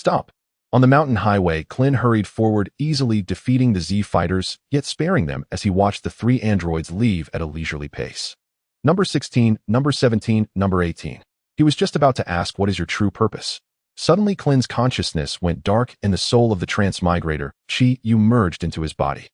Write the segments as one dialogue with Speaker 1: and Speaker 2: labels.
Speaker 1: Stop! On the mountain highway, Klin hurried forward, easily defeating the Z fighters, yet sparing them as he watched the three androids leave at a leisurely pace. Number 16, number 17, number 18. He was just about to ask, what is your true purpose? Suddenly Klin's consciousness went dark and the soul of the transmigrator, Chi-Yu, merged into his body.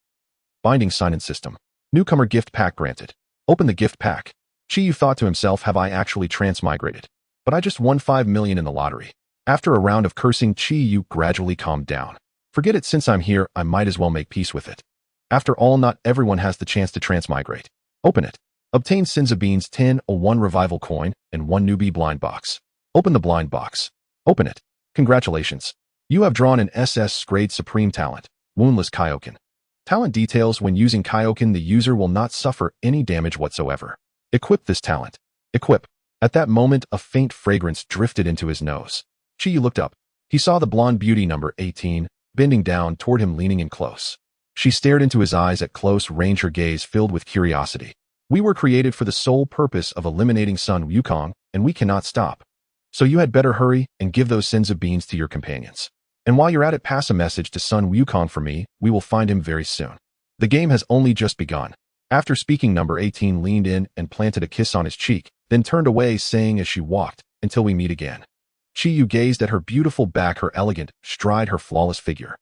Speaker 1: Binding sign-in system. Newcomer gift pack granted. Open the gift pack. Chi-Yu thought to himself, have I actually transmigrated? But I just won 5 million in the lottery. After a round of cursing, Chi-Yu gradually calmed down. Forget it, since I'm here, I might as well make peace with it. After all, not everyone has the chance to transmigrate. Open it. Obtain Sinza Beans 10, a 1 revival coin, and 1 newbie blind box. Open the blind box. Open it. Congratulations. You have drawn an SS grade supreme talent, Woundless Kaioken. Talent details: when using Kaioken, the user will not suffer any damage whatsoever. Equip this talent. Equip. At that moment, a faint fragrance drifted into his nose. Chi-Yu looked up. He saw the blonde beauty number 18, bending down toward him, leaning in close. She stared into his eyes at close range, her gaze filled with curiosity. We were created for the sole purpose of eliminating Sun Wukong, and we cannot stop. So you had better hurry and give those Sinza beans to your companions. And while you're at it, pass a message to Sun Wukong for me. We will find him very soon. The game has only just begun. After speaking, number 18 leaned in and planted a kiss on his cheek, then turned away, saying as she walked, until we meet again. Chi-Yu gazed at her beautiful back, her elegant stride, her flawless figure.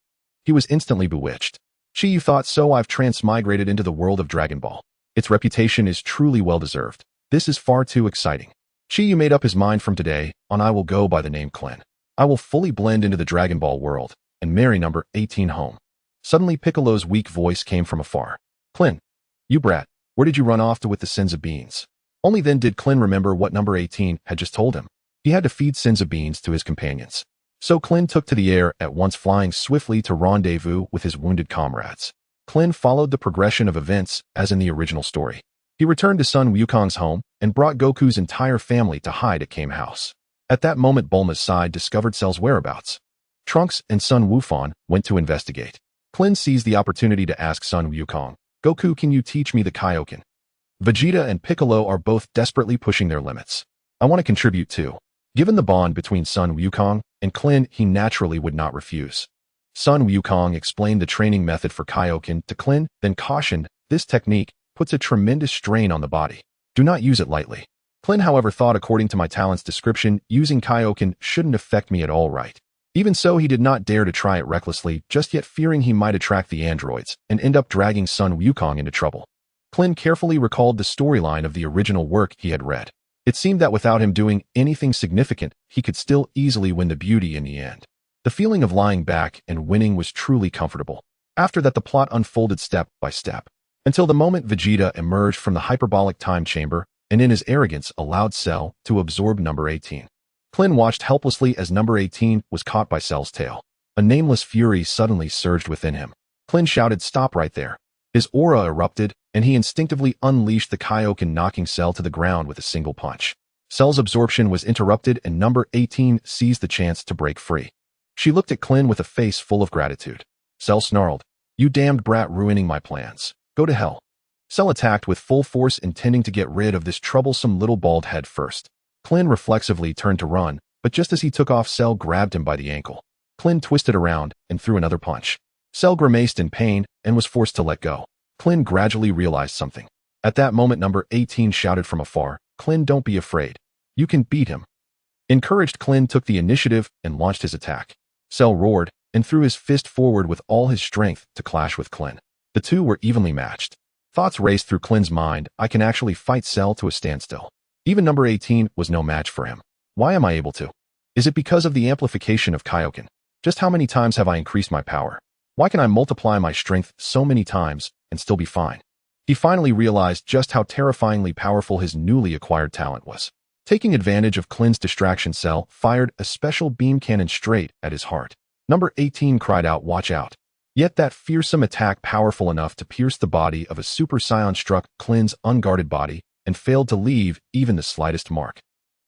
Speaker 1: He was instantly bewitched. Chi-Yu thought, so I've transmigrated into the world of Dragon Ball. Its reputation is truly well-deserved. This is far too exciting. Chi-Yu made up his mind, from today on I will go by the name Klin. I will fully blend into the Dragon Ball world and marry number 18 home. Suddenly Piccolo's weak voice came from afar. Klin, you brat, where did you run off to with the Sinza beans? Only then did Klin remember what number 18 had just told him. He had to feed Sinza beans to his companions. So Klin took to the air, at once flying swiftly to rendezvous with his wounded comrades. Klin followed the progression of events as in the original story. He returned to Sun Wukong's home and brought Goku's entire family to hide at Kame House. At that moment, Bulma's side discovered Cell's whereabouts. Trunks and Sun Wufan went to investigate. Klin seized the opportunity to ask Sun Wukong, Goku, can you teach me the Kaioken? Vegeta and Piccolo are both desperately pushing their limits. I want to contribute too. Given the bond between Sun Wukong and Klin, he naturally would not refuse. Sun Wukong explained the training method for Kaioken to Klin, then cautioned, this technique puts a tremendous strain on the body. Do not use it lightly. Klin, however, thought, according to my talent's description, using Kaioken shouldn't affect me at all, right? Even so, he did not dare to try it recklessly, just yet fearing he might attract the androids and end up dragging Sun Wukong into trouble. Klin carefully recalled the storyline of the original work he had read. It seemed that without him doing anything significant, he could still easily win the beauty in the end. The feeling of lying back and winning was truly comfortable. After that, the plot unfolded step by step, until the moment Vegeta emerged from the hyperbolic time chamber and in his arrogance allowed Cell to absorb number 18. Klin watched helplessly as number 18 was caught by Cell's tail. A nameless fury suddenly surged within him. Klin shouted, stop right there. His aura erupted, and he instinctively unleashed the Kaioken, knocking Cell to the ground with a single punch. Cell's absorption was interrupted, and number 18 seized the chance to break free. She looked at Klin with a face full of gratitude. Cell snarled, you damned brat, ruining my plans. Go to hell. Cell attacked with full force, intending to get rid of this troublesome little bald head first. Klin reflexively turned to run, but just as he took off, Cell grabbed him by the ankle. Klin twisted around and threw another punch. Cell grimaced in pain and was forced to let go. Klin gradually realized something. At that moment, number 18 shouted from afar, Klin, don't be afraid. You can beat him. Encouraged, Klin took the initiative and launched his attack. Cell roared and threw his fist forward with all his strength to clash with Klin. The two were evenly matched. Thoughts raced through Klin's mind, I can actually fight Cell to a standstill. Even number 18 was no match for him. Why am I able to? Is it because of the amplification of Kaioken? Just how many times have I increased my power? Why can I multiply my strength so many times and still be fine? He finally realized just how terrifyingly powerful his newly acquired talent was. Taking advantage of Klin's distraction, Cell fired a special beam cannon straight at his heart. Number 18 cried out, watch out. Yet that fearsome attack, powerful enough to pierce the body of a Super Saiyan, struck Klin's unguarded body and failed to leave even the slightest mark.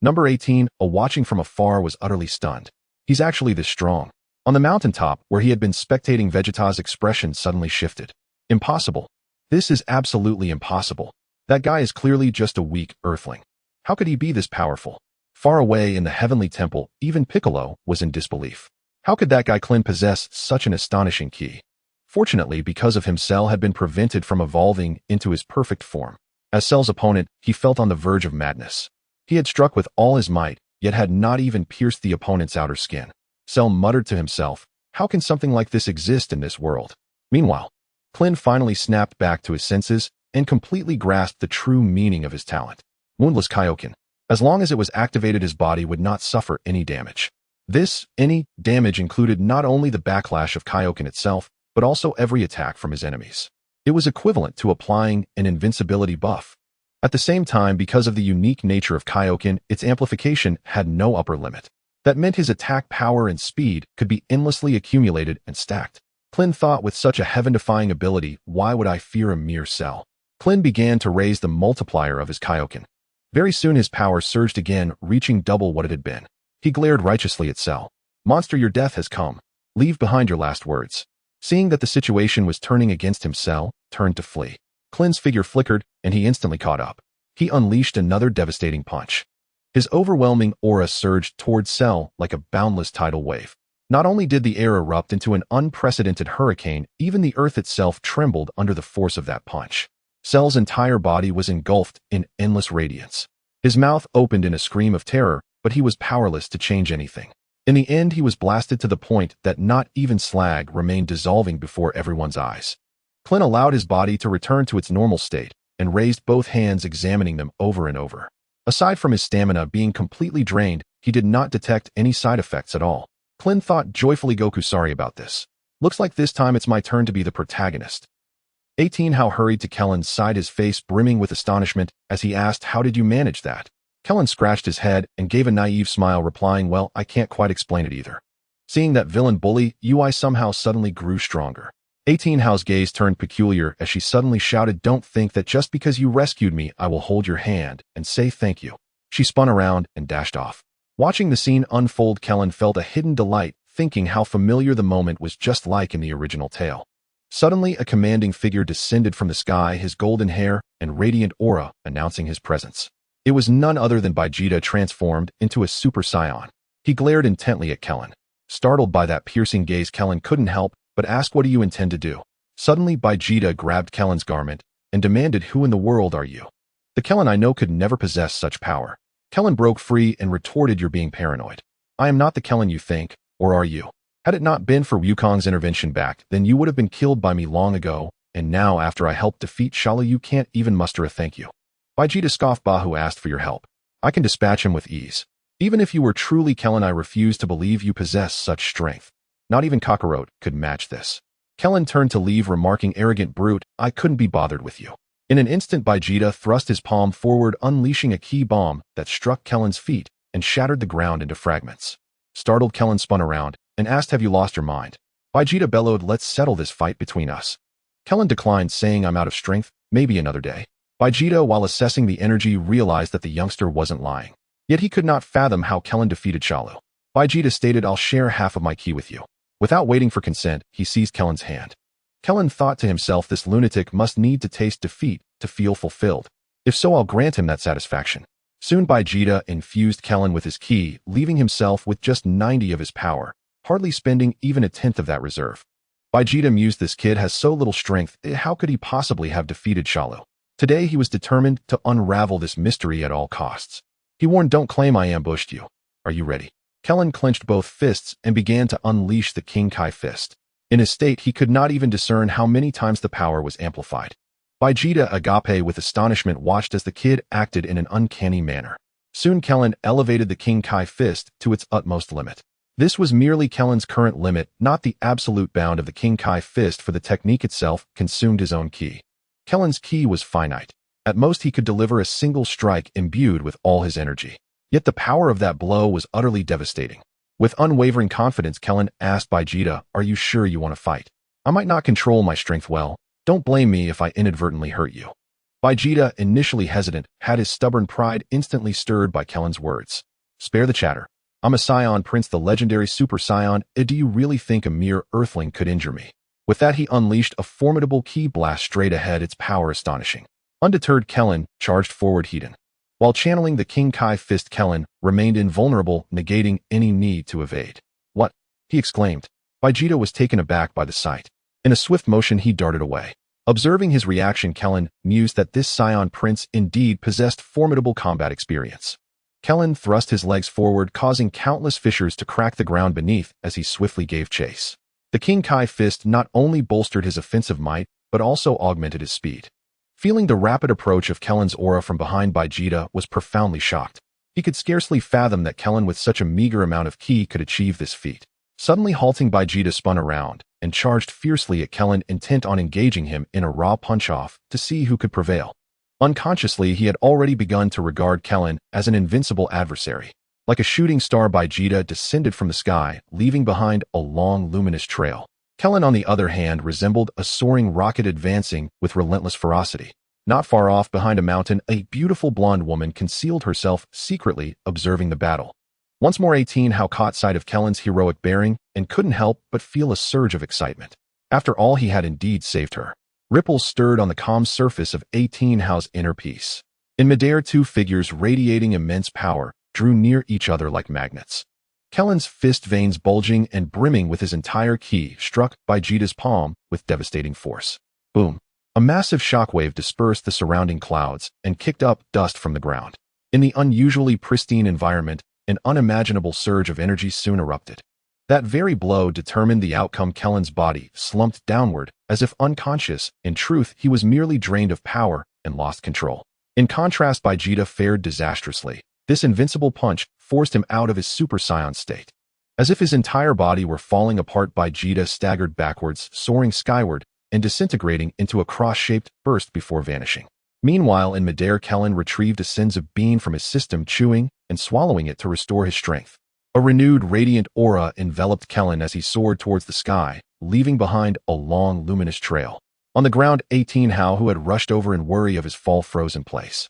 Speaker 1: Number 18, watching from afar, was utterly stunned. He's actually this strong. On the mountaintop, where he had been spectating, Vegeta's expression suddenly shifted. Impossible. This is absolutely impossible. That guy is clearly just a weak earthling. How could he be this powerful? Far away in the heavenly temple, even Piccolo was in disbelief. How could that guy Krillin possess such an astonishing ki? Fortunately, because of him, Cell had been prevented from evolving into his perfect form. As Cell's opponent, he felt on the verge of madness. He had struck with all his might, yet had not even pierced the opponent's outer skin. Cell muttered to himself, how can something like this exist in this world? Meanwhile, Krillin finally snapped back to his senses and completely grasped the true meaning of his talent. Woundless Kaioken. As long as it was activated, his body would not suffer any damage. Any damage included not only the backlash of Kaioken itself, but also every attack from his enemies. It was equivalent to applying an invincibility buff. At the same time, because of the unique nature of Kaioken, its amplification had no upper limit. That meant his attack power and speed could be endlessly accumulated and stacked. Krillin thought, with such a heaven-defying ability, why would I fear a mere Cell? Krillin began to raise the multiplier of his Kaioken. Very soon his power surged again, reaching double what it had been. He glared righteously at Cell. Monster, your death has come. Leave behind your last words. Seeing that the situation was turning against him, Cell turned to flee. Krillin's figure flickered, and he instantly caught up. He unleashed another devastating punch. His overwhelming aura surged towards Cell like a boundless tidal wave. Not only did the air erupt into an unprecedented hurricane, even the earth itself trembled under the force of that punch. Cell's entire body was engulfed in endless radiance. His mouth opened in a scream of terror, but he was powerless to change anything. In the end, he was blasted to the point that not even slag remained, dissolving before everyone's eyes. Krillin allowed his body to return to its normal state and raised both hands, examining them over and over. Aside from his stamina being completely drained, he did not detect any side effects at all. Krillin thought joyfully, Goku, sorry about this. Looks like this time it's my turn to be the protagonist. 18 How hurried to Krillin sighed, his face brimming with astonishment as he asked, how did you manage that? Krillin scratched his head and gave a naive smile, replying, well, I can't quite explain it either. Seeing that villain bully, UI somehow suddenly grew stronger. 18 How's gaze turned peculiar as she suddenly shouted, don't think that just because you rescued me I will hold your hand and say thank you. She spun around and dashed off. Watching the scene unfold, Krillin felt a hidden delight, thinking how familiar the moment was, just like in the original tale. Suddenly, a commanding figure descended from the sky, his golden hair and radiant aura announcing his presence. It was none other than Vegeta, transformed into a Super Saiyan. He glared intently at Krillin. Startled by that piercing gaze, Krillin couldn't help but ask, what do you intend to do? Suddenly, Vegeta grabbed Krillin's garment and demanded, who in the world are you? The Krillin I know could never possess such power. Krillin broke free and retorted, you're being paranoid. I am not the Krillin you think, or are you? Had it not been for Wukong's intervention back, then you would have been killed by me long ago, and now after I helped defeat Shalu you can't even muster a thank you. Vegeta scoffed. Bahu asked for your help. I can dispatch him with ease. Even if you were truly Krillin, I refuse to believe you possess such strength. Not even Kakarot could match this. Krillin turned to leave, remarking, arrogant brute, I couldn't be bothered with you. In an instant, Vegeta thrust his palm forward, unleashing a key bomb that struck Krillin's feet and shattered the ground into fragments. Startled, Krillin spun around and asked, have you lost your mind? Vegeta bellowed, let's settle this fight between us. Krillin declined, saying, I'm out of strength, maybe another day. Vegeta, while assessing the energy, realized that the youngster wasn't lying. Yet he could not fathom how Krillin defeated Shalu. Vegeta stated, I'll share half of my ki with you. Without waiting for consent, he seized Krillin's hand. Krillin thought to himself, this lunatic must need to taste defeat to feel fulfilled. If so, I'll grant him that satisfaction. Soon Vegeta infused Krillin with his ki, leaving himself with just 90 of his power, hardly spending even a tenth of that reserve. Vegeta mused, this kid has so little strength, how could he possibly have defeated Shalu? Today he was determined to unravel this mystery at all costs. He warned, don't claim I ambushed you. Are you ready? Krillin clenched both fists and began to unleash the King Kai fist. In his state, he could not even discern how many times the power was amplified. Vegeta, agape with astonishment, watched as the kid acted in an uncanny manner. Soon Krillin elevated the King Kai fist to its utmost limit. This was merely Krillin's current limit, not the absolute bound of the King Kai fist, for the technique itself consumed his own ki. Krillin's ki was finite. At most he could deliver a single strike imbued with all his energy. Yet the power of that blow was utterly devastating. With unwavering confidence, Krillin asked Vegeta, are you sure you want to fight? I might not control my strength well. Don't blame me if I inadvertently hurt you. Vegeta, initially hesitant, had his stubborn pride instantly stirred by Krillin's words. Spare the chatter. I'm a Saiyan Prince, the legendary Super Saiyan. Do you really think a mere earthling could injure me? With that, he unleashed a formidable ki blast straight ahead, its power astonishing. Undeterred, Krillin charged forward heated. While channeling the King Kai fist, Krillin remained invulnerable, negating any need to evade. What? he exclaimed. Vegeta was taken aback by the sight. In a swift motion, he darted away. Observing his reaction, Krillin mused that this Saiyan prince indeed possessed formidable combat experience. Krillin thrust his legs forward, causing countless fissures to crack the ground beneath as he swiftly gave chase. The King Kai fist not only bolstered his offensive might, but also augmented his speed. Feeling the rapid approach of Krillin's aura from behind, Vegeta was profoundly shocked. He could scarcely fathom that Krillin with such a meager amount of ki could achieve this feat. Suddenly halting, Vegeta spun around and charged fiercely at Krillin, intent on engaging him in a raw punch-off to see who could prevail. Unconsciously, he had already begun to regard Krillin as an invincible adversary. Like a shooting star, Vegeta descended from the sky, leaving behind a long, luminous trail. Krillin, on the other hand, resembled a soaring rocket advancing with relentless ferocity. Not far off, behind a mountain, a beautiful blonde woman concealed herself, secretly observing the battle. Once more, 18 Hao caught sight of Krillin's heroic bearing and couldn't help but feel a surge of excitement. After all, he had indeed saved her. Ripples stirred on the calm surface of 18 Hao's inner peace. In midair, two figures radiating immense power drew near each other like magnets. Krillin's fist veins bulging and brimming with his entire ki struck Vegeta's palm with devastating force. Boom! A massive shockwave dispersed the surrounding clouds and kicked up dust from the ground. In the unusually pristine environment, an unimaginable surge of energy soon erupted. That very blow determined the outcome. Krillin's body slumped downward, as if unconscious. In truth, he was merely drained of power and lost control. In contrast, Vegeta fared disastrously. This invincible punch forced him out of his Super Saiyan state. As if his entire body were falling apart, Vegeta staggered backwards, soaring skyward, and disintegrating into a cross-shaped burst before vanishing. Meanwhile, in midair, Krillin retrieved a sense of being from his system, chewing and swallowing it to restore his strength. A renewed radiant aura enveloped Krillin as he soared towards the sky, leaving behind a long, luminous trail. On the ground, 18 Hao, who had rushed over in worry of his fall, froze in place.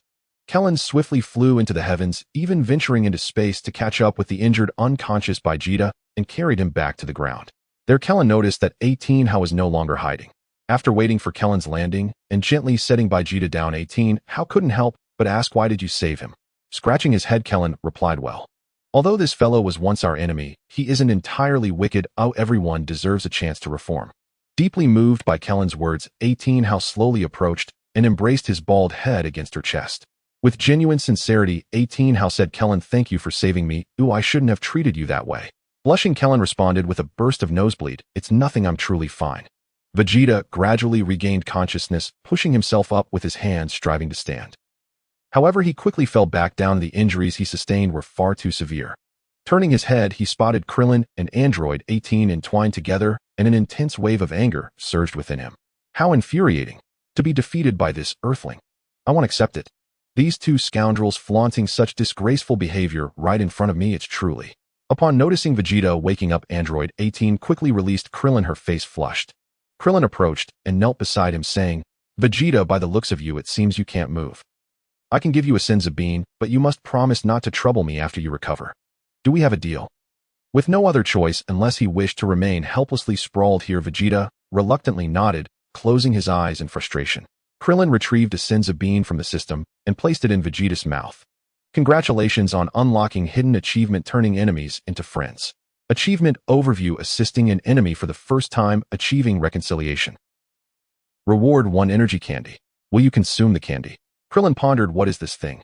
Speaker 1: Krillin swiftly flew into the heavens, even venturing into space to catch up with the injured, unconscious Vegeta and carried him back to the ground. There, Krillin noticed that 18 Hao was no longer hiding. After waiting for Krillin's landing and gently setting Vegeta down, 18 Hao couldn't help but ask, "Why did you save him?" Scratching his head, Krillin replied, "Well, although this fellow was once our enemy, he isn't entirely wicked. Oh, everyone deserves a chance to reform." Deeply moved by Krillin's words, 18 Hao slowly approached and embraced his bald head against her chest. With genuine sincerity, 18 Hao said, "Krillin, thank you for saving me. Ooh, I shouldn't have treated you that way." Blushing, Krillin responded with a burst of nosebleed, "It's nothing, I'm truly fine." Vegeta gradually regained consciousness, pushing himself up with his hands, striving to stand. However, he quickly fell back down. The injuries he sustained were far too severe. Turning his head, he spotted Krillin and Android 18 entwined together, and an intense wave of anger surged within him. How infuriating! To be defeated by this earthling. I won't accept it. These two scoundrels flaunting such disgraceful behavior right in front of me, it's truly. Upon noticing Vegeta waking up, Android 18 quickly released Krillin, her face flushed. Krillin approached and knelt beside him, saying, "Vegeta, by the looks of you, it seems you can't move. I can give you a sense of being, but you must promise not to trouble me after you recover. Do we have a deal?" With no other choice unless he wished to remain helplessly sprawled here, Vegeta reluctantly nodded, closing his eyes in frustration. Krillin retrieved a sense of being from the system and placed it in Vegeta's mouth. "Congratulations on unlocking hidden achievement, turning enemies into friends. Achievement overview: assisting an enemy for the first time, achieving reconciliation. Reward: 1 energy candy. Will you consume the candy?" Krillin pondered, "What is this thing?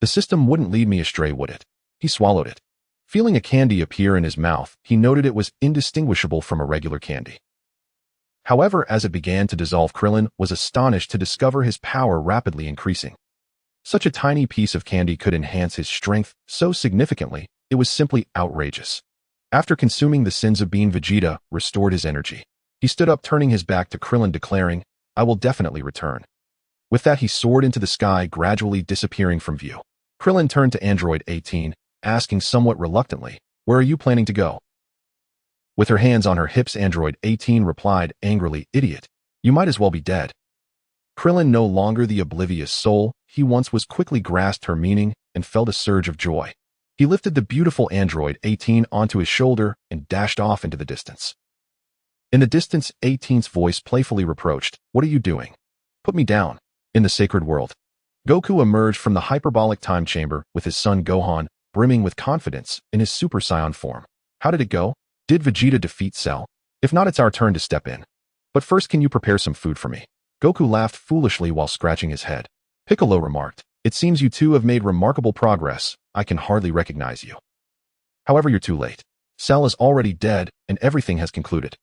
Speaker 1: The system wouldn't lead me astray, would it?" He swallowed it. Feeling a candy appear in his mouth, he noted it was indistinguishable from a regular candy. However, as it began to dissolve, Krillin was astonished to discover his power rapidly increasing. Such a tiny piece of candy could enhance his strength so significantly, it was simply outrageous. After consuming the sins of being, Vegeta restored his energy. He stood up, turning his back to Krillin, declaring, "I will definitely return." With that, he soared into the sky, gradually disappearing from view. Krillin turned to Android 18, asking somewhat reluctantly, "Where are you planning to go?" With her hands on her hips, Android 18 replied angrily, "Idiot, you might as well be dead." Krillin, no longer the oblivious soul he once was, quickly grasped her meaning and felt a surge of joy. He lifted the beautiful Android 18 onto his shoulder and dashed off into the distance. In the distance, 18's voice playfully reproached, "What are you doing? Put me down." In the sacred world, Goku emerged from the hyperbolic time chamber with his son Gohan, brimming with confidence in his Super Saiyan form. "How did it go?" Did Vegeta defeat Cell? If not, it's our turn to step in. But first, can you prepare some food for me? Goku laughed foolishly while scratching his head. Piccolo remarked, "It seems you two have made remarkable progress. I can hardly recognize you. However, you're too late. Cell is already dead, and everything has concluded."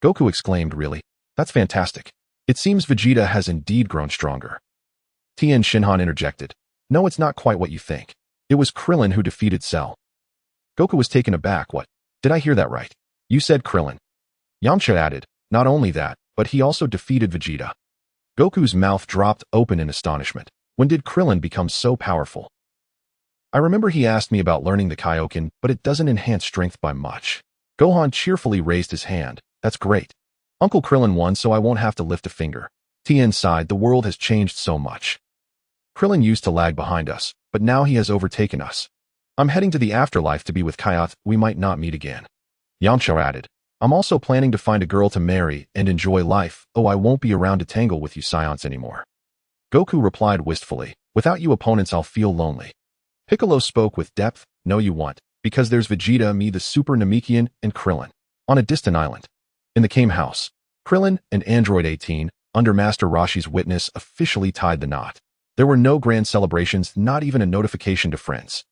Speaker 1: Goku exclaimed, "Really? That's fantastic. It seems Vegeta has indeed grown stronger." Tien Shinhan interjected, "No, it's not quite what you think. It was Krillin who defeated Cell." Goku was taken aback. "What? Did I hear that right? You said Krillin?" Yamcha added, "Not only that, but he also defeated Vegeta." Goku's mouth dropped open in astonishment. When did Krillin become so powerful? "I remember he asked me about learning the Kaioken, but it doesn't enhance strength by much." Gohan cheerfully raised his hand. "That's great. Uncle Krillin won, so I won't have to lift a finger." Tien sighed. "The world has changed so much. Krillin used to lag behind us, but now he has overtaken us. I'm heading to the afterlife to be with Kaioth. We might not meet again." Yamcha added, "I'm also planning to find a girl to marry and enjoy life. Oh, I won't be around to tangle with you scions anymore." Goku replied wistfully, "Without you opponents, I'll feel lonely." Piccolo spoke with depth, "No, you won't, because there's Vegeta, me, the Super Namekian, and Krillin. On a distant island. In the Kame house. Krillin and Android 18, under Master Roshi's witness, officially tied the knot. There were no grand celebrations, not even a notification to friends.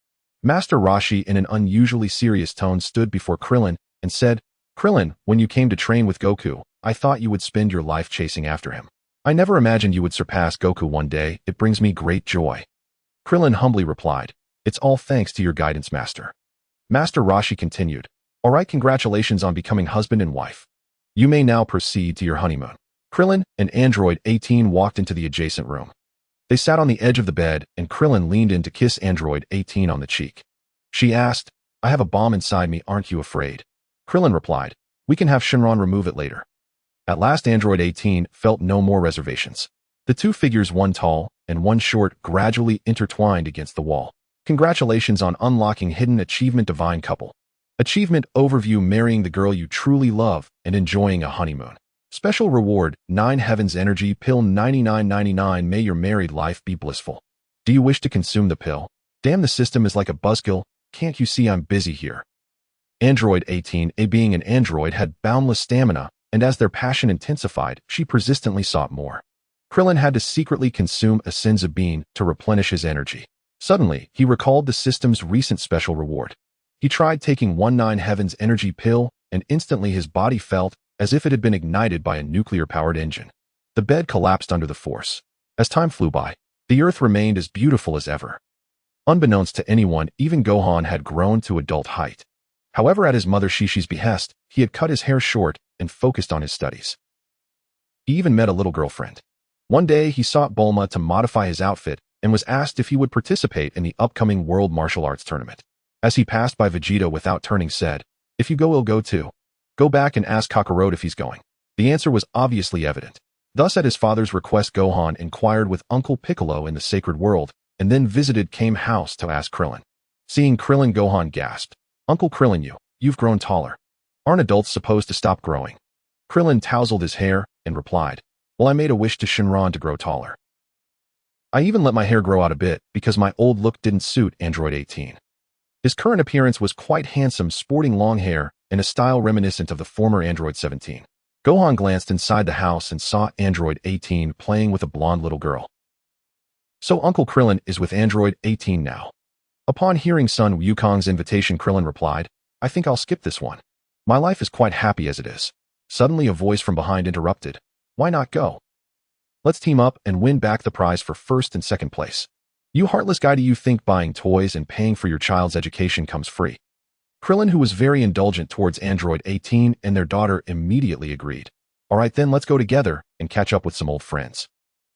Speaker 1: Master Roshi, in an unusually serious tone, stood before Krillin and said, "Krillin, when you came to train with Goku, I thought you would spend your life chasing after him. I never imagined you would surpass Goku one day. It brings me great joy." Krillin humbly replied, "It's all thanks to your guidance, Master." Master Roshi continued, "All right, congratulations on becoming husband and wife. You may now proceed to your honeymoon." Krillin and Android 18 walked into the adjacent room. They sat on the edge of the bed, and Krillin leaned in to kiss Android 18 on the cheek. She asked, "I have a bomb inside me, aren't you afraid?" Krillin replied, "We can have Shinron remove it later." At last, Android 18 felt no more reservations. The two figures, one tall and one short, gradually intertwined against the wall. Congratulations on unlocking hidden achievement Divine Couple. Achievement Overview: marrying the girl you truly love and enjoying a honeymoon. Special reward: 9 Heavens Energy Pill 99.99. May your married life be blissful. Do you wish to consume the pill? Damn, the system is like a buzzkill. Can't you see I'm busy here? Android 18, being an android, had boundless stamina, and as their passion intensified, she persistently sought more. Krillin had to secretly consume a Senzu bean to replenish his energy. Suddenly, he recalled the system's recent special reward. He tried taking 9 Heavens Energy Pill, and instantly his body felt as if it had been ignited by a nuclear-powered engine. The bed collapsed under the force. As time flew by, the Earth remained as beautiful as ever. Unbeknownst to anyone, even Gohan had grown to adult height. However, at his mother Shishi's behest, he had cut his hair short and focused on his studies. He even met a little girlfriend. One day, he sought Bulma to modify his outfit and was asked if he would participate in the upcoming World Martial Arts Tournament. As he passed by Vegeta without turning, said, "If you go, he'll go too. Go back and ask Kakarot if he's going." The answer was obviously evident. Thus, at his father's request, Gohan inquired with Uncle Piccolo in the Sacred World, and then visited Kame House to ask Krillin. Seeing Krillin, Gohan gasped, "Uncle Krillin, you've grown taller. Aren't adults supposed to stop growing?" Krillin tousled his hair and replied, "Well, I made a wish to Shinron to grow taller. I even let my hair grow out a bit because my old look didn't suit Android 18. His current appearance was quite handsome, sporting long hair and a style reminiscent of the former Android 17. Gohan glanced inside the house and saw Android 18 playing with a blonde little girl. So Uncle Krillin is with Android 18 now. Upon hearing Sun Wukong's invitation, Krillin replied, "I think I'll skip this one. My life is quite happy as it is." Suddenly, a voice from behind interrupted, "Why not go? Let's team up and win back the prize for first and second place. You heartless guy, do you think buying toys and paying for your child's education comes free?" Krillin, who was very indulgent towards Android 18 and their daughter, immediately agreed. "All right then, let's go together and catch up with some old friends."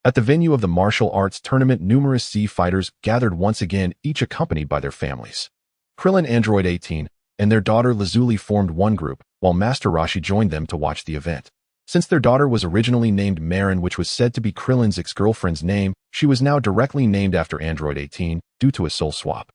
Speaker 1: At the venue of the martial arts tournament, numerous Z fighters gathered once again, each accompanied by their families. Krillin, Android 18, and their daughter Lazuli formed one group, while Master Roshi joined them to watch the event. Since their daughter was originally named Marin, which was said to be Krillin's ex-girlfriend's name, she was now directly named after Android 18 due to a soul swap.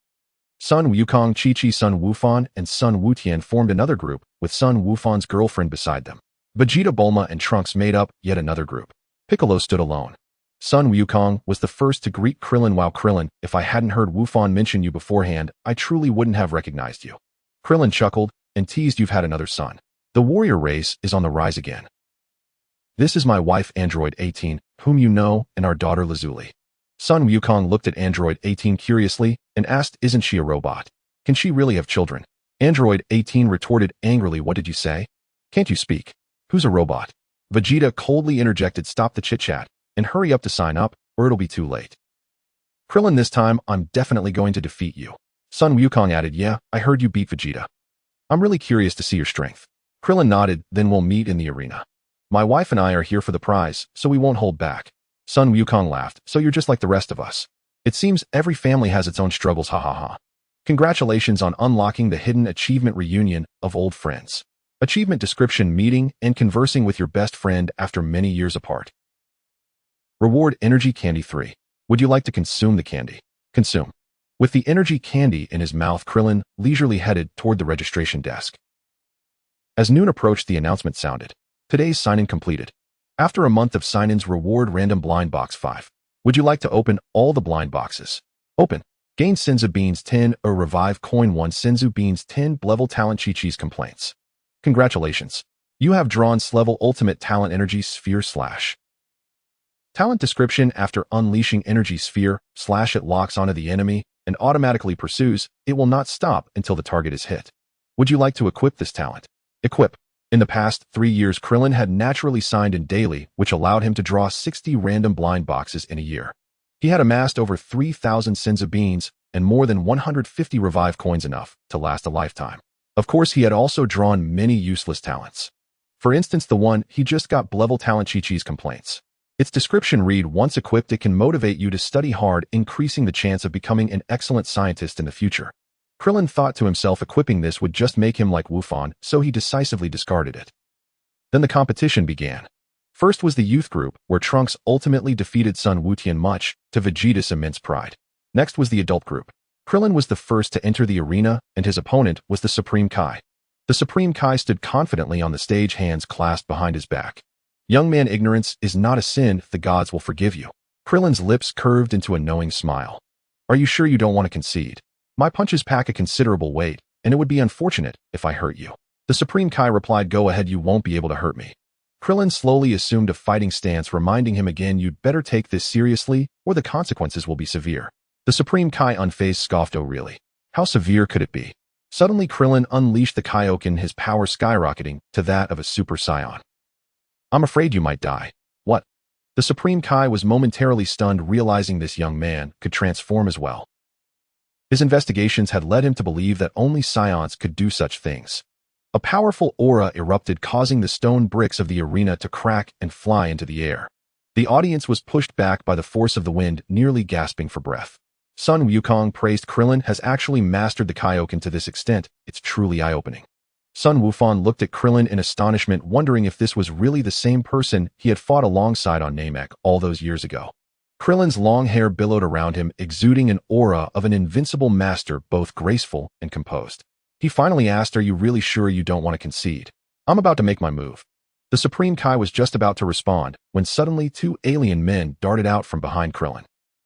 Speaker 1: Sun Wukong, Chi-Chi, Sun Wufan, and Sun Wutian formed another group, with Sun Wufan's girlfriend beside them. Vegeta, Bulma, and Trunks made up yet another group. Piccolo stood alone. Sun Wukong was the first to greet Krillin. "Wow, Krillin, if I hadn't heard Wufan mention you beforehand, I truly wouldn't have recognized you." Krillin chuckled, and teased you've had another son. The warrior race is on the rise again. This is my wife Android 18, whom you know, and our daughter Lazuli. Sun Wukong looked at Android 18 curiously and asked, isn't she a robot? Can she really have children? Android 18 retorted angrily, what did you say? Can't you speak? Who's a robot? Vegeta coldly interjected, stop the chit-chat and hurry up to sign up, or it'll be too late. Krillin, this time, I'm definitely going to defeat you. Sun Wukong added, yeah, I heard you beat Vegeta. I'm really curious to see your strength. Krillin nodded, then we'll meet in the arena. My wife and I are here for the prize, so we won't hold back. Sun Wukong laughed, so you're just like the rest of us. It seems every family has its own struggles, ha ha ha. Congratulations on unlocking the hidden achievement reunion of old friends. Achievement description, meeting and conversing with your best friend after many years apart. Reward, energy candy 3. Would you like to consume the candy? Consume. With the energy candy in his mouth, Krillin leisurely headed toward the registration desk. As noon approached, the announcement sounded. Today's sign-in completed. After a month of sign-ins, reward random blind box 5. Would you like to open all the blind boxes? Open. Gain Senzu Beans 10 or revive coin 1 Senzu Beans 10 level talent Chi-Chi's complaints. Congratulations. You have drawn level ultimate talent energy sphere / Talent description, after unleashing energy sphere / it locks onto the enemy and automatically pursues. It will not stop until the target is hit. Would you like to equip this talent? Equip. In the past 3 years, Krillin had naturally signed in daily, which allowed him to draw 60 random blind boxes in a year. He had amassed over 3,000 Senzu Beans and more than 150 revive coins, enough to last a lifetime. Of course, he had also drawn many useless talents. For instance, the one he just got, level talent Chi-Chi's complaints. Its description read, once equipped, it can motivate you to study hard, increasing the chance of becoming an excellent scientist in the future. Krillin thought to himself equipping this would just make him like Wufan, so he decisively discarded it. Then the competition began. First was the youth group, where Trunks ultimately defeated Sun Wutian, much to Vegeta's immense pride. Next was the adult group. Krillin was the first to enter the arena, and his opponent was the Supreme Kai. The Supreme Kai stood confidently on the stage, hands clasped behind his back. Young man, ignorance is not a sin, the gods will forgive you. Krillin's lips curved into a knowing smile. Are you sure you don't want to concede? My punches pack a considerable weight, and it would be unfortunate if I hurt you. The Supreme Kai replied, go ahead, you won't be able to hurt me. Krillin slowly assumed a fighting stance, reminding him again, you'd better take this seriously, or the consequences will be severe. The Supreme Kai, unfazed, scoffed, oh really? How severe could it be? Suddenly Krillin unleashed the Kaioken, his power skyrocketing to that of a Super Saiyan. I'm afraid you might die. What? The Supreme Kai was momentarily stunned, realizing this young man could transform as well. His investigations had led him to believe that only Saiyans could do such things. A powerful aura erupted, causing the stone bricks of the arena to crack and fly into the air. The audience was pushed back by the force of the wind, nearly gasping for breath. Sun Wukong praised, Krillin has actually mastered the Kaioken to this extent, it's truly eye-opening. Sun Wufan looked at Krillin in astonishment, wondering if this was really the same person he had fought alongside on Namek all those years ago. Krillin's long hair billowed around him, exuding an aura of an invincible master, both graceful and composed. He finally asked, are you really sure you don't want to concede? I'm about to make my move. The Supreme Kai was just about to respond, when suddenly 2 alien men darted out from behind Krillin.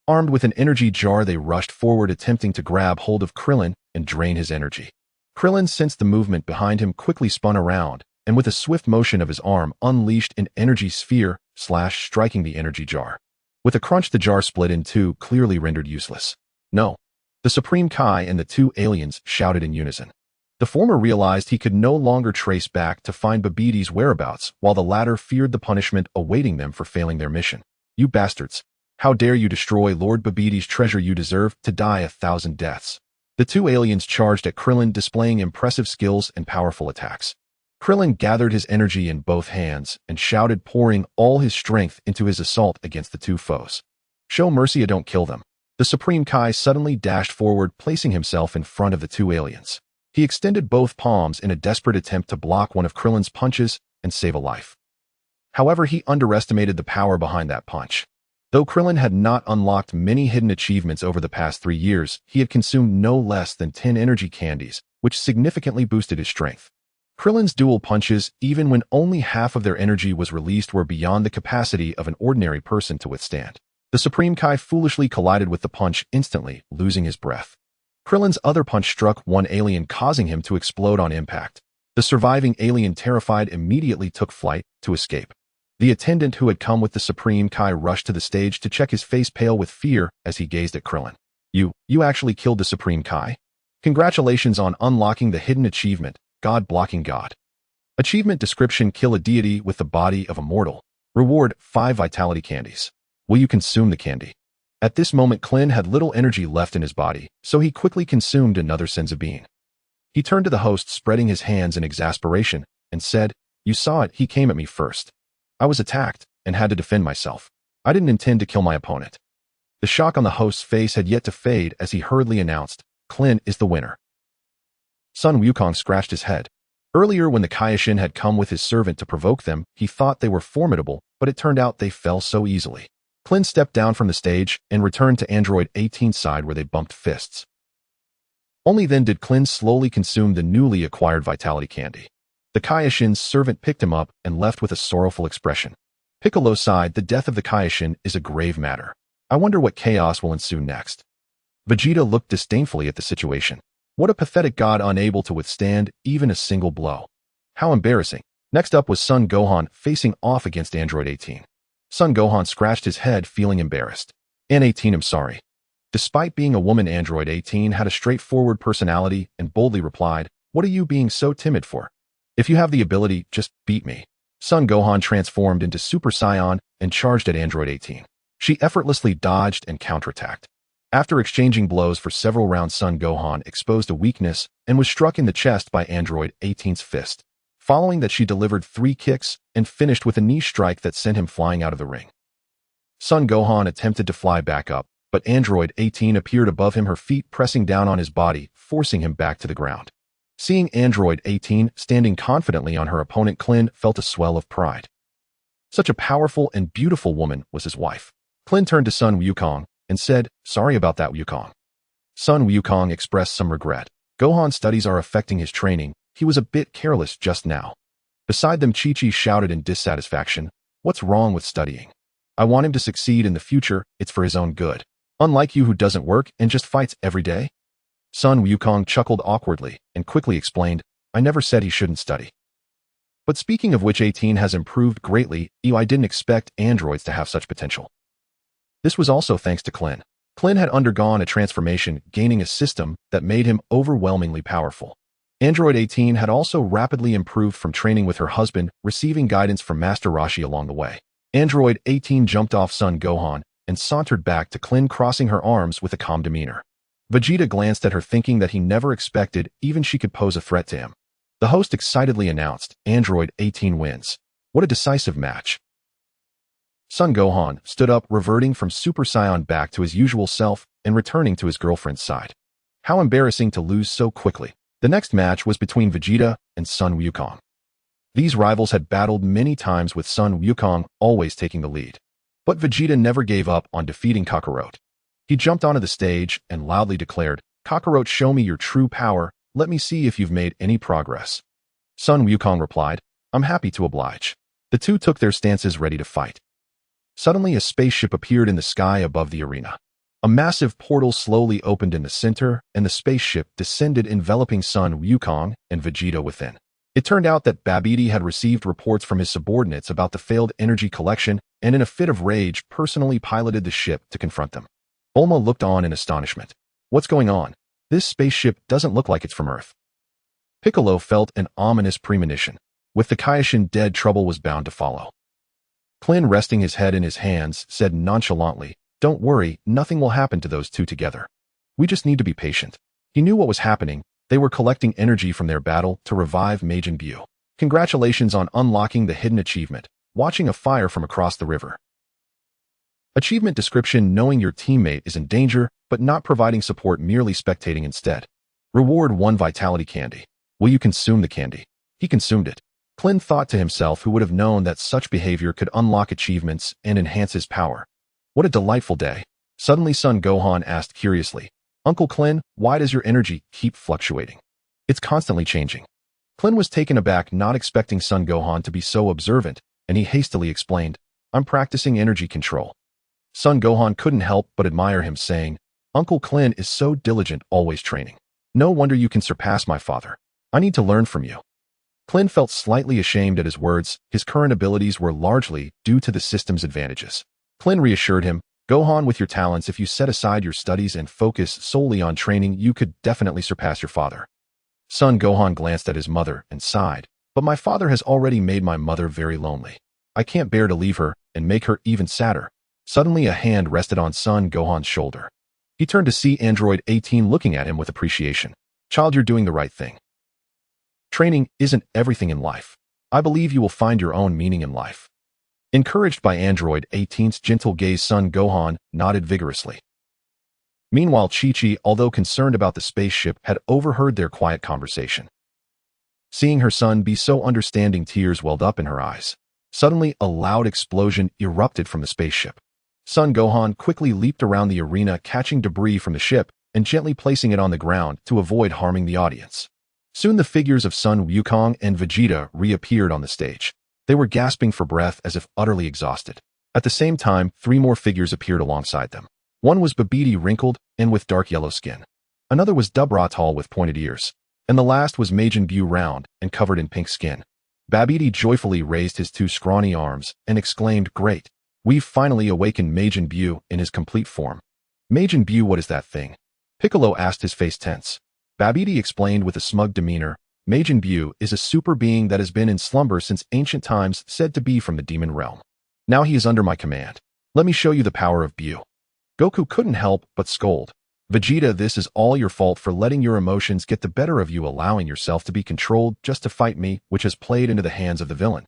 Speaker 1: Armed with an energy jar, they rushed forward, attempting to grab hold of Krillin and drain his energy. Krillin sensed the movement behind him, quickly spun around, and with a swift motion of his arm, unleashed an energy sphere / striking the energy jar. With a crunch, the jar split in two, clearly rendered useless. No. The Supreme Kai and the 2 aliens shouted in unison. The former realized he could no longer trace back to find Babbidi's whereabouts, while the latter feared the punishment awaiting them for failing their mission. You bastards! How dare you destroy Lord Babbidi's treasure? You deserve to die 1,000 deaths. The 2 aliens charged at Krillin, displaying impressive skills and powerful attacks. Krillin gathered his energy in both hands and shouted, pouring all his strength into his assault against the 2 foes. Show mercy, don't kill them. The Supreme Kai suddenly dashed forward, placing himself in front of the 2 aliens. He extended both palms in a desperate attempt to block one of Krillin's punches and save a life. However, he underestimated the power behind that punch. Though Krillin had not unlocked many hidden achievements over the past 3 years, he had consumed no less than 10 energy candies, which significantly boosted his strength. Krillin's dual punches, even when only half of their energy was released, were beyond the capacity of an ordinary person to withstand. The Supreme Kai foolishly collided with the punch, instantly losing his breath. Krillin's other punch struck one alien, causing him to explode on impact. The surviving alien, terrified, immediately took flight to escape. The attendant who had come with the Supreme Kai rushed to the stage to check his face, pale with fear as he gazed at Krillin. You actually killed the Supreme Kai? Congratulations on unlocking the hidden achievement, God Blocking God. Achievement description: kill a deity with the body of a mortal. Reward: 5 vitality candies. Will you consume the candy? At this moment, Krillin had little energy left in his body, so he quickly consumed another senzu bean. He turned to the host, spreading his hands in exasperation, and said, "You saw it, he came at me first. I was attacked and had to defend myself. I didn't intend to kill my opponent." The shock on the host's face had yet to fade as he hurriedly announced, "Krillin is the winner." Sun Wukong scratched his head. Earlier, when the Kaioken had come with his servant to provoke them, he thought they were formidable, but it turned out they fell so easily. Krillin stepped down from the stage and returned to Android 18's side, where they bumped fists. Only then did Krillin slowly consume the newly acquired vitality candy. The Kaioken's servant picked him up and left with a sorrowful expression. Piccolo sighed, "The death of the Kaioken is a grave matter. I wonder what chaos will ensue next." Vegeta looked disdainfully at the situation. What a pathetic god, unable to withstand even a single blow. How embarrassing. Next up was Son Gohan, facing off against Android 18. Son Gohan scratched his head, feeling embarrassed. "N18, I'm sorry." Despite being a woman, Android 18 had a straightforward personality and boldly replied, "What are you being so timid for? If you have the ability, just beat me." Son Gohan transformed into Super Saiyan and charged at Android 18. She effortlessly dodged and counterattacked. After exchanging blows for several rounds, Son Gohan exposed a weakness and was struck in the chest by Android 18's fist. Following that, she delivered 3 kicks and finished with a knee strike that sent him flying out of the ring. Son Gohan attempted to fly back up, but Android 18 appeared above him, her feet pressing down on his body, forcing him back to the ground. Seeing Android 18 standing confidently on her opponent, Krillin felt a swell of pride. Such a powerful and beautiful woman was his wife. Krillin turned to Sun Wukong and said, "Sorry about that, Wukong." Sun Wukong expressed some regret. Gohan's studies are affecting his training. He was a bit careless just now. Beside them, Chi-Chi shouted in dissatisfaction, "What's wrong with studying? I want him to succeed in the future. It's for his own good. Unlike you, who doesn't work and just fights every day." Sun Wukong chuckled awkwardly and quickly explained, "I never said he shouldn't study. But speaking of which, 18 has improved greatly. I didn't expect androids to have such potential." This was also thanks to Krillin. Krillin had undergone a transformation, gaining a system that made him overwhelmingly powerful. Android 18 had also rapidly improved from training with her husband, receiving guidance from Master Roshi along the way. Android 18 jumped off Son Gohan and sauntered back to Krillin, crossing her arms with a calm demeanor. Vegeta glanced at her, thinking that he never expected even she could pose a threat to him. The host excitedly announced, "Android 18 wins. What a decisive match." Son Gohan stood up, reverting from Super Saiyan back to his usual self and returning to his girlfriend's side. How embarrassing to lose so quickly. The next match was between Vegeta and Sun Wukong. These rivals had battled many times, with Sun Wukong always taking the lead. But Vegeta never gave up on defeating Kakarot. He jumped onto the stage and loudly declared, "Kakarot, show me your true power. Let me see if you've made any progress." Sun Wukong replied, "I'm happy to oblige." The two took their stances, ready to fight. Suddenly, a spaceship appeared in the sky above the arena. A massive portal slowly opened in the center, and the spaceship descended, enveloping Sun Wukong and Vegeta within. It turned out that Babidi had received reports from his subordinates about the failed energy collection, and in a fit of rage, personally piloted the ship to confront them. Bulma looked on in astonishment. "What's going on? This spaceship doesn't look like it's from Earth." Piccolo felt an ominous premonition. With the Kaioken dead, trouble was bound to follow. Krillin, resting his head in his hands, said nonchalantly, "Don't worry, nothing will happen to those two together. We just need to be patient." He knew what was happening. They were collecting energy from their battle to revive Majin Buu. Congratulations on unlocking the hidden achievement, watching a fire from across the river. Achievement description: knowing your teammate is in danger, but not providing support, merely spectating instead. Reward: 1 vitality candy. Will you consume the candy? He consumed it. Krillin thought to himself, who would have known that such behavior could unlock achievements and enhance his power. What a delightful day. Suddenly, Son Gohan asked curiously, "Uncle Krillin, why does your energy keep fluctuating? It's constantly changing." Krillin was taken aback, not expecting Son Gohan to be so observant, and he hastily explained, "I'm practicing energy control." Son Gohan couldn't help but admire him, saying, Uncle Klin is so diligent, always training. No wonder you can surpass my father. I need to learn from you. Klin felt slightly ashamed at his words. His current abilities were largely due to the system's advantages. Klin reassured him, Gohan, with your talents, if you set aside your studies and focus solely on training, you could definitely surpass your father. Son Gohan glanced at his mother and sighed, but my father has already made my mother very lonely. I can't bear to leave her and make her even sadder. Suddenly a hand rested on son Gohan's shoulder. He turned to see Android 18 looking at him with appreciation. Child, you're doing the right thing. Training isn't everything in life. I believe you will find your own meaning in life. Encouraged by Android 18's gentle gaze, son Gohan nodded vigorously. Meanwhile, Chi-Chi, although concerned about the spaceship, had overheard their quiet conversation. Seeing her son be so understanding, tears welled up in her eyes. Suddenly, a loud explosion erupted from the spaceship. Son Gohan quickly leaped around the arena, catching debris from the ship and gently placing it on the ground to avoid harming the audience. Soon the figures of Son Wukong and Vegeta reappeared on the stage. They were gasping for breath as if utterly exhausted. At the same time, 3 more figures appeared alongside them. One was Babidi, wrinkled and with dark yellow skin. Another was Dubra, tall with pointed ears. And the last was Majin Buu, round and covered in pink skin. Babidi joyfully raised his 2 scrawny arms and exclaimed, "Great! We've finally awakened Majin Buu in his complete form." Majin Buu, what is that thing? Piccolo asked, his face tense. Babidi explained with a smug demeanor, Majin Buu is a super being that has been in slumber since ancient times, said to be from the demon realm. Now he is under my command. Let me show you the power of Buu. Goku couldn't help but scold. Vegeta, this is all your fault for letting your emotions get the better of you, allowing yourself to be controlled just to fight me, which has played into the hands of the villain.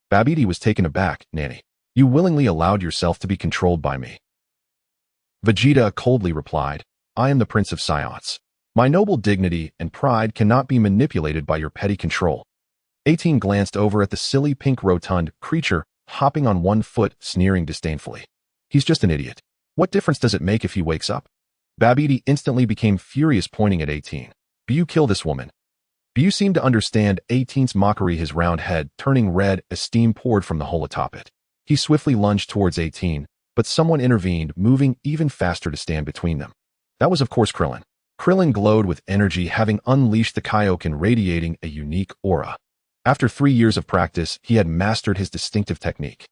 Speaker 1: Babidi was taken aback. Nanny, you willingly allowed yourself to be controlled by me. Vegeta coldly replied, I am the Prince of Saiyans. My noble dignity and pride cannot be manipulated by your petty control. 18 glanced over at the silly pink rotund creature, hopping on one foot, sneering disdainfully. He's just an idiot. What difference does it make if he wakes up? Babidi instantly became furious, pointing at 18. Buu, kill this woman. Buu seemed to understand 18's mockery, his round head turning red as steam poured from the hole atop it. He swiftly lunged towards 18, but someone intervened, moving even faster to stand between them. That was, of course, Krillin. Krillin glowed with energy, having unleashed the Kaioken, radiating a unique aura. After 3 years of practice, he had mastered his distinctive technique.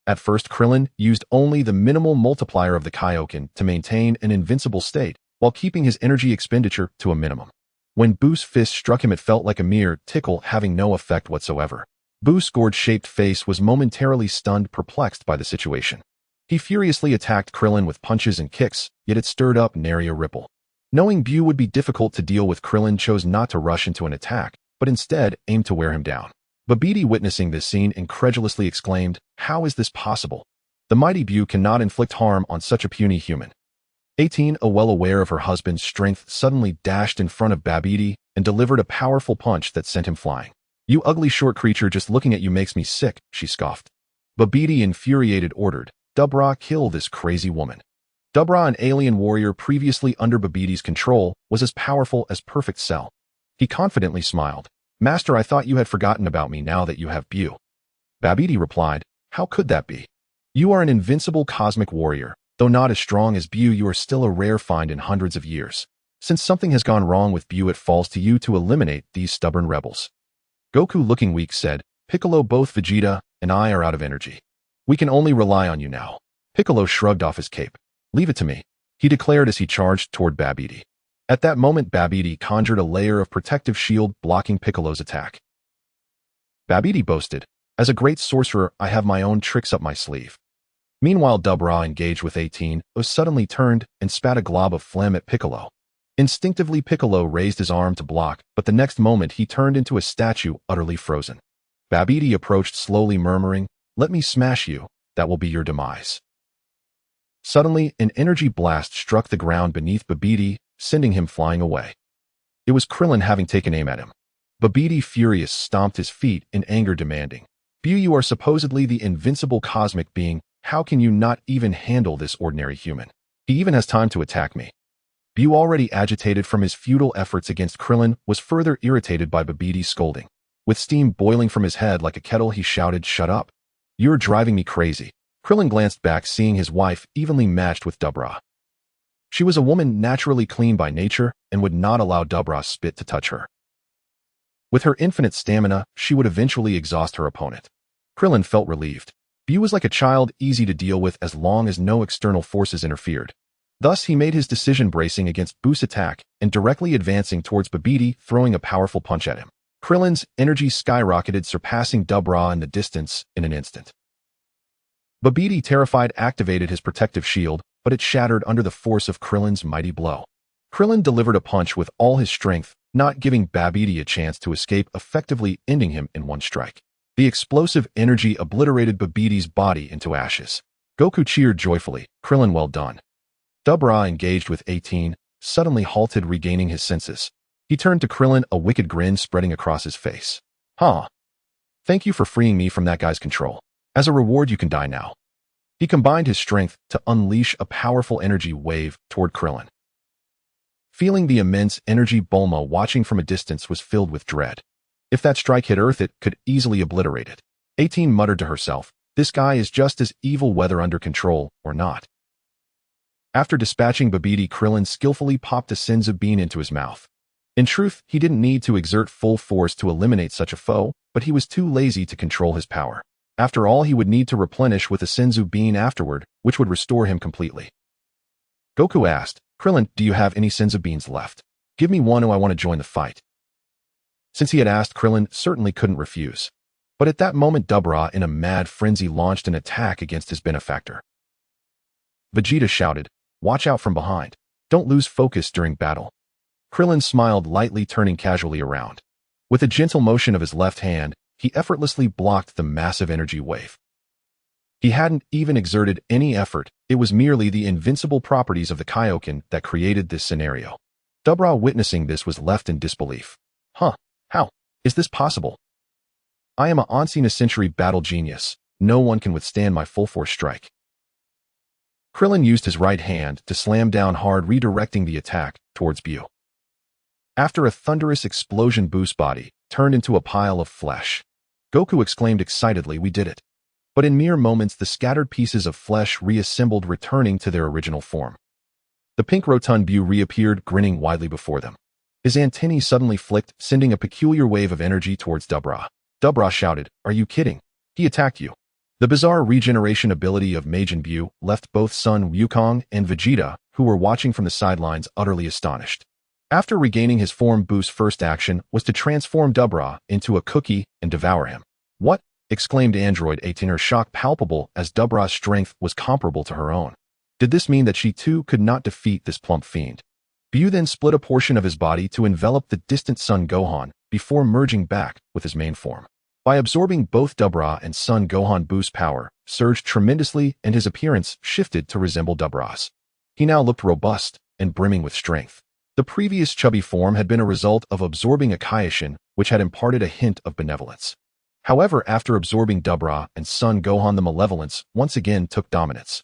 Speaker 1: At first, Krillin used only the minimal multiplier of the Kaioken to maintain an invincible state, while keeping his energy expenditure to a minimum. When Buu's fist struck him, it felt like a mere tickle, having no effect whatsoever. Buu's gourd-shaped face was momentarily stunned, perplexed by the situation. He furiously attacked Krillin with punches and kicks, yet it stirred up nary a ripple. Knowing Buu would be difficult to deal with, Krillin chose not to rush into an attack, but instead aimed to wear him down. Babidi, witnessing this scene, incredulously exclaimed, How is this possible? The mighty Buu cannot inflict harm on such a puny human. 18, well aware of her husband's strength, suddenly dashed in front of Babidi and delivered a powerful punch that sent him flying. You ugly short creature, just looking at you makes me sick, she scoffed. Babidi, infuriated, ordered, Dubra, kill this crazy woman. Dubra, an alien warrior previously under Babidi's control, was as powerful as Perfect Cell. He confidently smiled. Master, I thought you had forgotten about me now that you have Buu. Babidi replied, How could that be? You are an invincible cosmic warrior. Though not as strong as Buu, you are still a rare find in hundreds of years. Since something has gone wrong with Buu, it falls to you to eliminate these stubborn rebels. Goku, looking weak, said, Piccolo, both Vegeta and I are out of energy. We can only rely on you now. Piccolo shrugged off his cape. Leave it to me, he declared as he charged toward Babidi. At that moment, Babidi conjured a layer of protective shield, blocking Piccolo's attack. Babidi boasted, As a great sorcerer, I have my own tricks up my sleeve. Meanwhile, Dubra, engaged with 18, suddenly turned and spat a glob of phlegm at Piccolo. Instinctively, Piccolo raised his arm to block, but the next moment he turned into a statue, utterly frozen. Babidi approached slowly, murmuring, Let me smash you, that will be your demise. Suddenly, an energy blast struck the ground beneath Babidi, sending him flying away. It was Krillin, having taken aim at him. Babidi, furious, stomped his feet in anger, demanding, Buu, you are supposedly the invincible cosmic being. How can you not even handle this ordinary human? He even has time to attack me. Buu, already agitated from his futile efforts against Krillin, was further irritated by Babidi's scolding. With steam boiling from his head like a kettle, he shouted, Shut up. You're driving me crazy. Krillin glanced back, seeing his wife evenly matched with Dubra. She was a woman naturally clean by nature and would not allow Dubra's spit to touch her. With her infinite stamina, she would eventually exhaust her opponent. Krillin felt relieved. Buu was like a child, easy to deal with as long as no external forces interfered. Thus, he made his decision bracing against Buu's attack and directly advancing towards Babidi, throwing a powerful punch at him. Krillin's energy skyrocketed, surpassing Dubra in the distance in an instant. Babidi, terrified, activated his protective shield, but it shattered under the force of Krillin's mighty blow. Krillin delivered a punch with all his strength, not giving Babidi a chance to escape, effectively ending him in one strike. The explosive energy obliterated Babidi's body into ashes. Goku cheered joyfully. Krillin, well done. Dubra, engaged with 18, suddenly halted, regaining his senses. He turned to Krillin, a wicked grin spreading across his face. Huh. Thank you for freeing me from that guy's control. As a reward, you can die now. He combined his strength to unleash a powerful energy wave toward Krillin. Feeling the immense energy, Bulma, watching from a distance, was filled with dread. If that strike hit Earth, it could easily obliterate it. 18 muttered to herself, this guy is just as evil whether under control or not. After dispatching Babidi, Krillin skillfully popped a senzu bean into his mouth. In truth, he didn't need to exert full force to eliminate such a foe, but he was too lazy to control his power. After all, he would need to replenish with a senzu bean afterward, which would restore him completely. Goku asked, Krillin, do you have any senzu beans left? Give me one, or I want to join the fight. Since he had asked, Krillin certainly couldn't refuse. But at that moment, Dubra, in a mad frenzy, launched an attack against his benefactor. Vegeta shouted, watch out from behind. Don't lose focus during battle. Krillin smiled lightly, turning casually around. With a gentle motion of his left hand, he effortlessly blocked the massive energy wave. He hadn't even exerted any effort, it was merely the invincible properties of the Kaioken that created this scenario. Dubra, witnessing this, was left in disbelief. Huh, how is this possible? I am a once-in-a-century battle genius. No one can withstand my full-force strike. Krillin used his right hand to slam down hard, redirecting the attack towards Buu. After a thunderous explosion, Buu's body turned into a pile of flesh. Goku exclaimed excitedly, we did it. But in mere moments, the scattered pieces of flesh reassembled, returning to their original form. The pink rotund Buu reappeared, grinning widely before them. His antennae suddenly flicked, sending a peculiar wave of energy towards Dubra. Dubra shouted, are you kidding? He attacked you. The bizarre regeneration ability of Majin Buu left both Sun Wukong and Vegeta, who were watching from the sidelines, utterly astonished. After regaining his form, Buu's first action was to transform Dubra into a cookie and devour him. What? Exclaimed Android 18, her shock palpable as Dubra's strength was comparable to her own. Did this mean that she too could not defeat this plump fiend? Buu then split a portion of his body to envelop the distant Son Gohan before merging back with his main form. By absorbing both Dubra and Son Gohan, Buu's power surged tremendously and his appearance shifted to resemble Dubra's. He now looked robust and brimming with strength. The previous chubby form had been a result of absorbing a Kaioken, which had imparted a hint of benevolence. However, after absorbing Dubra and Son Gohan, the malevolence once again took dominance.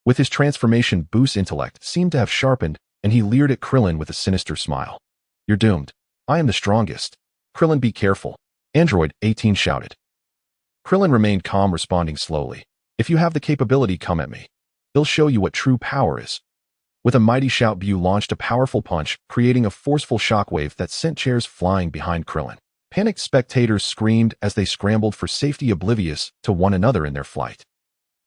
Speaker 1: With his transformation, Buu's intellect seemed to have sharpened, and he leered at Krillin with a sinister smile. You're doomed. I am the strongest. Krillin, be careful. Android 18 shouted. Krillin remained calm, responding slowly. If you have the capability, come at me. They'll show you what true power is. With a mighty shout, Buu launched a powerful punch, creating a forceful shockwave that sent chairs flying behind Krillin. Panicked spectators screamed as they scrambled for safety, oblivious to one another in their flight.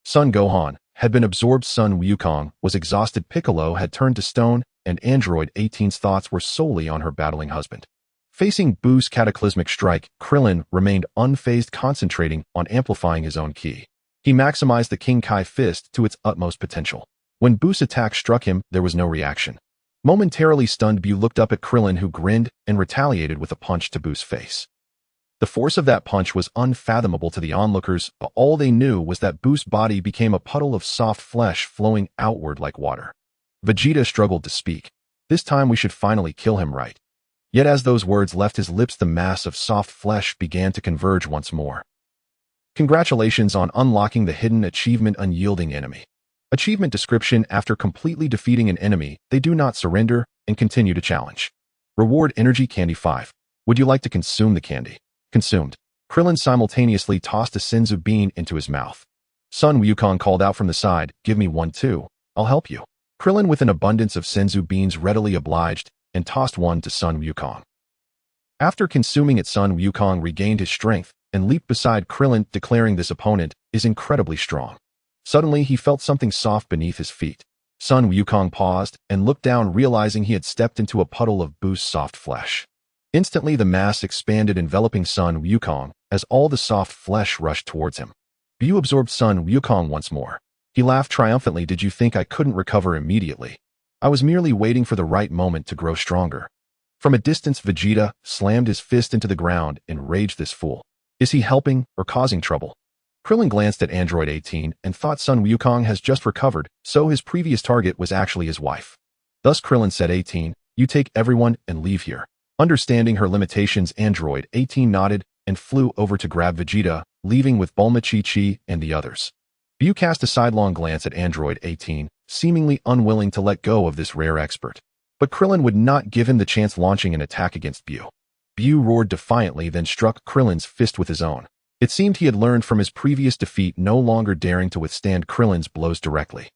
Speaker 1: Son Gohan had been absorbed, Sun Wukong was exhausted, Piccolo had turned to stone, and Android 18's thoughts were solely on her battling husband. Facing Buu's cataclysmic strike, Krillin remained unfazed, concentrating on amplifying his own ki. He maximized the King Kai fist to its utmost potential. When Buu's attack struck him, there was no reaction. Momentarily stunned, Buu looked up at Krillin, who grinned and retaliated with a punch to Buu's face. The force of that punch was unfathomable to the onlookers, but all they knew was that Buu's body became a puddle of soft flesh flowing outward like water. Vegeta struggled to speak. This time we should finally kill him, right? Yet as those words left his lips, the mass of soft flesh began to converge once more. Congratulations on unlocking the hidden achievement, Unyielding Enemy. Achievement description: after completely defeating an enemy, they do not surrender and continue to challenge. Reward: Energy Candy 5. Would you like to consume the candy? Consumed. Krillin simultaneously tossed a senzu bean into his mouth. Sun Wukong called out from the side, give me one too. I'll help you. Krillin with an abundance of senzu beans readily obliged and tossed one to Sun Wukong. After consuming it, Sun Wukong regained his strength and leaped beside Krillin, declaring this opponent is incredibly strong. Suddenly, he felt something soft beneath his feet. Sun Wukong paused and looked down, realizing he had stepped into a puddle of Buu's soft flesh. Instantly, the mass expanded, enveloping Sun Wukong as all the soft flesh rushed towards him. Buu absorbed Sun Wukong once more. He laughed triumphantly. Did you think I couldn't recover immediately? I was merely waiting for the right moment to grow stronger. From a distance, Vegeta slammed his fist into the ground and raged. This fool. Is he helping or causing trouble? Krillin glanced at Android 18 and thought Sun Wukong has just recovered, so his previous target was actually his wife. Thus Krillin said, 18, you take everyone and leave here. Understanding her limitations, Android 18 nodded and flew over to grab Vegeta, leaving with Bulma, Chi-Chi, and the others. Buu cast a sidelong glance at Android 18, seemingly unwilling to let go of this rare expert. But Krillin would not give him the chance, launching an attack against Buu. Buu roared defiantly, then struck Krillin's fist with his own. It seemed he had learned from his previous defeat, no longer daring to withstand Krillin's blows directly.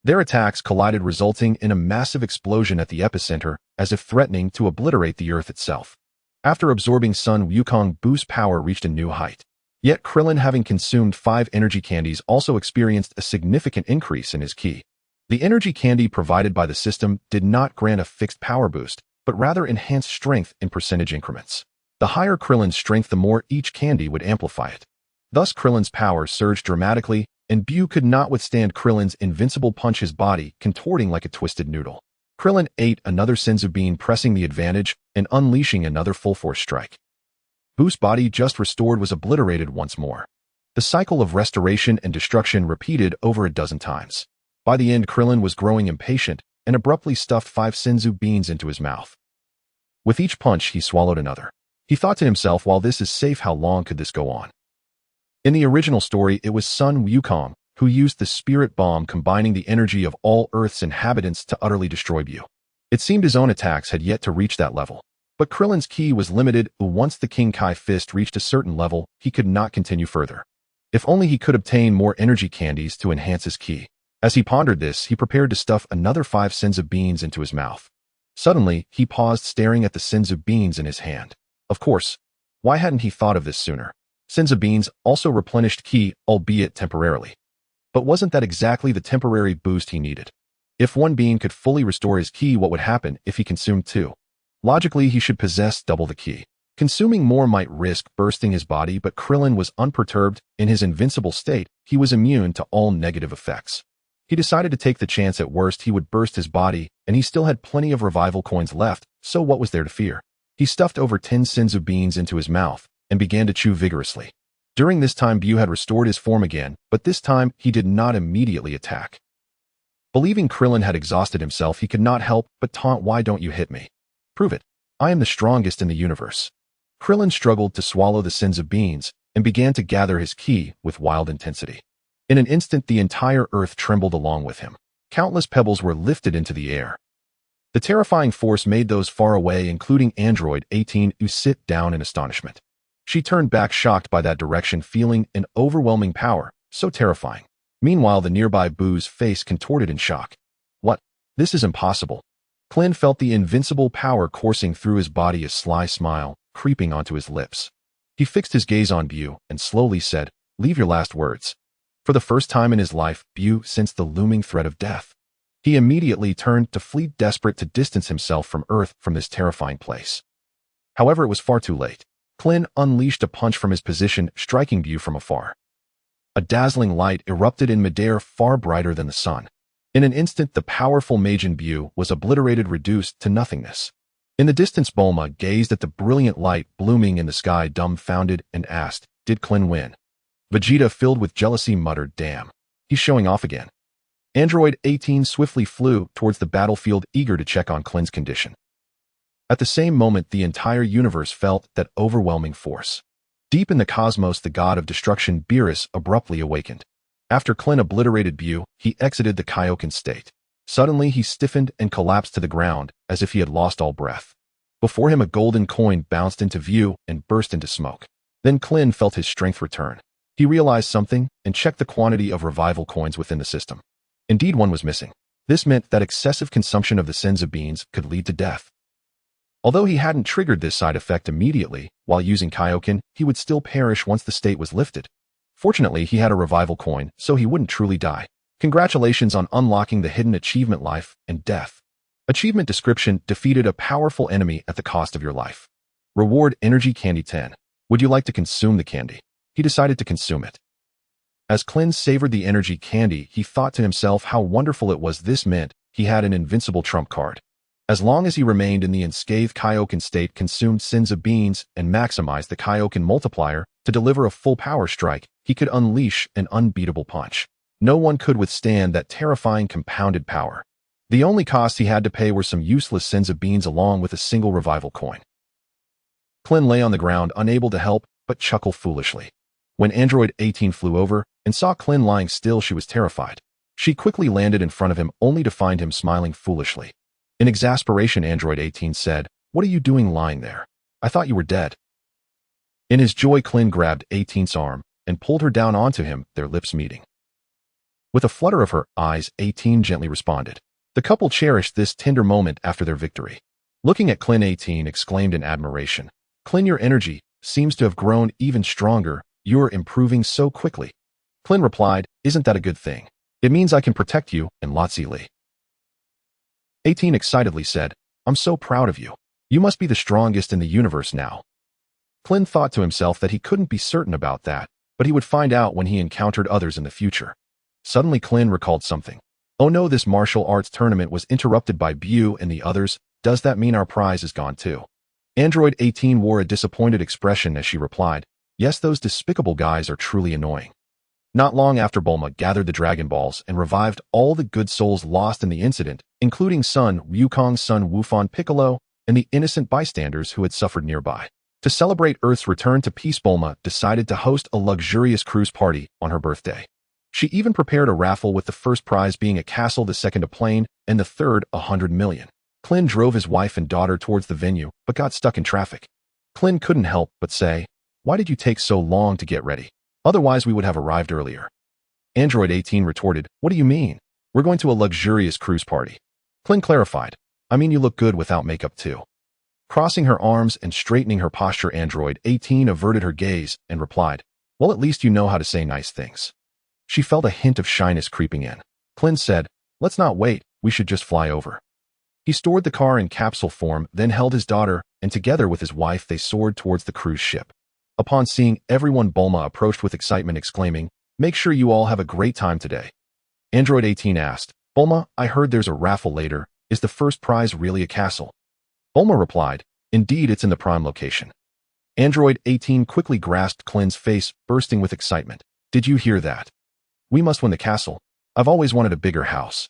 Speaker 1: Their attacks collided, resulting in a massive explosion at the epicenter, as if threatening to obliterate the Earth itself. After absorbing Sun Wukong, Buu's power reached a new height. Yet Krillin, having consumed 5 energy candies, also experienced a significant increase in his ki. The energy candy provided by the system did not grant a fixed power boost, but rather enhanced strength in percentage increments. The higher Krillin's strength, the more each candy would amplify it. Thus Krillin's power surged dramatically, and Buu could not withstand Krillin's invincible punch, his body contorting like a twisted noodle. Krillin ate another senzu bean, pressing the advantage and unleashing another full-force strike. Buu's body, just restored, was obliterated once more. The cycle of restoration and destruction repeated over a dozen times. By the end, Krillin was growing impatient and abruptly stuffed 5 senzu beans into his mouth. With each punch, he swallowed another. He thought to himself, while this is safe, how long could this go on? In the original story, it was Sun Wukong who used the spirit bomb, combining the energy of all Earth's inhabitants to utterly destroy Buu. It seemed his own attacks had yet to reach that level. But Krillin's ki was limited. Once the King Kai fist reached a certain level, he could not continue further. If only he could obtain more energy candies to enhance his ki. As he pondered this, he prepared to stuff another 5 senzu beans into his mouth. Suddenly, he paused, staring at the senzu beans in his hand. Of course, why hadn't he thought of this sooner? Senzu beans also replenished ki, albeit temporarily. But wasn't that exactly the temporary boost he needed? If one being could fully restore his ki, what would happen if he consumed 2? Logically, he should possess double the ki. Consuming more might risk bursting his body, but Krillin was unperturbed. In his invincible state, he was immune to all negative effects. He decided to take the chance. At worst, he would burst his body, and he still had plenty of revival coins left, so what was there to fear? He stuffed over 10 senzu beans into his mouth and began to chew vigorously. During this time, Buu had restored his form again, but this time he did not immediately attack. Believing Krillin had exhausted himself, he could not help but taunt, "Why don't you hit me? Prove it. I am the strongest in the universe." Krillin struggled to swallow the senzu beans and began to gather his ki with wild intensity. In an instant, the entire earth trembled along with him. Countless pebbles were lifted into the air. The terrifying force made those far away, including Android 18, sit down in astonishment. She turned back, shocked by that direction, feeling an overwhelming power, so terrifying. Meanwhile, the nearby Buu's face contorted in shock. What? This is impossible. Krillin felt the invincible power coursing through his body, a sly smile creeping onto his lips. He fixed his gaze on Buu and slowly said, "Leave your last words." For the first time in his life, Buu sensed the looming threat of death. He immediately turned to flee, desperate to distance himself from Earth, from this terrifying place. However, it was far too late. Krillin unleashed a punch from his position, striking Buu from afar. A dazzling light erupted in midair, far brighter than the sun. In an instant, the powerful Majin Buu was obliterated, reduced to nothingness. In the distance, Bulma gazed at the brilliant light blooming in the sky, dumbfounded, and asked, "Did Krillin win?" Vegeta, filled with jealousy, muttered, "Damn, he's showing off again." Android 18 swiftly flew towards the battlefield, eager to check on Krillin's condition. At the same moment, the entire universe felt that overwhelming force. Deep in the cosmos, the god of destruction, Beerus, abruptly awakened. After Krillin obliterated Buu, he exited the Kaioken state. Suddenly, he stiffened and collapsed to the ground, as if he had lost all breath. Before him, a golden coin bounced into view and burst into smoke. Then Krillin felt his strength return. He realized something and checked the quantity of revival coins within the system. Indeed, one was missing. This meant that excessive consumption of the senzu beans could lead to death. Although he hadn't triggered this side effect immediately, while using Kaioken, he would still perish once the state was lifted. Fortunately, he had a revival coin, so he wouldn't truly die. Congratulations on unlocking the hidden achievement life and death. Achievement description: defeated a powerful enemy at the cost of your life. Reward: energy candy 10. Would you like to consume the candy? He decided to consume it. As Klin savored the energy candy, he thought to himself how wonderful it was. This meant he had an invincible trump card. As long as he remained in the unscathed Kaioken state, consumed senzu beans, and maximized the Kaioken multiplier to deliver a full power strike, he could unleash an unbeatable punch. No one could withstand that terrifying compounded power. The only costs he had to pay were some useless senzu beans along with a single revival coin. Klin lay on the ground, unable to help but chuckle foolishly. When Android 18 flew over and saw Klin lying still, she was terrified. She quickly landed in front of him, only to find him smiling foolishly. In exasperation, Android 18 said, "What are you doing lying there? I thought you were dead." In his joy, Klin grabbed 18's arm and pulled her down onto him, their lips meeting. With a flutter of her eyes, 18 gently responded. The couple cherished this tender moment after their victory. Looking at Klin, 18 exclaimed in admiration, "Klin, your energy seems to have grown even stronger. You're improving so quickly." Klin replied, "Isn't that a good thing? It means I can protect you and Lotzi. 18 excitedly said, "I'm so proud of you. You must be the strongest in the universe now." Klin thought to himself that he couldn't be certain about that, but he would find out when he encountered others in the future. Suddenly, Klin recalled something. Oh no, this martial arts tournament was interrupted by Buu and the others. Does that mean our prize is gone too? Android 18 wore a disappointed expression as she replied, "Yes, those despicable guys are truly annoying." Not long after, Bulma gathered the Dragon Balls and revived all the good souls lost in the incident, including Sun Wukong's son Wufan Piccolo and the innocent bystanders who had suffered nearby. To celebrate Earth's return to peace, Bulma decided to host a luxurious cruise party on her birthday. She even prepared a raffle, with the first prize being a castle, the second a plane, and the third 100 million. Klin drove his wife and daughter towards the venue, but got stuck in traffic. Klin couldn't help but say, "Why did you take so long to get ready? Otherwise we would have arrived earlier." Android 18 retorted, "What do you mean? We're going to a luxurious cruise party." Klin clarified, "I mean you look good without makeup too." Crossing her arms and straightening her posture, Android 18 averted her gaze and replied, "Well, at least you know how to say nice things." She felt a hint of shyness creeping in. Klin said, "Let's not wait, we should just fly over." He stored the car in capsule form, then held his daughter, and together with his wife they soared towards the cruise ship. Upon seeing everyone, Bulma approached with excitement, exclaiming, "Make sure you all have a great time today." Android 18 asked, "Bulma, I heard there's a raffle later. Is the first prize really a castle?" Bulma replied, "Indeed, it's in the prime location." Android 18 quickly grasped Klin's face, bursting with excitement. "Did you hear that? We must win the castle. I've always wanted a bigger house."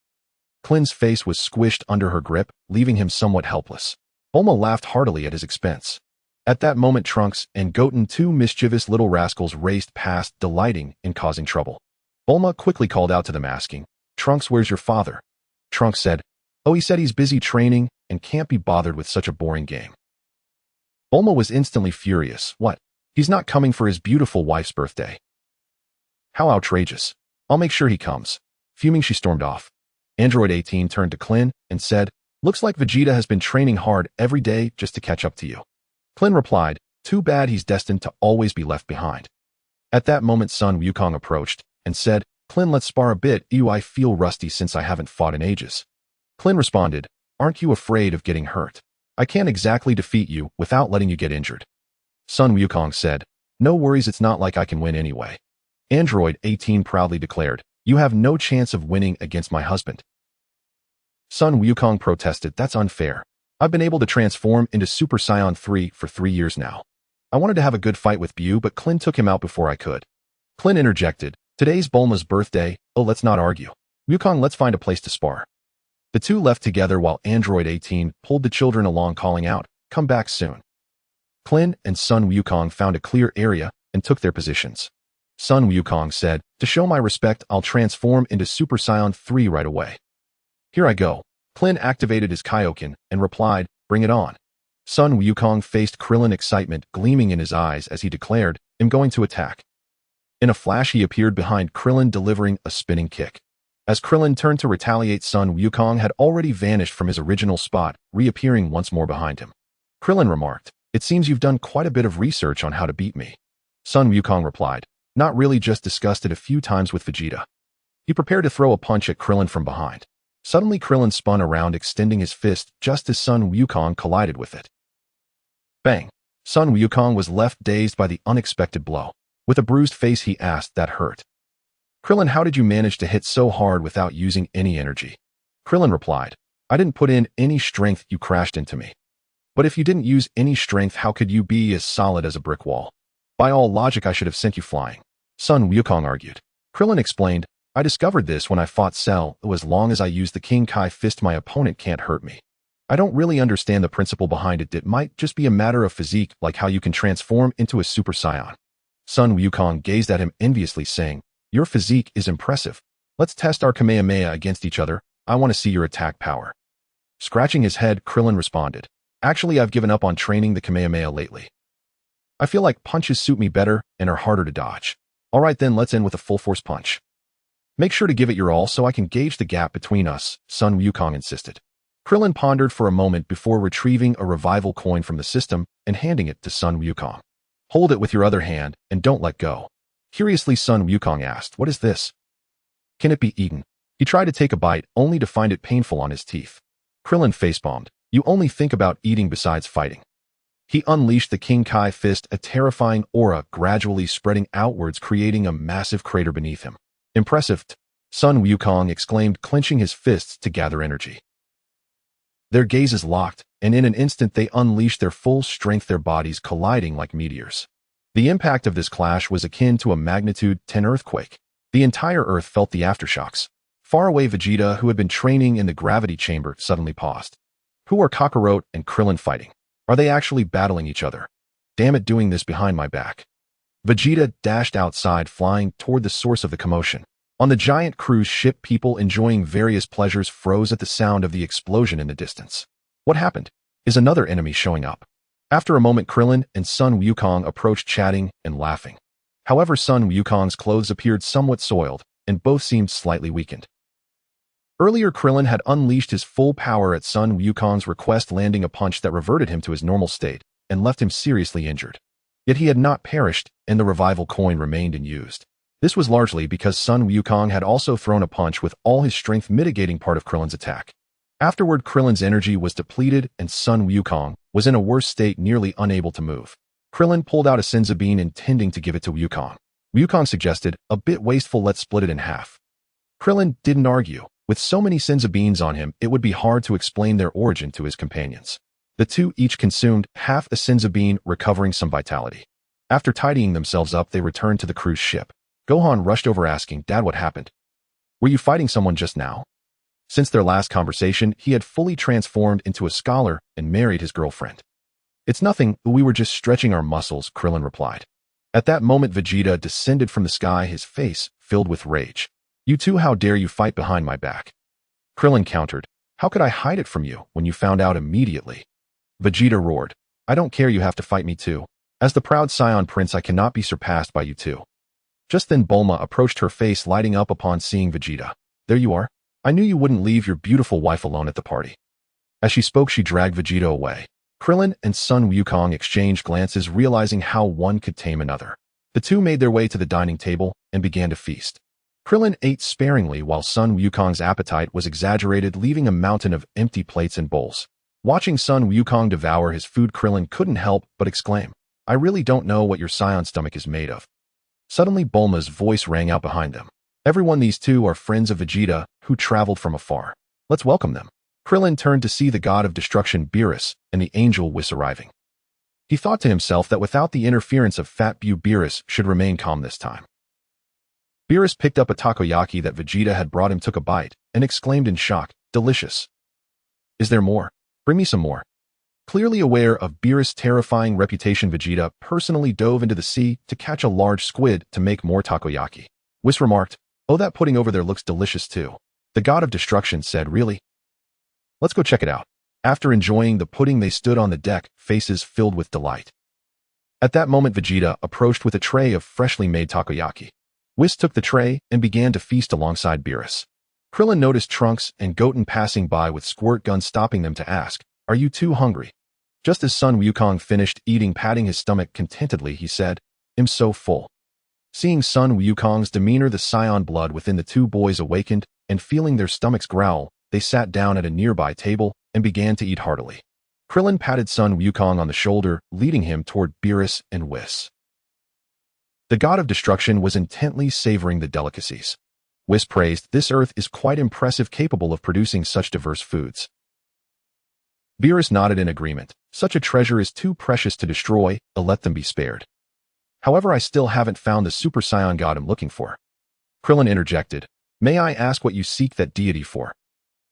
Speaker 1: Klin's face was squished under her grip, leaving him somewhat helpless. Bulma laughed heartily at his expense. At that moment, Trunks and Goten, two mischievous little rascals, raced past, delighting in causing trouble. Bulma quickly called out to them, asking, "Trunks, where's your father?" Trunks said, "Oh, he said he's busy training and can't be bothered with such a boring game." Bulma was instantly furious. "What? He's not coming for his beautiful wife's birthday? How outrageous. I'll make sure he comes." Fuming, she stormed off. Android 18 turned to Klin and said, "Looks like Vegeta has been training hard every day just to catch up to you." Klin replied, "Too bad, he's destined to always be left behind." At that moment, Sun Wukong approached and said, "Klin, let's spar a bit. Ew, I feel rusty since I haven't fought in ages." Klin responded, "Aren't you afraid of getting hurt? I can't exactly defeat you without letting you get injured." Sun Wukong said, "No worries, it's not like I can win anyway." Android 18 proudly declared, "You have no chance of winning against my husband." Sun Wukong protested, "That's unfair. I've been able to transform into Super Saiyan 3 for 3 years now. I wanted to have a good fight with Buu, but Klin took him out before I could." Klin interjected, "Today's Bulma's birthday. Oh, let's not argue. Wukong, let's find a place to spar." The two left together while Android 18 pulled the children along, calling out, "Come back soon." Klin and Sun Wukong found a clear area and took their positions. Sun Wukong said, "To show my respect, I'll transform into Super Saiyan 3 right away." "Here I go." Klin activated his Kaioken and replied, "Bring it on." Sun Wukong faced Krillin, excitement gleaming in his eyes as he declared, "I'm going to attack." In a flash, he appeared behind Krillin, delivering a spinning kick. As Krillin turned to retaliate, Sun Wukong had already vanished from his original spot, reappearing once more behind him. Krillin remarked, "It seems you've done quite a bit of research on how to beat me." Sun Wukong replied, "Not really, just discussed it a few times with Vegeta." He prepared to throw a punch at Krillin from behind. Suddenly, Krillin spun around, extending his fist just as Sun Wukong collided with it. Bang! Sun Wukong was left dazed by the unexpected blow. With a bruised face, he asked, "That hurt?" Krillin, "How did you manage to hit so hard without using any energy?" Krillin replied, "I didn't put in any strength, you crashed into me." "But if you didn't use any strength, how could you be as solid as a brick wall? By all logic, I should have sent you flying," Sun Wukong argued. Krillin explained, "I discovered this when I fought Cell, though as long as I use the King Kai fist, my opponent can't hurt me. I don't really understand the principle behind it. It might just be a matter of physique, like how you can transform into a Super Saiyan." Sun Wukong gazed at him enviously, saying, "Your physique is impressive. Let's test our Kamehameha against each other. I want to see your attack power." Scratching his head, Krillin responded, "Actually, I've given up on training the Kamehameha lately. I feel like punches suit me better and are harder to dodge." "All right then, let's end with a full-force punch." "Make sure to give it your all so I can gauge the gap between us," Sun Wukong insisted. Krillin pondered for a moment before retrieving a revival coin from the system and handing it to Sun Wukong. "Hold it with your other hand and don't let go." Curiously, Sun Wukong asked, "What is this? Can it be eaten?" He tried to take a bite, only to find it painful on his teeth. Krillin facepalmed, "You only think about eating besides fighting." He unleashed the King Kai fist, a terrifying aura gradually spreading outwards, creating a massive crater beneath him. "Impressive," Sun Wukong exclaimed, clenching his fists to gather energy. Their gazes locked, and in an instant they unleashed their full strength, their bodies colliding like meteors. The impact of this clash was akin to a magnitude 10 earthquake. The entire Earth felt the aftershocks. Far away, Vegeta, who had been training in the gravity chamber, suddenly paused. "Who are Kakarot and Krillin fighting? Are they actually battling each other? Damn it, doing this behind my back." Vegeta dashed outside, flying toward the source of the commotion. On the giant cruise ship, people enjoying various pleasures froze at the sound of the explosion in the distance. What happened? Is another enemy showing up? After a moment, Krillin and Sun Wukong approached, chatting and laughing. However, Sun Wukong's clothes appeared somewhat soiled, and both seemed slightly weakened. Earlier, Krillin had unleashed his full power at Sun Wukong's request, landing a punch that reverted him to his normal state and left him seriously injured. Yet he had not perished, and the revival coin remained unused. This was largely because Sun Wukong had also thrown a punch with all his strength, mitigating part of Krillin's attack. Afterward, Krillin's energy was depleted and Sun Wukong was in a worse state, nearly unable to move. Krillin pulled out a Senzu bean, intending to give it to Wukong. Wukong suggested, "A bit wasteful, let's split it in half." Krillin didn't argue. With so many Senzu beans on him, it would be hard to explain their origin to his companions. The two each consumed half a Senzu bean, recovering some vitality. After tidying themselves up, they returned to the cruise ship. Gohan rushed over, asking, "Dad, what happened? Were you fighting someone just now?" Since their last conversation, he had fully transformed into a scholar and married his girlfriend. "It's nothing, we were just stretching our muscles," Krillin replied. At that moment, Vegeta descended from the sky, his face filled with rage. "You two, how dare you fight behind my back?" Krillin countered, "How could I hide it from you when you found out immediately?" Vegeta roared, "I don't care, you have to fight me too. As the proud Saiyan Prince, I cannot be surpassed by you two." Just then Bulma approached, her face lighting up upon seeing Vegeta. "There you are. I knew you wouldn't leave your beautiful wife alone at the party." As she spoke, she dragged Vegeta away. Krillin and Sun Wukong exchanged glances, realizing how one could tame another. The two made their way to the dining table and began to feast. Krillin ate sparingly while Sun Wukong's appetite was exaggerated, leaving a mountain of empty plates and bowls. Watching Sun Wukong devour his food, Krillin couldn't help but exclaim, "I really don't know what your Saiyan stomach is made of." Suddenly, Bulma's voice rang out behind them. "Everyone, these two are friends of Vegeta who traveled from afar. Let's welcome them." Krillin turned to see the god of destruction, Beerus, and the angel Whis arriving. He thought to himself that without the interference of Fat Beau, Beerus should remain calm this time. Beerus picked up a takoyaki that Vegeta had brought him, took a bite, and exclaimed in shock, "Delicious. Is there more? Bring me some more." Clearly aware of Beerus' terrifying reputation, Vegeta personally dove into the sea to catch a large squid to make more takoyaki. Whis remarked, "Oh, that pudding over there looks delicious too." The god of destruction said, "Really? Let's go check it out." After enjoying the pudding, they stood on the deck, faces filled with delight. At that moment, Vegeta approached with a tray of freshly made takoyaki. Whis took the tray and began to feast alongside Beerus. Krillin noticed Trunks and Goten passing by with squirt guns stopping them to ask, "Are you too hungry?" Just as Sun Wukong finished eating, patting his stomach contentedly, he said, "I'm so full." Seeing Sun Wukong's demeanor, the Scion blood within the two boys awakened, and feeling their stomachs growl, they sat down at a nearby table and began to eat heartily. Krillin patted Sun Wukong on the shoulder, leading him toward Beerus and Whis. The god of destruction was intently savoring the delicacies. Whis praised, "This earth is quite impressive, capable of producing such diverse foods." Beerus nodded in agreement. "Such a treasure is too precious to destroy, let them be spared. However, I still haven't found the Super Saiyan God I'm looking for." Krillin interjected, "May I ask what you seek that deity for?"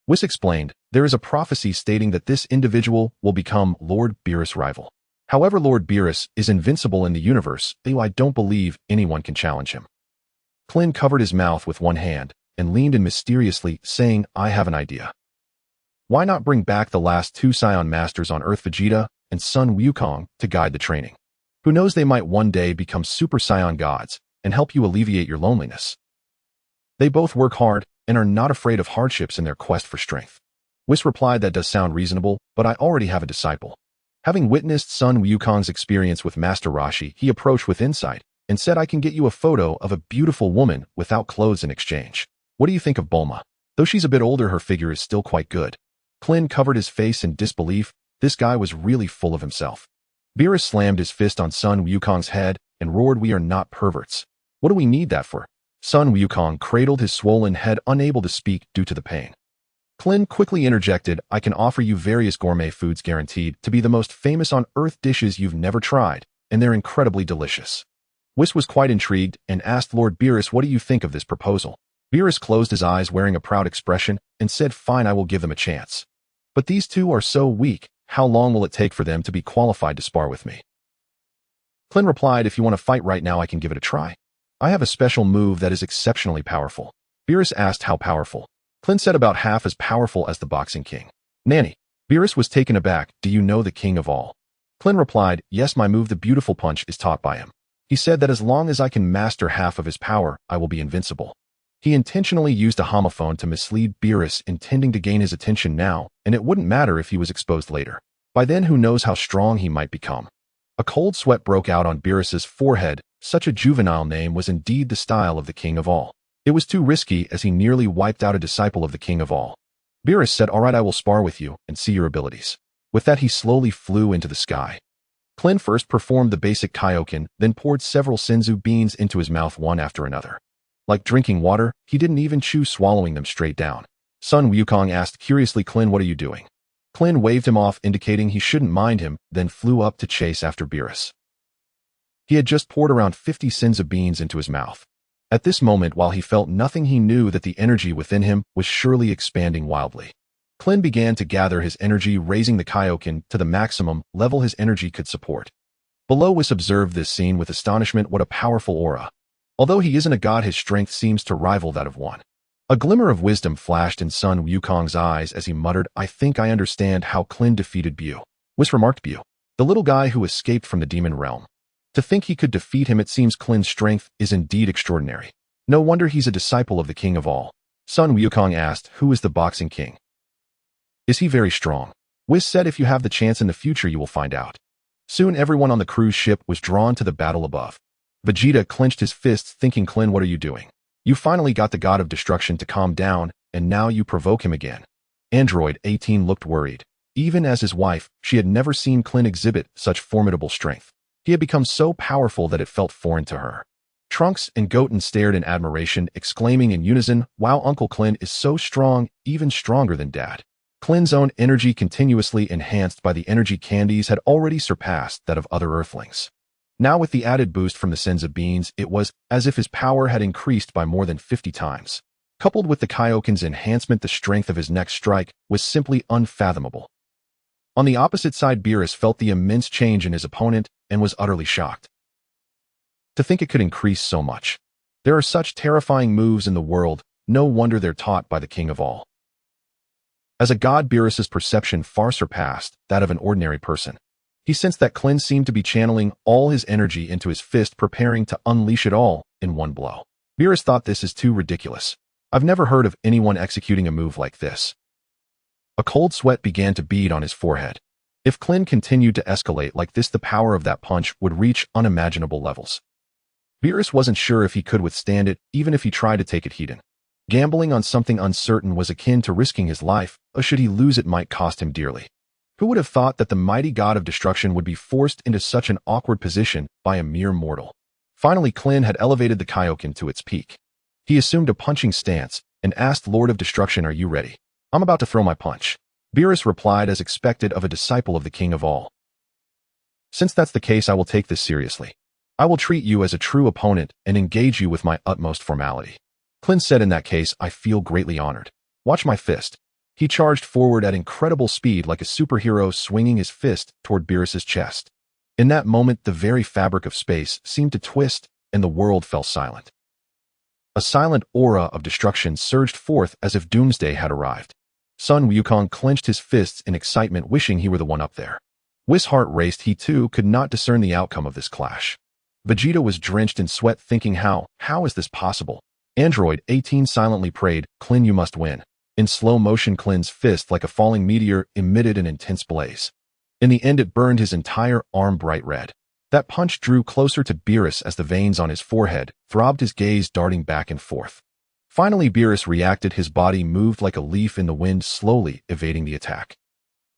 Speaker 1: Whis explained, "There is a prophecy stating that this individual will become Lord Beerus' rival. However, Lord Beerus is invincible in the universe, though I don't believe anyone can challenge him." Klin covered his mouth with one hand and leaned in mysteriously, saying, "I have an idea. Why not bring back the last two Saiyan Masters on Earth, Vegeta and Sun Wukong, to guide the training? Who knows, they might one day become Super Saiyan Gods and help you alleviate your loneliness. They both work hard and are not afraid of hardships in their quest for strength." Whis replied, "That does sound reasonable, but I already have a disciple." Having witnessed Sun Wukong's experience with Master Roshi, he approached with insight and said, "I can get you a photo of a beautiful woman without clothes in exchange. What do you think of Bulma? Though she's a bit older, her figure is still quite good." Klin covered his face in disbelief. This guy was really full of himself. Beerus slammed his fist on Sun Wukong's head and roared, "We are not perverts. What do we need that for?" Sun Wukong cradled his swollen head, unable to speak due to the pain. Klin quickly interjected, "I can offer you various gourmet foods guaranteed to be the most famous on Earth, dishes you've never tried, and they're incredibly delicious." Whis was quite intrigued and asked Lord Beerus, "What do you think of this proposal?" Beerus closed his eyes wearing a proud expression and said, "Fine, I will give them a chance. But these two are so weak, how long will it take for them to be qualified to spar with me?" Klin replied, "If you want to fight right now, I can give it a try. I have a special move that is exceptionally powerful." Beerus asked, "How powerful?" Klin said, "About half as powerful as the Boxing King." "Nanny." Beerus was taken aback, "Do you know the king of all?" Klin replied, "Yes, my move, the beautiful punch, is taught by him. He said that as long as I can master half of his power, I will be invincible." He intentionally used a homophone to mislead Beerus, intending to gain his attention now, and it wouldn't matter if he was exposed later. By then, who knows how strong he might become. A cold sweat broke out on Beerus's forehead. Such a juvenile name was indeed the style of the king of all. It was too risky, as he nearly wiped out a disciple of the king of all. Beerus said, "All right, I will spar with you and see your abilities." With that, he slowly flew into the sky. Klin first performed the basic Kaioken, then poured several senzu beans into his mouth one after another. Like drinking water, he didn't even chew, swallowing them straight down. Sun Wukong asked curiously, "Klin, what are you doing?" Klin waved him off, indicating he shouldn't mind him, then flew up to chase after Beerus. He had just poured around 50 senzu beans into his mouth. At this moment, while he felt nothing, he knew that the energy within him was surely expanding wildly. Klin began to gather his energy, raising the Kaioken to the maximum level his energy could support. Below, Whis observed this scene with astonishment. What a powerful aura. Although he isn't a god, his strength seems to rival that of one. A glimmer of wisdom flashed in Sun Wukong's eyes as he muttered, "I think I understand how Klin defeated Buu." Whis remarked, "Buu, the little guy who escaped from the demon realm. To think he could defeat him, it seems Klin's strength is indeed extraordinary. No wonder he's a disciple of the king of all." Sun Wukong asked, "Who is the Boxing King? Is he very strong?" Whis said, "If you have the chance in the future, you will find out." Soon everyone on the cruise ship was drawn to the battle above. Vegeta clenched his fists, thinking, "Klin, what are you doing? You finally got the god of destruction to calm down, and now you provoke him again." Android 18 looked worried. Even as his wife, she had never seen Klin exhibit such formidable strength. He had become so powerful that it felt foreign to her. Trunks and Goten stared in admiration, exclaiming in unison, "Wow, Uncle Klin is so strong, even stronger than Dad." Klin's own energy, continuously enhanced by the energy candies, had already surpassed that of other Earthlings. Now, with the added boost from the senzu beans, it was as if his power had increased by more than 50 times. Coupled with the Kaioken's enhancement, the strength of his next strike was simply unfathomable. On the opposite side, Beerus felt the immense change in his opponent and was utterly shocked. To think it could increase so much. There are such terrifying moves in the world, no wonder they're taught by the king of all. As a god, Beerus's perception far surpassed that of an ordinary person. He sensed that Klin seemed to be channeling all his energy into his fist, preparing to unleash it all in one blow. Beerus thought, "This is too ridiculous. I've never heard of anyone executing a move like this. A cold sweat began to bead on his forehead. If Klin continued to escalate like this, the power of that punch would reach unimaginable levels. Beerus wasn't sure if he could withstand it, even if he tried to take it head-on. Gambling on something uncertain was akin to risking his life, or should he lose it might cost him dearly. Who would have thought that the mighty god of destruction would be forced into such an awkward position by a mere mortal? Finally, Klin had elevated the Kaioken to its peak. He assumed a punching stance and asked Lord of Destruction, "Are you ready?" "I'm about to throw my punch." Beerus replied as expected of a disciple of the King of All. "Since that's the case, I will take this seriously. I will treat you as a true opponent and engage you with my utmost formality." Klin said, "In that case, I feel greatly honored. Watch my fist." He charged forward at incredible speed like a superhero, swinging his fist toward Beerus's chest. In that moment, the very fabric of space seemed to twist, and the world fell silent. A silent aura of destruction surged forth as if doomsday had arrived. Sun Wukong clenched his fists in excitement, wishing he were the one up there. Whis' heart raced. He too could not discern the outcome of this clash. Vegeta was drenched in sweat, thinking, how is this possible? Android 18 silently prayed, "Klin, you must win." In slow motion, Klin's fist, like a falling meteor, emitted an intense blaze. In the end, it burned his entire arm bright red. That punch drew closer to Beerus as the veins on his forehead throbbed, his gaze darting back and forth. Finally, Beerus reacted. His body moved like a leaf in the wind, slowly evading the attack.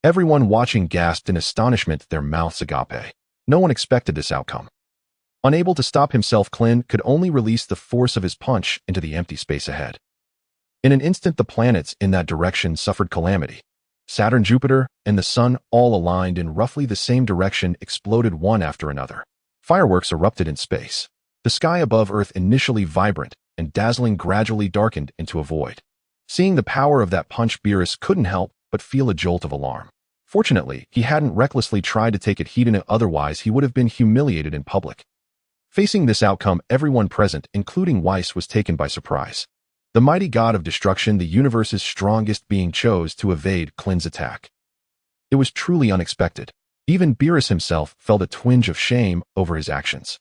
Speaker 1: Everyone watching gasped in astonishment, their mouths agape. No one expected this outcome. Unable to stop himself, Klin could only release the force of his punch into the empty space ahead. In an instant, the planets in that direction suffered calamity. Saturn, Jupiter, and the Sun, all aligned in roughly the same direction, exploded one after another. Fireworks erupted in space. The sky above Earth, initially vibrant and dazzling, gradually darkened into a void. Seeing the power of that punch, Beerus couldn't help but feel a jolt of alarm. Fortunately, he hadn't recklessly tried to take it head-on, otherwise he would have been humiliated in public. Facing this outcome, everyone present, including Whis, was taken by surprise. The mighty god of destruction, the universe's strongest being, chose to evade Klin's attack. It was truly unexpected. Even Beerus himself felt a twinge of shame over his actions.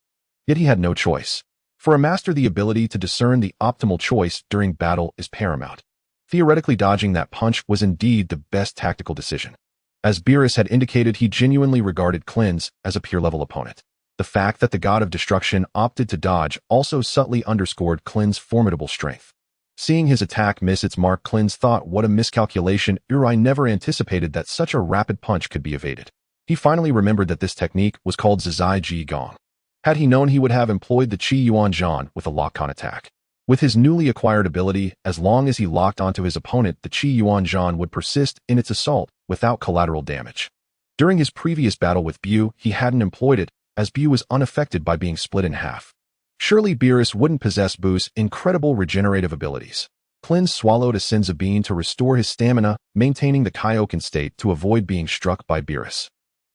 Speaker 1: Yet he had no choice. For a master, the ability to discern the optimal choice during battle is paramount. Theoretically, dodging that punch was indeed the best tactical decision. As Beerus had indicated, he genuinely regarded Klin as a peer-level opponent. The fact that the god of destruction opted to dodge also subtly underscored Klin's formidable strength. Seeing his attack miss its mark, Klin thought, "What a miscalculation. I never anticipated that such a rapid punch could be evaded." He finally remembered that this technique was called Zizai Ji Gong. Had he known, he would have employed the Qi Yuan Zhan with a lock-on attack. With his newly acquired ability, as long as he locked onto his opponent, the Qi Yuan Zhan would persist in its assault without collateral damage. During his previous battle with Buu, he hadn't employed it, as Buu was unaffected by being split in half. Surely Beerus wouldn't possess Buu's incredible regenerative abilities. Klin swallowed a senzu bean to restore his stamina, maintaining the Kaioken state to avoid being struck by Beerus.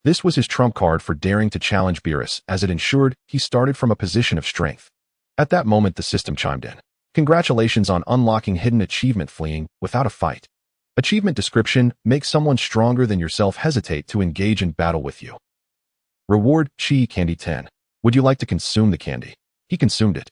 Speaker 1: This was his trump card for daring to challenge Beerus, as it ensured he started from a position of strength. At that moment, the system chimed in. "Congratulations on unlocking hidden achievement, fleeing without a fight." Achievement description: make someone stronger than yourself hesitate to engage in battle with you. Reward: Chi Candy 10. Would you like to consume the candy? He consumed it.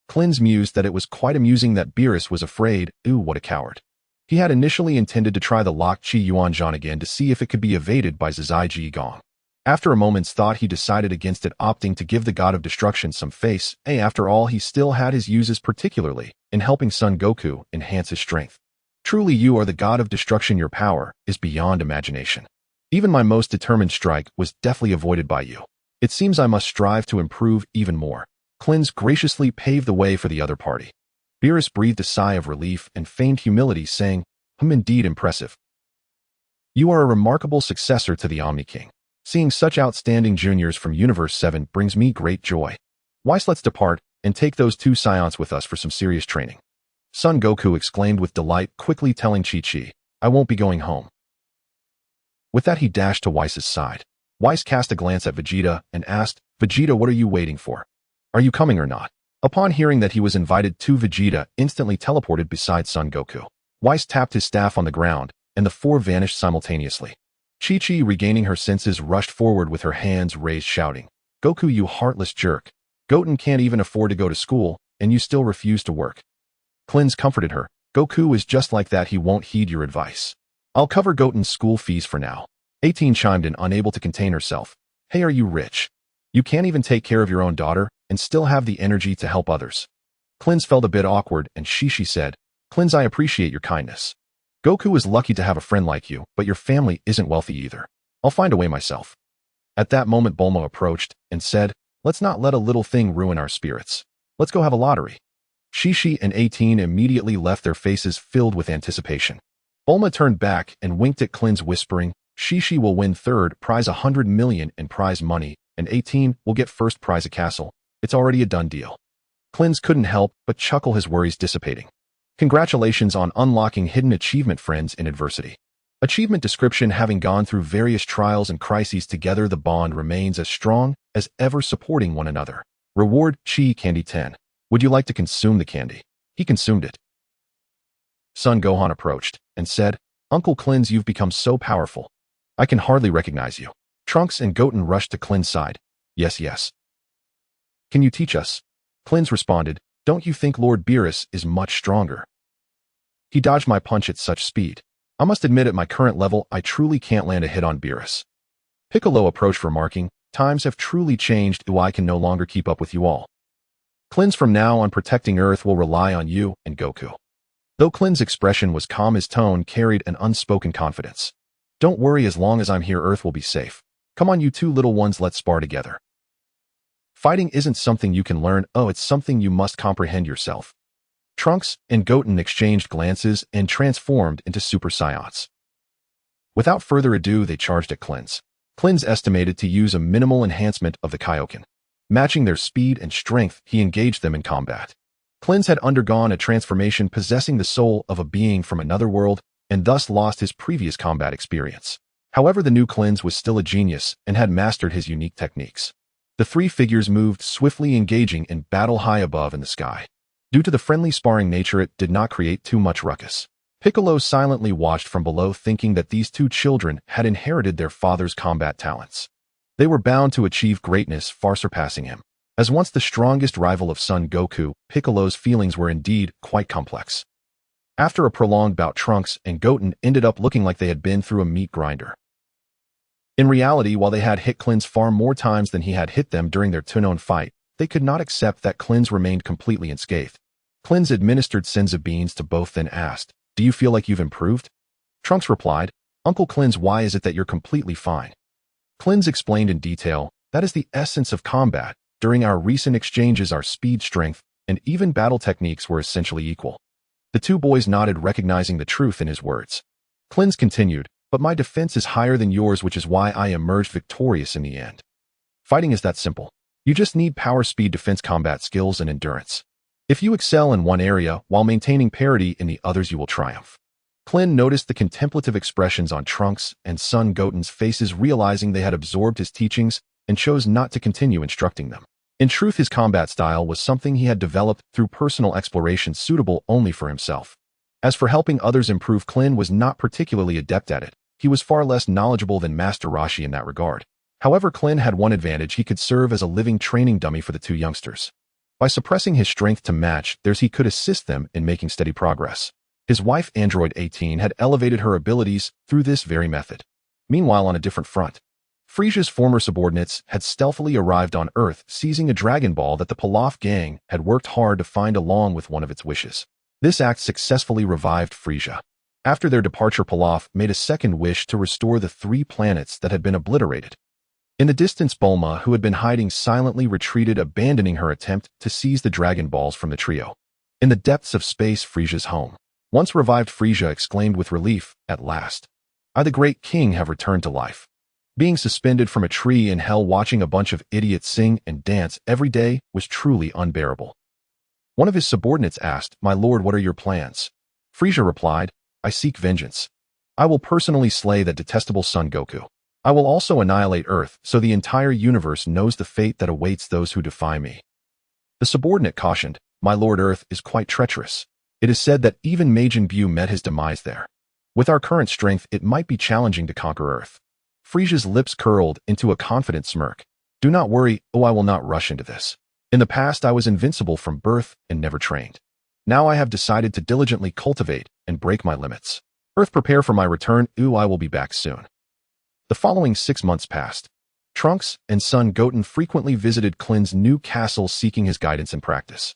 Speaker 1: Klin mused that it was quite amusing that Beerus was afraid. Ooh, what a coward. He had initially intended to try the locked Qi Yuan Zhan again to see if it could be evaded by Zizai Ji Gong. After a moment's thought, he decided against it, opting to give the god of destruction some face. After all, he still had his uses, particularly in helping Son Goku enhance his strength. Truly, you are the god of destruction. Your power is beyond imagination. Even my most determined strike was deftly avoided by you. It seems I must strive to improve even more. Klin graciously paved the way for the other party. Beerus breathed a sigh of relief and feigned humility, saying, Indeed impressive. You are a remarkable successor to the Omni-King. Seeing such outstanding juniors from Universe 7 brings me great joy. Whis, let's depart and take those two Scions with us for some serious training." Son Goku exclaimed with delight, quickly telling Chi-Chi, "I won't be going home." With that, he dashed to Whis' side. Whis cast a glance at Vegeta and asked, "Vegeta, what are you waiting for? Are you coming or not?" Upon hearing that he was invited to, Vegeta instantly teleported beside Son Goku. Whis tapped his staff on the ground, and the four vanished simultaneously. Chi-Chi, regaining her senses, rushed forward with her hands raised, shouting, "Goku, you heartless jerk. Goten can't even afford to go to school, and you still refuse to work." Klin's comforted her. Goku is just like that, he won't heed your advice. I'll cover Goten's school fees for now. 18 chimed in, unable to contain herself. Hey, are you rich? You can't even take care of your own daughter and still have the energy to help others. Klin's felt a bit awkward and Shishi said, Klin's, I appreciate your kindness. Goku is lucky to have a friend like you, but your family isn't wealthy either. I'll find a way myself. At that moment Bulma approached and said, let's not let a little thing ruin our spirits. Let's go have a lottery. Shishi and 18 immediately left, their faces filled with anticipation. Bulma turned back and winked at Klin's, whispering, Shishi will win third prize 100 million in prize money, and 18 will get first prize a castle. It's already a done deal. Klin's couldn't help but chuckle, his worries dissipating. Congratulations on unlocking hidden achievement, friends in adversity. Achievement description: having gone through various trials and crises together, the bond remains as strong as ever, supporting one another. Reward: Chi Candy 10. Would you like to consume the candy? He consumed it. Son Gohan approached and said, Uncle Klin's, you've become so powerful. I can hardly recognize you. Trunks and Goten rushed to Klin's side. Yes, yes. Can you teach us? Klin's responded, don't you think Lord Beerus is much stronger? He dodged my punch at such speed. I must admit, at my current level, I truly can't land a hit on Beerus. Piccolo approached, remarking, times have truly changed, I can no longer keep up with you all. Klin's, from now on protecting Earth will rely on you and Goku. Though Klin's expression was calm, his tone carried an unspoken confidence. Don't worry, as long as I'm here, Earth will be safe. Come on, you two little ones, let's spar together. Fighting isn't something you can learn, it's something you must comprehend yourself. Trunks and Goten exchanged glances and transformed into Super Saiyans. Without further ado, they charged at Klin's. Klin's estimated to use a minimal enhancement of the Kaioken. Matching their speed and strength, he engaged them in combat. Klin's had undergone a transformation, possessing the soul of a being from another world, and thus lost his previous combat experience. However, the new Klin's was still a genius and had mastered his unique techniques. The three figures moved swiftly, engaging in battle high above in the sky. Due to the friendly sparring nature, it did not create too much ruckus. Piccolo silently watched from below, thinking that these two children had inherited their father's combat talents. They were bound to achieve greatness, far surpassing him. As once the strongest rival of Son Goku, Piccolo's feelings were indeed quite complex. After a prolonged bout, Trunks and Goten ended up looking like they had been through a meat grinder. In reality, while they had hit Klin's far more times than he had hit them during their two-known fight, they could not accept that Klin's remained completely unscathed. Klin's administered senzu beans to both, then asked, do you feel like you've improved? Trunks replied, Uncle Klin's, why is it that you're completely fine? Klin's explained in detail, that is the essence of combat. During our recent exchanges, our speed, strength, and even battle techniques were essentially equal. The two boys nodded, recognizing the truth in his words. Klin's continued, but my defense is higher than yours, which is why I emerged victorious in the end. Fighting is that simple. You just need power, speed, defense, combat skills, and endurance. If you excel in one area while maintaining parity in the others, you will triumph. Klin noticed the contemplative expressions on Trunks and Son Goten's faces, realizing they had absorbed his teachings and chose not to continue instructing them. In truth, his combat style was something he had developed through personal exploration, suitable only for himself. As for helping others improve, Klin was not particularly adept at it. He was far less knowledgeable than Master Roshi in that regard. However, Klin had one advantage: he could serve as a living training dummy for the two youngsters. By suppressing his strength to match theirs, he could assist them in making steady progress. His wife, Android 18, had elevated her abilities through this very method. Meanwhile, on a different front, Frieza's former subordinates had stealthily arrived on Earth, seizing a Dragon Ball that the Pilaf gang had worked hard to find along with one of its wishes. This act successfully revived Frieza. After their departure, Pilaf made a second wish to restore the 3 planets that had been obliterated. In the distance, Bulma, who had been hiding silently, retreated, abandoning her attempt to seize the Dragon Balls from the trio. In the depths of space, Frieza's home. Once revived, Frieza exclaimed with relief, at last. I, the great king, have returned to life. Being suspended from a tree in hell, watching a bunch of idiots sing and dance every day, was truly unbearable. One of his subordinates asked, My lord, what are your plans? Frieza replied, I seek vengeance. I will personally slay that detestable Son Goku. I will also annihilate Earth, so the entire universe knows the fate that awaits those who defy me. The subordinate cautioned, My lord, Earth is quite treacherous. It is said that even Majin Buu met his demise there. With our current strength, it might be challenging to conquer Earth. Frieza's lips curled into a confident smirk. Do not worry, I will not rush into this. In the past, I was invincible from birth and never trained. Now I have decided to diligently cultivate and break my limits. Earth, prepare for my return. I will be back soon. The following 6 months passed. Trunks and son Goten frequently visited Klin's new castle seeking his guidance and practice.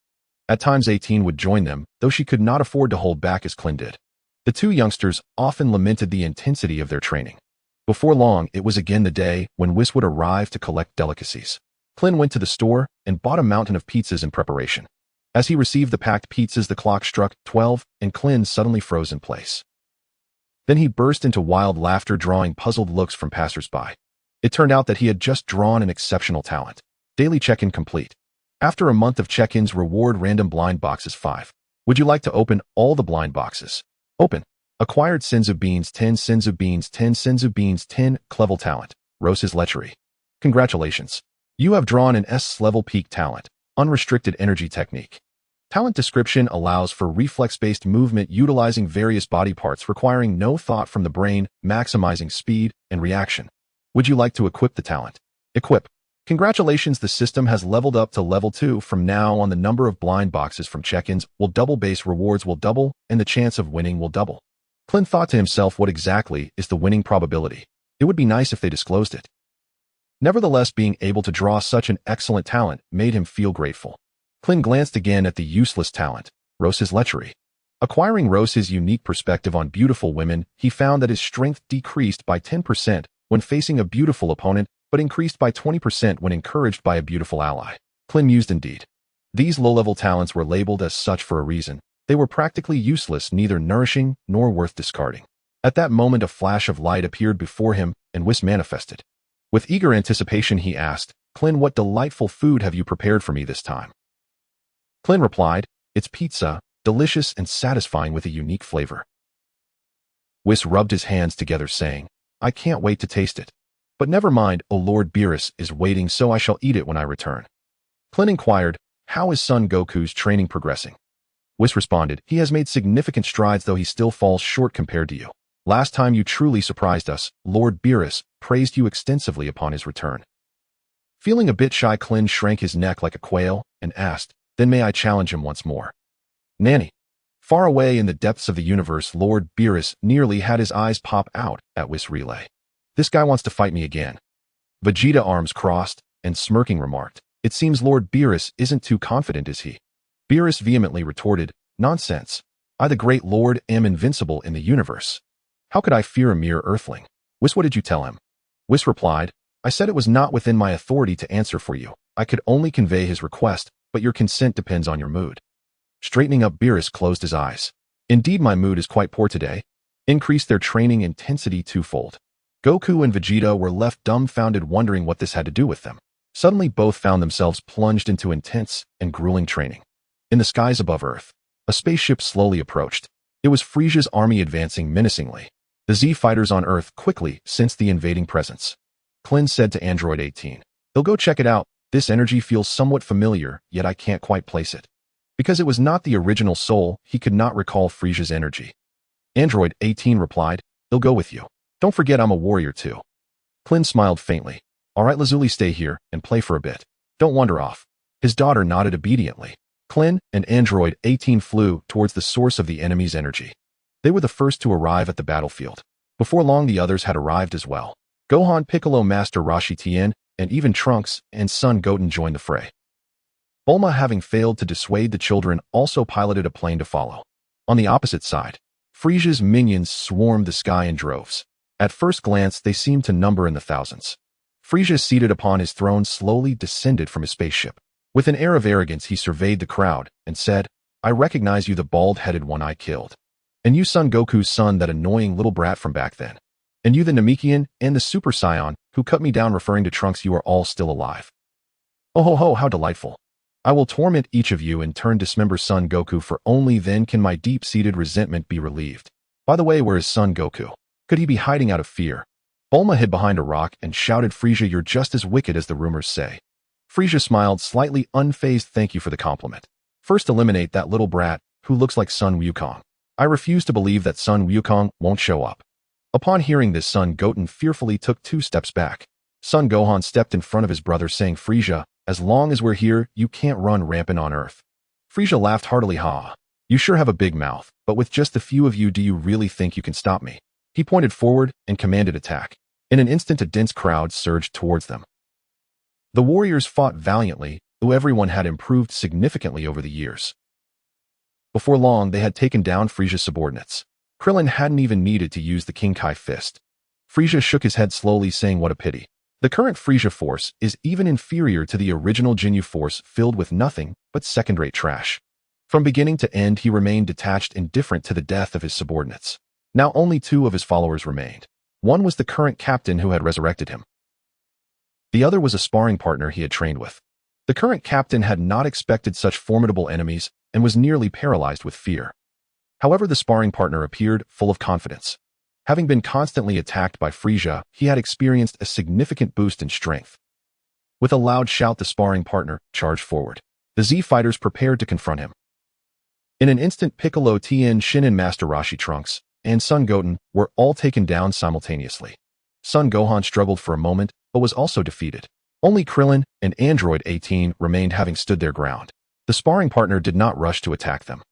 Speaker 1: At times 18 would join them, though she could not afford to hold back as Klin did. The two youngsters often lamented the intensity of their training. Before long, it was again the day when Whis would arrive to collect delicacies. Klin went to the store and bought a mountain of pizzas in preparation. As he received the packed pizzas, the clock struck 12, and Klin suddenly froze in place. Then he burst into wild laughter, drawing puzzled looks from passers-by. It turned out that he had just drawn an exceptional talent. Daily check-in complete. After a month of check-ins, reward random blind boxes 5. Would you like to open all the blind boxes? Open. Acquired Senzu Beans 10 Senzu Beans 10 Senzu Beans 10 Clevel Talent. Rose's Lechery. Congratulations. You have drawn an S-level peak talent. Unrestricted Energy Technique. Talent description allows for reflex-based movement utilizing various body parts requiring no thought from the brain, maximizing speed and reaction. Would you like to equip the talent? Equip. Congratulations, the system has leveled up to level 2. From now on, the number of blind boxes from check-ins will double, base rewards will double, and the chance of winning will double. Clint thought to himself, what exactly is the winning probability? It would be nice if they disclosed it. Nevertheless, being able to draw such an excellent talent made him feel grateful. Clint glanced again at the useless talent, Rose's Lechery. Acquiring Rose's unique perspective on beautiful women, he found that his strength decreased by 10% when facing a beautiful opponent, but increased by 20% when encouraged by a beautiful ally. Clint mused indeed. These low-level talents were labeled as such for a reason. They were practically useless, neither nourishing nor worth discarding. At that moment, a flash of light appeared before him, and Whis manifested. With eager anticipation, he asked, Clint, what delightful food have you prepared for me this time? Clint replied, it's pizza, delicious and satisfying with a unique flavor. Whis rubbed his hands together, saying, I can't wait to taste it. But never mind, Lord Beerus is waiting, so I shall eat it when I return. Clint inquired, how is son Goku's training progressing? Whis responded, he has made significant strides, though he still falls short compared to you. Last time you truly surprised us. Lord Beerus praised you extensively upon his return. Feeling a bit shy, Clint shrank his neck like a quail and asked, then may I challenge him once more? Nanny. Far away in the depths of the universe, Lord Beerus nearly had his eyes pop out at Whis' relay. This guy wants to fight me again. Vegeta, arms crossed and smirking, remarked, it seems Lord Beerus isn't too confident, is he? Beerus vehemently retorted, nonsense. I, the great lord, am invincible in the universe. How could I fear a mere earthling? Whis, what did you tell him? Whis replied, I said it was not within my authority to answer for you. I could only convey his request, but your consent depends on your mood. Straightening up, Beerus closed his eyes. Indeed, my mood is quite poor today. Increased their training intensity twofold. Goku and Vegeta were left dumbfounded, wondering what this had to do with them. Suddenly, both found themselves plunged into intense and grueling training. In the skies above Earth, a spaceship slowly approached. It was Frieza's army advancing menacingly. The Z fighters on Earth quickly sensed the invading presence. Clint said to Android 18, they'll go check it out. This energy feels somewhat familiar, yet I can't quite place it. Because it was not the original soul, he could not recall Frieza's energy. Android 18 replied, they'll go with you. Don't forget I'm a warrior too. Clint smiled faintly. All right, Lazuli, stay here and play for a bit. Don't wander off. His daughter nodded obediently. Clint and Android 18 flew towards the source of the enemy's energy. They were the first to arrive at the battlefield. Before long, the others had arrived as well. Gohan, Piccolo, Master Roshi Tien, and even Trunks and son Goten joined the fray. Bulma, having failed to dissuade the children, also piloted a plane to follow. On the opposite side, Frieza's minions swarmed the sky in droves. At first glance, they seemed to number in the thousands. Frieza, seated upon his throne, slowly descended from his spaceship. With an air of arrogance, he surveyed the crowd and said, I recognize you, the bald-headed one I killed. And you, son Goku's son, that annoying little brat from back then. And you, the Namekian and the Super Saiyan, who cut me down, referring to Trunks, you are all still alive. Oh ho ho, how delightful. I will torment each of you in turn, dismember son Goku, for only then can my deep-seated resentment be relieved. By the way, where is son Goku? Could he be hiding out of fear? Bulma hid behind a rock and shouted, Frieza, you're just as wicked as the rumors say. Frieza smiled, slightly unfazed. Thank you for the compliment. First eliminate that little brat who looks like son Wukong. I refuse to believe that son Wukong won't show up. Upon hearing this, son Goten fearfully took 2 steps back. Son Gohan stepped in front of his brother, saying, Frieza, as long as we're here, you can't run rampant on Earth. Frieza laughed heartily. Ha. You sure have a big mouth, but with just a few of you, do you really think you can stop me? He pointed forward and commanded attack. In an instant, a dense crowd surged towards them. The warriors fought valiantly, though everyone had improved significantly over the years. Before long, they had taken down Frieza's subordinates. Krillin hadn't even needed to use the King Kai fist. Frieza shook his head slowly, saying, "What a pity. The current Frieza force is even inferior to the original Jinyu force, filled with nothing but second-rate trash." From beginning to end, he remained detached, indifferent to the death of his subordinates. Now only 2 of his followers remained. One was the current captain who had resurrected him. The other was a sparring partner he had trained with. The current captain had not expected such formidable enemies and was nearly paralyzed with fear. However, the sparring partner appeared full of confidence. Having been constantly attacked by Frieza, he had experienced a significant boost in strength. With a loud shout, the sparring partner charged forward. The Z fighters prepared to confront him. In an instant, Piccolo, Tien, Shin, and Master Roshi Trunks and Son Goten were all taken down simultaneously. Son Gohan struggled for a moment, but was also defeated. Only Krillin and Android 18 remained, having stood their ground. The sparring partner did not rush to attack them.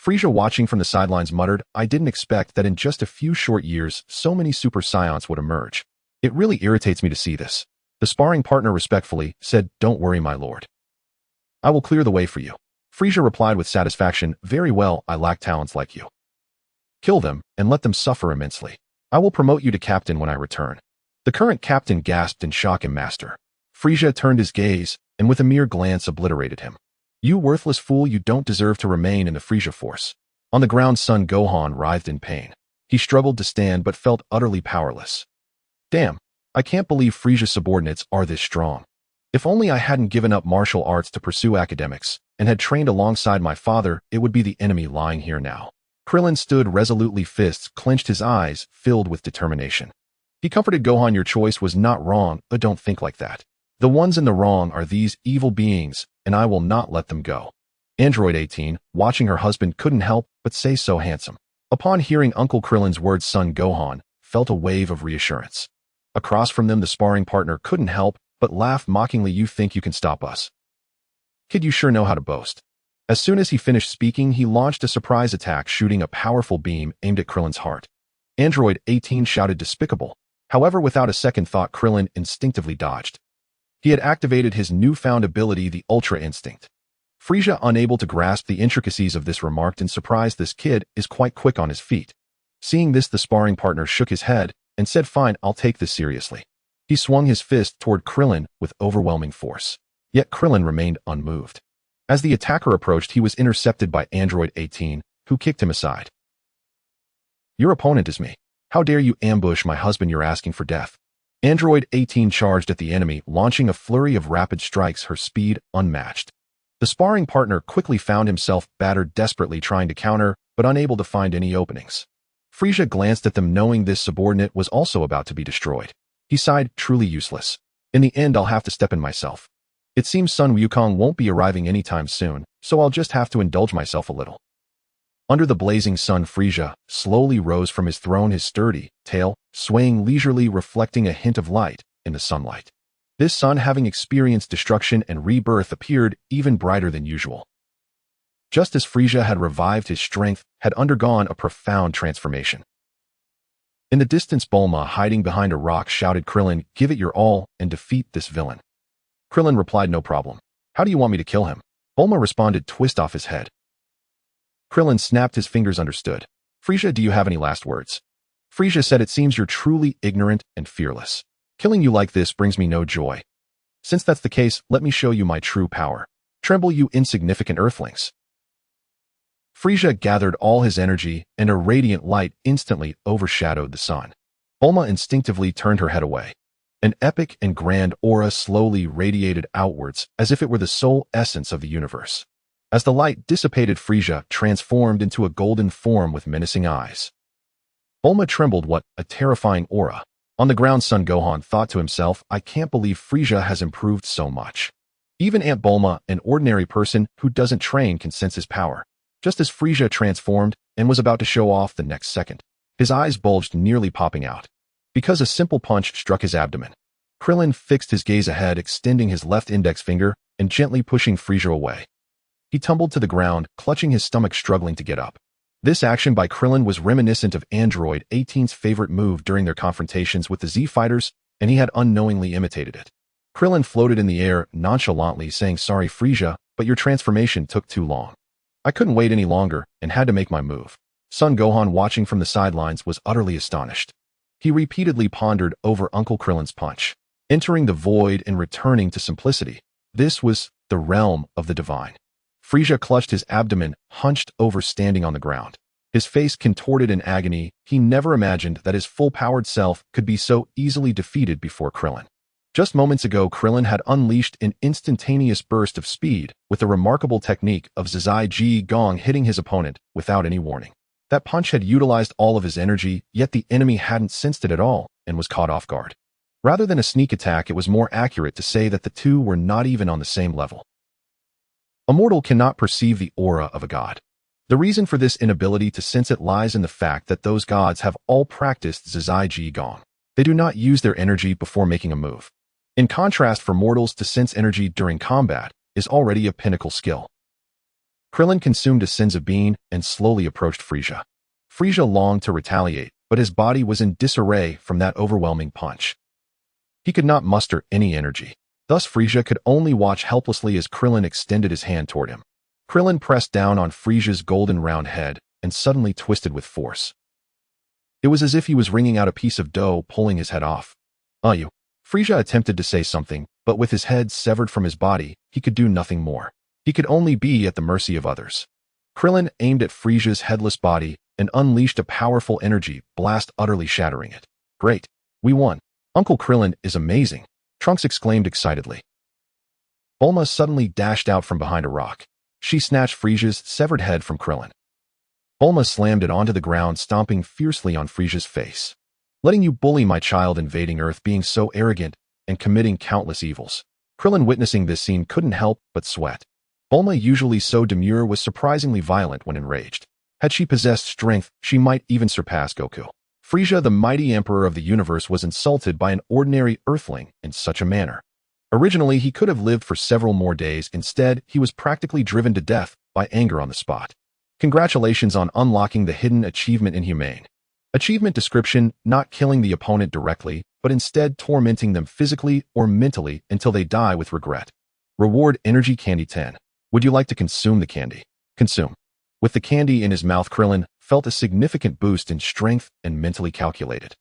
Speaker 1: Frieza, watching from the sidelines, muttered, "I didn't expect that in just a few short years so many Super Saiyans would emerge. It really irritates me to see this." The sparring partner respectfully said, "Don't worry, my lord. I will clear the way for you." Frieza replied with satisfaction, "Very well, I lack talents like you. Kill them and let them suffer immensely. I will promote you to captain when I return." The current captain gasped in shock, and Master Frieza turned his gaze and with a mere glance obliterated him. "You worthless fool, you don't deserve to remain in the Frieza force." On the ground, Son Gohan writhed in pain. He struggled to stand but felt utterly powerless. "Damn, I can't believe Frieza's subordinates are this strong. If only I hadn't given up martial arts to pursue academics and had trained alongside my father, it would be the enemy lying here now." Krillin stood resolutely, fists clenched, his eyes filled with determination. He comforted Gohan, "Your choice was not wrong, but don't think like that. The ones in the wrong are these evil beings, and I will not let them go." Android 18, watching her husband, couldn't help but say, "So handsome." Upon hearing Uncle Krillin's words, Son Gohan felt a wave of reassurance. Across from them, the sparring partner couldn't help but laugh mockingly. "You think you can stop us? Kid, you sure know how to boast." As soon as he finished speaking, he launched a surprise attack, shooting a powerful beam aimed at Krillin's heart. Android 18 shouted, "Despicable." However, without a second thought, Krillin instinctively dodged. He had activated his newfound ability, the Ultra Instinct. Frieza, unable to grasp the intricacies of this, remarked in surprise, "This kid is quite quick on his feet." Seeing this, the sparring partner shook his head and said, "Fine, I'll take this seriously." He swung his fist toward Krillin with overwhelming force. Yet Krillin remained unmoved. As the attacker approached, he was intercepted by Android 18, who kicked him aside. "Your opponent is me. How dare you ambush my husband? You're asking for death." Android 18 charged at the enemy, launching a flurry of rapid strikes, her speed unmatched. The sparring partner quickly found himself battered, desperately trying to counter, but unable to find any openings. Frieza glanced at them, knowing this subordinate was also about to be destroyed. He sighed, "Truly useless. In the end, I'll have to step in myself. It seems Sun Wukong won't be arriving anytime soon, so I'll just have to indulge myself a little." Under the blazing sun, Frieza slowly rose from his throne, his sturdy tail swaying leisurely, reflecting a hint of light in the sunlight. This sun, having experienced destruction and rebirth, appeared even brighter than usual. Just as Frieza had revived, his strength had undergone a profound transformation. In the distance, Bulma, hiding behind a rock, shouted, "Krillin, give it your all and defeat this villain." Krillin replied, "No problem. How do you want me to kill him?" Bulma responded, "Twist off his head." Krillin snapped his fingers. "Understood. Frieza, do you have any last words?" Frieza said, "It seems you're truly ignorant and fearless. Killing you like this brings me no joy. Since that's the case, let me show you my true power. Tremble, you insignificant earthlings." Frieza gathered all his energy, and a radiant light instantly overshadowed the sun. Bulma instinctively turned her head away. An epic and grand aura slowly radiated outwards, as if it were the sole essence of the universe. As the light dissipated, Frieza transformed into a golden form with menacing eyes. Bulma trembled. What a terrifying aura. On the ground, Son Gohan thought to himself, "I can't believe Frieza has improved so much." Even Aunt Bulma, an ordinary person who doesn't train, can sense his power. Just as Frieza transformed and was about to show off the next second, his eyes bulged, nearly popping out, because a simple punch struck his abdomen. Krillin fixed his gaze ahead, extending his left index finger and gently pushing Frieza away. He tumbled to the ground, clutching his stomach, struggling to get up. This action by Krillin was reminiscent of Android 18's favorite move during their confrontations with the Z fighters, and he had unknowingly imitated it. Krillin floated in the air, nonchalantly saying, "Sorry, Frieza, but your transformation took too long. I couldn't wait any longer and had to make my move." Son Gohan, watching from the sidelines, was utterly astonished. He repeatedly pondered over Uncle Krillin's punch. Entering the void and returning to simplicity. This was the realm of the divine. Frieza clutched his abdomen, hunched over, standing on the ground. His face contorted in agony. He never imagined that his full-powered self could be so easily defeated before Krillin. Just moments ago, Krillin had unleashed an instantaneous burst of speed with the remarkable technique of Zai Gong, hitting his opponent without any warning. That punch had utilized all of his energy, yet the enemy hadn't sensed it at all and was caught off guard. Rather than a sneak attack, it was more accurate to say that the two were not even on the same level. A mortal cannot perceive the aura of a god. The reason for this inability to sense it lies in the fact that those gods have all practiced Zai Gong. They do not use their energy before making a move. In contrast, for mortals to sense energy during combat is already a pinnacle skill. Krillin consumed a senzu bean and slowly approached Frieza. Frieza longed to retaliate, but his body was in disarray from that overwhelming punch. He could not muster any energy. Thus, Frieza could only watch helplessly as Krillin extended his hand toward him. Krillin pressed down on Frieza's golden round head and suddenly twisted with force. It was as if he was wringing out a piece of dough, pulling his head off. You. Frieza attempted to say something, but with his head severed from his body, he could do nothing more. He could only be at the mercy of others. Krillin aimed at Frieza's headless body and unleashed a powerful energy blast, utterly shattering it. "Great. We won. Uncle Krillin is amazing," Trunks exclaimed excitedly. Bulma suddenly dashed out from behind a rock. She snatched Frieza's severed head from Krillin. Bulma slammed it onto the ground, stomping fiercely on Frieza's face. "Letting you bully my child, invading Earth, being so arrogant, and committing countless evils." Krillin, witnessing this scene, couldn't help but sweat. Bulma, usually so demure, was surprisingly violent when enraged. Had she possessed strength, she might even surpass Goku. Frieza, the mighty emperor of the universe, was insulted by an ordinary earthling in such a manner. Originally, he could have lived for several more days. Instead, he was practically driven to death by anger on the spot. Congratulations on unlocking the hidden achievement Inhumane. Achievement description: not killing the opponent directly, but instead tormenting them physically or mentally until they die with regret. Reward: Energy Candy 10. Would you like to consume the candy? Consume. With the candy in his mouth, Krillin felt a significant boost in strength and mentally calculated.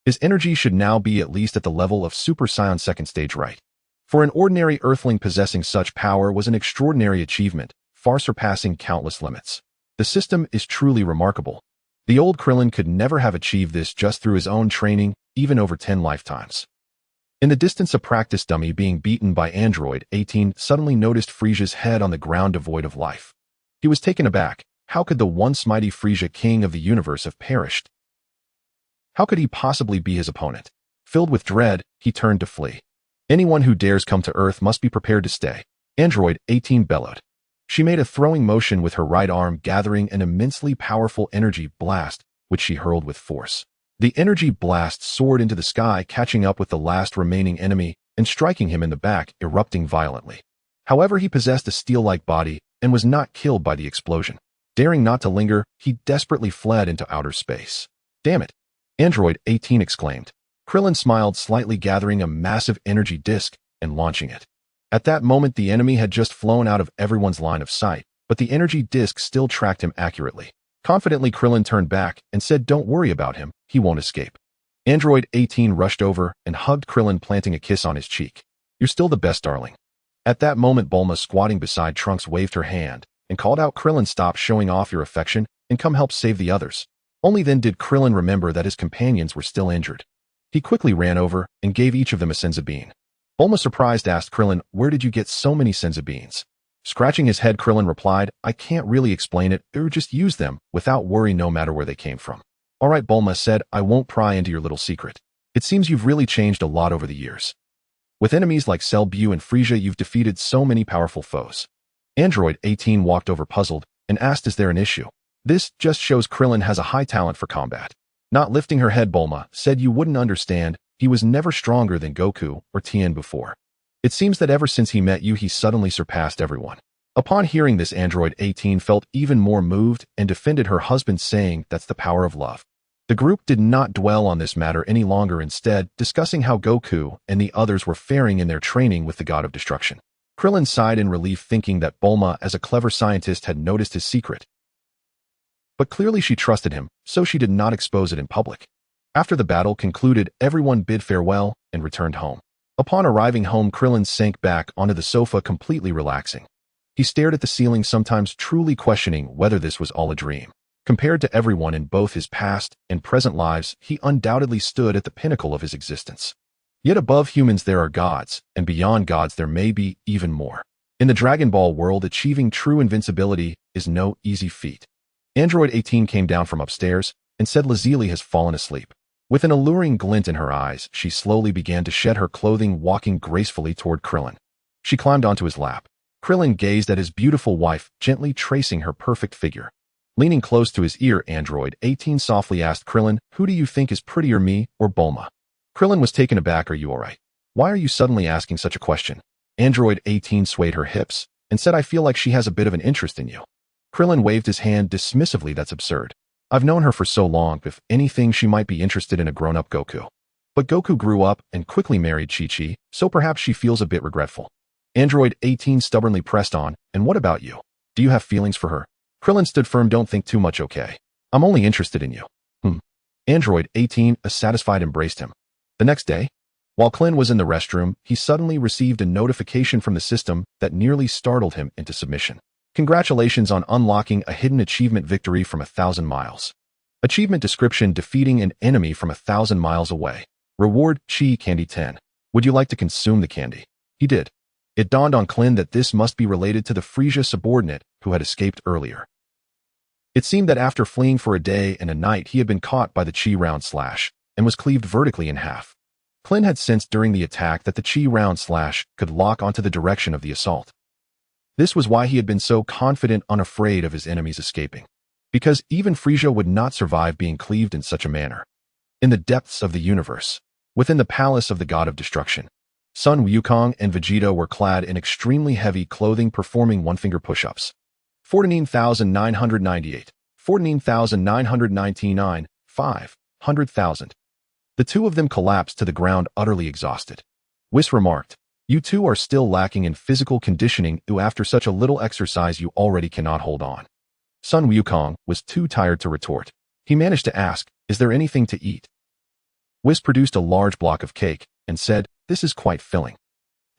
Speaker 1: His energy should now be at least at the level of Super Saiyan second stage, right? For an ordinary earthling, possessing such power was an extraordinary achievement, far surpassing countless limits. The system is truly remarkable. The old Krillin could never have achieved this just through his own training, even over 10 lifetimes. In the distance, a practice dummy being beaten by Android 18 suddenly noticed Frieza's head on the ground, devoid of life. He was taken aback. How could the once mighty Frieza, king of the universe, have perished? How could he possibly be his opponent? Filled with dread, he turned to flee. "Anyone who dares come to Earth must be prepared to stay," Android 18 bellowed. She made a throwing motion with her right arm, gathering an immensely powerful energy blast, which she hurled with force. The energy blast soared into the sky, catching up with the last remaining enemy and striking him in the back, erupting violently. However, he possessed a steel-like body and was not killed by the explosion. Daring not to linger, he desperately fled into outer space. "Damn it!" Android 18 exclaimed. Krillin smiled slightly, gathering a massive energy disk and launching it. At that moment, the enemy had just flown out of everyone's line of sight, but the energy disk still tracked him accurately. Confidently, Krillin turned back and said, "Don't worry about him, he won't escape." Android 18 rushed over and hugged Krillin, planting a kiss on his cheek. "You're still the best, darling." At that moment, Bulma, squatting beside Trunks, waved her hand and called out, "Krillin, stop showing off your affection and come help save the others." Only then did Krillin remember that his companions were still injured. He quickly ran over and gave each of them a senzu bean. Bulma, surprised, asked Krillin, "Where did you get so many senzu beans?" Scratching his head, Krillin replied, "I can't really explain it, or just use them without worry, no matter where they came from." "All right," Bulma said, "I won't pry into your little secret. It seems you've really changed a lot over the years. With enemies like Cell Buu and Frieza, you've defeated so many powerful foes." Android 18 walked over, puzzled, and asked, "Is there an issue?" This just shows Krillin has a high talent for combat. Not lifting her head, Bulma said, "You wouldn't understand. He was never stronger than Goku or Tien before. It seems that ever since he met you, he suddenly surpassed everyone." Upon hearing this, Android 18 felt even more moved and defended her husband, saying that's the power of love. The group did not dwell on this matter any longer, instead discussing how Goku and the others were faring in their training with the God of Destruction. Krillin sighed in relief, thinking that Bulma, as a clever scientist, had noticed his secret. But clearly she trusted him, so she did not expose it in public. After the battle concluded, everyone bid farewell and returned home. Upon arriving home, Krillin sank back onto the sofa, completely relaxing. He stared at the ceiling, sometimes truly questioning whether this was all a dream. Compared to everyone in both his past and present lives, he undoubtedly stood at the pinnacle of his existence. Yet above humans there are gods, and beyond gods there may be even more. In the Dragon Ball world, achieving true invincibility is no easy feat. Android 18 came down from upstairs and said Lazuli has fallen asleep. With an alluring glint in her eyes, she slowly began to shed her clothing, walking gracefully toward Krillin. She climbed onto his lap. Krillin gazed at his beautiful wife, gently tracing her perfect figure. Leaning close to his ear, Android 18 softly asked Krillin, "Who do you think is prettier, me or Bulma?" Krillin was taken aback. "Are you alright? Why are you suddenly asking such a question?" Android 18 swayed her hips and said, "I feel like she has a bit of an interest in you." Krillin waved his hand dismissively. "That's absurd. I've known her for so long. If anything, she might be interested in a grown-up Goku. But Goku grew up and quickly married Chi-Chi, so perhaps she feels a bit regretful." Android 18 stubbornly pressed on, "And what about you? Do you have feelings for her?" Krillin stood firm. "Don't think too much, okay? I'm only interested in you." Android 18, satisfied, embraced him. The next day, while Krillin was in the restroom, he suddenly received a notification from the system that nearly startled him into submission. "Congratulations on unlocking a hidden achievement, victory from 1,000 miles. Achievement description: defeating an enemy from 1,000 miles away. Reward: Chi Candy 10. Would you like to consume the candy?" He did. It dawned on Krillin that this must be related to the Frieza subordinate who had escaped earlier. It seemed that after fleeing for a day and a night, he had been caught by the Chi round slash and was cleaved vertically in half. Krillin had sensed during the attack that the Chi round slash could lock onto the direction of the assault. This was why he had been so confident, unafraid of his enemies escaping. Because even Frieza would not survive being cleaved in such a manner. In the depths of the universe, within the palace of the God of Destruction, Sun Wukong and Vegeta were clad in extremely heavy clothing, performing one-finger push-ups. 14,998, 14,999, 500,000. The two of them collapsed to the ground, utterly exhausted. Whis remarked, "You two are still lacking in physical conditioning. After such a little exercise you already cannot hold on." Sun Wukong was too tired to retort. He managed to ask, "Is there anything to eat?" Whis produced a large block of cake and said, "This is quite filling."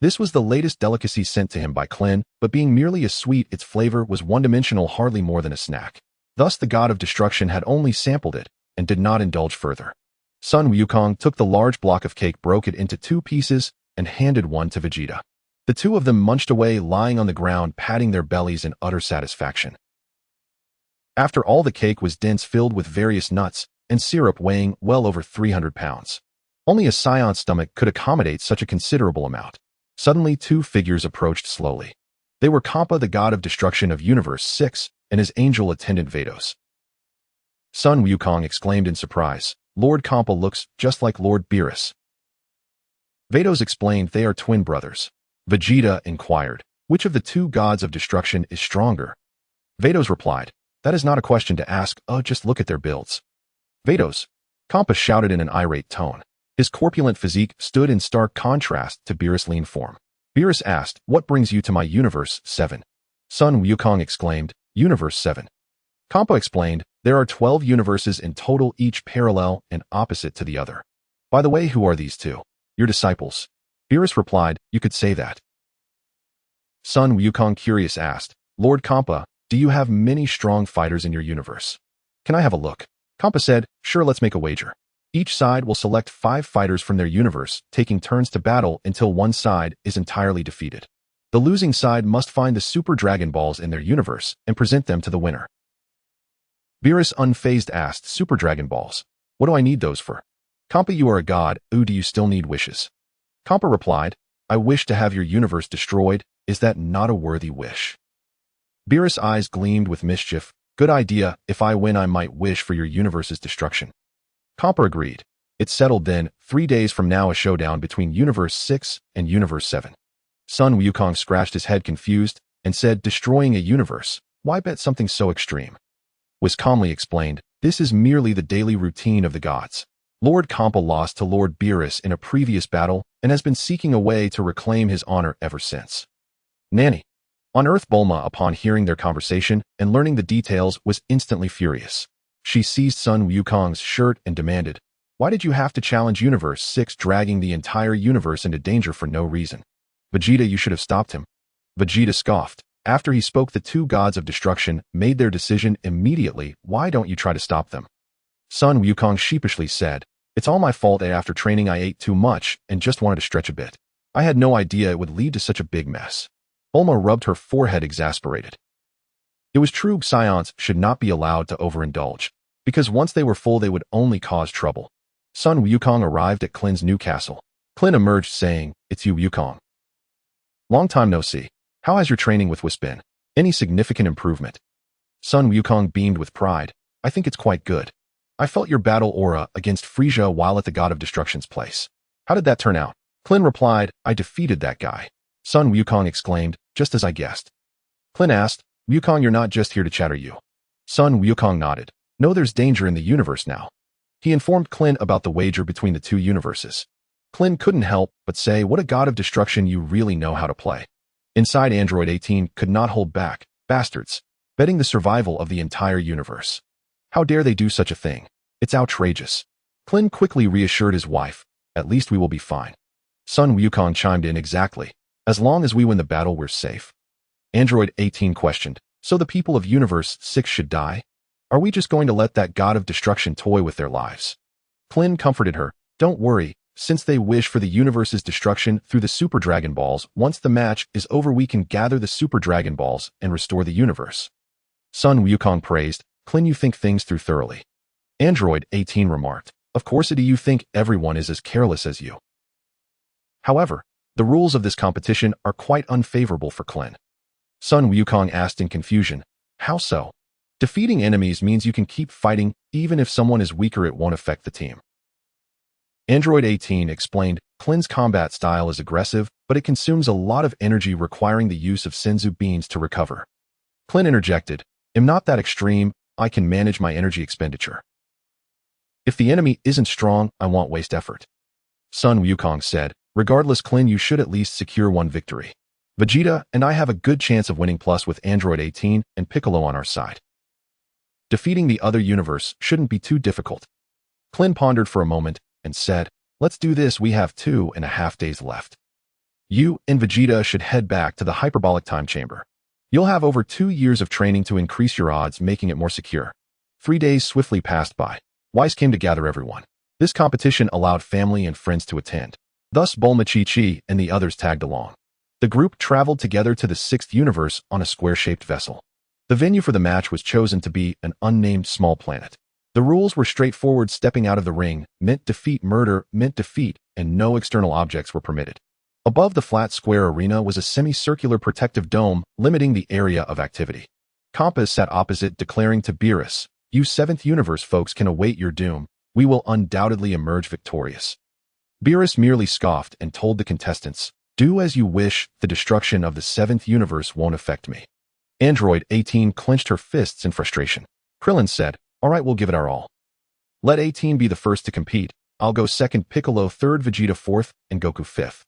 Speaker 1: This was the latest delicacy sent to him by Krillin, but being merely a sweet, its flavor was one-dimensional, hardly more than a snack. Thus the God of Destruction had only sampled it and did not indulge further. Sun Wukong took the large block of cake, broke it into 2 pieces, and handed one to Vegeta. The two of them munched away, lying on the ground, patting their bellies in utter satisfaction. After all, the cake was dense, filled with various nuts and syrup, weighing well over 300 pounds. Only a Scion's stomach could accommodate such a considerable amount. Suddenly 2 figures approached slowly. They were Kappa, the God of Destruction of Universe 6, and his angel attendant Vados. Sun Wukong exclaimed in surprise, "Lord Kappa looks just like Lord Beerus." Vados explained they are twin brothers. Vegeta inquired, "Which of the 2 gods of destruction is stronger?" Vados replied, "That is not a question to ask, just look at their builds." "Vados!" Kappa shouted in an irate tone. His corpulent physique stood in stark contrast to Beerus' lean form. Beerus asked, "What brings you to my Universe 7? Sun Wukong exclaimed, "Universe 7. Kappa explained, "There are 12 universes in total, each parallel and opposite to the other." "By the way, who are these 2? Your disciples?" Beerus replied, "You could say that." Sun Wukong, curious, asked, "Lord Kappa, do you have many strong fighters in your universe? Can I have a look?" Kappa said, "Sure, let's make a wager. Each side will select 5 fighters from their universe, taking turns to battle until one side is entirely defeated. The losing side must find the Super Dragon Balls in their universe and present them to the winner." Beerus, unfazed, asked, "Super Dragon Balls? What do I need those for?" "Kappa, you are a god. Do you still need wishes?" Kappa replied, "I wish to have your universe destroyed. Is that not a worthy wish?" Beerus' eyes gleamed with mischief. "Good idea. If I win, I might wish for your universe's destruction." Kappa agreed. It's settled then. 3 days from now, a showdown between Universe 6 and Universe 7. Sun Wukong scratched his head, confused. and said, destroying a universe. Why bet something so extreme? Was calmly explained, this is merely the daily routine of the gods. Lord Kampa lost to Lord Beerus in a previous battle and has been seeking a way to reclaim his honor ever since. Nanny. On Earth, Bulma, upon hearing their conversation and learning the details, was instantly furious. She seized Sun Wukong's shirt and demanded, why did you have to challenge Universe 6, dragging the entire universe into danger for no reason? Vegeta, you should have stopped him. Vegeta scoffed. After he spoke, the two gods of destruction made their decision immediately. Why don't you try to stop them? Sun Wukong sheepishly said, it's all my fault that after training I ate too much and just wanted to stretch a bit. I had no idea it would lead to such a big mess. Bulma rubbed her forehead, exasperated. It was true Scions should not be allowed to overindulge, because once they were full they would only cause trouble. Sun Wukong arrived at Klin's new castle. Klin emerged saying, it's you, Wukong. Long time no see. How has your training with Whis been? Any significant improvement? Sun Wukong beamed with pride. I think it's quite good. I felt your battle aura against Frieza while at the God of Destruction's place. How did that turn out? Klin replied, I defeated that guy. Sun Wukong exclaimed, just as I guessed. Klin asked, Wukong, you're not just here to chatter you. Sun Wukong nodded. No, there's danger in the universe now. He informed Klin about the wager between the two universes. Klin couldn't help but say, what a God of Destruction, you really know how to play. Inside, Android 18 could not hold back. Bastards. Betting the survival of the entire universe. How dare they do such a thing? It's outrageous. Klin quickly reassured his wife. At least we will be fine. Sun Wukong chimed in, exactly. As long as we win the battle, we're safe. Android 18 questioned, so the people of Universe 6 should die? Are we just going to let that God of Destruction toy with their lives? Klin comforted her, don't worry, since they wish for the universe's destruction through the Super Dragon Balls, once the match is over we can gather the Super Dragon Balls and restore the universe. Sun Wukong praised, Klin, you think things through thoroughly. Android 18 remarked, of course do you think everyone is as careless as you? However, the rules of this competition are quite unfavorable for Klin. Sun Wukong asked in confusion, how so? Defeating enemies means you can keep fighting, even if someone is weaker it won't affect the team. Android 18 explained, Klin's combat style is aggressive, but it consumes a lot of energy requiring the use of senzu beans to recover. Klin interjected, I'm not that extreme, I can manage my energy expenditure. If the enemy isn't strong, I won't waste effort. Sun Wukong said, regardless Klin, you should at least secure one victory. Vegeta and I have a good chance of winning, plus with Android 18 and Piccolo on our side. Defeating the other universe shouldn't be too difficult. Klin pondered for a moment and said, let's do this, we have 2.5 days left. You and Vegeta should head back to the hyperbolic time chamber. You'll have over 2 years of training to increase your odds, making it more secure. 3 days swiftly passed by. Whis came to gather everyone. This competition allowed family and friends to attend. Thus Bulma, Chi-Chi, and the others tagged along. The group traveled together to the 6th universe on a square-shaped vessel. The venue for the match was chosen to be an unnamed small planet. The rules were straightforward. Stepping out of the ring meant defeat, murder meant defeat, and no external objects were permitted. Above the flat square arena was a semicircular protective dome, limiting the area of activity. Kampa sat opposite, declaring to Beerus, you 7th universe folks can await your doom. We will undoubtedly emerge victorious. Beerus merely scoffed and told the contestants, do as you wish, the destruction of the 7th universe won't affect me. Android 18 clenched her fists in frustration. Krillin said, all right, we'll give it our all. Let 18 be the first to compete. I'll go second, Piccolo third, Vegeta fourth, and Goku fifth.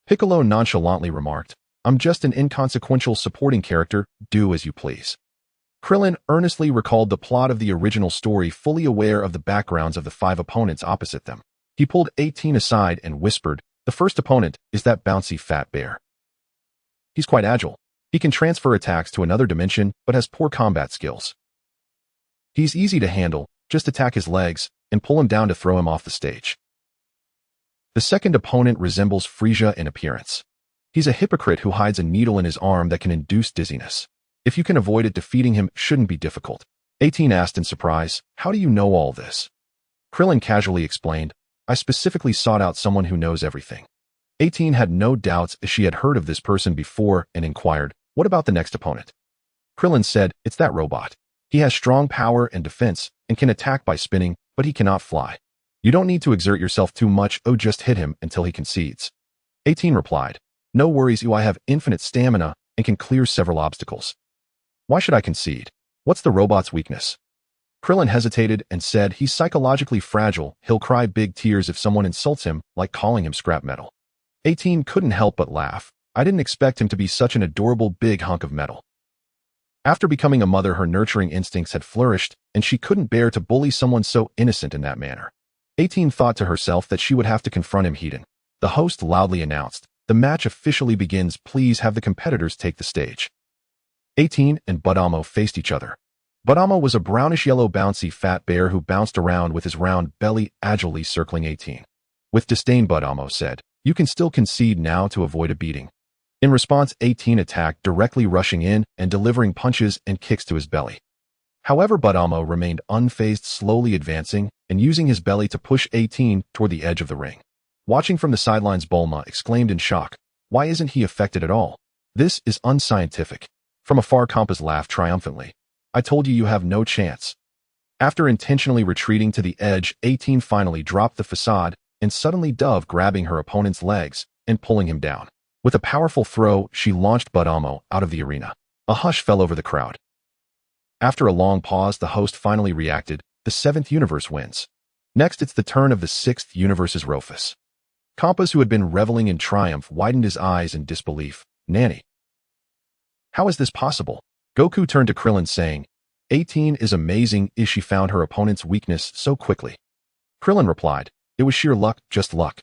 Speaker 1: Piccolo nonchalantly remarked, I'm just an inconsequential supporting character, do as you please. Krillin earnestly recalled the plot of the original story, fully aware of the backgrounds of the 5 opponents opposite them. He pulled 18 aside and whispered, the first opponent is that bouncy fat bear. He's quite agile. He can transfer attacks to another dimension, but has poor combat skills. He's easy to handle, just attack his legs and pull him down to throw him off the stage. The second opponent resembles Frieza in appearance. He's a hypocrite who hides a needle in his arm that can induce dizziness. If you can avoid it, defeating him shouldn't be difficult. 18 asked in surprise, how do you know all this? Krillin casually explained, I specifically sought out someone who knows everything. 18 had no doubts as she had heard of this person before and inquired, what about the next opponent? Krillin said, it's that robot. He has strong power and defense and can attack by spinning, but he cannot fly. You don't need to exert yourself too much, just hit him until he concedes. 18 replied, no worries, I have infinite stamina, and can clear several obstacles. Why should I concede? What's the robot's weakness? Krillin hesitated and said he's psychologically fragile. He'll cry big tears if someone insults him, like calling him scrap metal. 18 couldn't help but laugh. I didn't expect him to be such an adorable big hunk of metal. After becoming a mother, her nurturing instincts had flourished, and she couldn't bear to bully someone so innocent in that manner. 18 thought to herself that she would have to confront him heated. The host loudly announced, "The match officially begins. Please have the competitors take the stage." 18 and Budamo faced each other. Budamo was a brownish-yellow bouncy fat bear who bounced around with his round belly agilely circling 18. With disdain, Budamo said, "You can still concede now to avoid a beating." In response, 18 attacked, directly rushing in and delivering punches and kicks to his belly. However, Budamo remained unfazed, slowly advancing and using his belly to push 18 toward the edge of the ring. Watching from the sidelines, Bulma exclaimed in shock, "Why isn't he affected at all? This is unscientific." From afar, Compass laughed triumphantly. "I told you have no chance." After intentionally retreating to the edge, 18 finally dropped the facade and suddenly dove, grabbing her opponent's legs and pulling him down. With a powerful throw, she launched Budamo out of the arena. A hush fell over the crowd. After a long pause, the host finally reacted, "The 7th universe wins." Next, it's the turn of the 6th universe's Rufus. Compass, who had been reveling in triumph, widened his eyes in disbelief. "Nanny, how is this possible?" Goku turned to Krillin saying, 18 is amazing. Is she found her opponent's weakness so quickly? Krillin replied, "It was sheer luck, just luck."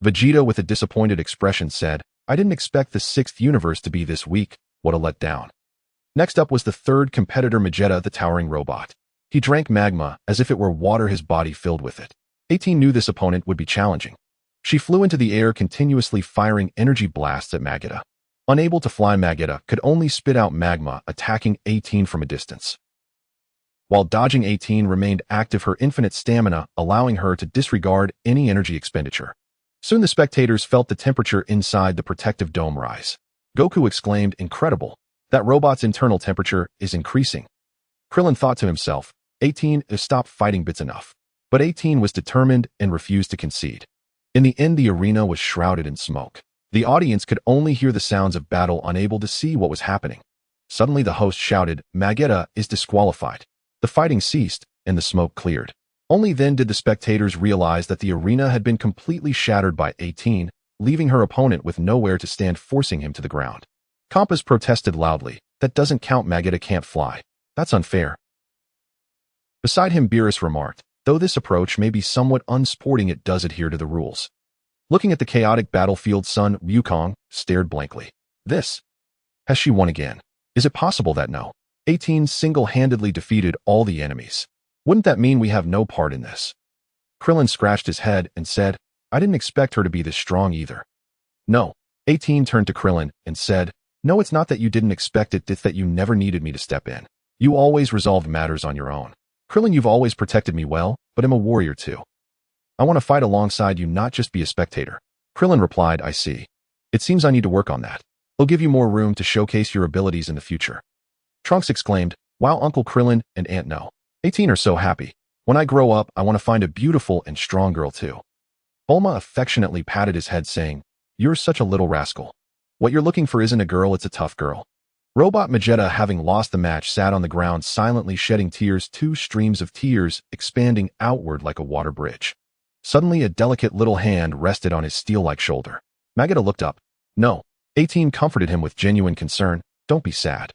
Speaker 1: Vegeta, with a disappointed expression, said, "I didn't expect the 6th universe to be this weak. What a letdown." Next up was the 3rd competitor, Vegeta, the towering robot. He drank magma as if it were water, his body filled with it. 18 knew this opponent would be challenging. She flew into the air, continuously firing energy blasts at Vegeta. Unable to fly, Vegeta could only spit out magma, attacking 18 from a distance. While dodging, 18 remained active, her infinite stamina allowing her to disregard any energy expenditure. Soon the spectators felt the temperature inside the protective dome rise. Goku exclaimed, "Incredible! That robot's internal temperature is increasing." Krillin thought to himself, 18 has stopped fighting bits enough. But 18 was determined and refused to concede. In the end, the arena was shrouded in smoke. The audience could only hear the sounds of battle, unable to see what was happening. Suddenly the host shouted, "Vegeta is disqualified." The fighting ceased, and the smoke cleared. Only then did the spectators realize that the arena had been completely shattered by 18, leaving her opponent with nowhere to stand, forcing him to the ground. Compass protested loudly, "That doesn't count. Vegeta can't fly. That's unfair." Beside him, Beerus remarked, "Though this approach may be somewhat unsporting, it does adhere to the rules." Looking at the chaotic battlefield, Sun Wukong stared blankly. "This? Has she won again? Is it possible that no? 18 single-handedly defeated all the enemies? Wouldn't that mean we have no part in this?" Krillin scratched his head and said, "I didn't expect her to be this strong either." "No." 18 turned to Krillin and said, "No, it's not that you didn't expect it, it's that you never needed me to step in. You always resolved matters on your own. Krillin, you've always protected me well, but I'm a warrior too. I want to fight alongside you, not just be a spectator." Krillin replied, "I see. It seems I need to work on that. I'll give you more room to showcase your abilities in the future." Trunks exclaimed, "Wow, Uncle Krillin and Aunt No. 18 are so happy. When I grow up, I want to find a beautiful and strong girl too." Bulma affectionately patted his head, saying, "You're such a little rascal. What you're looking for isn't a girl, it's a tough girl." Robot Vegeta, having lost the match, sat on the ground silently shedding tears, 2 streams of tears expanding outward like a water bridge. Suddenly, a delicate little hand rested on his steel-like shoulder. Vegeta looked up. "No." 18 comforted him with genuine concern. "Don't be sad.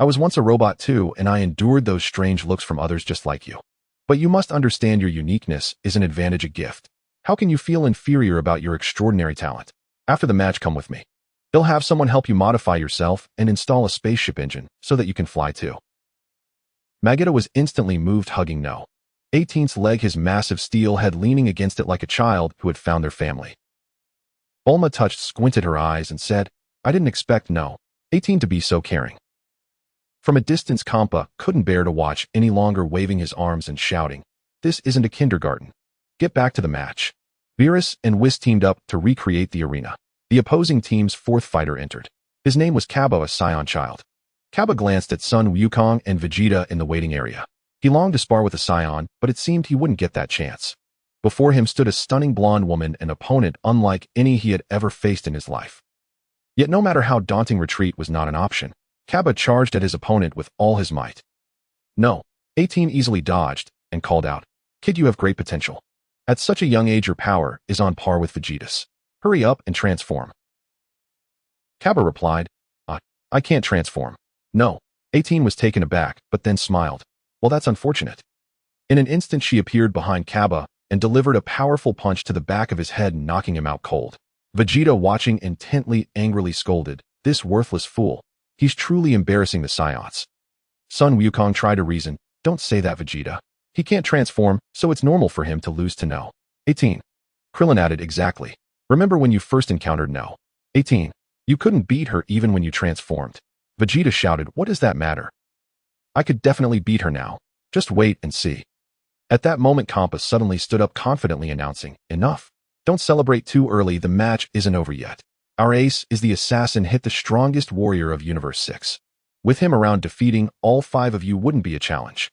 Speaker 1: I was once a robot too, and I endured those strange looks from others just like you. But you must understand your uniqueness is an advantage, a gift. How can you feel inferior about your extraordinary talent? After the match, come with me. They'll have someone help you modify yourself and install a spaceship engine so that you can fly too." Vegeta was instantly moved, hugging No. 18's leg, his massive steel head leaning against it like a child who had found their family. Bulma, touched, squinted her eyes and said, "I didn't expect No. 18 to be so caring." From a distance, Kampa couldn't bear to watch any longer, waving his arms and shouting, "This isn't a kindergarten. Get back to the match." Beerus and Whis teamed up to recreate the arena. The opposing team's 4th fighter entered. His name was Kaba, a Scion child. Kaba glanced at Sun Wukong and Vegeta in the waiting area. He longed to spar with a Scion, but it seemed he wouldn't get that chance. Before him stood a stunning blonde woman, an opponent unlike any he had ever faced in his life. Yet no matter how daunting, retreat was not an option. Kaba charged at his opponent with all his might. No. 18 easily dodged and called out, "Kid, you have great potential. At such a young age your power is on par with Vegeta's. Hurry up and transform." Kaba replied, I can't transform. No. 18 was taken aback, but then smiled. Well, that's unfortunate. In an instant she appeared behind Kaba and delivered a powerful punch to the back of his head, knocking him out cold. Vegeta, watching intently, angrily scolded, "This worthless fool. He's truly embarrassing the Saiyans." Sun Wukong tried to reason, "Don't say that, Vegeta. He can't transform, so it's normal for him to lose to No. 18. Krillin added, "Exactly. Remember when you first encountered No. 18. You couldn't beat her even when you transformed." Vegeta shouted, "What does that matter? I could definitely beat her now. Just wait and see." At that moment, Kampa suddenly stood up confidently, announcing, "Enough. Don't celebrate too early, the match isn't over yet. Our ace is the assassin, hit the strongest warrior of Universe 6. With him around, defeating all 5 of you wouldn't be a challenge."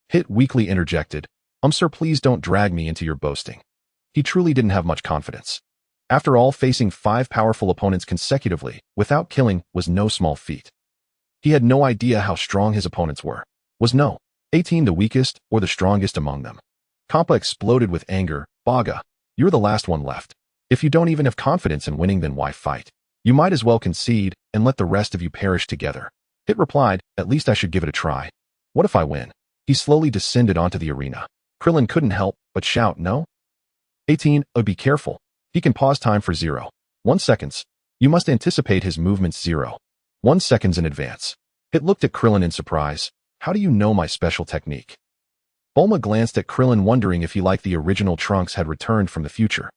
Speaker 1: Hit weakly interjected, Sir, please don't drag me into your boasting." He truly didn't have much confidence. After all, facing 5 powerful opponents consecutively, without killing, was no small feat. He had no idea how strong his opponents were. Was No. 18 the weakest or the strongest among them? Kampa exploded with anger. "Baga, you're the last one left. If you don't even have confidence in winning, then why fight? You might as well concede and let the rest of you perish together." Hit replied, "At least I should give it a try. What if I win?" He slowly descended onto the arena. Krillin couldn't help but shout, "No. 18, be careful. He can pause time for 0.1 seconds. You must anticipate his movements 0.1 seconds in advance." Hit looked at Krillin in surprise. "How do you know my special technique?" Bulma glanced at Krillin, wondering if he, like the original Trunks, had returned from the future.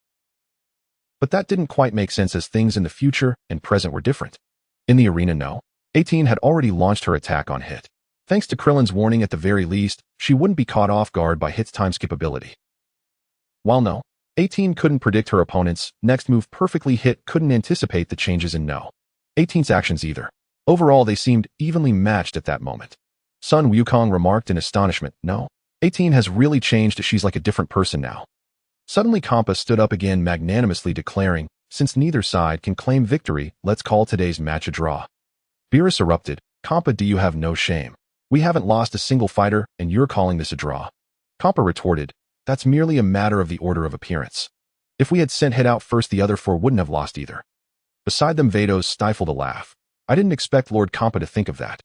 Speaker 1: But that didn't quite make sense, as things in the future and present were different. In the arena, No. 18 had already launched her attack on Hit. Thanks to Krillin's warning, at the very least, she wouldn't be caught off guard by Hit's time skip ability. While No. 18 couldn't predict her opponent's next move perfectly, Hit couldn't anticipate the changes in No. 18's actions either. Overall, they seemed evenly matched at that moment. Sun Wukong remarked in astonishment, "No. 18 has really changed. She's like a different person now." Suddenly Kampa stood up again, magnanimously declaring, "Since neither side can claim victory, let's call today's match a draw." Beerus erupted, "Kampa, do you have no shame? We haven't lost a single fighter, and you're calling this a draw?" Kampa retorted, "That's merely a matter of the order of appearance. If we had sent Hit out first, the other 4 wouldn't have lost either." Beside them, Vados stifled a laugh. "I didn't expect Lord Kampa to think of that."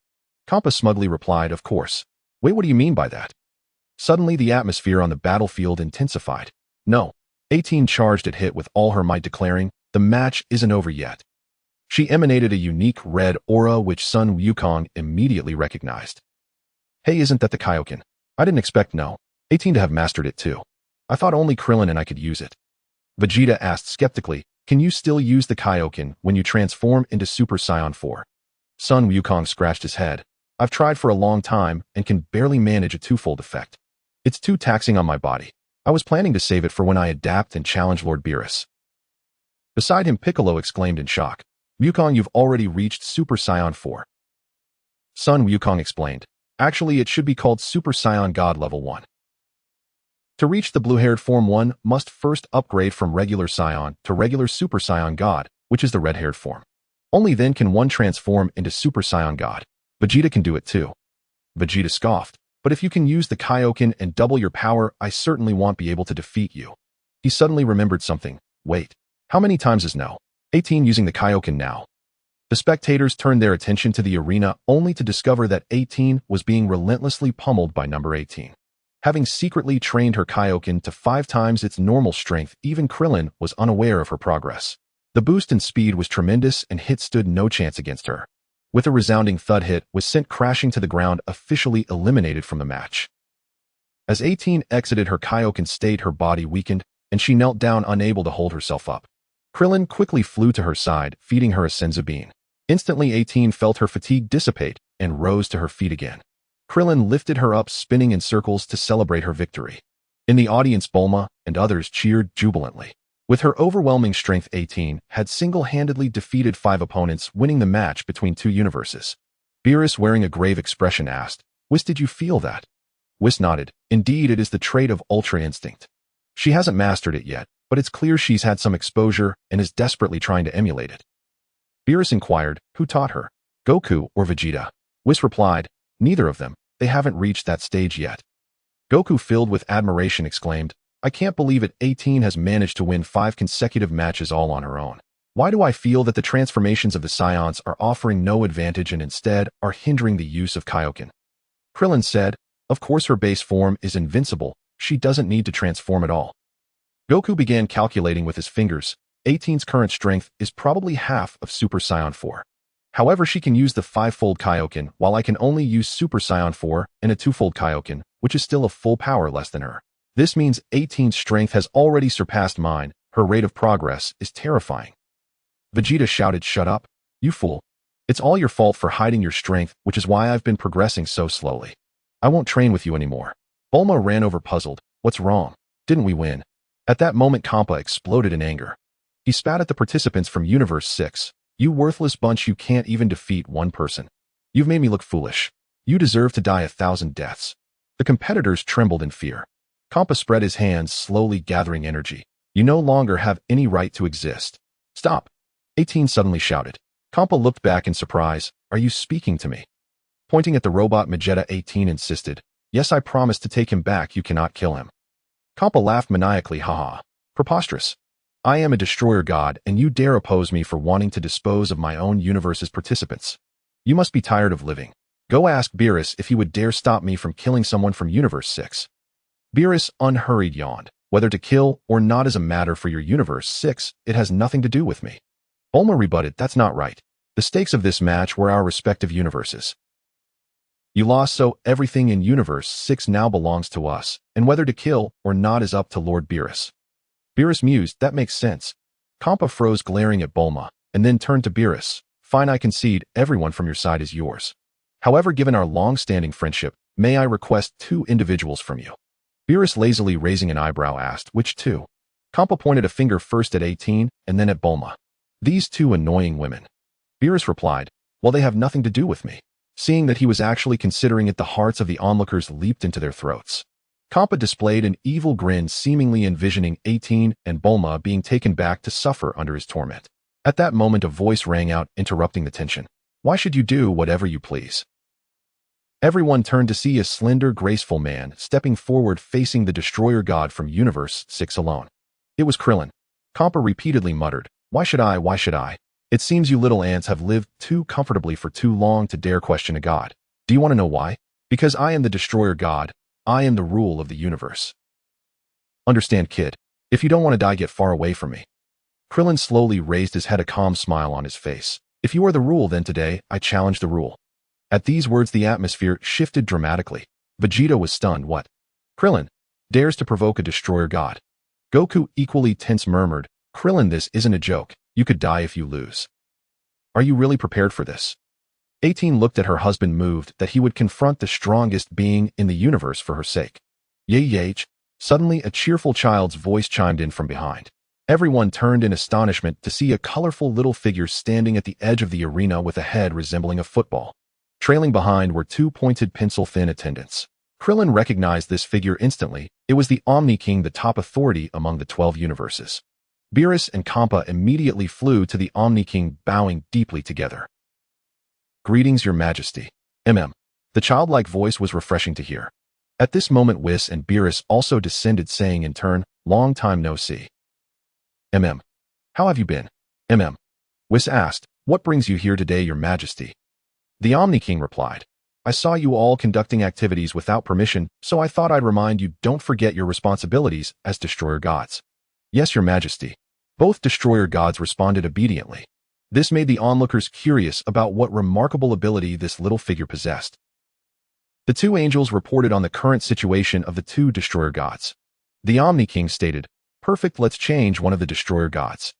Speaker 1: Kampa smugly replied, "Of course. Wait, what do you mean by that?" Suddenly, the atmosphere on the battlefield intensified. No. 18 charged at Hit with all her might, declaring, "The match isn't over yet." She emanated a unique red aura which Sun Wukong immediately recognized. "Hey, isn't that the Kaioken? I didn't expect No. 18 to have mastered it too. I thought only Krillin and I could use it." Vegeta asked skeptically, "Can you still use the Kaioken when you transform into Super Saiyan 4? Sun Wukong scratched his head. "I've tried for a long time and can barely manage a twofold effect. It's too taxing on my body. I was planning to save it for when I adapt and challenge Lord Beerus." Beside him, Piccolo exclaimed in shock, "Wukong, you've already reached Super Saiyan 4. Sun Wukong explained, "Actually, it should be called Super Saiyan God Level 1. To reach the blue-haired form, one must first upgrade from regular Saiyan to regular Super Saiyan God, which is the red-haired form. Only then can one transform into Super Saiyan God. Vegeta can do it too." Vegeta scoffed, "But if you can use the Kaioken and double your power, I certainly won't be able to defeat you." He suddenly remembered something. "Wait, how many times is No. 18 using the Kaioken now?" The spectators turned their attention to the arena, only to discover that 18 was being relentlessly pummeled by number 18. Having secretly trained her Kaioken to 5 times its normal strength, even Krillin was unaware of her progress. The boost in speed was tremendous, and Hit stood no chance against her. With a resounding thud, Hit was sent crashing to the ground, officially eliminated from the match. As 18 exited her Kaioken state, her body weakened, and she knelt down, unable to hold herself up. Krillin quickly flew to her side, feeding her a senzu bean. Instantly, 18 felt her fatigue dissipate and rose to her feet again. Krillin lifted her up, spinning in circles to celebrate her victory. In the audience, Bulma and others cheered jubilantly. With her overwhelming strength, 18 had single-handedly defeated 5 opponents, winning the match between 2 universes. Beerus, wearing a grave expression, asked, "Whis, did you feel that?" Whis nodded. "Indeed, it is the trait of Ultra Instinct. She hasn't mastered it yet, but it's clear she's had some exposure and is desperately trying to emulate it." Beerus inquired, who taught her? Goku or Vegeta? Whis replied, neither of them. They haven't reached that stage yet. Goku, filled with admiration, exclaimed, I can't believe it. 18 has managed to win 5 consecutive matches all on her own. Why do I feel that the transformations of the Saiyans are offering no advantage and instead are hindering the use of Kaioken? Krillin said, of course her base form is invincible. She doesn't need to transform at all. Goku began calculating with his fingers. 18's current strength is probably half of Super Saiyan 4. However, she can use the 5-fold Kaioken, while I can only use Super Saiyan 4 and a 2-fold Kaioken, which is still a full power less than her. This means 18's strength has already surpassed mine. Her rate of progress is terrifying. Vegeta shouted, shut up, you fool. It's all your fault for hiding your strength, which is why I've been progressing so slowly. I won't train with you anymore. Bulma ran over puzzled. What's wrong? Didn't we win? At that moment, Kampa exploded in anger. He spat at the participants from Universe 6. You worthless bunch, you can't even defeat one person. You've made me look foolish. You deserve to die 1,000 deaths. The competitors trembled in fear. Kampa spread his hands, slowly gathering energy. You no longer have any right to exist. Stop. 18 suddenly shouted. Kampa looked back in surprise. Are you speaking to me? Pointing at the robot Vegeta, 18 insisted. Yes, I promise to take him back. You cannot kill him. Kampa laughed maniacally. Haha. Preposterous. I am a destroyer god, and you dare oppose me for wanting to dispose of my own universe's participants. You must be tired of living. Go ask Beerus if he would dare stop me from killing someone from Universe 6. Beerus unhurried yawned. Whether to kill or not is a matter for your Universe 6. It has nothing to do with me. Bulma rebutted, that's not right. The stakes of this match were our respective universes. You lost, so everything in Universe 6 now belongs to us, and whether to kill or not is up to Lord Beerus. Beerus mused, that makes sense. Kampa froze, glaring at Bulma, and then turned to Beerus. Fine, I concede, everyone from your side is yours. However, given our long-standing friendship, may I request 2 individuals from you? Beerus, lazily raising an eyebrow, asked, which 2? Kampa pointed a finger first at 18 and then at Bulma. These 2 annoying women. Beerus replied, well, they have nothing to do with me. Seeing that he was actually considering it, the hearts of the onlookers leaped into their throats. Kampa displayed an evil grin, seemingly envisioning 18 and Bulma being taken back to suffer under his torment. At that moment, a voice rang out, interrupting the tension. Why should you do whatever you please? Everyone turned to see a slender, graceful man stepping forward, facing the destroyer god from Universe 6 alone. It was Krillin. Kampa repeatedly muttered, why should I, why should I? It seems you little ants have lived too comfortably for too long to dare question a god. Do you want to know why? Because I am the destroyer god. I am the rule of the universe. Understand, kid. If you don't want to die, get far away from me. Krillin slowly raised his head, a calm smile on his face. If you are the rule, then today, I challenge the rule. At these words, the atmosphere shifted dramatically. Vegeta was stunned. What? Krillin dares to provoke a destroyer god. Goku, equally tense, murmured, Krillin, this isn't a joke. You could die if you lose. Are you really prepared for this? 18 looked at her husband, moved that he would confront the strongest being in the universe for her sake. Yay. Suddenly, a cheerful child's voice chimed in from behind. Everyone turned in astonishment to see a colorful little figure standing at the edge of the arena with a head resembling a football. Trailing behind were 2 pointed pencil-thin attendants. Krillin recognized this figure instantly. It was the Omni-King, the top authority among the 12 universes. Beerus and Kampa immediately flew to the Omni-King, bowing deeply together. Greetings, Your Majesty. The childlike voice was refreshing to hear. At this moment, Whis and Beerus also descended, saying in turn, long time no see. How have you been? Whis asked, what brings you here today, Your Majesty? The Omni-King replied, I saw you all conducting activities without permission, so I thought I'd remind you, don't forget your responsibilities as destroyer gods. Yes, Your Majesty. Both destroyer gods responded obediently. This made the onlookers curious about what remarkable ability this little figure possessed. The 2 angels reported on the current situation of the 2 destroyer gods. The Omni-King stated, perfect, let's change one of the destroyer gods.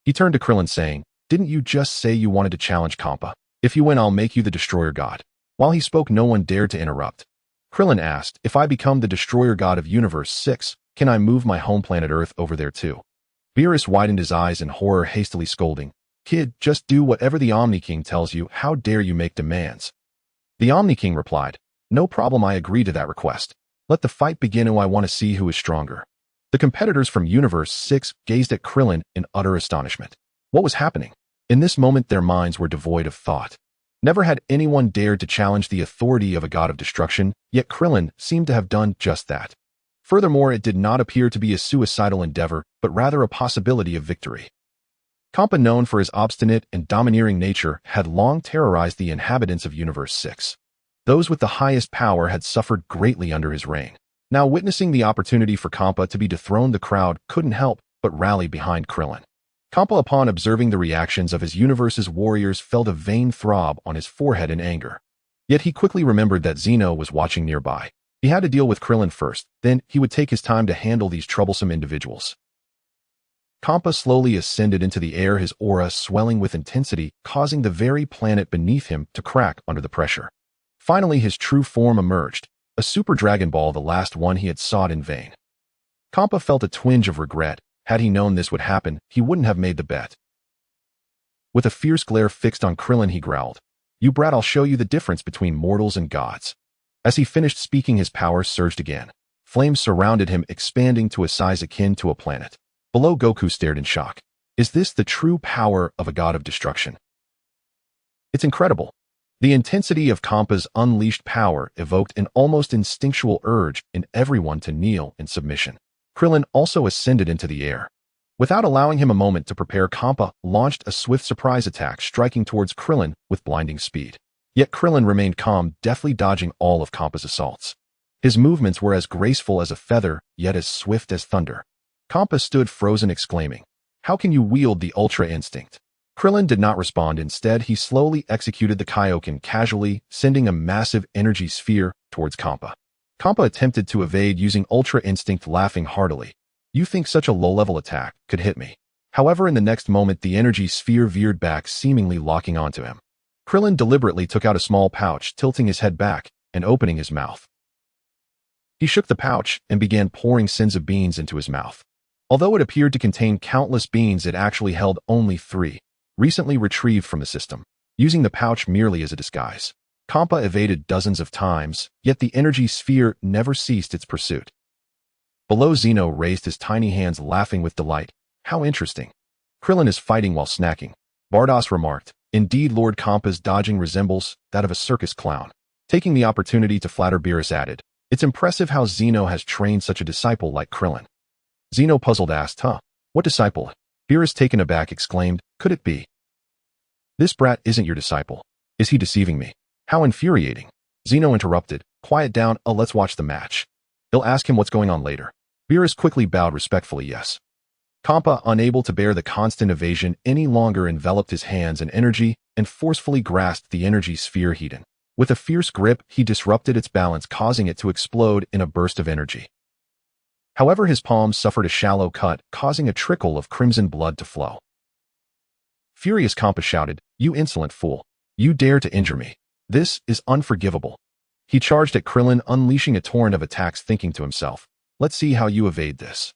Speaker 1: He turned to Krillin, saying, didn't you just say you wanted to challenge Kampa? If you win, I'll make you the destroyer god. While he spoke, no one dared to interrupt. Krillin asked, if I become the destroyer god of Universe 6, can I move my home planet Earth over there too? Beerus widened his eyes in horror, hastily scolding, kid, just do whatever the Omni-King tells you. How dare you make demands? The Omni-King replied, no problem, I agree to that request. Let the fight begin, and I want to see who is stronger. The competitors from Universe 6 gazed at Krillin in utter astonishment. What was happening? In this moment, their minds were devoid of thought. Never had anyone dared to challenge the authority of a god of destruction, yet Krillin seemed to have done just that. Furthermore, it did not appear to be a suicidal endeavor, but rather a possibility of victory. Kampa, known for his obstinate and domineering nature, had long terrorized the inhabitants of Universe 6. Those with the highest power had suffered greatly under his reign. Now, witnessing the opportunity for Kampa to be dethroned, the crowd couldn't help but rally behind Krillin. Kampa, upon observing the reactions of his universe's warriors, felt a vain throb on his forehead in anger. Yet he quickly remembered that Zeno was watching nearby. He had to deal with Krillin first, then he would take his time to handle these troublesome individuals. Kampa slowly ascended into the air, his aura swelling with intensity, causing the very planet beneath him to crack under the pressure. Finally, his true form emerged, a Super Dragon Ball, the last one he had sought in vain. Kampa felt a twinge of regret. Had he known this would happen, he wouldn't have made the bet. With a fierce glare fixed on Krillin, he growled, "You brat, I'll show you the difference between mortals and gods." As he finished speaking, his power surged again. Flames surrounded him, expanding to a size akin to a planet. Below, Goku stared in shock. Is this the true power of a god of destruction? It's incredible. The intensity of Kampa's unleashed power evoked an almost instinctual urge in everyone to kneel in submission. Krillin also ascended into the air. Without allowing him a moment to prepare, Kampa launched a swift surprise attack, striking towards Krillin with blinding speed. Yet Krillin remained calm, deftly dodging all of Kampa's assaults. His movements were as graceful as a feather, yet as swift as thunder. Kampa stood frozen, exclaiming, "How can you wield the Ultra Instinct?" Krillin did not respond. Instead, he slowly executed the Kaioken, casually sending a massive energy sphere towards Kampa. Kampa attempted to evade using Ultra Instinct, laughing heartily. "You think such a low-level attack could hit me?" However, in the next moment, the energy sphere veered back, seemingly locking onto him. Krillin deliberately took out a small pouch, tilting his head back and opening his mouth. He shook the pouch and began pouring sins of beans into his mouth. Although it appeared to contain countless beans, it actually held only 3, recently retrieved from the system, using the pouch merely as a disguise. Kampa evaded dozens of times, yet the energy sphere never ceased its pursuit. Below, Zeno raised his tiny hands, laughing with delight. "How interesting. Krillin is fighting while snacking." Bardos remarked, "Indeed, Lord Kampa's dodging resembles that of a circus clown." Taking the opportunity to flatter, Beerus added, "It's impressive how Zeno has trained such a disciple like Krillin." Zeno, puzzled, asked, "Huh? What disciple?" Beerus, taken aback, exclaimed, "Could it be? This brat isn't your disciple. Is he deceiving me? How infuriating." Zeno interrupted, "Quiet down, let's watch the match. They'll ask him what's going on later." Beerus quickly bowed respectfully, "Yes." Kampa, unable to bear the constant evasion any longer, enveloped his hands in energy and forcefully grasped the energy sphere heated. With a fierce grip, he disrupted its balance, causing it to explode in a burst of energy. However, his palms suffered a shallow cut, causing a trickle of crimson blood to flow. Furious, Kampa shouted, "You insolent fool! You dare to injure me! This is unforgivable!" He charged at Krillin, unleashing a torrent of attacks, thinking to himself, "Let's see how you evade this."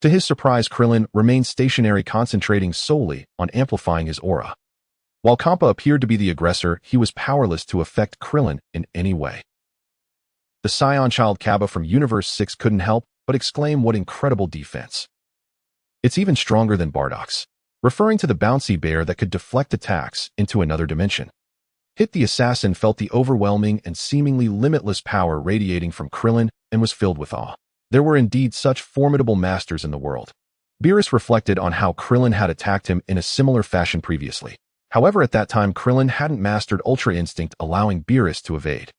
Speaker 1: To his surprise, Krillin remained stationary, concentrating solely on amplifying his aura. While Kampa appeared to be the aggressor, he was powerless to affect Krillin in any way. The Saiyan child Kaba from Universe 6 couldn't help but exclaim, "What incredible defense! It's even stronger than Bardock's," referring to the bouncy bear that could deflect attacks into another dimension. Hit, the assassin felt the overwhelming and seemingly limitless power radiating from Krillin and was filled with awe. There were indeed such formidable masters in the world. Beerus reflected on how Krillin had attacked him in a similar fashion previously. However, at that time, Krillin hadn't mastered Ultra Instinct, allowing Beerus to evade.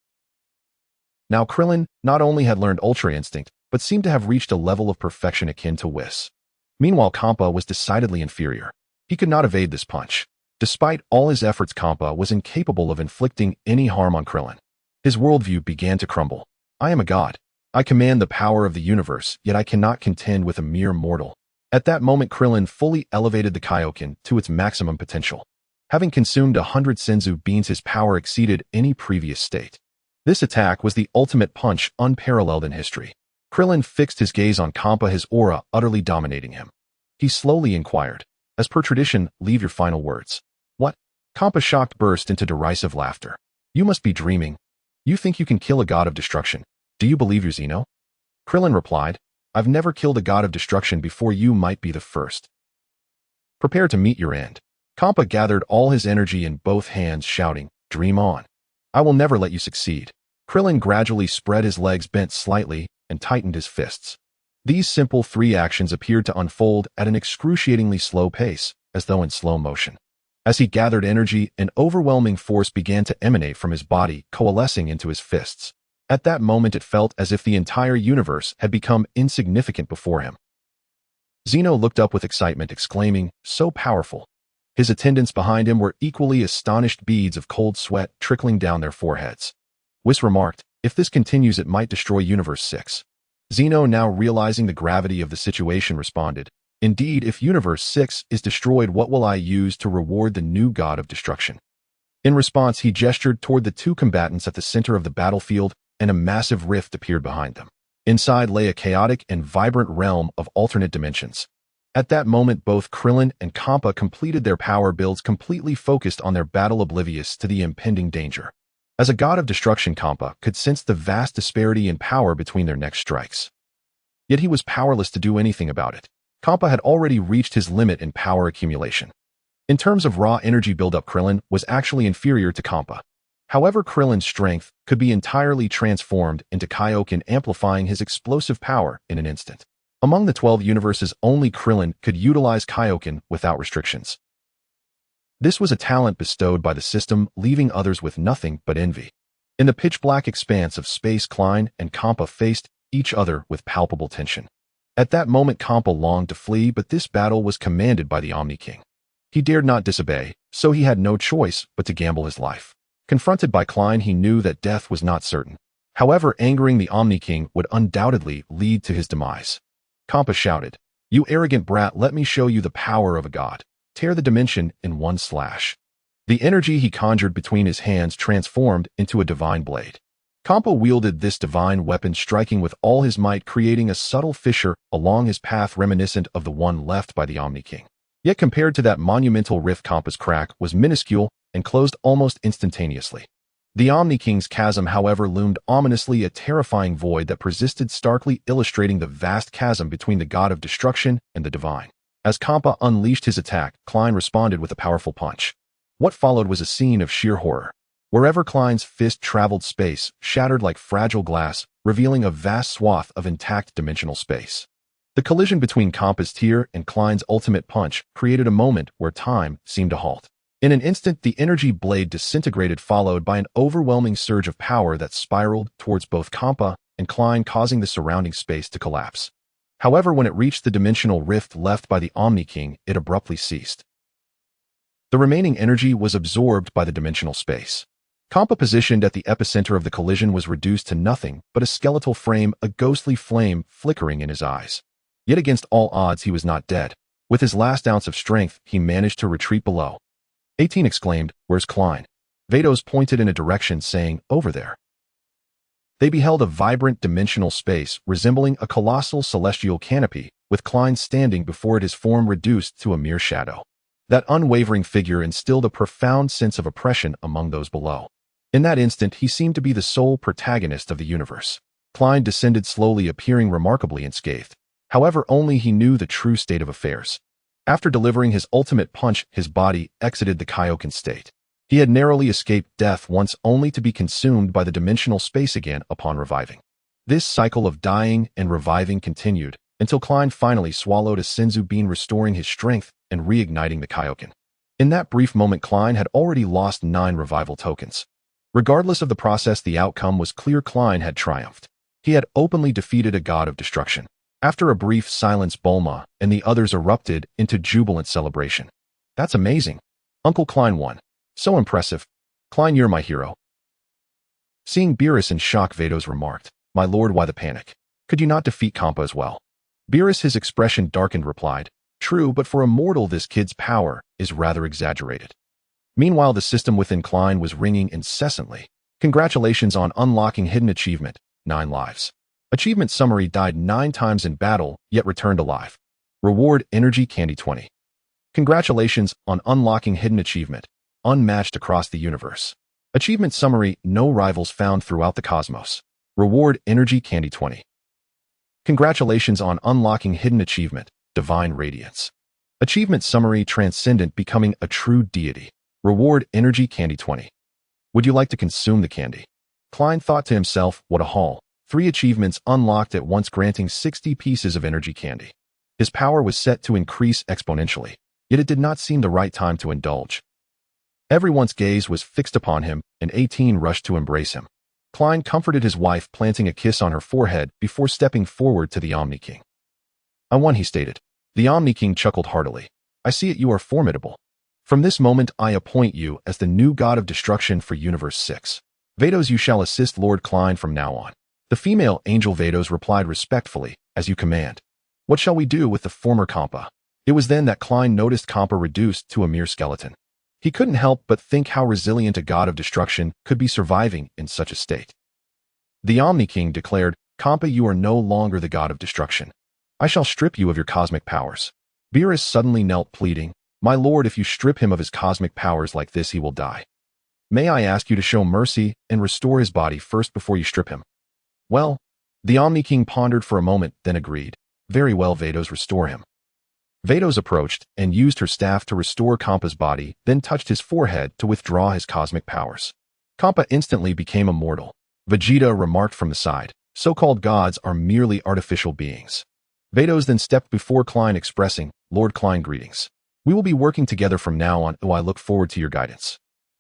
Speaker 1: Now, Krillin not only had learned Ultra Instinct, but seemed to have reached a level of perfection akin to Whis. Meanwhile, Kampa was decidedly inferior. He could not evade this punch. Despite all his efforts, Kampa was incapable of inflicting any harm on Krillin. His worldview began to crumble. "I am a god. I command the power of the universe, yet I cannot contend with a mere mortal." At that moment, Krillin fully elevated the Kaioken to its maximum potential. Having consumed 100 senzu beans, his power exceeded any previous state. This attack was the ultimate punch, unparalleled in history. Krillin fixed his gaze on Kampa, his aura utterly dominating him. He slowly inquired, "As per tradition, leave your final words." "What?" Kampa, shocked, burst into derisive laughter. "You must be dreaming. You think you can kill a god of destruction. Do you believe you're Zeno?" Krillin replied, "I've never killed a god of destruction before. You might be the first. Prepare to meet your end." Kampa gathered all his energy in both hands, shouting, "Dream on. I will never let you succeed." Krillin gradually spread his legs, bent slightly, and tightened his fists. These simple three actions appeared to unfold at an excruciatingly slow pace, as though in slow motion. As he gathered energy, an overwhelming force began to emanate from his body, coalescing into his fists. At that moment it felt as if the entire universe had become insignificant before him. Zeno looked up with excitement, exclaiming, "So powerful." His attendants behind him were equally astonished, beads of cold sweat trickling down their foreheads. Whis remarked, "If this continues it might destroy Universe 6. Zeno, now realizing the gravity of the situation, responded, "Indeed, if Universe 6 is destroyed, what will I use to reward the new god of destruction?" In response, he gestured toward the two combatants at the center of the battlefield, and a massive rift appeared behind them. Inside lay a chaotic and vibrant realm of alternate dimensions. At that moment, both Krillin and Kampa completed their power builds, completely focused on their battle, oblivious to the impending danger. As a god of destruction, Kampa could sense the vast disparity in power between their next strikes. Yet he was powerless to do anything about it. Kampa had already reached his limit in power accumulation. In terms of raw energy buildup, Krillin was actually inferior to Kampa. However, Krillin's strength could be entirely transformed into Kaioken, amplifying his explosive power in an instant. Among the 12 universes, only Krillin could utilize Kaioken without restrictions. This was a talent bestowed by the system, leaving others with nothing but envy. In the pitch-black expanse of space, Klein and Kampa faced each other with palpable tension. At that moment, Kampa longed to flee, but this battle was commanded by the Omni-King. He dared not disobey, so he had no choice but to gamble his life. Confronted by Klein, he knew that death was not certain. However, angering the Omni-King would undoubtedly lead to his demise. Kampa shouted, "You arrogant brat, let me show you the power of a god. Tear the dimension in one slash." The energy he conjured between his hands transformed into a divine blade. Kampa wielded this divine weapon, striking with all his might, creating a subtle fissure along his path reminiscent of the one left by the Omni-King. Yet compared to that monumental rift, Kampa's crack was minuscule and closed almost instantaneously. The Omni-King's chasm, however, loomed ominously, a terrifying void that persisted, starkly illustrating the vast chasm between the god of destruction and the divine. As Kampa unleashed his attack, Klein responded with a powerful punch. What followed was a scene of sheer horror. Wherever Klein's fist traveled, space shattered like fragile glass, revealing a vast swath of intact dimensional space. The collision between Kampa's tier and Klein's ultimate punch created a moment where time seemed to halt. In an instant, the energy blade disintegrated, followed by an overwhelming surge of power that spiraled towards both Kampa and Klein, causing the surrounding space to collapse. However, when it reached the dimensional rift left by the Omni-King, it abruptly ceased. The remaining energy was absorbed by the dimensional space. Kampa, positioned at the epicenter of the collision, was reduced to nothing but a skeletal frame, a ghostly flame flickering in his eyes. Yet against all odds, he was not dead. With his last ounce of strength, he managed to retreat below. 18 exclaimed, "Where's Klein?" Vados pointed in a direction, saying, "Over there." They beheld a vibrant dimensional space resembling a colossal celestial canopy, with Klein standing before it, his form reduced to a mere shadow. That unwavering figure instilled a profound sense of oppression among those below. In that instant, he seemed to be the sole protagonist of the universe. Klein descended slowly, appearing remarkably unscathed. However, only he knew the true state of affairs. After delivering his ultimate punch, his body exited the Kaioken state. He had narrowly escaped death once, only to be consumed by the dimensional space again upon reviving. This cycle of dying and reviving continued until Klein finally swallowed a senzu bean, restoring his strength and reigniting the Kaioken. In that brief moment, Klein had already lost 9 revival tokens. Regardless of the process, the outcome was clear. Klein had triumphed. He had openly defeated a god of destruction. After a brief silence, Bulma and the others erupted into jubilant celebration. "That's amazing. Uncle Klein won. So impressive. Klein, you're my hero." Seeing Beerus in shock, Vados remarked, "My lord, why the panic? Could you not defeat Kampa as well?" Beerus, his expression darkened, replied, "True, but for a mortal this kid's power is rather exaggerated." Meanwhile, the system within Klein was ringing incessantly. "Congratulations on unlocking hidden achievement, 9 lives. Achievement summary: died 9 times in battle, yet returned alive. Reward: energy candy 20. Congratulations on unlocking hidden achievement, unmatched across the universe. Achievement summary: no rivals found throughout the cosmos. Reward: energy candy 20. Congratulations on unlocking hidden achievement, divine radiance. Achievement Summary Transcendent Becoming a True Deity. Reward Energy Candy 20. Would you like to consume the candy? Klein thought to himself, what a haul. 3 achievements unlocked at once, granting 60 pieces of energy candy. His power was set to increase exponentially, yet it did not seem the right time to indulge. Everyone's gaze was fixed upon him, and 18 rushed to embrace him. Klein comforted his wife, planting a kiss on her forehead before stepping forward to the Omni-King. I won, he stated. The Omni-King chuckled heartily. I see it, you are formidable. From this moment I appoint you as the new god of destruction for Universe 6. Vados, you shall assist Lord Klein from now on. The female angel Vados replied respectfully, as you command. What shall we do with the former Kampa? It was then that Klein noticed Kampa reduced to a mere skeleton. He couldn't help but think how resilient a god of destruction could be surviving in such a state. The Omni-King declared, Kampa, you are no longer the god of destruction. I shall strip you of your cosmic powers. Beerus suddenly knelt, pleading, My lord, if you strip him of his cosmic powers like this, he will die. May I ask you to show mercy and restore his body first before you strip him? Well, the Omni-King pondered for a moment, then agreed. Very well, Vados, restore him. Vados approached and used her staff to restore Kampa's body, then touched his forehead to withdraw his cosmic powers. Kampa instantly became immortal. Vegeta remarked from the side, so-called gods are merely artificial beings. Vados then stepped before Klein, expressing, Lord Klein, greetings. We will be working together from now on, I look forward to your guidance.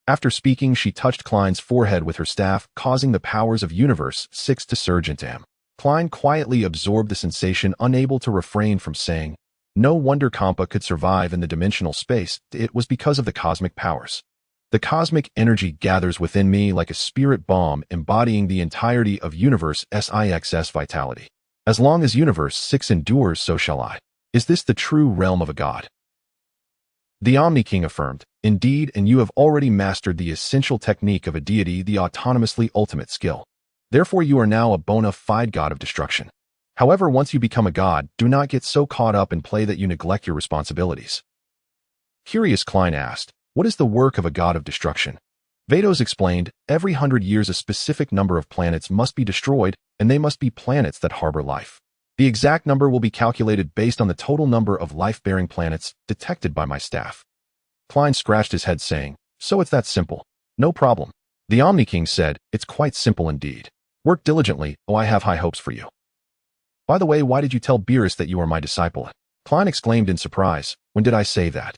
Speaker 1: After speaking, she touched Klein's forehead with her staff, causing the powers of Universe 6 to surge into him. Klein quietly absorbed the sensation, unable to refrain from saying, No wonder Kampa could survive in the dimensional space, it was because of the cosmic powers. The cosmic energy gathers within me like a spirit bomb, embodying the entirety of Universe 6's vitality. As long as Universe 6 endures, so shall I. Is this the true realm of a god? The Omni-King affirmed, Indeed, and you have already mastered the essential technique of a deity, the autonomously ultimate skill. Therefore you are now a bona fide god of destruction. However, once you become a god, do not get so caught up in play that you neglect your responsibilities. Curious, Klein asked, What is the work of a god of destruction? Vados explained, Every 100 years a specific number of planets must be destroyed, and they must be planets that harbor life. The exact number will be calculated based on the total number of life-bearing planets detected by my staff. Klein scratched his head, saying, So it's that simple. No problem. The Omni-King said, It's quite simple indeed. Work diligently, I have high hopes for you. By the way, why did you tell Beerus that you are my disciple? Klein exclaimed in surprise, When did I say that?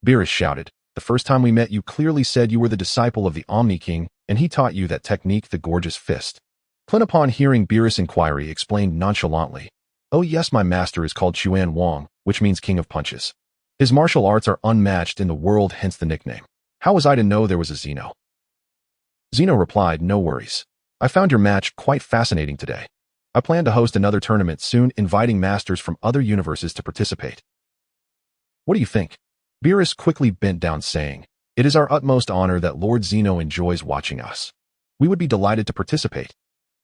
Speaker 1: Beerus shouted, The first time we met you clearly said you were the disciple of the Omni-King, and he taught you that technique, the gorgeous fist. Klein, upon hearing Beerus' inquiry, explained nonchalantly, Oh yes, my master is called Chuan Wang, which means King of Punches. His martial arts are unmatched in the world, hence the nickname. How was I to know there was a Zeno? Zeno replied, No worries. I found your match quite fascinating today. I plan to host another tournament soon, inviting masters from other universes to participate. What do you think? Beerus quickly bent down, saying, It is our utmost honor that Lord Zeno enjoys watching us. We would be delighted to participate.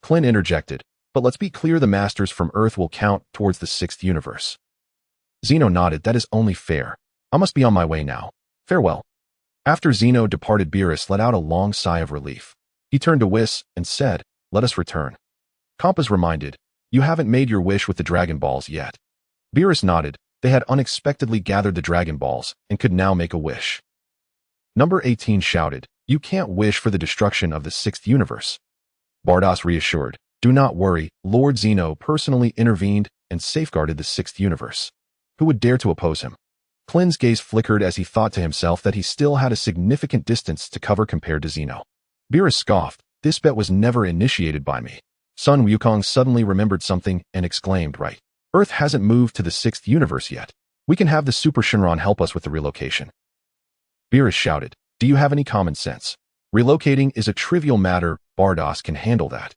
Speaker 1: Klein interjected, But let's be clear, the masters from Earth will count towards the 6th universe. Zeno nodded, That is only fair. I must be on my way now. Farewell. After Zeno departed, Beerus let out a long sigh of relief. He turned to Whis and said, Let us return. Kampa's reminded, You haven't made your wish with the Dragon Balls yet. Beerus nodded. They had unexpectedly gathered the Dragon Balls and could now make a wish. Number 18 shouted, You can't wish for the destruction of the 6th universe. Bardos reassured, Do not worry, Lord Zeno personally intervened and safeguarded the 6th universe. Who would dare to oppose him? Klein's gaze flickered as he thought to himself that he still had a significant distance to cover compared to Zeno. Beerus scoffed, This bet was never initiated by me. Sun Wukong suddenly remembered something and exclaimed, Right. Earth hasn't moved to the 6th universe yet. We can have the Super Shinron help us with the relocation. Beerus shouted, Do you have any common sense? Relocating is a trivial matter, Bardos can handle that.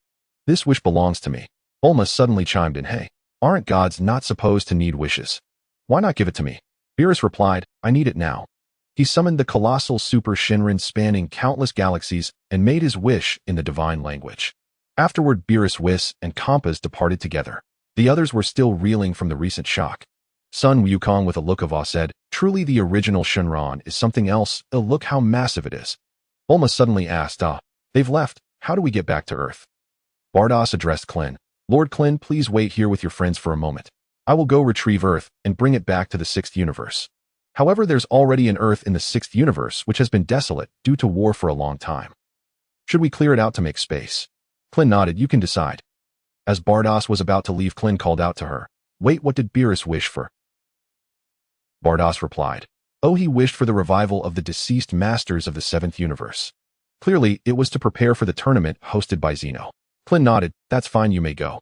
Speaker 1: This wish belongs to me. Bulma suddenly chimed in, Hey, aren't gods not supposed to need wishes? Why not give it to me? Beerus replied, I need it now. He summoned the colossal Super Shinron spanning countless galaxies and made his wish in the divine language. Afterward, Beerus, Whis, and Kampas departed together. The others were still reeling from the recent shock. Sun Wukong, with a look of awe, said, Truly the original Shinron is something else. Look how massive it is. Bulma suddenly asked, They've left. How do we get back to Earth? Bardos addressed Klein. Lord Klein, please wait here with your friends for a moment. I will go retrieve Earth and bring it back to the 6th universe. However, there's already an Earth in the 6th universe which has been desolate due to war for a long time. Should we clear it out to make space? Klin nodded. You can decide. As Bardoss was about to leave, Klin called out to her. Wait, what did Beerus wish for? Bardoss replied. Oh, he wished for the revival of the deceased masters of the 7th universe. Clearly, it was to prepare for the tournament hosted by Zeno. Klin nodded. That's fine, you may go.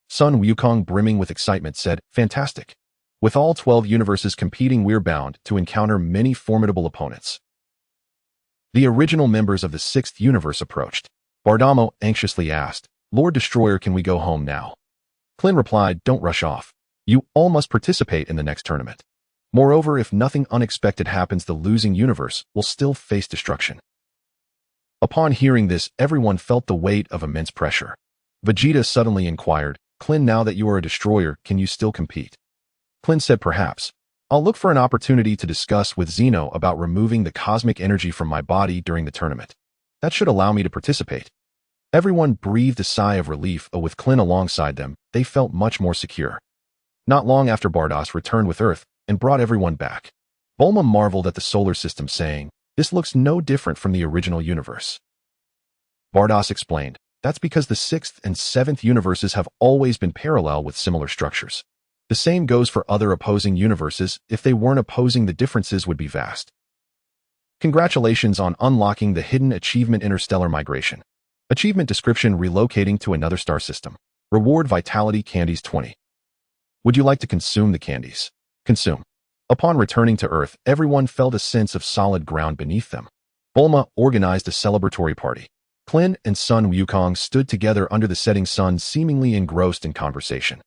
Speaker 1: Sun Wukong, brimming with excitement, said, Fantastic. With all 12 universes competing, we're bound to encounter many formidable opponents. The original members of the 6th universe approached. Bardamo anxiously asked, Lord Destroyer, can we go home now? Klin replied, Don't rush off. You all must participate in the next tournament. Moreover, if nothing unexpected happens, the losing universe will still face destruction. Upon hearing this, everyone felt the weight of immense pressure. Vegeta suddenly inquired, Klin, now that you are a destroyer, can you still compete? Klin said, Perhaps. I'll look for an opportunity to discuss with Zeno about removing the cosmic energy from my body during the tournament. That should allow me to participate. Everyone breathed a sigh of relief, but with Klin alongside them, they felt much more secure. Not long after, Bardoss returned with Earth and brought everyone back. Bulma marveled at the solar system, saying, This looks no different from the original universe. Bardoss explained, That's because the 6th and 7th universes have always been parallel with similar structures. The same goes for other opposing universes. If they weren't opposing, the differences would be vast. Congratulations on unlocking the hidden achievement Interstellar Migration. Achievement description: relocating to another star system. Reward: Vitality Candies 20. Would you like to consume the candies? Consume. Upon returning to Earth, everyone felt a sense of solid ground beneath them. Bulma organized a celebratory party. Klin and Sun Wukong stood together under the setting sun, seemingly engrossed in conversation.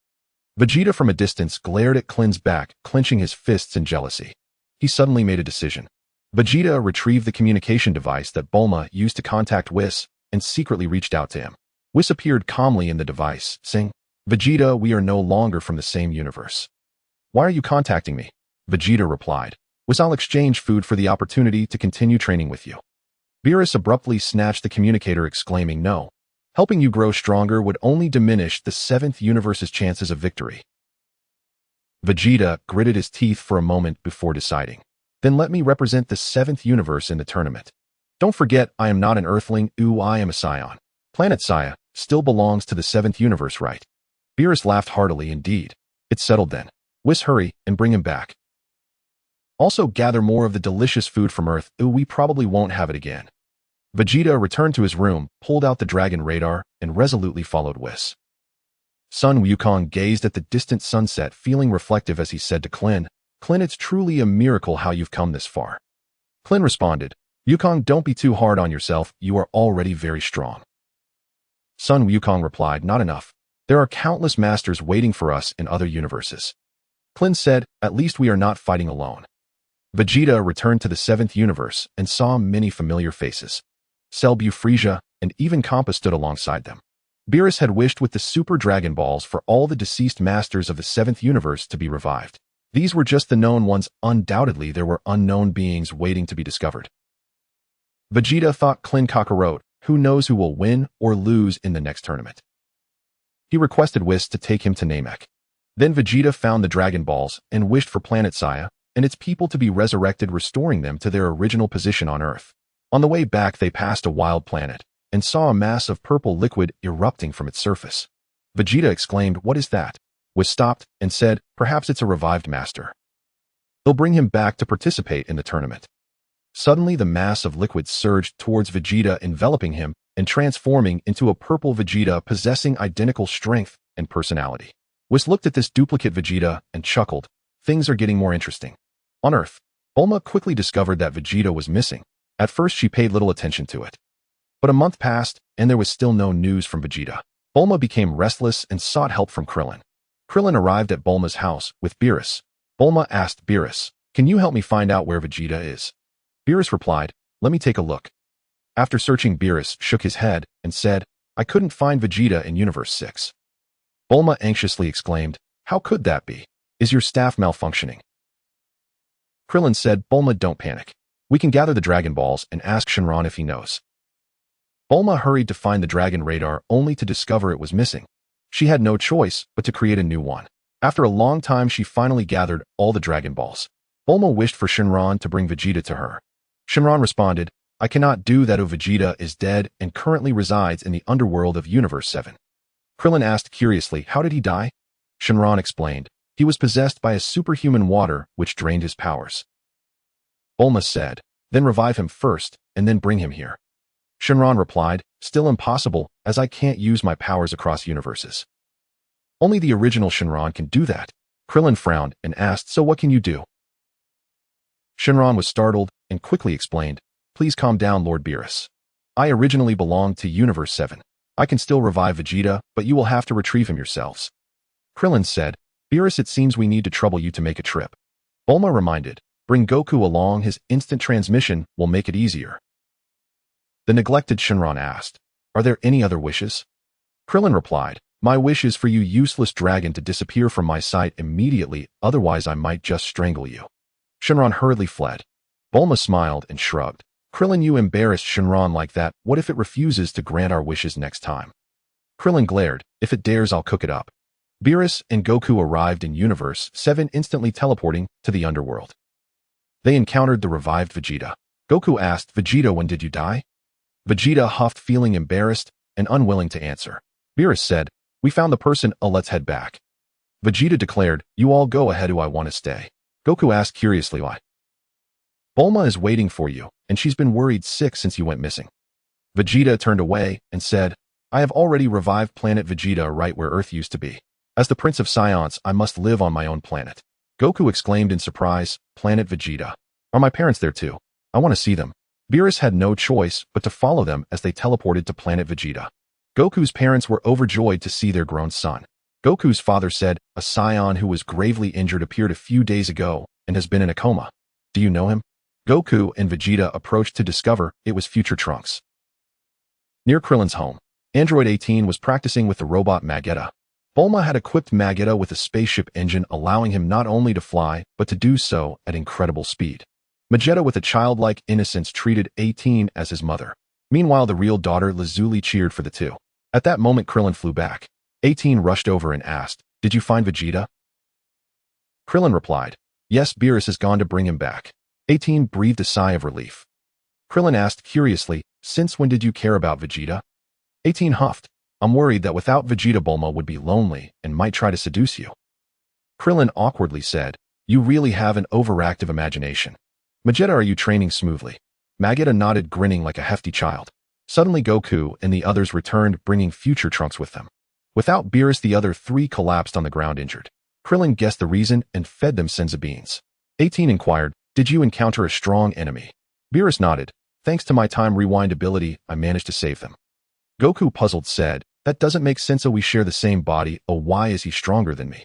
Speaker 1: Vegeta from a distance glared at Klin's back, clenching his fists in jealousy. He suddenly made a decision. Vegeta retrieved the communication device that Bulma used to contact Whis and secretly reached out to him. Whis appeared calmly in the device, saying, Vegeta, we are no longer from the same universe. Why are you contacting me? Vegeta replied, Whis, I'll exchange food for the opportunity to continue training with you. Beerus abruptly snatched the communicator, exclaiming, No. Helping you grow stronger would only diminish the 7th universe's chances of victory. Vegeta gritted his teeth for a moment before deciding. Then let me represent the 7th universe in the tournament. Don't forget, I am not an Earthling. I am a Scion. Planet Saya still belongs to the 7th universe, right? Beerus laughed heartily. Indeed. It's settled then. Whis, hurry and bring him back. Also gather more of the delicious food from Earth. We probably won't have it again. Vegeta returned to his room, pulled out the dragon radar, and resolutely followed Whis. Sun Wukong gazed at the distant sunset, feeling reflective as he said to Klin, Klin, it's truly a miracle how you've come this far. Klin responded, Wukong, don't be too hard on yourself, you are already very strong. Sun Wukong replied, Not enough. There are countless masters waiting for us in other universes. Klin said, At least we are not fighting alone. Vegeta returned to the 7th universe and saw many familiar faces. Cellbu, Frieza, and even Kampa stood alongside them. Beerus had wished with the Super Dragon Balls for all the deceased masters of the 7th universe to be revived. These were just the known ones. Undoubtedly, there were unknown beings waiting to be discovered. Vegeta thought Klin Kakarot, who knows who will win or lose in the next tournament. He requested Whis to take him to Namek. Then Vegeta found the Dragon Balls and wished for planet Saya and its people to be resurrected, restoring them to their original position on Earth. On the way back, they passed a wild planet and saw a mass of purple liquid erupting from its surface. Vegeta exclaimed, What is that? Whis stopped and said, Perhaps it's a revived master. They'll bring him back to participate in the tournament. Suddenly, the mass of liquid surged towards Vegeta, enveloping him and transforming into a purple Vegeta possessing identical strength and personality. Whis looked at this duplicate Vegeta and chuckled. Things are getting more interesting. On Earth, Bulma quickly discovered that Vegeta was missing. At first, she paid little attention to it. But a month passed, and there was still no news from Vegeta. Bulma became restless and sought help from Krillin. Krillin arrived at Bulma's house with Beerus. Bulma asked Beerus, Can you help me find out where Vegeta is? Beerus replied, Let me take a look. After searching, Beerus shook his head and said, I couldn't find Vegeta in Universe 6. Bulma anxiously exclaimed, How could that be? Is your staff malfunctioning? Krillin said, Bulma, don't panic. We can gather the Dragon Balls and ask Shenron if he knows. Bulma hurried to find the Dragon Radar only to discover it was missing. She had no choice but to create a new one. After a long time, she finally gathered all the Dragon Balls. Bulma wished for Shenron to bring Vegeta to her. Shenron responded, I cannot do that. Vegeta is dead and currently resides in the underworld of Universe 7. Krillin asked curiously, how did he die? Shenron explained, he was possessed by a superhuman water which drained his powers. Bulma said, then revive him first and then bring him here. Shenron replied, still impossible, as I can't use my powers across universes. Only the original Shenron can do that. Krillin frowned and asked, so what can you do? Shenron was startled and quickly explained, please calm down, Lord Beerus. I originally belonged to Universe 7. I can still revive Vegeta, but you will have to retrieve him yourselves. Krillin said, Beerus, it seems we need to trouble you to make a trip. Bulma reminded, bring Goku along, his instant transmission will make it easier. The neglected Shenron asked, are there any other wishes? Krillin replied, my wish is for you useless dragon to disappear from my sight immediately, otherwise I might just strangle you. Shenron hurriedly fled. Bulma smiled and shrugged. Krillin, you embarrassed Shenron like that, what if it refuses to grant our wishes next time? Krillin glared, if it dares I'll cook it up. Beerus and Goku arrived in Universe 7, instantly teleporting to the underworld. They encountered the revived Vegeta. Goku asked, Vegeta, when did you die? Vegeta huffed, feeling embarrassed and unwilling to answer. Beerus said, we found the person, let's head back. Vegeta declared, you all go ahead, I want to stay. Goku asked curiously, why? Bulma is waiting for you, and she's been worried sick since you went missing. Vegeta turned away and said, I have already revived planet Vegeta right where Earth used to be. As the Prince of Saiyans, I must live on my own planet. Goku exclaimed in surprise, Planet Vegeta. Are my parents there too? I want to see them. Beerus had no choice but to follow them as they teleported to Planet Vegeta. Goku's parents were overjoyed to see their grown son. Goku's father said, a Saiyan who was gravely injured appeared a few days ago and has been in a coma. Do you know him? Goku and Vegeta approached to discover it was future Trunks. Near Krillin's home, Android 18 was practicing with the robot Vegeta. Bulma had equipped Vegeta with a spaceship engine, allowing him not only to fly, but to do so at incredible speed. Vegeta, with a childlike innocence, treated 18 as his mother. Meanwhile, the real daughter Lazuli cheered for the two. At that moment, Krillin flew back. 18 rushed over and asked, did you find Vegeta? Krillin replied, yes, Beerus has gone to bring him back. 18 breathed a sigh of relief. Krillin asked curiously, since when did you care about Vegeta? 18 huffed, I'm worried that without Vegeta Bulma would be lonely and might try to seduce you. Krillin awkwardly said, you really have an overactive imagination. Vegeta, are you training smoothly? Vegeta nodded, grinning like a hefty child. Suddenly Goku and the others returned, bringing future Trunks with them. Without Beerus, the other three collapsed on the ground injured. Krillin guessed the reason and fed them senzu beans. 18 inquired, did you encounter a strong enemy? Beerus nodded, thanks to my time rewind ability, I managed to save them. Goku, puzzled, said, that doesn't make sense, we share the same body, why is he stronger than me?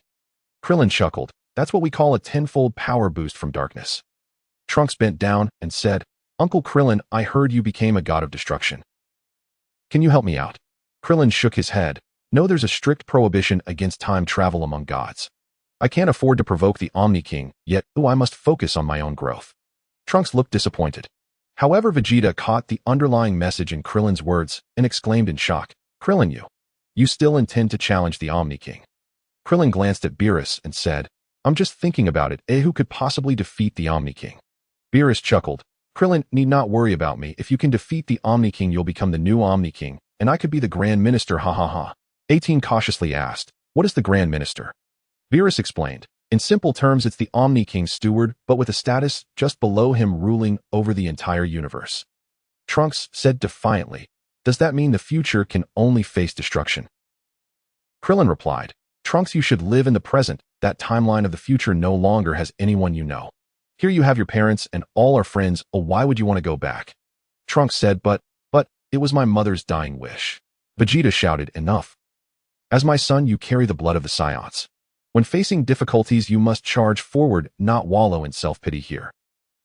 Speaker 1: Krillin chuckled, that's what we call a tenfold power boost from darkness. Trunks bent down and said, Uncle Krillin, I heard you became a god of destruction. Can you help me out? Krillin shook his head. No, there's a strict prohibition against time travel among gods. I can't afford to provoke the Omni-King, yet I must focus on my own growth. Trunks looked disappointed. However, Vegeta caught the underlying message in Krillin's words and exclaimed in shock, Krillin, you still intend to challenge the Omni-King? Krillin glanced at Beerus and said, I'm just thinking about it, who could possibly defeat the Omni-King? Beerus chuckled, Krillin need not worry about me, if you can defeat the Omni-King you'll become the new Omni-King, and I could be the Grand Minister, ha ha ha. 18 cautiously asked, what is the Grand Minister? Beerus explained, in simple terms it's the Omni-King's steward, but with a status just below him ruling over the entire universe. Trunks said defiantly, does that mean the future can only face destruction? Krillin replied, Trunks, you should live in the present, that timeline of the future no longer has anyone you know. Here you have your parents and all our friends, why would you want to go back? Trunks said, but, it was my mother's dying wish. Vegeta shouted, enough. As my son, you carry the blood of the Saiyans. When facing difficulties, you must charge forward, not wallow in self-pity here.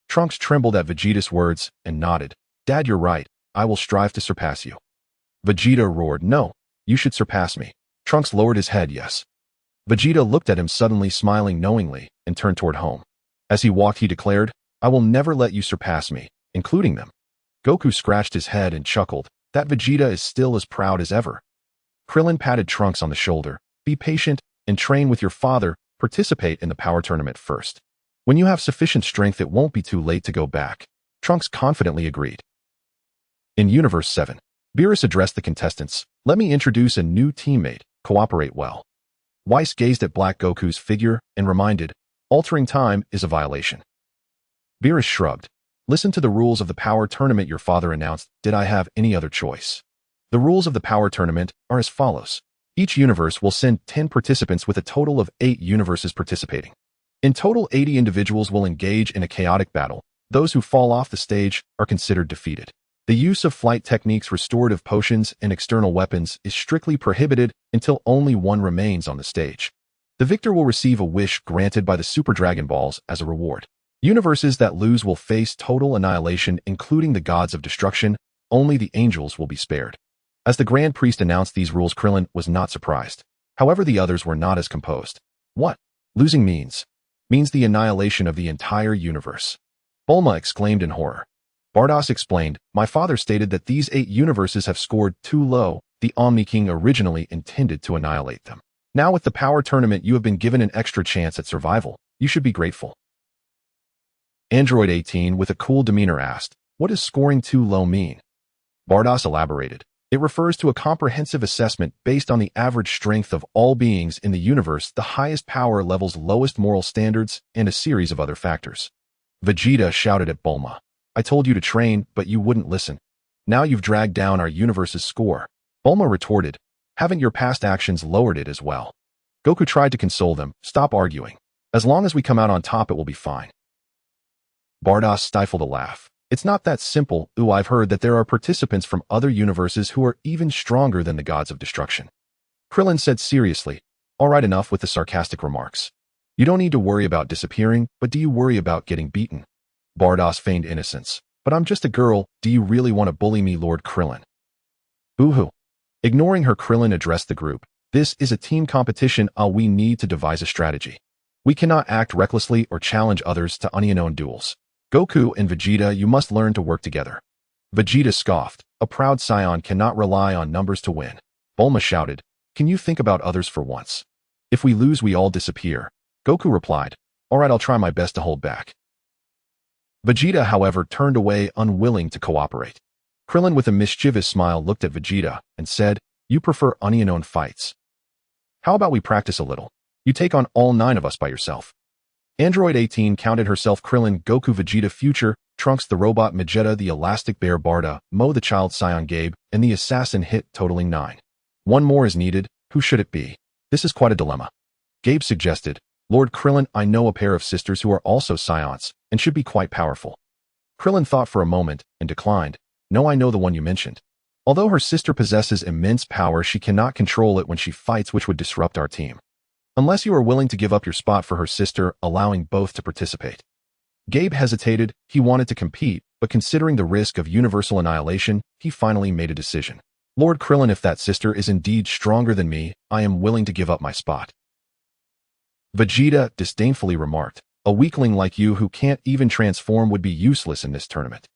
Speaker 1: Trunks trembled at Vegeta's words and nodded. Dad, you're right. I will strive to surpass you. Vegeta roared, no, you should surpass me. Trunks lowered his head, yes. Vegeta looked at him suddenly, smiling knowingly, and turned toward home. As he walked, he declared, I will never let you surpass me, including them. Goku scratched his head and chuckled. That Vegeta is still as proud as ever. Krillin patted Trunks on the shoulder. Be patient and train with your father. Participate in the power tournament first. When you have sufficient strength, it won't be too late to go back. Trunks confidently agreed. In Universe 7, Beerus addressed the contestants. Let me introduce a new teammate. Cooperate well. Whis gazed at Black Goku's figure and reminded, altering time is a violation. Beerus shrugged. Listen to the rules of the power tournament your father announced. Did I have any other choice? The rules of the power tournament are as follows. Each universe will send 10 participants with a total of 8 universes participating. In total, 80 individuals will engage in a chaotic battle. Those who fall off the stage are considered defeated. The use of flight techniques, restorative potions, and external weapons is strictly prohibited until only one remains on the stage. The victor will receive a wish granted by the Super Dragon Balls as a reward. Universes that lose will face total annihilation, including the gods of destruction. Only the angels will be spared. As the Grand Priest announced these rules, Krillin was not surprised. However, the others were not as composed. What? Losing means the annihilation of the entire universe. Bulma exclaimed in horror. Bardos explained, my father stated that these 8 universes have scored too low. The Omni-King originally intended to annihilate them. Now with the power tournament, you have been given an extra chance at survival. You should be grateful. Android 18 with a cool demeanor asked, what does scoring too low mean? Bardos elaborated. It refers to a comprehensive assessment based on the average strength of all beings in the universe, the highest power levels, lowest moral standards, and a series of other factors. Vegeta shouted at Bulma. I told you to train, but you wouldn't listen. Now you've dragged down our universe's score. Bulma retorted, haven't your past actions lowered it as well? Goku tried to console them. Stop arguing. As long as we come out on top, it will be fine. Bardos stifled a laugh. It's not that simple. I've heard that there are participants from other universes who are even stronger than the gods of destruction. Krillin said seriously, all right, enough with the sarcastic remarks. You don't need to worry about disappearing, but do you worry about getting beaten? Bardos feigned innocence. But I'm just a girl. Do you really want to bully me, Lord Krillin? Boo-hoo. Ignoring her, Krillin addressed the group. This is a team competition. We need to devise a strategy. We cannot act recklessly or challenge others to unknown duels. Goku and Vegeta, you must learn to work together. Vegeta scoffed. A proud Saiyan cannot rely on numbers to win. Bulma shouted, can you think about others for once? If we lose, we all disappear. Goku replied, all right, I'll try my best to hold back. Vegeta, however, turned away, unwilling to cooperate. Krillin, with a mischievous smile, looked at Vegeta and said, you prefer unknown fights. How about we practice a little? You take on all 9 of us by yourself. Android 18 counted herself. Krillin, Goku, Vegeta, Future, Trunks the robot, Vegeta the elastic bear, Barda, Mo the child Saiyan, Gabe, and the assassin hit, totaling 9. One more is needed. Who should it be? This is quite a dilemma. Gabe suggested, Lord Krillin, I know a pair of sisters who are also Saiyans and should be quite powerful. Krillin thought for a moment and declined. No, I know the one you mentioned. Although her sister possesses immense power, she cannot control it when she fights, which would disrupt our team. Unless you are willing to give up your spot for her sister, allowing both to participate. Gabe hesitated. He wanted to compete, but considering the risk of universal annihilation, he finally made a decision. Lord Krillin, if that sister is indeed stronger than me, I am willing to give up my spot. Vegeta disdainfully remarked, a weakling like you who can't even transform would be useless in this tournament.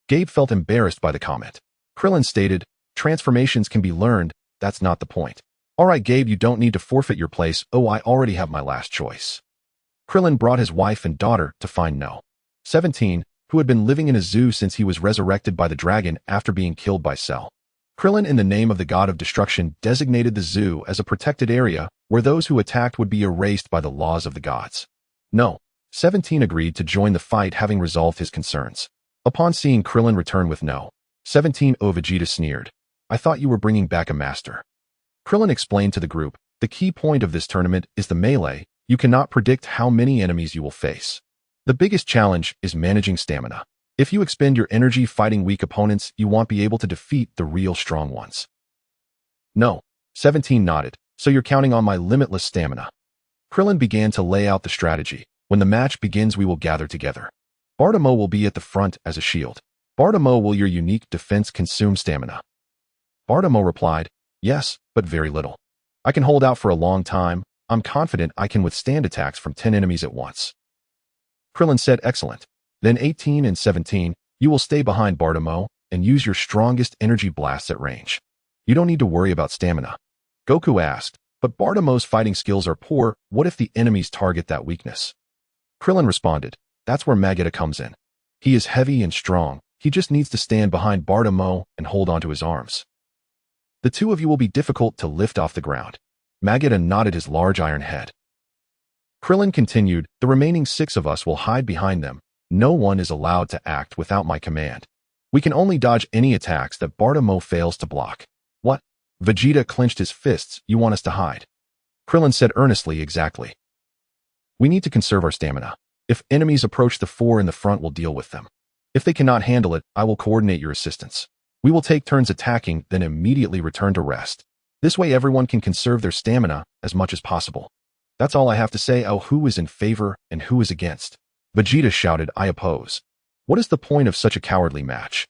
Speaker 1: Gabe felt embarrassed by the comment. Krillin stated, transformations can be learned, that's not the point. All right, Gabe, you don't need to forfeit your place. I already have my last choice. Krillin brought his wife and daughter to find No. 17, who had been living in a zoo since he was resurrected by the dragon after being killed by Cell. Krillin, in the name of the god of destruction, designated the zoo as a protected area where those who attacked would be erased by the laws of the gods. No. 17 agreed to join the fight, having resolved his concerns. Upon seeing Krillin return with No. 17, Vegeta sneered. I thought you were bringing back a master. Krillin explained to the group, the key point of this tournament is the melee. You cannot predict how many enemies you will face. The biggest challenge is managing stamina. If you expend your energy fighting weak opponents, you won't be able to defeat the real strong ones. No. 17 nodded. So you're counting on my limitless stamina. Krillin began to lay out the strategy. When the match begins, we will gather together. Bartamo will be at the front as a shield. Bartamo, will your unique defense consume stamina? Bartamo replied, yes, but very little. I can hold out for a long time. I'm confident I can withstand attacks from 10 enemies at once. Krillin said, excellent. Then 18 and 17, you will stay behind Bartamo and use your strongest energy blasts at range. You don't need to worry about stamina. Goku asked, but Bartamo's fighting skills are poor. What if the enemies target that weakness? Krillin responded, that's where Vegeta comes in. He is heavy and strong. He just needs to stand behind Bartamo and hold onto his arms. The two of you will be difficult to lift off the ground. Vegeta nodded his large iron head. Krillin continued, the remaining 6 of us will hide behind them. No one is allowed to act without my command. We can only dodge any attacks that Bartamo fails to block. What? Vegeta clenched his fists. You want us to hide? Krillin said earnestly, exactly. We need to conserve our stamina. If enemies approach the 4 in the front, we'll deal with them. If they cannot handle it, I will coordinate your assistance. We will take turns attacking, then immediately return to rest. This way everyone can conserve their stamina as much as possible. That's all I have to say. Oh, who is in favor and who is against? Vegeta shouted, I oppose. What is the point of such a cowardly match?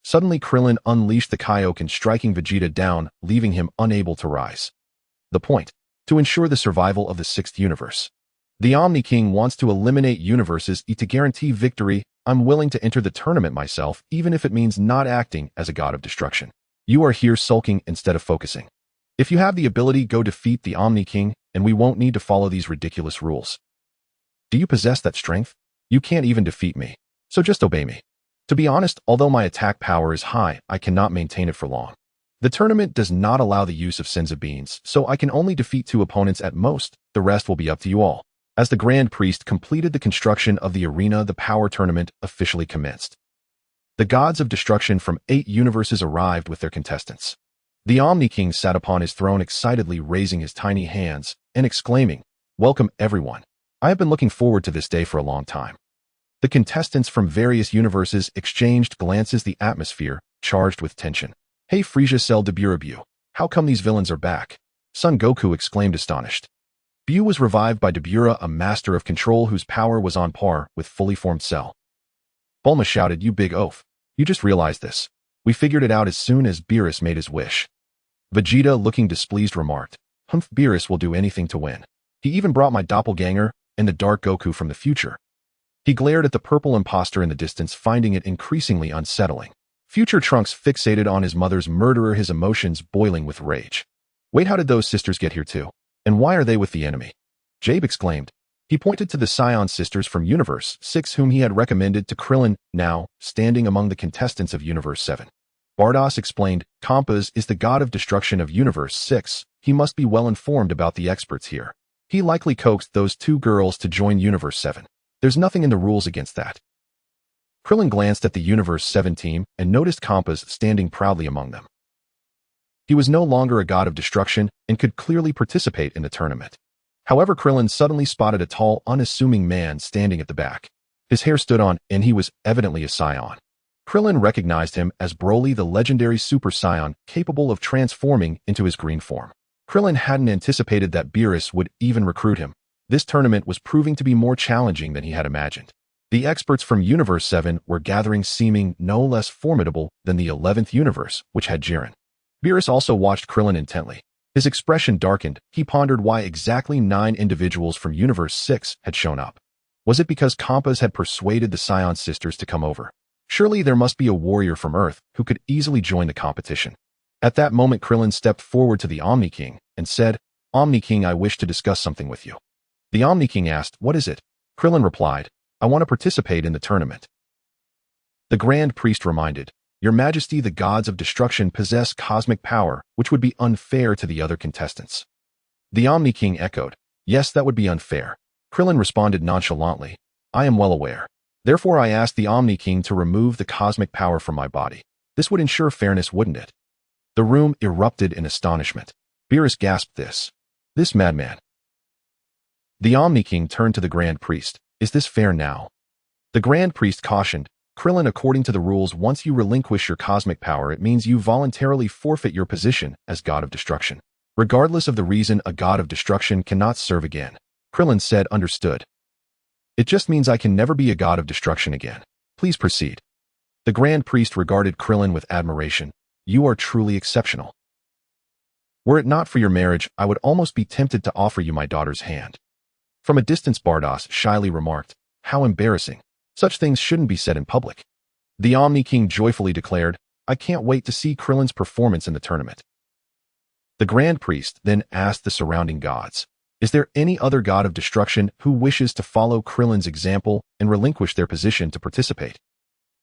Speaker 1: Suddenly Krillin unleashed the Kaioken, striking Vegeta down, leaving him unable to rise. The point? To ensure the survival of the 6th universe. The Omni-King wants to eliminate universes to guarantee victory. I'm willing to enter the tournament myself, even if it means not acting as a god of destruction. You are here sulking instead of focusing. If you have the ability, go defeat the Omni-King, and we won't need to follow these ridiculous rules. Do you possess that strength? You can't even defeat me, so just obey me. To be honest, although my attack power is high, I cannot maintain it for long. The tournament does not allow the use of Senzu beans, so I can only defeat 2 opponents at most. The rest will be up to you all. As the Grand Priest completed the construction of the arena, the power tournament officially commenced. The gods of destruction from 8 universes arrived with their contestants. The Omni-King sat upon his throne excitedly, raising his tiny hands and exclaiming, welcome everyone. I have been looking forward to this day for a long time. The contestants from various universes exchanged glances, the atmosphere charged with tension. Hey Frieza, Cell de Beerus, how come these villains are back? Son Goku exclaimed, astonished. Buu was revived by Beerus, a master of control whose power was on par with fully formed Cell. Bulma shouted, you big oaf. You just realized this. We figured it out as soon as Beerus made his wish. Vegeta, looking displeased, remarked, Beerus will do anything to win. He even brought my doppelganger and the dark Goku from the future. He glared at the purple imposter in the distance, finding it increasingly unsettling. Future Trunks fixated on his mother's murderer, his emotions boiling with rage. Wait, how did those sisters get here too? And why are they with the enemy? Jabe exclaimed. He pointed to the Saiyan sisters from Universe 6 whom he had recommended to Krillin, now standing among the contestants of Universe 7. Bardos explained, Kampas is the god of destruction of Universe 6. He must be well informed about the experts here. He likely coaxed those 2 girls to join Universe 7. There's nothing in the rules against that. Krillin glanced at the Universe 7 team and noticed Kampas standing proudly among them. He was no longer a god of destruction and could clearly participate in the tournament. However, Krillin suddenly spotted a tall, unassuming man standing at the back. His hair stood on, and he was evidently a Saiyan. Krillin recognized him as Broly, the legendary Super Saiyan, capable of transforming into his green form. Krillin hadn't anticipated that Beerus would even recruit him. This tournament was proving to be more challenging than he had imagined. The experts from Universe 7 were gathering, seeming no less formidable than the 11th universe, which had Jiren. Beerus also watched Krillin intently. His expression darkened. He pondered why exactly 9 individuals from Universe 6 had shown up. Was it because Kampas had persuaded the Saiyan sisters to come over? Surely there must be a warrior from Earth who could easily join the competition. At that moment, Krillin stepped forward to the Omni-King and said, Omni-King, I wish to discuss something with you. The Omni-King asked, what is it? Krillin replied, I want to participate in the tournament. The Grand Priest reminded, Your Majesty, the gods of destruction possess cosmic power, which would be unfair to the other contestants. The Omni-King echoed, Yes, that would be unfair. Krillin responded nonchalantly, I am well aware. Therefore, I asked the Omni-King to remove the cosmic power from my body. This would ensure fairness, wouldn't it? The room erupted in astonishment. Beerus gasped, This madman. The Omni-King turned to the Grand Priest. Is this fair now? The Grand Priest cautioned, Krillin, according to the rules, once you relinquish your cosmic power, it means you voluntarily forfeit your position as God of Destruction. Regardless of the reason, a God of Destruction cannot serve again. Krillin said, Understood. It just means I can never be a God of Destruction again. Please proceed. The Grand Priest regarded Krillin with admiration. You are truly exceptional. Were it not for your marriage, I would almost be tempted to offer you my daughter's hand. From a distance, Bardos shyly remarked, How embarrassing. Such things shouldn't be said in public. The Omni-King joyfully declared, I can't wait to see Krillin's performance in the tournament. The Grand Priest then asked the surrounding gods, Is there any other god of destruction who wishes to follow Krillin's example and relinquish their position to participate?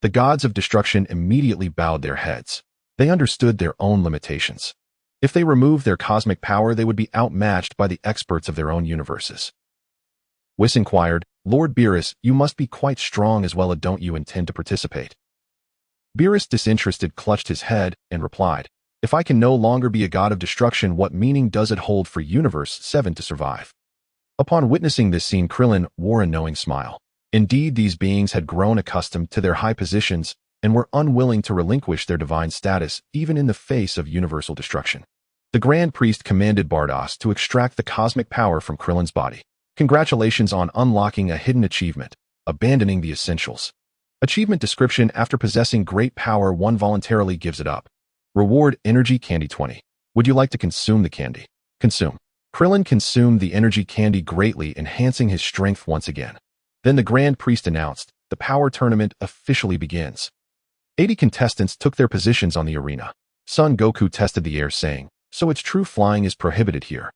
Speaker 1: The gods of destruction immediately bowed their heads. They understood their own limitations. If they removed their cosmic power, they would be outmatched by the experts of their own universes. Whis inquired, "Lord Beerus, you must be quite strong as well, don't you intend to participate?" Beerus, disinterested, clutched his head and replied, "If I can no longer be a god of destruction, what meaning does it hold for Universe 7 to survive?" Upon witnessing this scene, Krillin wore a knowing smile. Indeed, these beings had grown accustomed to their high positions and were unwilling to relinquish their divine status even in the face of universal destruction. The Grand Priest commanded Bardock to extract the cosmic power from Krillin's body. Congratulations on unlocking a hidden achievement, abandoning the essentials. Achievement description: after possessing great power, one voluntarily gives it up. Reward: energy candy 20. Would you like to consume the candy? Consume. Krillin consumed the energy candy, greatly enhancing his strength once again. Then the Grand Priest announced, "The power tournament officially begins." 80 contestants took their positions on the arena. Son Goku tested the air, saying, "So it's true flying is prohibited here?"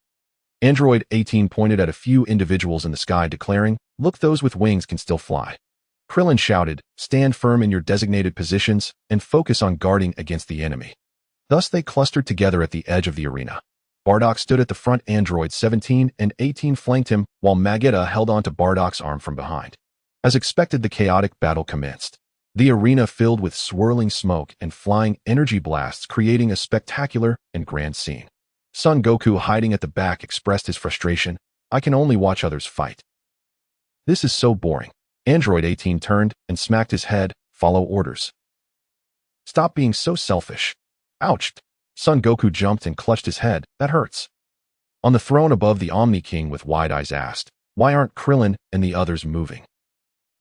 Speaker 1: Android 18 pointed at a few individuals in the sky, declaring, "Look, those with wings can still fly." Krillin shouted, "Stand firm in your designated positions and focus on guarding against the enemy." Thus they clustered together at the edge of the arena. Bardock stood at the front. Android 17 and 18 flanked him, while Vegeta held onto Bardock's arm from behind. As expected, the chaotic battle commenced. The arena filled with swirling smoke and flying energy blasts, creating a spectacular and grand scene. Son Goku, hiding at the back, expressed his frustration. "I can only watch others fight. This is so boring." Android 18 turned and smacked his head. "Follow orders. Stop being so selfish." "Ouch." Son Goku jumped and clutched his head. "That hurts." On the throne above, the Omni-King with wide eyes asked, "Why aren't Krillin and the others moving?"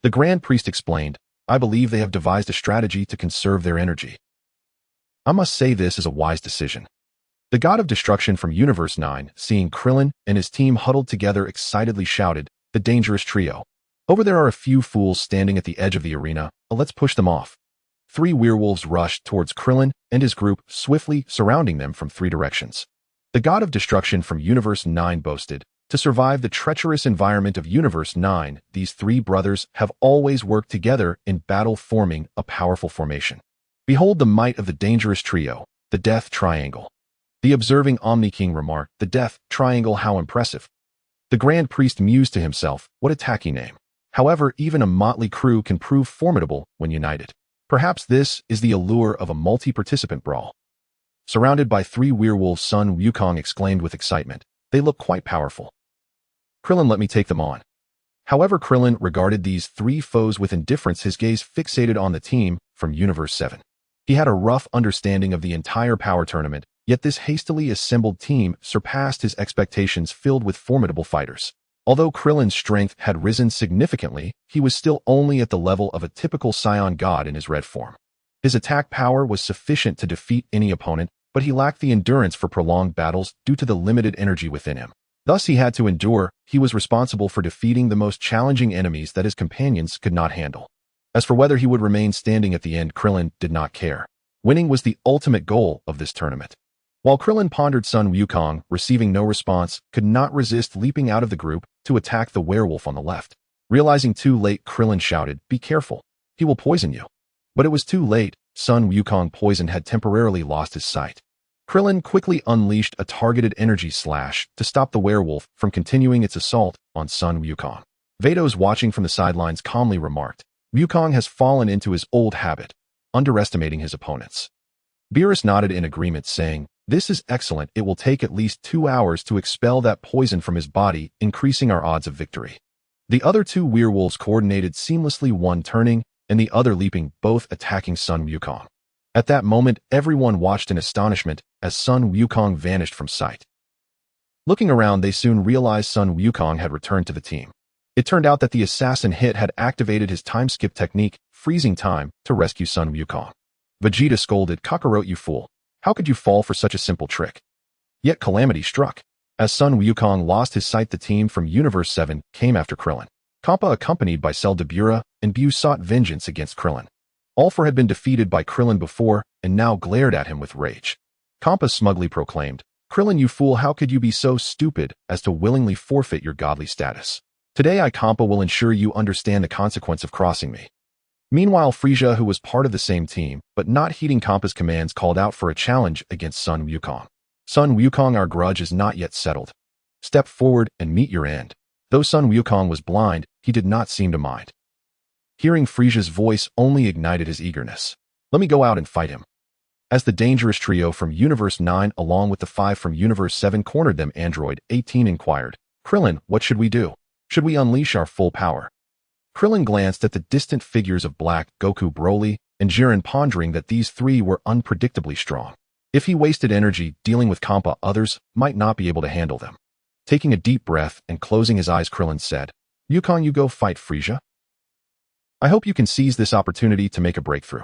Speaker 1: The Grand Priest explained, "I believe they have devised a strategy to conserve their energy. I must say this is a wise decision." The god of destruction from Universe 9, seeing Krillin and his team huddled together, excitedly shouted, "The dangerous trio. Over there are a few fools standing at the edge of the arena. Let's push them off." 3 werewolves rushed towards Krillin and his group, swiftly surrounding them from 3 directions. The god of destruction from Universe 9 boasted, "To survive the treacherous environment of Universe 9, these 3 brothers have always worked together in battle, forming a powerful formation. Behold the might of the dangerous trio, the Death Triangle." The observing Omni-King remarked, "The Death Triangle, how impressive." The Grand Priest mused to himself, "What a tacky name. However, even a motley crew can prove formidable when united. Perhaps this is the allure of a multi-participant brawl." Surrounded by 3 werewolves, Son Wukong exclaimed with excitement, "They look quite powerful. Krillin, let me take them on." However, Krillin regarded these 3 foes with indifference, his gaze fixated on the team from Universe 7. He had a rough understanding of the entire power tournament, yet this hastily assembled team surpassed his expectations, filled with formidable fighters. Although Krillin's strength had risen significantly, he was still only at the level of a typical Saiyan God in his red form. His attack power was sufficient to defeat any opponent, but he lacked the endurance for prolonged battles due to the limited energy within him. Thus he had to endure. He was responsible for defeating the most challenging enemies that his companions could not handle. As for whether he would remain standing at the end, Krillin did not care. Winning was the ultimate goal of this tournament. While Krillin pondered, Son Wukong, receiving no response, could not resist leaping out of the group to attack the werewolf on the left. Realizing too late, Krillin shouted, "Be careful. He will poison you." But it was too late. Son Wukong poison had temporarily lost his sight. Krillin quickly unleashed a targeted energy slash to stop the werewolf from continuing its assault on Son Wukong. Vados, watching from the sidelines, calmly remarked, "Wukong has fallen into his old habit, underestimating his opponents." Beerus nodded in agreement, saying, "This is excellent. It will take at least 2 hours to expel that poison from his body, increasing our odds of victory." The other 2 werewolves coordinated seamlessly, one turning and the other leaping, both attacking Son Wukong. At that moment, everyone watched in astonishment as Son Wukong vanished from sight. Looking around, they soon realized Son Wukong had returned to the team. It turned out that the assassin hit had activated his time skip technique, freezing time, to rescue Son Wukong. Vegeta scolded, "Kakarot, you fool. How could you fall for such a simple trick?" Yet calamity struck. As Son Wukong lost his sight, the team from Universe 7 came after Krillin. Kampa, accompanied by Cell Debura and Buu, sought vengeance against Krillin. All 4 had been defeated by Krillin before and now glared at him with rage. Kampa smugly proclaimed, Krillin, you fool, how could you be so stupid as to willingly forfeit your godly status? Today Kampa will ensure you understand the consequence of crossing me. Meanwhile, Frieza, who was part of the same team, but not heeding Kampa's commands, called out for a challenge against Sun Wukong. Sun Wukong, our grudge is not yet settled. Step forward and meet your end. Though Sun Wukong was blind, he did not seem to mind. Hearing Frieza's voice only ignited his eagerness. Let me go out and fight him. As the dangerous trio from Universe 9 along with the 5 from Universe 7 cornered them, Android 18 inquired, Krillin, what should we do? Should we unleash our full power? Krillin glanced at the distant figures of Black, Goku, Broly, and Jiren, pondering that these three were unpredictably strong. If he wasted energy dealing with Kampa, others might not be able to handle them. Taking a deep breath and closing his eyes, Krillin said, Wukong, you go fight Frieza. I hope you can seize this opportunity to make a breakthrough.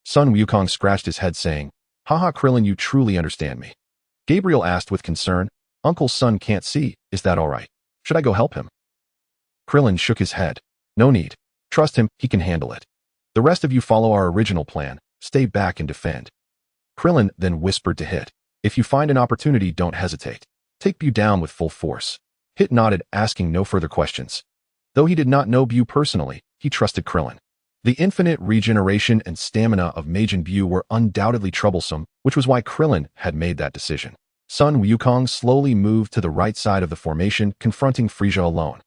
Speaker 1: Sun Wukong scratched his head, saying, Haha, Krillin, you truly understand me. Gabriel asked with concern, Uncle's son can't see, is that all right? Should I go help him? Krillin shook his head. No need. Trust him, he can handle it. The rest of you follow our original plan, stay back and defend. Krillin then whispered to Hit, if you find an opportunity, don't hesitate. Take Buu down with full force. Hit nodded, asking no further questions. Though he did not know Buu personally, he trusted Krillin. The infinite regeneration and stamina of Majin Buu were undoubtedly troublesome, which was why Krillin had made that decision. Sun Wukong slowly moved to the right side of the formation, confronting Frieza alone.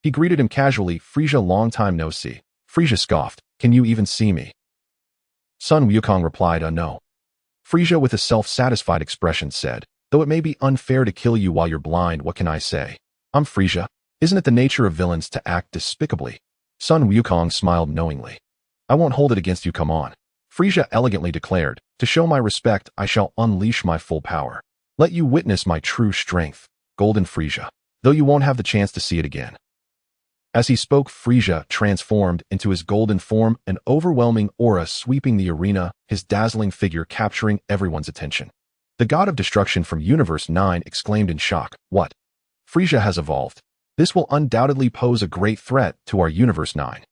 Speaker 1: He greeted him casually, Frieza, long time no see. Frieza scoffed, can you even see me? Sun Wukong replied, no. Frieza, with a self-satisfied expression, said, though it may be unfair to kill you while you're blind, what can I say? I'm Frieza. Isn't it the nature of villains to act despicably? Sun Wukong smiled knowingly. I won't hold it against you, come on. Frieza elegantly declared, to show my respect, I shall unleash my full power. Let you witness my true strength, Golden Frieza, though you won't have the chance to see it again. As he spoke, Frieza transformed into his golden form, an overwhelming aura sweeping the arena, his dazzling figure capturing everyone's attention. The god of destruction from Universe 9 exclaimed in shock, what? Frieza has evolved. This will undoubtedly pose a great threat to our Universe 9.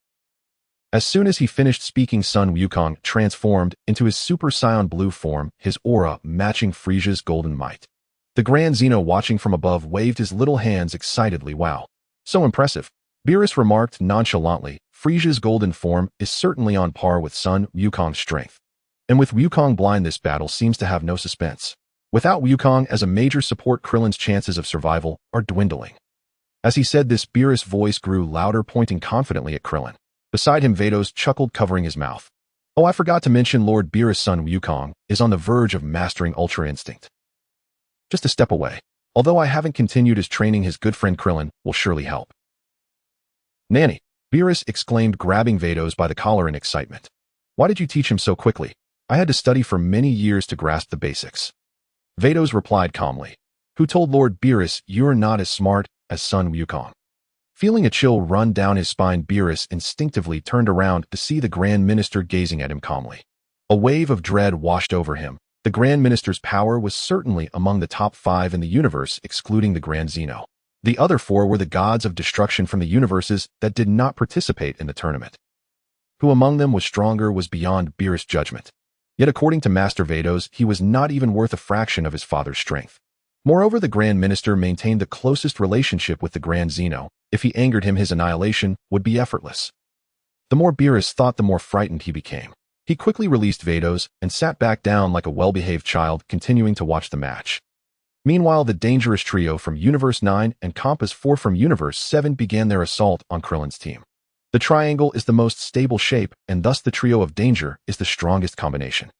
Speaker 1: As soon as he finished speaking, Sun Wukong transformed into his Super Saiyan blue form, his aura matching Frieza's golden might. The Grand Zeno, watching from above, waved his little hands excitedly. Wow. So impressive. Beerus remarked nonchalantly, Frieza's golden form is certainly on par with Sun Wukong's strength. And with Wukong blind, this battle seems to have no suspense. Without Wukong as a major support, Krillin's chances of survival are dwindling. As he said this, Beerus' voice grew louder, pointing confidently at Krillin. Beside him, Vados chuckled, covering his mouth. Oh, I forgot to mention Lord Beerus' son Wukong is on the verge of mastering Ultra Instinct. Just a step away. Although I haven't continued his training, his good friend Krillin will surely help. Nanny, Beerus exclaimed, grabbing Vados by the collar in excitement. Why did you teach him so quickly? I had to study for many years to grasp the basics. Vados replied calmly. Who told Lord Beerus you're not as smart as Sun Wukong? Feeling a chill run down his spine, Beerus instinctively turned around to see the Grand Minister gazing at him calmly. A wave of dread washed over him. The Grand Minister's power was certainly among the top 5 in the universe, excluding the Grand Zeno. The other 4 were the gods of destruction from the universes that did not participate in the tournament. Who among them was stronger was beyond Beerus' judgment. Yet according to Master Vados, he was not even worth a fraction of his father's strength. Moreover, the Grand Minister maintained the closest relationship with the Grand Zeno. If he angered him, his annihilation would be effortless. The more Beerus thought, the more frightened he became. He quickly released Vados and sat back down like a well-behaved child, continuing to watch the match. Meanwhile, the dangerous trio from Universe 9 and Kampa's 4 from Universe 7 began their assault on Krillin's team. The triangle is the most stable shape, and thus the trio of danger is the strongest combination.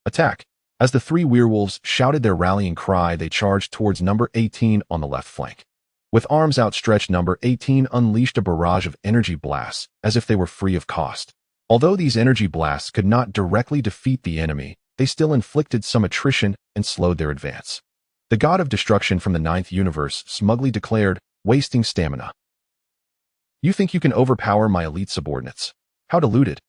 Speaker 1: Attack! As the 3 werewolves shouted their rallying cry, they charged towards number 18 on the left flank. With arms outstretched, number 18 unleashed a barrage of energy blasts, as if they were free of cost. Although these energy blasts could not directly defeat the enemy, they still inflicted some attrition and slowed their advance. The god of destruction from the 9th universe smugly declared, wasting stamina. You think you can overpower my elite subordinates? How deluded.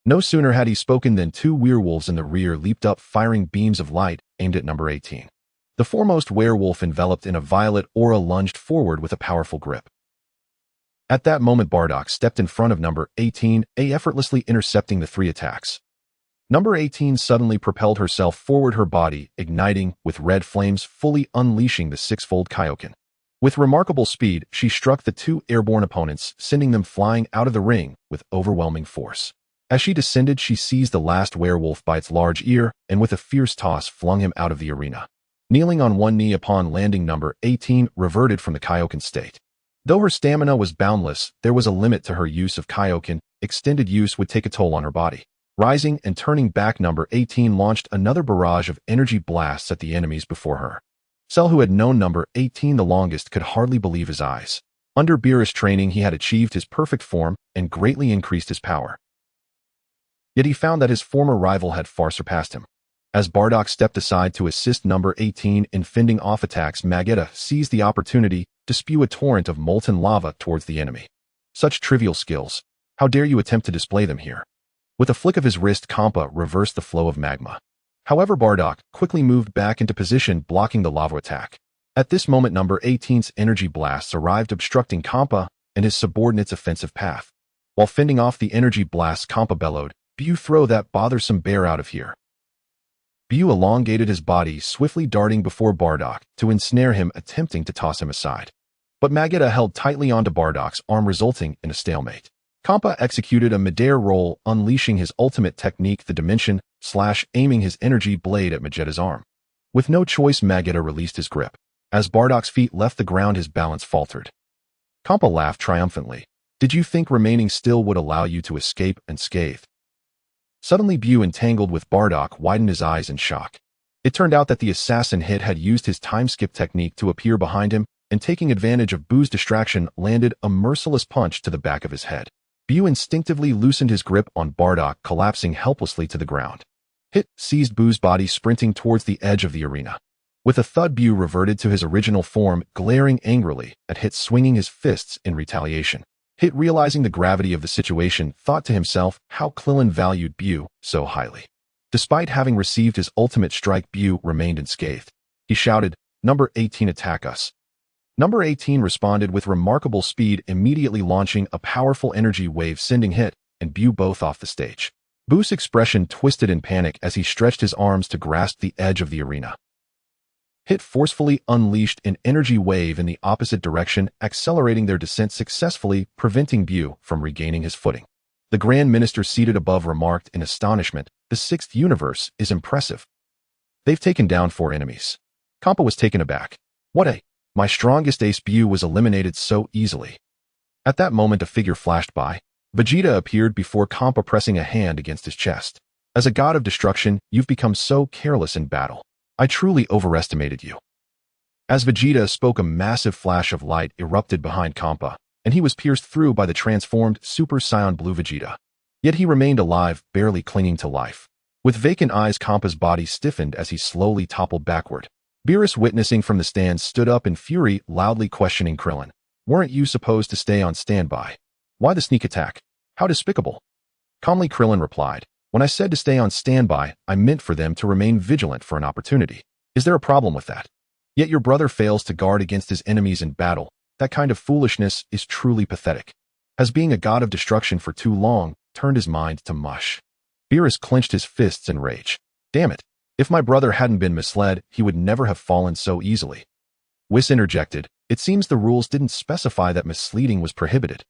Speaker 1: No sooner had he spoken than 2 werewolves in the rear leaped up, firing beams of light aimed at number 18. The foremost werewolf, enveloped in a violet aura, lunged forward with a powerful grip. At that moment, Bardock stepped in front of number 18, effortlessly intercepting the 3 attacks. Number 18 suddenly propelled herself forward, her body igniting with red flames, fully unleashing the six-fold Kaioken. With remarkable speed, she struck the two airborne opponents, sending them flying out of the ring with overwhelming force. As she descended, she seized the last werewolf by its large ear and with a fierce toss flung him out of the arena. Kneeling on one knee upon landing, number 18 reverted from the Kaioken state. Though her stamina was boundless, there was a limit to her use of Kaioken. Extended use would take a toll on her body. Rising and turning back, number 18 launched another barrage of energy blasts at the enemies before her. Cell, who had known number 18 the longest, could hardly believe his eyes. Under Beerus training, he had achieved his perfect form and greatly increased his power. Yet he found that his former rival had far surpassed him. As Bardock stepped aside to assist number 18 in fending off attacks, Vegeta seized the opportunity to spew a torrent of molten lava towards the enemy. Such trivial skills. How dare you attempt to display them here? With a flick of his wrist, Kampa reversed the flow of magma. However, Bardock quickly moved back into position, blocking the lava attack. At this moment, number 18's energy blasts arrived, obstructing Kampa and his subordinates' offensive path. While fending off the energy blasts, Kampa bellowed, "Buu, throw that bothersome bear out of here." Buu elongated his body, swiftly darting before Bardock to ensnare him, attempting to toss him aside. But Vegeta held tightly onto Bardock's arm, resulting in a stalemate. Kampa executed a midair roll, unleashing his ultimate technique, the Dimension Slash, aiming his energy blade at Vegeta's arm. With no choice, Vegeta released his grip. As Bardock's feet left the ground, his balance faltered. Kampa laughed triumphantly. "Did you think remaining still would allow you to escape unscathed?" Suddenly, Buu, entangled with Bardock, widened his eyes in shock. It turned out that the assassin hit had used his time-skip technique to appear behind him, and taking advantage of Buu's distraction, landed a merciless punch to the back of his head. Buu instinctively loosened his grip on Bardock, collapsing helplessly to the ground. Hit seized Buu's body, sprinting towards the edge of the arena. With a thud, Buu reverted to his original form, glaring angrily at Hit, swinging his fists in retaliation. Hit, realizing the gravity of the situation, thought to himself how Krillin valued Buu so highly. Despite having received his ultimate strike, Buu remained unscathed. He shouted, "Number 18, attack us." Number 18 responded with remarkable speed, immediately launching a powerful energy wave, sending Hit and Buu both off the stage. Buu's expression twisted in panic as he stretched his arms to grasp the edge of the arena. Hit forcefully unleashed an energy wave in the opposite direction, accelerating their descent successfully, preventing Buu from regaining his footing. The Grand Minister, seated above, remarked in astonishment, "The sixth universe is impressive. They've taken down 4 enemies." Kampa was taken aback. My strongest ace Buu was eliminated so easily." At that moment, a figure flashed by. Vegeta appeared before Kampa, pressing a hand against his chest. "As a god of destruction, you've become so careless in battle. I truly overestimated you." As Vegeta spoke, a massive flash of light erupted behind Kampa, and he was pierced through by the transformed Super Saiyan Blue Vegeta. Yet he remained alive, barely clinging to life. With vacant eyes, Kampa's body stiffened as he slowly toppled backward. Beerus, witnessing from the stands, stood up in fury, loudly questioning Krillin. "Weren't you supposed to stay on standby? Why the sneak attack? How despicable." Calmly, Krillin replied, "When I said to stay on standby, I meant for them to remain vigilant for an opportunity. Is there a problem with that? Yet your brother fails to guard against his enemies in battle. That kind of foolishness is truly pathetic. Has being a god of destruction for too long turned his mind to mush." Beerus clenched his fists in rage. "Damn it. If my brother hadn't been misled, he would never have fallen so easily." Whis interjected, "It seems the rules didn't specify that misleading was prohibited."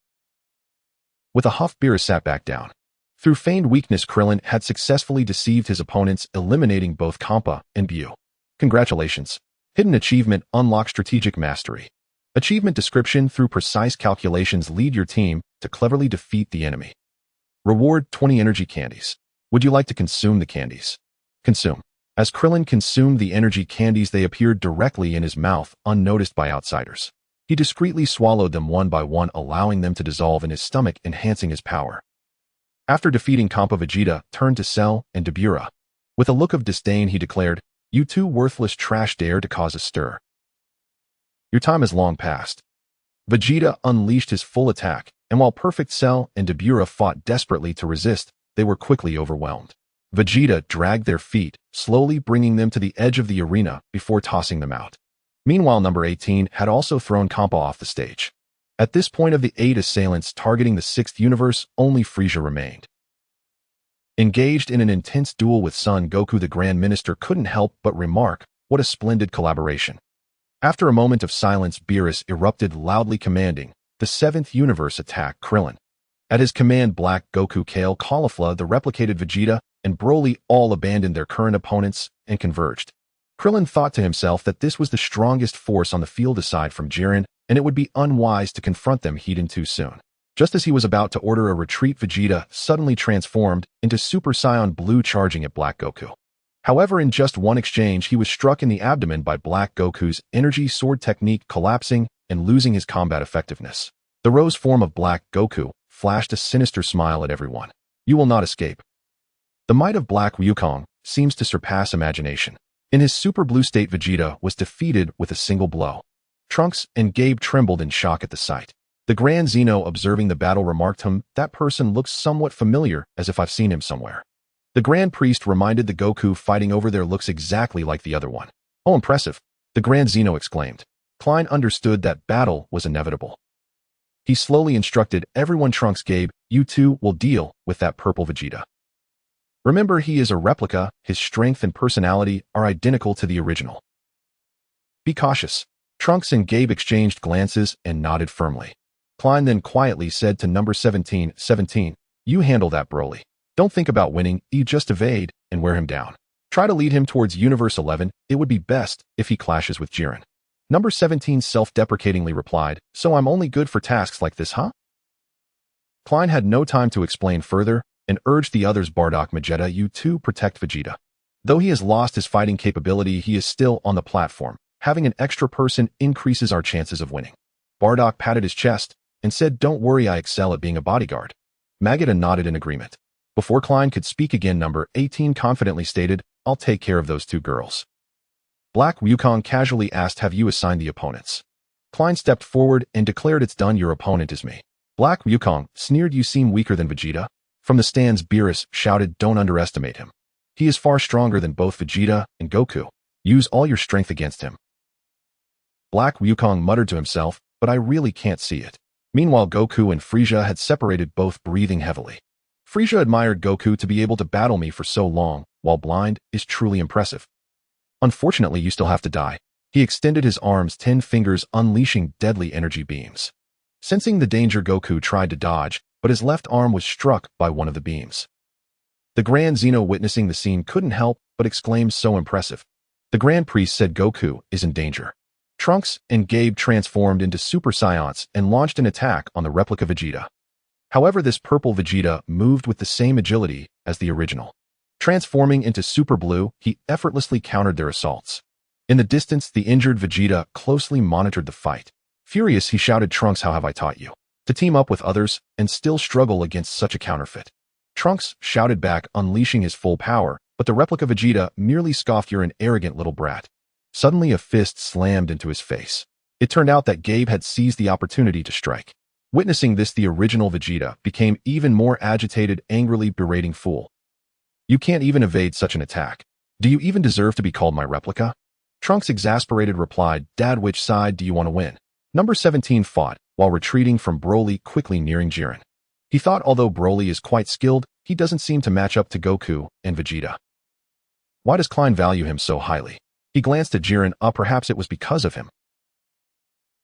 Speaker 1: With a huff, Beerus sat back down. Through feigned weakness, Krillin had successfully deceived his opponents, eliminating both Kampa and Buu. Congratulations. Hidden achievement: unlock strategic mastery. Achievement description: through precise calculations, lead your team to cleverly defeat the enemy. Reward: 20 energy candies. Would you like to consume the candies? Consume. As Krillin consumed the energy candies, they appeared directly in his mouth, unnoticed by outsiders. He discreetly swallowed them one by one, allowing them to dissolve in his stomach, enhancing his power. After defeating Kampa, Vegeta turned to Cell and Dabura. With a look of disdain, he declared, "You two worthless trash dare to cause a stir. Your time has long passed." Vegeta unleashed his full attack, and while perfect Cell and Dabura fought desperately to resist, they were quickly overwhelmed. Vegeta dragged their feet, slowly bringing them to the edge of the arena before tossing them out. Meanwhile, number 18 had also thrown Kampa off the stage. At this point, of the 8 assailants targeting the 6th universe, only Frieza remained. Engaged in an intense duel with Son Goku, the Grand Minister couldn't help but remark, what a splendid collaboration. After a moment of silence, Beerus erupted loudly commanding, the 7th universe attack Krillin. At his command, Black Goku, Kale, Caulifla, the replicated Vegeta, and Broly all abandoned their current opponents and converged. Krillin thought to himself that this was the strongest force on the field aside from Jiren, and it would be unwise to confront them heated too soon. Just as he was about to order a retreat, Vegeta suddenly transformed into Super Saiyan Blue, charging at Black Goku. However, in just one exchange, he was struck in the abdomen by Black Goku's energy sword technique, collapsing and losing his combat effectiveness. The rose form of Black Goku flashed a sinister smile at everyone. You will not escape. The might of Black Wukong seems to surpass imagination. In his super blue state, Vegeta was defeated with a single blow. Trunks and Gabe trembled in shock at the sight. The Grand Zeno, observing the battle, remarked that person looks somewhat familiar, as if I've seen him somewhere. The Grand Priest reminded the Goku fighting over there looks exactly like the other one. Oh, impressive, the Grand Zeno exclaimed. Klein understood that battle was inevitable. He slowly instructed everyone, Trunks, Gabe, you two will deal with that purple Vegeta. Remember, he is a replica, his strength and personality are identical to the original. Be cautious. Trunks and Gabe exchanged glances and nodded firmly. Klein then quietly said to number 17, you handle that, Broly. Don't think about winning, you just evade and wear him down. Try to lead him towards Universe 11, it would be best if he clashes with Jiren. Number 17 self-deprecatingly replied, so I'm only good for tasks like this, huh? Klein had no time to explain further and urged the others, Bardock, Vegeta, you two protect Vegeta. Though he has lost his fighting capability, he is still on the platform. Having an extra person increases our chances of winning. Bardock patted his chest and said, don't worry, I excel at being a bodyguard. Vegeta nodded in agreement. Before Klein could speak again, number 18 confidently stated, I'll take care of those two girls. Black Wukong casually asked, have you assigned the opponents? Klein stepped forward and declared, it's done, your opponent is me. Black Wukong sneered, you seem weaker than Vegeta. From the stands, Beerus shouted, don't underestimate him. He is far stronger than both Vegeta and Goku. Use all your strength against him. Black Wukong muttered to himself, but I really can't see it. Meanwhile, Goku and Frieza had separated, both breathing heavily. Frieza admired Goku to be able to battle me for so long, while blind, is truly impressive. Unfortunately, you still have to die. He extended his arms, 10 fingers unleashing deadly energy beams. Sensing the danger, Goku tried to dodge, but his left arm was struck by one of the beams. The Grand Zeno, witnessing the scene, couldn't help but exclaimed, so impressive. The Grand Priest said Goku is in danger. Trunks and Gabe transformed into Super Saiyans and launched an attack on the replica Vegeta. However, this purple Vegeta moved with the same agility as the original. Transforming into Super Blue, he effortlessly countered their assaults. In the distance, the injured Vegeta closely monitored the fight. Furious, he shouted, Trunks, how have I taught you to team up with others and still struggle against such a counterfeit? Trunks shouted back, unleashing his full power, but the replica Vegeta merely scoffed, you're an arrogant little brat. Suddenly, a fist slammed into his face. It turned out that Gabe had seized the opportunity to strike. Witnessing this, the original Vegeta became even more agitated, angrily berating, fool. You can't even evade such an attack. Do you even deserve to be called my replica? Trunks, exasperated, replied, Dad, which side do you want to win? Number 17 fought, while retreating from Broly, quickly nearing Jiren. He thought although Broly is quite skilled, he doesn't seem to match up to Goku and Vegeta. Why does Klein value him so highly? He glanced at Jiren, perhaps it was because of him.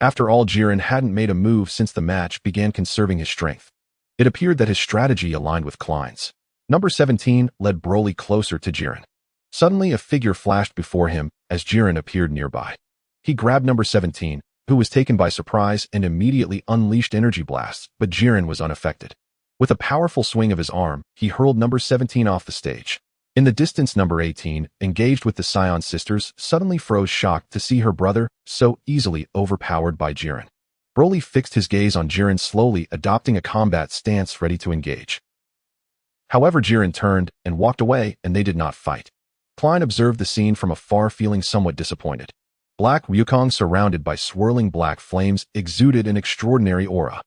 Speaker 1: After all, Jiren hadn't made a move since the match began, conserving his strength. It appeared that his strategy aligned with Klein's. Number 17 led Broly closer to Jiren. Suddenly, a figure flashed before him as Jiren appeared nearby. He grabbed number 17, who was taken by surprise, and immediately unleashed energy blasts, but Jiren was unaffected. With a powerful swing of his arm, he hurled number 17 off the stage. In the distance, number 18, engaged with the Saiyan sisters, suddenly froze, shocked to see her brother so easily overpowered by Jiren. Broly fixed his gaze on Jiren, slowly adopting a combat stance, ready to engage. However, Jiren turned and walked away, and they did not fight. Klein observed the scene from afar, feeling somewhat disappointed. Black Wukong, surrounded by swirling black flames, exuded an extraordinary aura.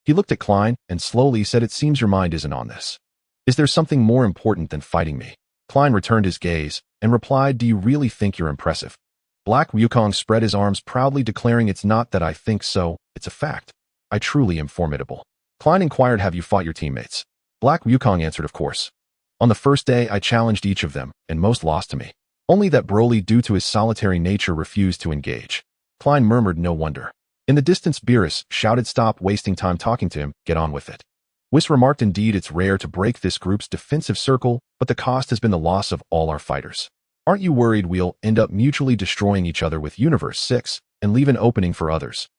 Speaker 1: He looked at Klein and slowly said, it seems your mind isn't on this. Is there something more important than fighting me? Klein returned his gaze and replied, do you really think you're impressive? Black Wukong spread his arms proudly, declaring, it's not that I think so, it's a fact. I truly am formidable. Klein inquired, have you fought your teammates? Black Wukong answered, of course. On the first day, I challenged each of them, and most lost to me. Only that Broly, due to his solitary nature, refused to engage. Klein murmured, no wonder. In the distance, Beerus shouted, stop wasting time talking to him, get on with it. Whis remarked, indeed, it's rare to break this group's defensive circle, but the cost has been the loss of all our fighters. Aren't you worried we'll end up mutually destroying each other with Universe 6 and leave an opening for others?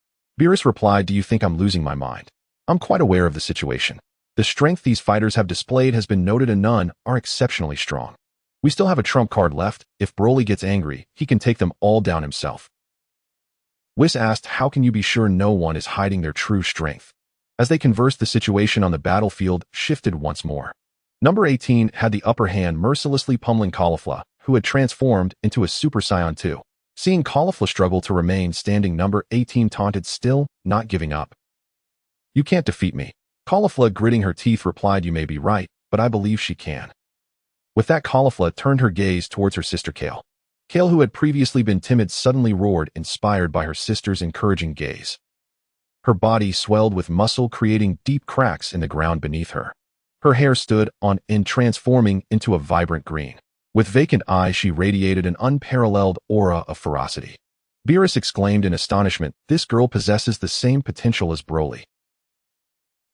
Speaker 1: Beerus replied, do you think I'm losing my mind? I'm quite aware of the situation. The strength these fighters have displayed has been noted and none are exceptionally strong. We still have a trump card left. If Broly gets angry, he can take them all down himself. Whis asked, how can you be sure no one is hiding their true strength? As they conversed, the situation on the battlefield shifted once more. Number 18 had the upper hand, mercilessly pummeling Caulifla, who had transformed into a Super Saiyan 2. Seeing Caulifla struggle to remain standing, number 18 taunted, still not giving up. You can't defeat me. Caulifla, gritting her teeth, replied, you may be right, but I believe she can. With that, Caulifla turned her gaze towards her sister Kale. Kale, who had previously been timid, suddenly roared, inspired by her sister's encouraging gaze. Her body swelled with muscle, creating deep cracks in the ground beneath her. Her hair stood on end, transforming into a vibrant green. With vacant eyes, she radiated an unparalleled aura of ferocity. Beerus exclaimed in astonishment, this girl possesses the same potential as Broly.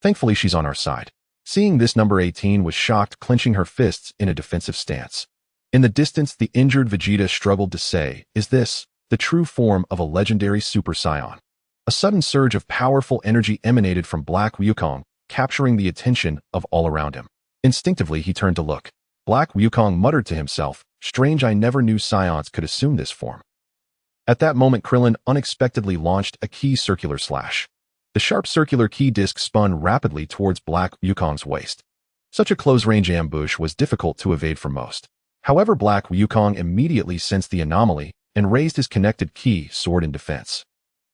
Speaker 1: Thankfully, she's on our side. Seeing this, number 18 was shocked, clenching her fists in a defensive stance. In the distance, the injured Vegeta struggled to say, is this the true form of a legendary Super Saiyan? A sudden surge of powerful energy emanated from Black Wukong, capturing the attention of all around him. Instinctively, he turned to look. Black Wukong muttered to himself, strange, I never knew Saiyans could assume this form. At that moment, Krillin unexpectedly launched a key circular slash. The sharp circular key disc spun rapidly towards Black Wukong's waist. Such a close-range ambush was difficult to evade for most. However, Black Wukong immediately sensed the anomaly and raised his connected key sword in defense.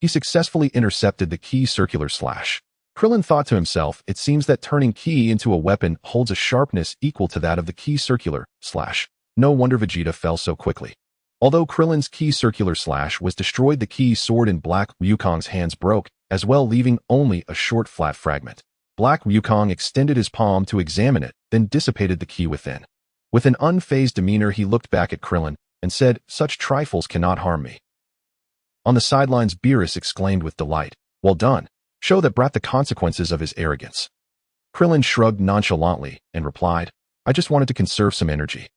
Speaker 1: He successfully intercepted the key circular slash. Krillin thought to himself, it seems that turning ki into a weapon holds a sharpness equal to that of the key circular slash. No wonder Vegeta fell so quickly. Although Krillin's key circular slash was destroyed, the key sword in Black Wukong's hands broke, as well, leaving only a short flat fragment. Black Wukong extended his palm to examine it, then dissipated the key within. With an unfazed demeanor, he looked back at Krillin and said, such trifles cannot harm me. On the sidelines, Beerus exclaimed with delight, well done. Show that brat the consequences of his arrogance. Krillin shrugged nonchalantly and replied, I just wanted to conserve some energy.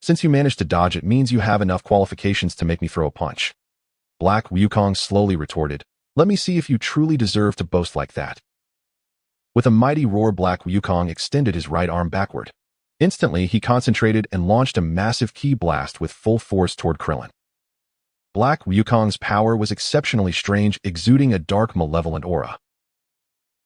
Speaker 1: Since you managed to dodge, it means you have enough qualifications to make me throw a punch. Black Wukong slowly retorted, let me see if you truly deserve to boast like that. With a mighty roar, Black Wukong extended his right arm backward. Instantly, he concentrated and launched a massive ki blast with full force toward Krillin. Black Wukong's power was exceptionally strange, exuding a dark, malevolent aura.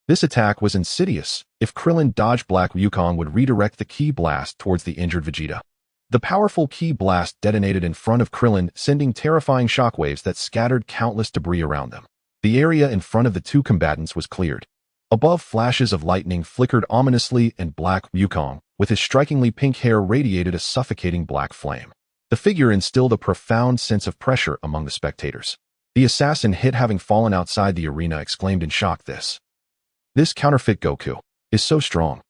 Speaker 1: This attack was insidious. If Krillin dodged, Black Wukong would redirect the ki blast towards the injured Vegeta. The powerful ki blast detonated in front of Krillin, sending terrifying shockwaves that scattered countless debris around them. The area in front of the two combatants was cleared. Above, flashes of lightning flickered ominously, and Black Wukong, with his strikingly pink hair, radiated a suffocating black flame. The figure instilled a profound sense of pressure among the spectators. The assassin hit, having fallen outside the arena, exclaimed in shock, this counterfeit Goku is so strong.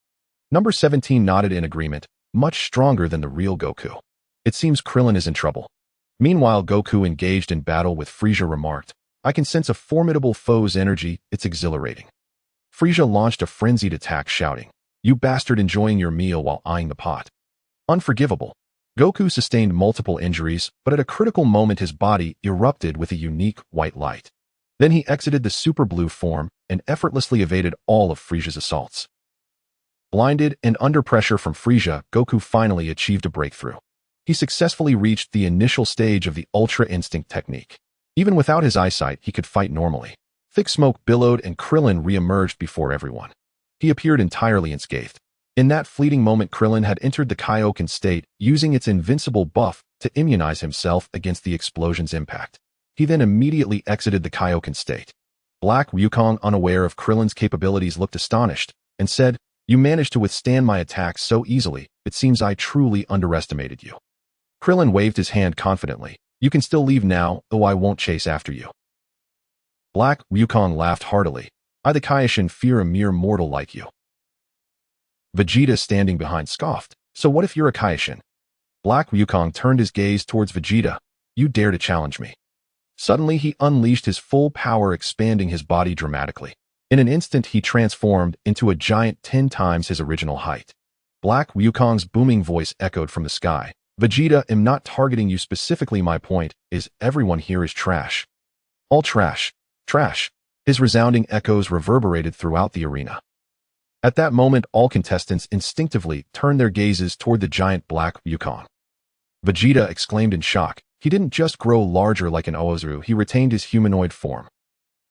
Speaker 1: Number 17 nodded in agreement, much stronger than the real Goku. It seems Krillin is in trouble. Meanwhile, Goku, engaged in battle with Frieza, remarked, I can sense a formidable foe's energy, it's exhilarating. Frieza launched a frenzied attack, shouting, you bastard, enjoying your meal while eyeing the pot. Unforgivable. Goku sustained multiple injuries, but at a critical moment his body erupted with a unique white light. Then he exited the super blue form and effortlessly evaded all of Frieza's assaults. Blinded and under pressure from Frieza, Goku finally achieved a breakthrough. He successfully reached the initial stage of the Ultra Instinct technique. Even without his eyesight, he could fight normally. Thick smoke billowed and Krillin re-emerged before everyone. He appeared entirely unscathed. In that fleeting moment, Krillin had entered the Kaioken state, using its invincible buff to immunize himself against the explosion's impact. He then immediately exited the Kaioken state. Black Wukong, unaware of Krillin's capabilities, looked astonished and said, you managed to withstand my attacks so easily, it seems I truly underestimated you. Krillin waved his hand confidently, you can still leave now, though I won't chase after you. Black Wukong laughed heartily, I the Kaioken fear a mere mortal like you. Vegeta, standing behind, scoffed. So what if you're a Kaioken? Black Wukong turned his gaze towards Vegeta. You dare to challenge me? Suddenly he unleashed his full power, expanding his body dramatically. In an instant he transformed into a giant 10 times his original height. Black Wukong's booming voice echoed from the sky. Vegeta, I'm not targeting you specifically. My point is everyone here is trash. All trash. Trash. His resounding echoes reverberated throughout the arena. At that moment, all contestants instinctively turned their gazes toward the giant Black Wukong. Vegeta exclaimed in shock. He didn't just grow larger like an Oozuru, he retained his humanoid form.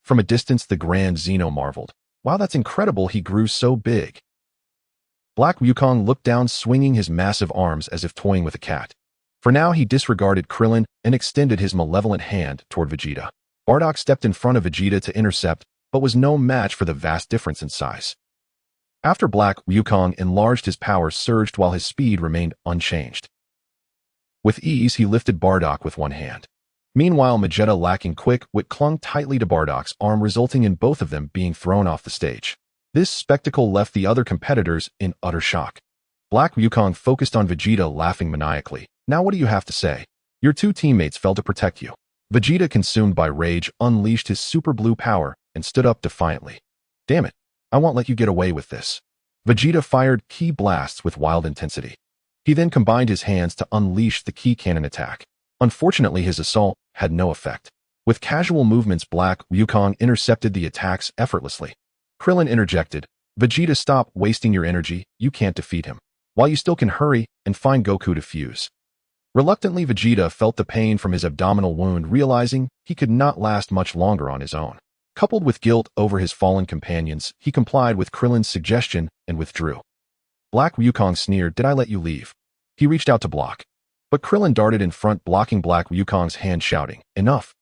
Speaker 1: From a distance, the Grand Zeno marveled. Wow, that's incredible, he grew so big. Black Wukong looked down, swinging his massive arms as if toying with a cat. For now, he disregarded Krillin and extended his malevolent hand toward Vegeta. Bardock stepped in front of Vegeta to intercept, but was no match for the vast difference in size. After Black Wukong enlarged, his power surged while his speed remained unchanged. With ease, he lifted Bardock with one hand. Meanwhile, Vegeta, lacking quick wit, clung tightly to Bardock's arm, resulting in both of them being thrown off the stage. This spectacle left the other competitors in utter shock. Black Wukong focused on Vegeta, laughing maniacally. Now what do you have to say? Your two teammates fell to protect you. Vegeta, consumed by rage, unleashed his super blue power and stood up defiantly. Damn it, I won't let you get away with this. Vegeta fired ki blasts with wild intensity. He then combined his hands to unleash the ki cannon attack. Unfortunately, his assault had no effect. With casual movements, Black Wukong intercepted the attacks effortlessly. Krillin interjected. Vegeta, stop wasting your energy, you can't defeat him. While you still can, hurry and find Goku to fuse. Reluctantly, Vegeta felt the pain from his abdominal wound, realizing he could not last much longer on his own. Coupled with guilt over his fallen companions, he complied with Krillin's suggestion and withdrew. Black Wukong sneered, did I let you leave? He reached out to block. But Krillin darted in front, blocking Black Wukong's hand, shouting, enough.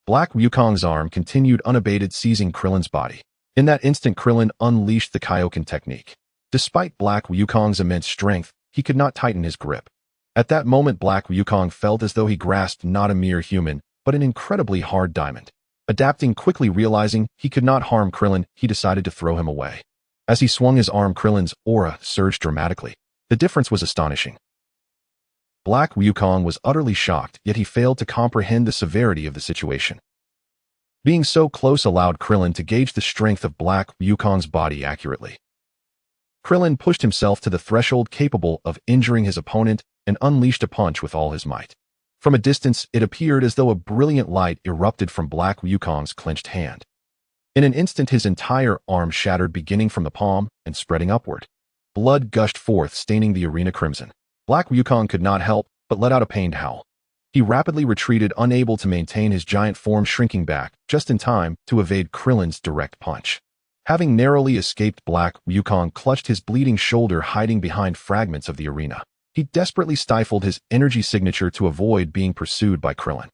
Speaker 1: Black Wukong's arm continued unabated, seizing Krillin's body. In that instant, Krillin unleashed the Kaioken technique. Despite Black Wukong's immense strength, he could not tighten his grip. At that moment, Black Wukong felt as though he grasped not a mere human, but an incredibly hard diamond. Adapting quickly, realizing he could not harm Krillin, he decided to throw him away. As he swung his arm, Krillin's aura surged dramatically. The difference was astonishing. Black Wukong was utterly shocked, yet he failed to comprehend the severity of the situation. Being so close allowed Krillin to gauge the strength of Black Wukong's body accurately. Krillin pushed himself to the threshold capable of injuring his opponent and unleashed a punch with all his might. From a distance, it appeared as though a brilliant light erupted from Black Wukong's clenched hand. In an instant, his entire arm shattered, beginning from the palm and spreading upward. Blood gushed forth, staining the arena crimson. Black Wukong could not help but let out a pained howl. He rapidly retreated, unable to maintain his giant form, shrinking back just in time to evade Krillin's direct punch. Having narrowly escaped, Black Wukong clutched his bleeding shoulder, hiding behind fragments of the arena. He desperately stifled his energy signature to avoid being pursued by Krillin.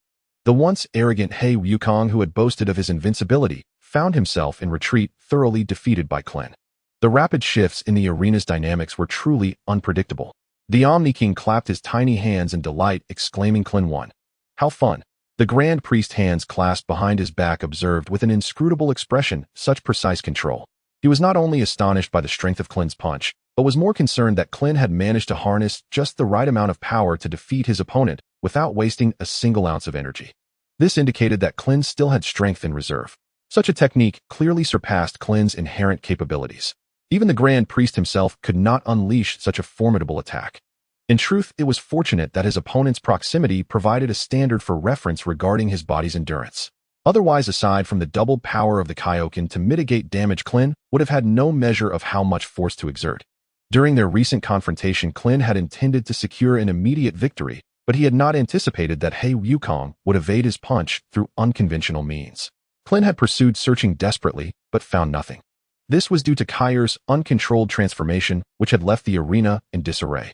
Speaker 1: The once arrogant Hey Wukong, who had boasted of his invincibility, found himself in retreat, thoroughly defeated by Krillin. The rapid shifts in the arena's dynamics were truly unpredictable. The Omni-King clapped his tiny hands in delight, exclaiming, Krillin won. How fun. The Grand Priest, hands clasped behind his back, observed with an inscrutable expression such precise control. He was not only astonished by the strength of Krillin's punch, but was more concerned that Krillin had managed to harness just the right amount of power to defeat his opponent without wasting a single ounce of energy. This indicated that Krillin still had strength in reserve. Such a technique clearly surpassed Krillin's inherent capabilities. Even the Grand Priest himself could not unleash such a formidable attack. In truth, it was fortunate that his opponent's proximity provided a standard for reference regarding his body's endurance. Otherwise, aside from the doubled power of the Kaioken to mitigate damage, Krillin would have had no measure of how much force to exert. During their recent confrontation, Krillin had intended to secure an immediate victory, but he had not anticipated that Hey Wukong would evade his punch through unconventional means. Krillin had pursued, searching desperately, but found nothing. This was due to Kai's uncontrolled transformation, which had left the arena in disarray.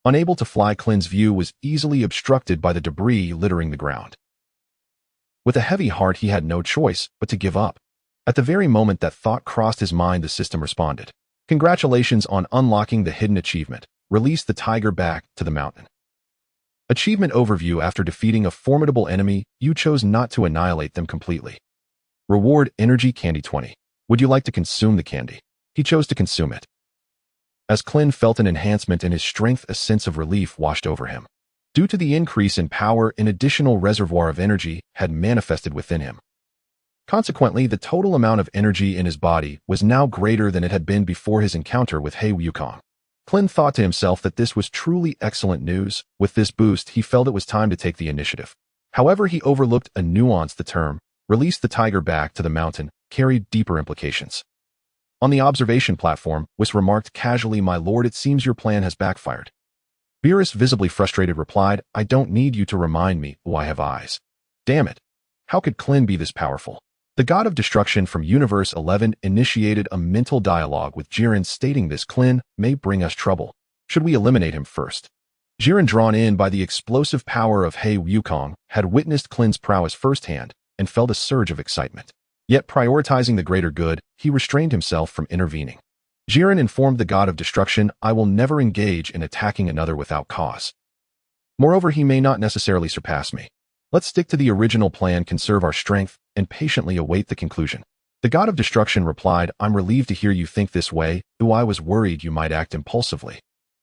Speaker 1: Unable to fly, Krillin's view was easily obstructed by the debris littering the ground. With a heavy heart, he had no choice but to give up. At the very moment that thought crossed his mind, the system responded. Congratulations on unlocking the hidden achievement. Release the tiger back to the mountain. Achievement overview: after defeating a formidable enemy, you chose not to annihilate them completely. Reward: energy candy 20. Would you like to consume the candy? He chose to consume it. As Klin felt an enhancement in his strength, a sense of relief washed over him. Due to the increase in power, an additional reservoir of energy had manifested within him. Consequently, the total amount of energy in his body was now greater than it had been before his encounter with He Wukong. Klin thought to himself that this was truly excellent news. With this boost, he felt it was time to take the initiative. However, he overlooked a nuance. The term, "release the tiger back to the mountain," carried deeper implications. On the observation platform, Whis remarked casually, "My lord, it seems your plan has backfired." Beerus, visibly frustrated, replied, "I don't need you to remind me. Oh, I have eyes." Damn it. How could Klin be this powerful? The god of destruction from Universe 11 initiated a mental dialogue with Jiren, stating this Klin may bring us trouble. Should we eliminate him first? Jiren, drawn in by the explosive power of He Wukong, had witnessed Klin's prowess firsthand and felt a surge of excitement. Yet, prioritizing the greater good, he restrained himself from intervening. Jiren informed the god of destruction, "I will never engage in attacking another without cause. Moreover, he may not necessarily surpass me. Let's stick to the original plan, conserve our strength, and patiently await the conclusion." The god of destruction replied, "I'm relieved to hear you think this way, though I was worried you might act impulsively.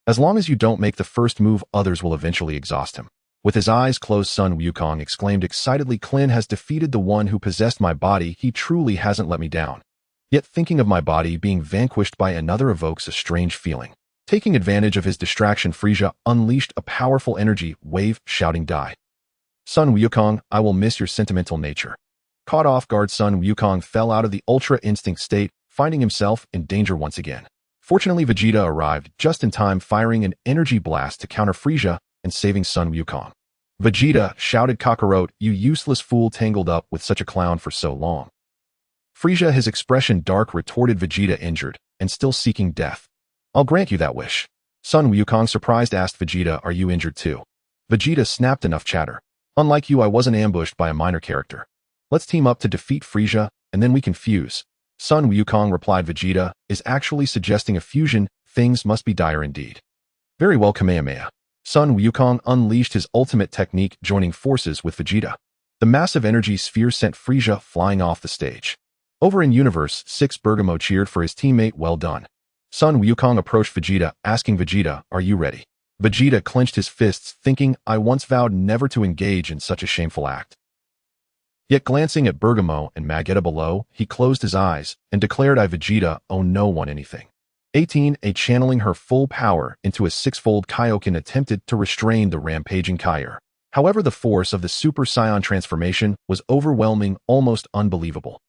Speaker 1: As long as you don't make the first move, others will eventually exhaust him." With his eyes closed, Sun Wukong exclaimed excitedly, "Klin has defeated the one who possessed my body. He truly hasn't let me down. Yet thinking of my body being vanquished by another evokes a strange feeling." Taking advantage of his distraction, Frieza unleashed a powerful energy wave, shouting, "Die! Sun Wukong, I will miss your sentimental nature." Caught off guard, Sun Wukong fell out of the Ultra Instinct state, finding himself in danger once again. Fortunately, Vegeta arrived just in time, firing an energy blast to counter Frieza and saving Sun Wukong. "Vegeta," shouted Kakarot, "you useless fool, tangled up with such a clown for so long." Frieza, his expression dark, retorted, "Vegeta injured and still seeking death. I'll grant you that wish." Sun Wukong, surprised, asked Vegeta, "Are you injured too?" Vegeta snapped, "Enough chatter. Unlike you, I wasn't ambushed by a minor character. Let's team up to defeat Frieza, and then we can fuse." Sun Wukong replied, "Vegeta is actually suggesting a fusion. Things must be dire indeed." "Very well, Kamehameha." Sun Wukong unleashed his ultimate technique, joining forces with Vegeta. The massive energy sphere sent Frieza flying off the stage. Over in Universe 6, Bergamo cheered for his teammate, "Well done." Sun Wukong approached Vegeta, asking Vegeta, "Are you ready?" Vegeta clenched his fists, thinking, "I once vowed never to engage in such a shameful act." Yet glancing at Bergamo and Magetta below, he closed his eyes and declared, "I, Vegeta, owe no one anything." 18A, channeling her full power into a six-fold Kaioken, attempted to restrain the rampaging Kair. However, the force of the Super Saiyan transformation was overwhelming, almost unbelievable.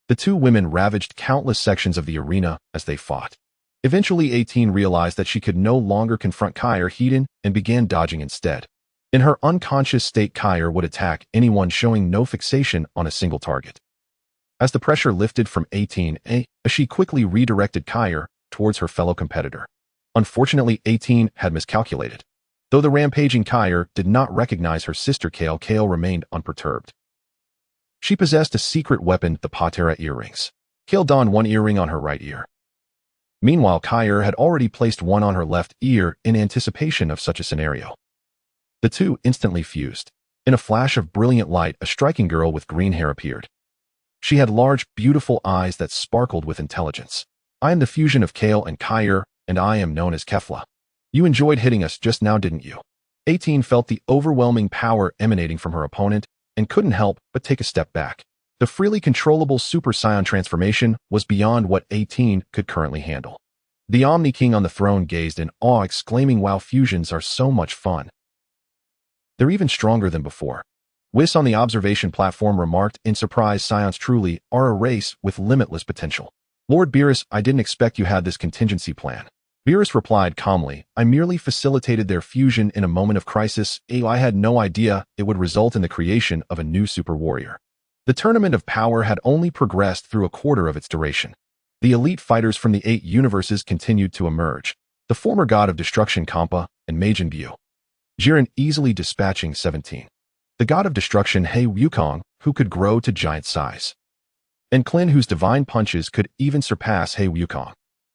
Speaker 1: The two women ravaged countless sections of the arena as they fought. Eventually, 18 realized that she could no longer confront Kair Hedon and began dodging instead. In her unconscious state, Kair would attack anyone showing no fixation on a single target. As the pressure lifted from 18A, she quickly redirected Kair towards her fellow competitor. Unfortunately, 18 had miscalculated. Though the rampaging Kair did not recognize her sister Kale, Kale remained unperturbed. She possessed a secret weapon, the Patera earrings. Kale donned one earring on her right ear. Meanwhile, Kair had already placed one on her left ear in anticipation of such a scenario. The two instantly fused. In a flash of brilliant light, a striking girl with green hair appeared. She had large, beautiful eyes that sparkled with intelligence. "I am the fusion of Kale and Kair, and I am known as Kefla. You enjoyed hitting us just now, didn't you?" 18 felt the overwhelming power emanating from her opponent and couldn't help but take a step back. The freely controllable Super Saiyan transformation was beyond what 18 could currently handle. The Omni-King on the throne gazed in awe, exclaiming, "Wow, fusions are so much fun. They're even stronger than before." Whis on the observation platform remarked in surprise, "Scions truly are a race with limitless potential." "Lord Beerus, I didn't expect you had this contingency plan." Beerus replied calmly, "I merely facilitated their fusion in a moment of crisis. I had no idea it would result in the creation of a new super warrior." The tournament of power had only progressed through a quarter of its duration. The elite fighters from the 8 universes continued to emerge. The former god of destruction, Kampa, and Majin Buu. Jiren easily dispatching 17. The god of destruction, He Wukong, who could grow to giant size. And Klin, whose divine punches could even surpass He Wukong.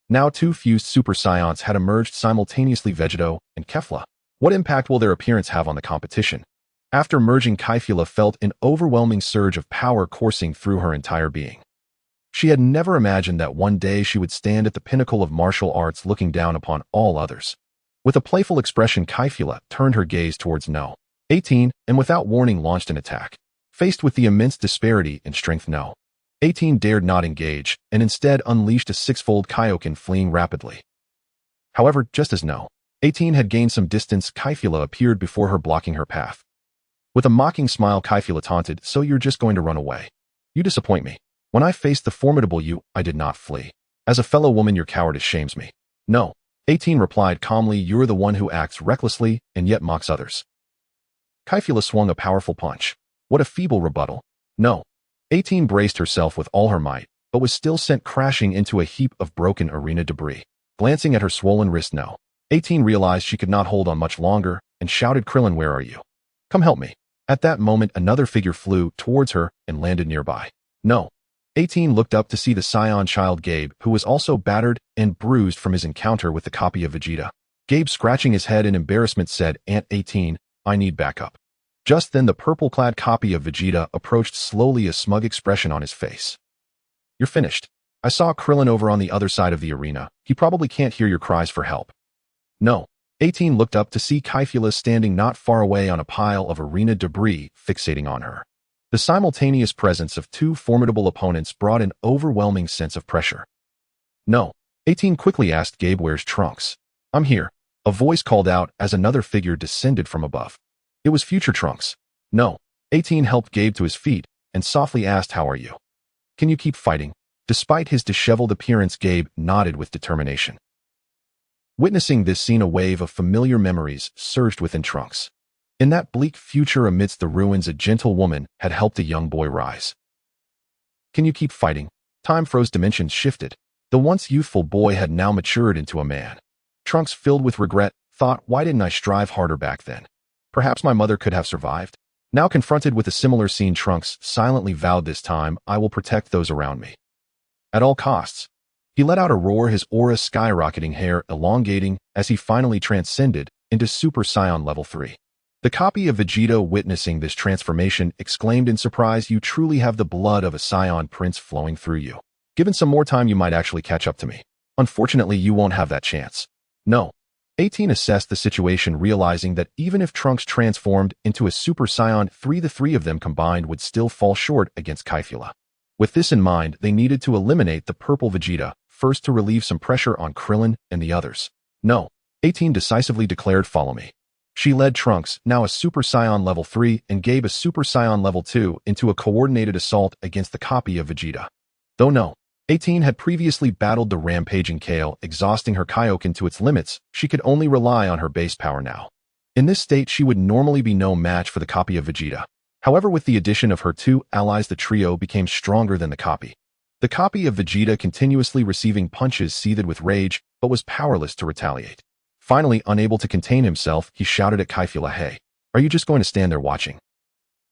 Speaker 1: Now 2 fused Super Saiyans had emerged simultaneously, Vegeta and Kefla. What impact will their appearance have on the competition? After merging, Kaifula felt an overwhelming surge of power coursing through her entire being. She had never imagined that one day she would stand at the pinnacle of martial arts looking down upon all others. With a playful expression, Kaifila turned her gaze towards No. 18 and without warning launched an attack. Faced with the immense disparity in strength, No. 18 dared not engage and instead unleashed a six-fold Kaioken, fleeing rapidly. However, just as No. 18 had gained some distance, Kaifila appeared before her, blocking her path. With a mocking smile, Kaifila taunted, "So you're just going to run away? You disappoint me. When I faced the formidable you, I did not flee. As a fellow woman, your cowardice shames me." No. 18 replied calmly, "You're the one who acts recklessly and yet mocks others." Kaifila swung a powerful punch. What a feeble rebuttal. No. 18 braced herself with all her might, but was still sent crashing into a heap of broken arena debris. Glancing at her swollen wrist, No. 18 realized she could not hold on much longer and shouted, "Krillin, where are you? Come help me." At that moment, another figure flew towards her and landed nearby. No. 18 looked up to see the Saiyan child Gabe, who was also battered and bruised from his encounter with the copy of Vegeta. Gabe, scratching his head in embarrassment, said, "Aunt 18, I need backup." Just then, the purple-clad copy of Vegeta approached slowly, a smug expression on his face. "You're finished. I saw Krillin over on the other side of the arena. He probably can't hear your cries for help." No. 18 looked up to see Kaifila standing not far away on a pile of arena debris, fixating on her. The simultaneous presence of two formidable opponents brought an overwhelming sense of pressure. No. 18 quickly asked Gabe, "Where's Trunks?" "I'm here," a voice called out as another figure descended from above. It was future Trunks. No. 18 helped Gabe to his feet and softly asked, "How are you? Can you keep fighting?" Despite his disheveled appearance, Gabe nodded with determination. Witnessing this scene, a wave of familiar memories surged within Trunks. In that bleak future amidst the ruins, a gentle woman had helped a young boy rise. Can you keep fighting? Time froze, dimensions shifted. The once youthful boy had now matured into a man. Trunks, filled with regret, thought, "Why didn't I strive harder back then? Perhaps my mother could have survived." Now confronted with a similar scene, Trunks silently vowed, "This time, I will protect those around me. At all costs." He let out a roar, his aura skyrocketing, hair elongating as he finally transcended into Super Saiyan Level 3. The copy of Vegeta, witnessing this transformation, exclaimed in surprise, "You truly have the blood of a Saiyan prince flowing through you. Given some more time, you might actually catch up to me. Unfortunately, you won't have that chance." No. 18 assessed the situation, realizing that even if Trunks transformed into a Super Saiyan 3, the three of them combined would still fall short against Kaifila. With this in mind, they needed to eliminate the purple Vegeta, first to relieve some pressure on Krillin and the others. No. 18 decisively declared, "Follow me." She led Trunks, now a Super Saiyan Level 3, and Gabe, a Super Saiyan Level 2, into a coordinated assault against the copy of Vegeta. Though No. 18 had previously battled the rampaging Kale, exhausting her Kaioken to its limits, she could only rely on her base power now. In this state, she would normally be no match for the copy of Vegeta. However, with the addition of her two allies, the trio became stronger than the copy. The copy of Vegeta, continuously receiving punches, seethed with rage, but was powerless to retaliate. Finally, unable to contain himself, he shouted at Kaifila, "Hey, are you just going to stand there watching?"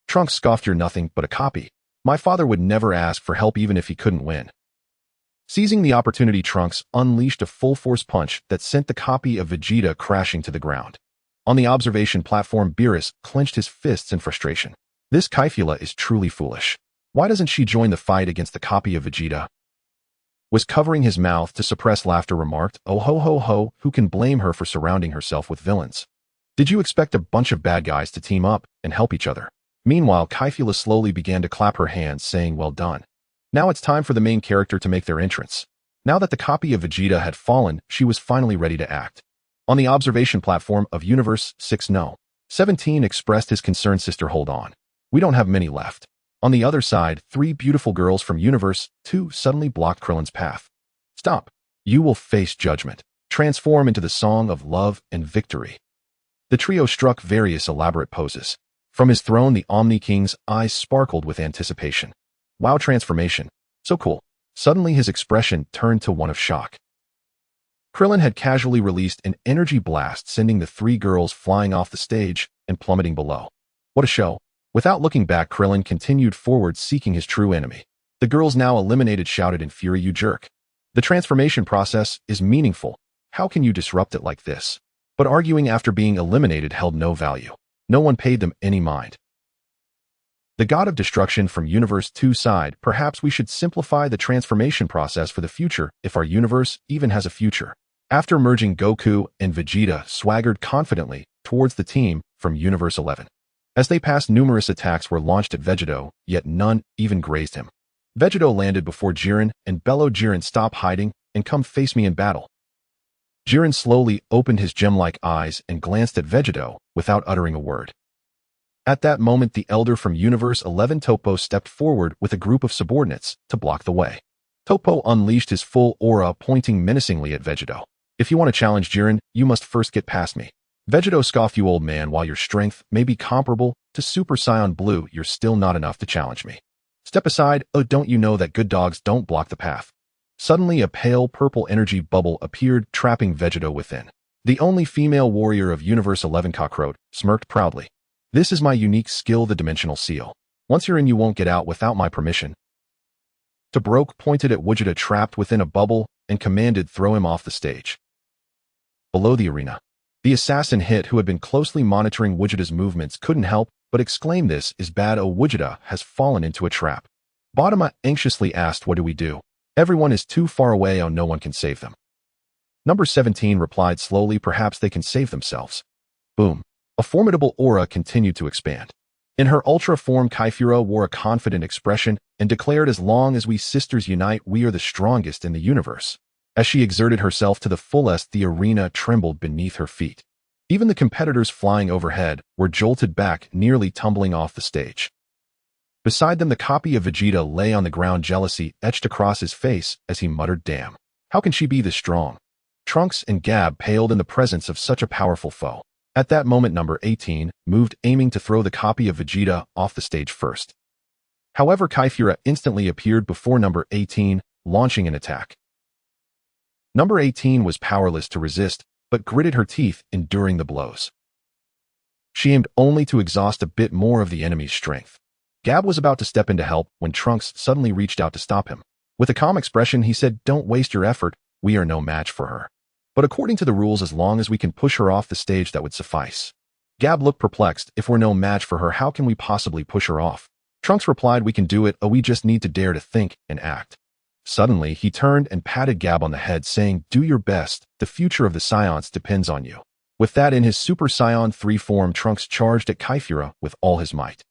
Speaker 1: Trunks scoffed, "You're nothing but a copy. My father would never ask for help even if he couldn't win." Seizing the opportunity, Trunks unleashed a full-force punch that sent the copy of Vegeta crashing to the ground. On the observation platform, Beerus clenched his fists in frustration. This Kaifila is truly foolish. Why doesn't she join the fight against the copy of Vegeta? Was covering his mouth to suppress laughter, remarked, "Oh ho ho ho, who can blame her for surrounding herself with villains? Did you expect a bunch of bad guys to team up and help each other?" Meanwhile, Kaifila slowly began to clap her hands, saying, "Well done. Now it's time for the main character to make their entrance." Now that the copy of Vegeta had fallen, she was finally ready to act. On the observation platform of Universe 6, No. 17 expressed his concern, "Sister, hold on. We don't have many left." On the other side, three beautiful girls from Universe 2 suddenly blocked Krillin's path. "Stop. You will face judgment. Transform into the Song of Love and Victory." The trio struck various elaborate poses. From his throne, the Omni-King's eyes sparkled with anticipation. Wow, transformation. So cool. Suddenly his expression turned to one of shock. Krillin had casually released an energy blast, sending the three girls flying off the stage and plummeting below. What a show. Without looking back, Krillin continued forward, seeking his true enemy. The girls, now eliminated, shouted in fury, "You jerk. The transformation process is meaningful. How can you disrupt it like this?" But arguing after being eliminated held no value. No one paid them any mind. The god of destruction from Universe 2 side, perhaps we should simplify the transformation process for the future if our universe even has a future. After merging, Goku and Vegeta swaggered confidently towards the team from Universe 11. As they passed, numerous attacks were launched at Vegeta, yet none even grazed him. Vegeta landed before Jiren and bellowed, "Jiren, stop hiding and come face me in battle." Jiren slowly opened his gem-like eyes and glanced at Vegeta without uttering a word. At that moment, the elder from Universe 11 Topo stepped forward with a group of subordinates to block the way. Topo unleashed his full aura, pointing menacingly at Vegeta. "If you want to challenge Jiren, you must first get past me." Vegeta scoffed, "You old man, while your strength may be comparable to Super Saiyan Blue, you're still not enough to challenge me. Step aside. Oh, don't you know that good dogs don't block the path?" Suddenly, a pale purple energy bubble appeared, trapping Vegeta within. The only female warrior of Universe 11 Cockroach smirked proudly. "This is my unique skill, the Dimensional Seal. Once you're in, you won't get out without my permission." Tobruk pointed at Vegeta trapped within a bubble and commanded, "Throw him off the stage." Below the arena, the assassin Hit, who had been closely monitoring Vegeta's movements, couldn't help but exclaim, "This is bad. Oh, Vegeta has fallen into a trap." Botama anxiously asked, "What do we do? Everyone is too far away. Oh, no one can save them." Number 17 replied slowly, "Perhaps they can save themselves." Boom. A formidable aura continued to expand. In her ultra form, Kaifura wore a confident expression and declared, "As long as we sisters unite, we are the strongest in the universe." As she exerted herself to the fullest, the arena trembled beneath her feet. Even the competitors flying overhead were jolted back, nearly tumbling off the stage. Beside them, the copy of Vegeta lay on the ground, jealousy etched across his face as he muttered, "Damn, how can she be this strong?" Trunks and Gab paled in the presence of such a powerful foe. At that moment, number 18 moved, aiming to throw the copy of Vegeta off the stage first. However, Kaifura instantly appeared before number 18, launching an attack. Number 18 was powerless to resist, but gritted her teeth, enduring the blows. She aimed only to exhaust a bit more of the enemy's strength. Gab was about to step in to help when Trunks suddenly reached out to stop him. With a calm expression, he said, "Don't waste your effort. We are no match for her. But according to the rules, as long as we can push her off the stage, that would suffice." Gab looked perplexed. "If we're no match for her, how can we possibly push her off?" Trunks replied, "We can do it. Oh, we just need to dare to think and act." Suddenly, he turned and patted Gab on the head, saying, "Do your best. The future of the Saiyans depends on you." With that, in his Super Saiyan 3 form, Trunks charged at Kaifura with all his might.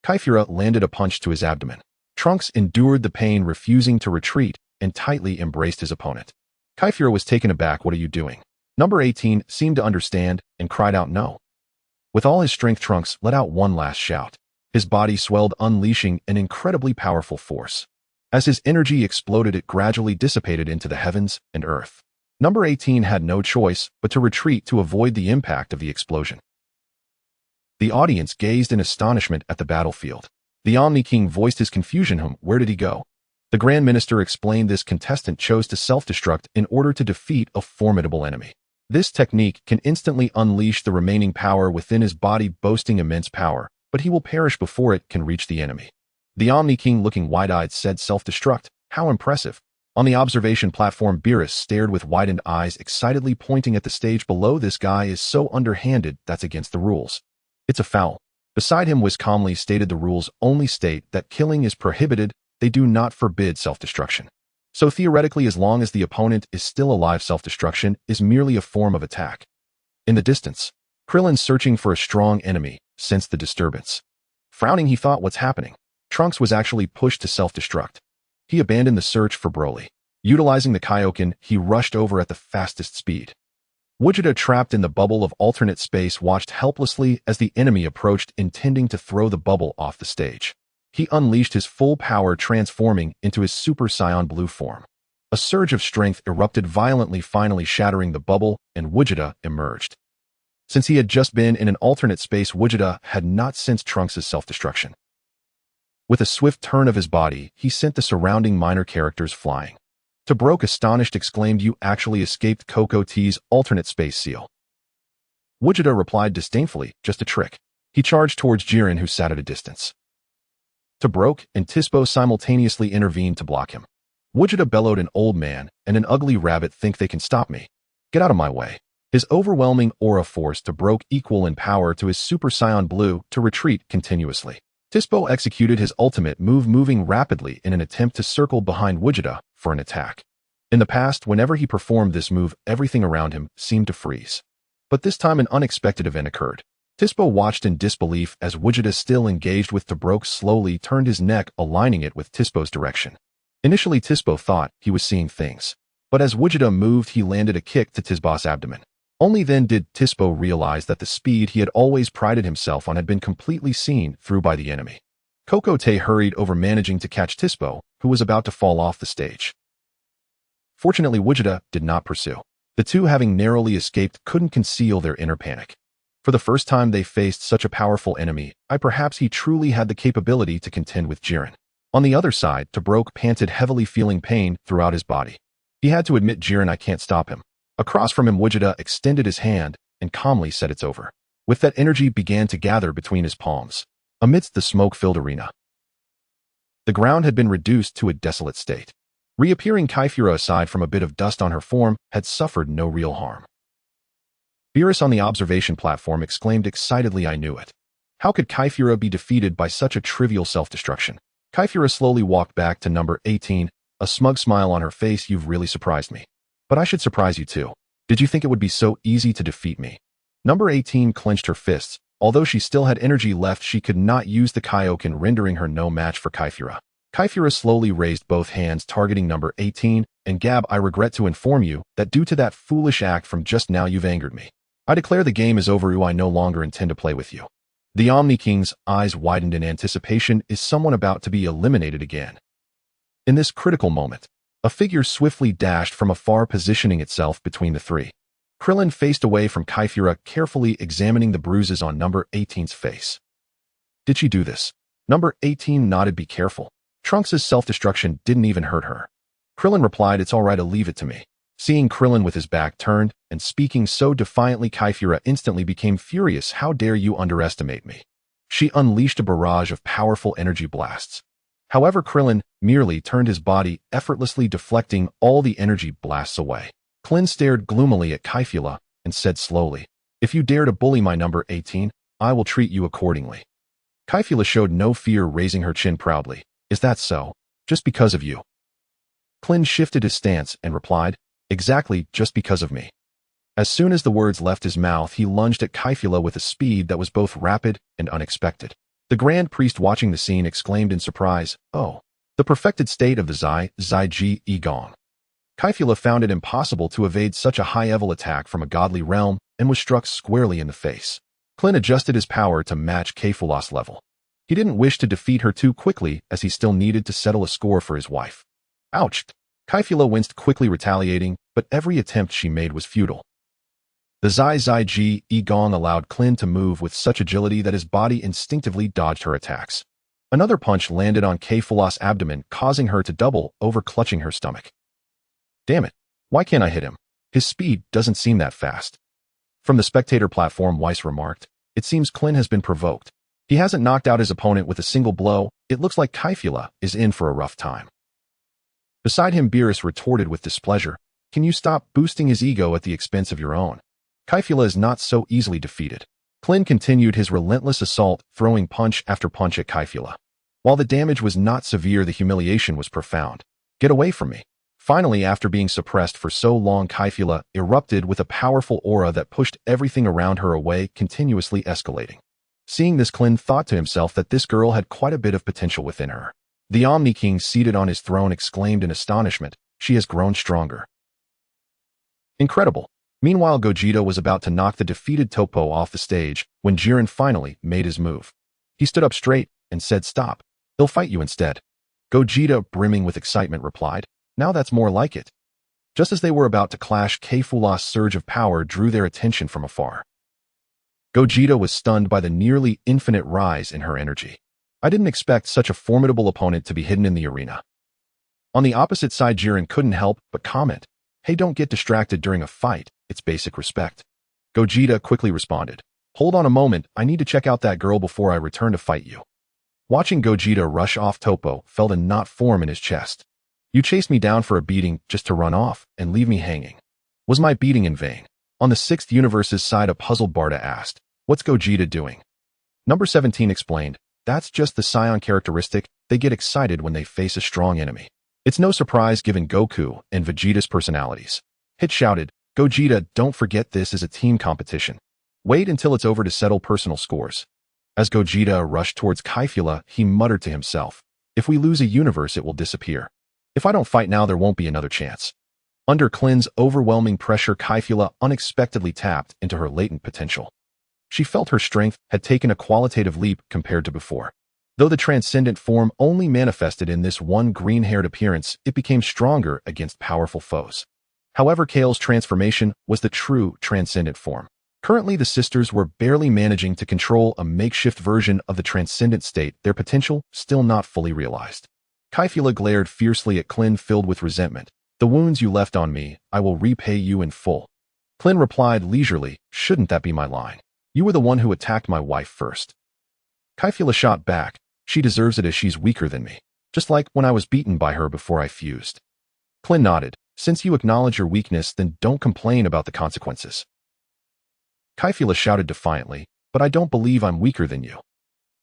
Speaker 1: Kaifura landed a punch to his abdomen. Trunks endured the pain, refusing to retreat, and tightly embraced his opponent. Kaifura was taken aback. "What are you doing?" Number 18 seemed to understand and cried out, "No." With all his strength, Trunks let out one last shout. His body swelled, unleashing an incredibly powerful force. As his energy exploded, it gradually dissipated into the heavens and earth. Number 18 had no choice but to retreat to avoid the impact of the explosion. The audience gazed in astonishment at the battlefield. The Omni-King voiced his confusion. Where did he go?" The Grand Minister explained, "This contestant chose to self-destruct in order to defeat a formidable enemy. This technique can instantly unleash the remaining power within his body, boasting immense power, but he will perish before it can reach the enemy." The Omni-King, looking wide-eyed, said, "Self-destruct? How impressive." On the observation platform, Beerus stared with widened eyes, excitedly pointing at the stage below. "This guy is so underhanded. That's against the rules. It's a foul." Beside him was calmly stated, "The rules only state that killing is prohibited. They do not forbid self-destruction. So theoretically, as long as the opponent is still alive, self-destruction is merely a form of attack." In the distance, Krillin, searching for a strong enemy, sensed the disturbance. Frowning, he thought, "What's happening?" Trunks was actually pushed to self-destruct. He abandoned the search for Broly. Utilizing the Kaioken, he rushed over at the fastest speed. Vegeta, trapped in the bubble of alternate space, watched helplessly as the enemy approached, intending to throw the bubble off the stage. He unleashed his full power, transforming into his Super Saiyan Blue form. A surge of strength erupted violently, finally shattering the bubble, and Vegeta emerged. Since he had just been in an alternate space, Vegeta had not sensed Trunks' self-destruction. With a swift turn of his body, he sent the surrounding minor characters flying. Tobruk, astonished, exclaimed, "You actually escaped Coco T's alternate space seal." Vegeta replied disdainfully, "Just a trick." He charged towards Jiren, who sat at a distance. Tobruk and Tispo simultaneously intervened to block him. Vegeta bellowed, "An old man and an ugly rabbit think they can stop me. Get out of my way." His overwhelming aura forced Tobruk, equal in power to his Super Saiyan Blue, to retreat continuously. Tispo executed his ultimate move, moving rapidly in an attempt to circle behind Vegeta for an attack. In the past, whenever he performed this move, everything around him seemed to freeze. But this time an unexpected event occurred. Tispo watched in disbelief as Vegeta, still engaged with Tobruk, slowly turned his neck, aligning it with Tispo's direction. Initially, Tispo thought he was seeing things. But as Vegeta moved, he landed a kick to Tisbo's abdomen. Only then did Tispo realize that the speed he had always prided himself on had been completely seen through by the enemy. Kokote hurried over, managing to catch Tispo, who was about to fall off the stage. Fortunately, Vegeta did not pursue. The two, having narrowly escaped, couldn't conceal their inner panic. For the first time they faced such a powerful enemy, perhaps he truly had the capability to contend with Jiren. On the other side, Tobruk panted heavily, feeling pain throughout his body. He had to admit, Jiren, I can't stop him. Across from him, Vegeta extended his hand and calmly said, it's over. With that, energy began to gather between his palms. Amidst the smoke-filled arena, the ground had been reduced to a desolate state. Reappearing Kaifura, aside from a bit of dust on her form, had suffered no real harm. Beerus on the observation platform exclaimed excitedly, I knew it. How could Kaifura be defeated by such a trivial self-destruction? Kaifura slowly walked back to number 18, a smug smile on her face. You've really surprised me. But I should surprise you too. Did you think it would be so easy to defeat me? Number 18 clenched her fists. Although she still had energy left, she could not use the Kaioken, rendering her no match for Kaifura. Kaifura slowly raised both hands, targeting number 18, and Gab, I regret to inform you that due to that foolish act from just now, you've angered me. I declare the game is over. I no longer intend to play with you. The Omni-King's eyes widened in anticipation. Is someone about to be eliminated again? In this critical moment, a figure swiftly dashed from afar, positioning itself between the three. Krillin faced away from Kaifura, carefully examining the bruises on number 18's face. Did she do this? Number 18 nodded. Be careful. Trunks' self-destruction didn't even hurt her. Krillin replied, it's all right, I'll leave it to me. Seeing Krillin with his back turned and speaking so defiantly, Kaifura instantly became furious. How dare you underestimate me? She unleashed a barrage of powerful energy blasts. However, Krillin merely turned his body, effortlessly deflecting all the energy blasts away. Krillin stared gloomily at Kaifura and said slowly, if you dare to bully my number 18, I will treat you accordingly. Kaifura showed no fear, raising her chin proudly. Is that so? Just because of you? Krillin shifted his stance and replied, exactly, just because of me. As soon as the words left his mouth, he lunged at Kaifura with a speed that was both rapid and unexpected. The Grand Priest, watching the scene, exclaimed in surprise, oh, the perfected state of the Zai Gong. Kaifura found it impossible to evade such a high-level attack from a godly realm and was struck squarely in the face. Krillin adjusted his power to match Kaifura's level. He didn't wish to defeat her too quickly, as he still needed to settle a score for his wife. Ouch! Kaifura winced, quickly retaliating, but every attempt she made was futile. The Zai Gong allowed Krillin to move with such agility that his body instinctively dodged her attacks. Another punch landed on Kaifura's abdomen, causing her to double over, clutching her stomach. Damn it! Why can't I hit him? His speed doesn't seem that fast. From the spectator platform, Weiss remarked, it seems Krillin has been provoked. He hasn't knocked out his opponent with a single blow. It looks like Kaifura is in for a rough time. Beside him, Beerus retorted with displeasure, can you stop boosting his ego at the expense of your own? Kaifura is not so easily defeated. Krillin continued his relentless assault, throwing punch after punch at Kaifura. While the damage was not severe, the humiliation was profound. Get away from me. Finally, after being suppressed for so long, Kaifura erupted with a powerful aura that pushed everything around her away, continuously escalating. Seeing this, Krillin thought to himself that this girl had quite a bit of potential within her. The Omni-King, seated on his throne, exclaimed in astonishment, she has grown stronger. Incredible. Meanwhile, Gogeta was about to knock the defeated Topo off the stage when Jiren finally made his move. He stood up straight and said, stop. He'll fight you instead. Gogeta, brimming with excitement, replied, now that's more like it. Just as they were about to clash, Kaifura's surge of power drew their attention from afar. Gogeta was stunned by the nearly infinite rise in her energy. I didn't expect such a formidable opponent to be hidden in the arena. On the opposite side, Jiren couldn't help but comment, hey, don't get distracted during a fight, it's basic respect. Gogeta quickly responded, hold on a moment, I need to check out that girl before I return to fight you. Watching Gogeta rush off, Topo felt a knot form in his chest. You chased me down for a beating just to run off and leave me hanging. Was my beating in vain? On the 6th universe's side, a puzzled Barda asked, what's Gogeta doing? Number 17 explained, That's just the Saiyan characteristic. They get excited when they face a strong enemy. It's no surprise given Goku and Vegeta's personalities. Hit shouted, "Gogeta, don't forget this is a team competition. Wait until it's over to settle personal scores." As Gogeta rushed towards Kaioken, he muttered to himself, "If we lose a universe, it will disappear. If I don't fight now, there won't be another chance." Under Klin's overwhelming pressure, Kaioken unexpectedly tapped into her latent potential. She felt her strength had taken a qualitative leap compared to before. Though the transcendent form only manifested in this one green-haired appearance, it became stronger against powerful foes. However, Kale's transformation was the true transcendent form. Currently, the sisters were barely managing to control a makeshift version of the transcendent state, their potential still not fully realized. Kaioken glared fiercely at Klin, filled with resentment. "The wounds you left on me, I will repay you in full." Klin replied leisurely, "Shouldn't that be my line? You were the one who attacked my wife first." Kaioken shot back, "She deserves it as she's weaker than me. Just like when I was beaten by her before I fused." Klin nodded. "Since you acknowledge your weakness, then don't complain about the consequences." Kaioken shouted defiantly, "But I don't believe I'm weaker than you."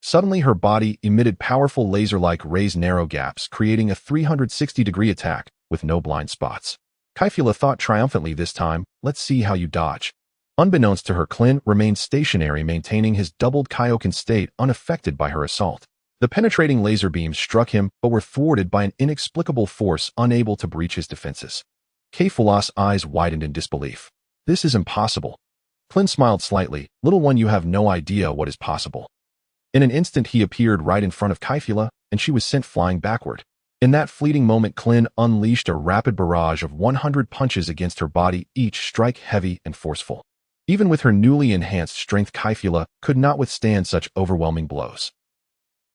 Speaker 1: Suddenly her body emitted powerful laser-like rays, narrow gaps, creating a 360-degree attack with no blind spots. Kaioken thought triumphantly this time, "Let's see how you dodge." Unbeknownst to her, Klin remained stationary, maintaining his doubled Kaioken state unaffected by her assault. The penetrating laser beams struck him but were thwarted by an inexplicable force unable to breach his defenses. Kaioken's eyes widened in disbelief. "This is impossible." Klin smiled slightly. "Little one, you have no idea what is possible." In an instant he appeared right in front of Kaioken, and she was sent flying backward. In that fleeting moment, Klin unleashed a rapid barrage of 100 punches against her body, each strike heavy and forceful. Even with her newly enhanced strength, Kaioken could not withstand such overwhelming blows.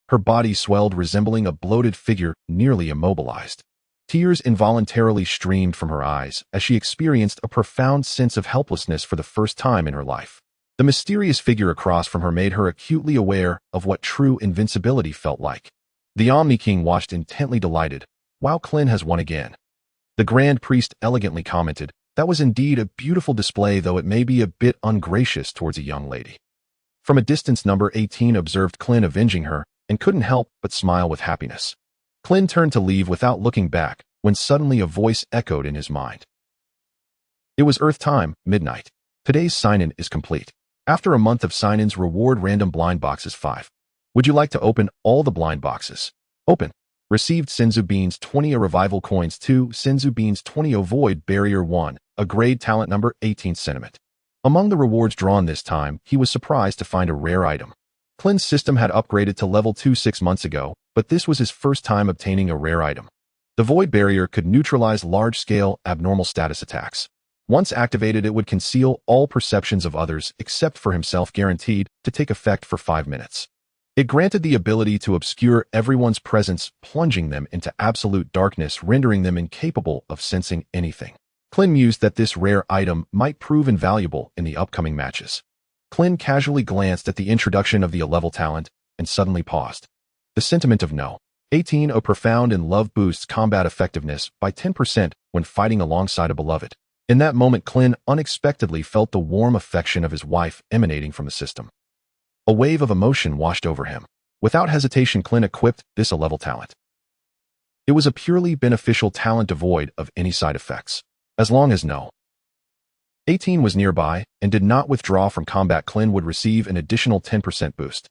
Speaker 1: Her body swelled, resembling a bloated figure, nearly immobilized. Tears involuntarily streamed from her eyes as she experienced a profound sense of helplessness for the first time in her life. The mysterious figure across from her made her acutely aware of what true invincibility felt like. The Omni-King watched intently, delighted. "Wow, Klin has won again." The Grand Priest elegantly commented, "That was indeed a beautiful display, though it may be a bit ungracious towards a young lady." From a distance, number 18 observed Klin avenging her and couldn't help but smile with happiness. Klin turned to leave without looking back when suddenly a voice echoed in his mind. It was Earth time, midnight. Today's sign-in is complete. After a month of sign-ins, reward random blind boxes 5. Would you like to open all the blind boxes? Open. Received Senzu Beans 20, a revival coins 2, Senzu Beans 20, a void barrier 1, a grade talent number 18 sentiment. Among the rewards drawn this time, he was surprised to find a rare item. Klin's system had upgraded to level 2 6 months ago, but this was his first time obtaining a rare item. The void barrier could neutralize large-scale, abnormal status attacks. Once activated, it would conceal all perceptions of others except for himself, guaranteed to take effect for 5 minutes. It granted the ability to obscure everyone's presence, plunging them into absolute darkness, rendering them incapable of sensing anything. Klin mused that this rare item might prove invaluable in the upcoming matches. Klin casually glanced at the introduction of the A-level talent and suddenly paused. The sentiment of No. 18, a profound in love, boosts combat effectiveness by 10% when fighting alongside a beloved. In that moment, Klin unexpectedly felt the warm affection of his wife emanating from the system. A wave of emotion washed over him. Without hesitation, Klin equipped this A-level talent. It was a purely beneficial talent devoid of any side effects. As long as No. 18 was nearby and did not withdraw from combat, Klin would receive an additional 10% boost.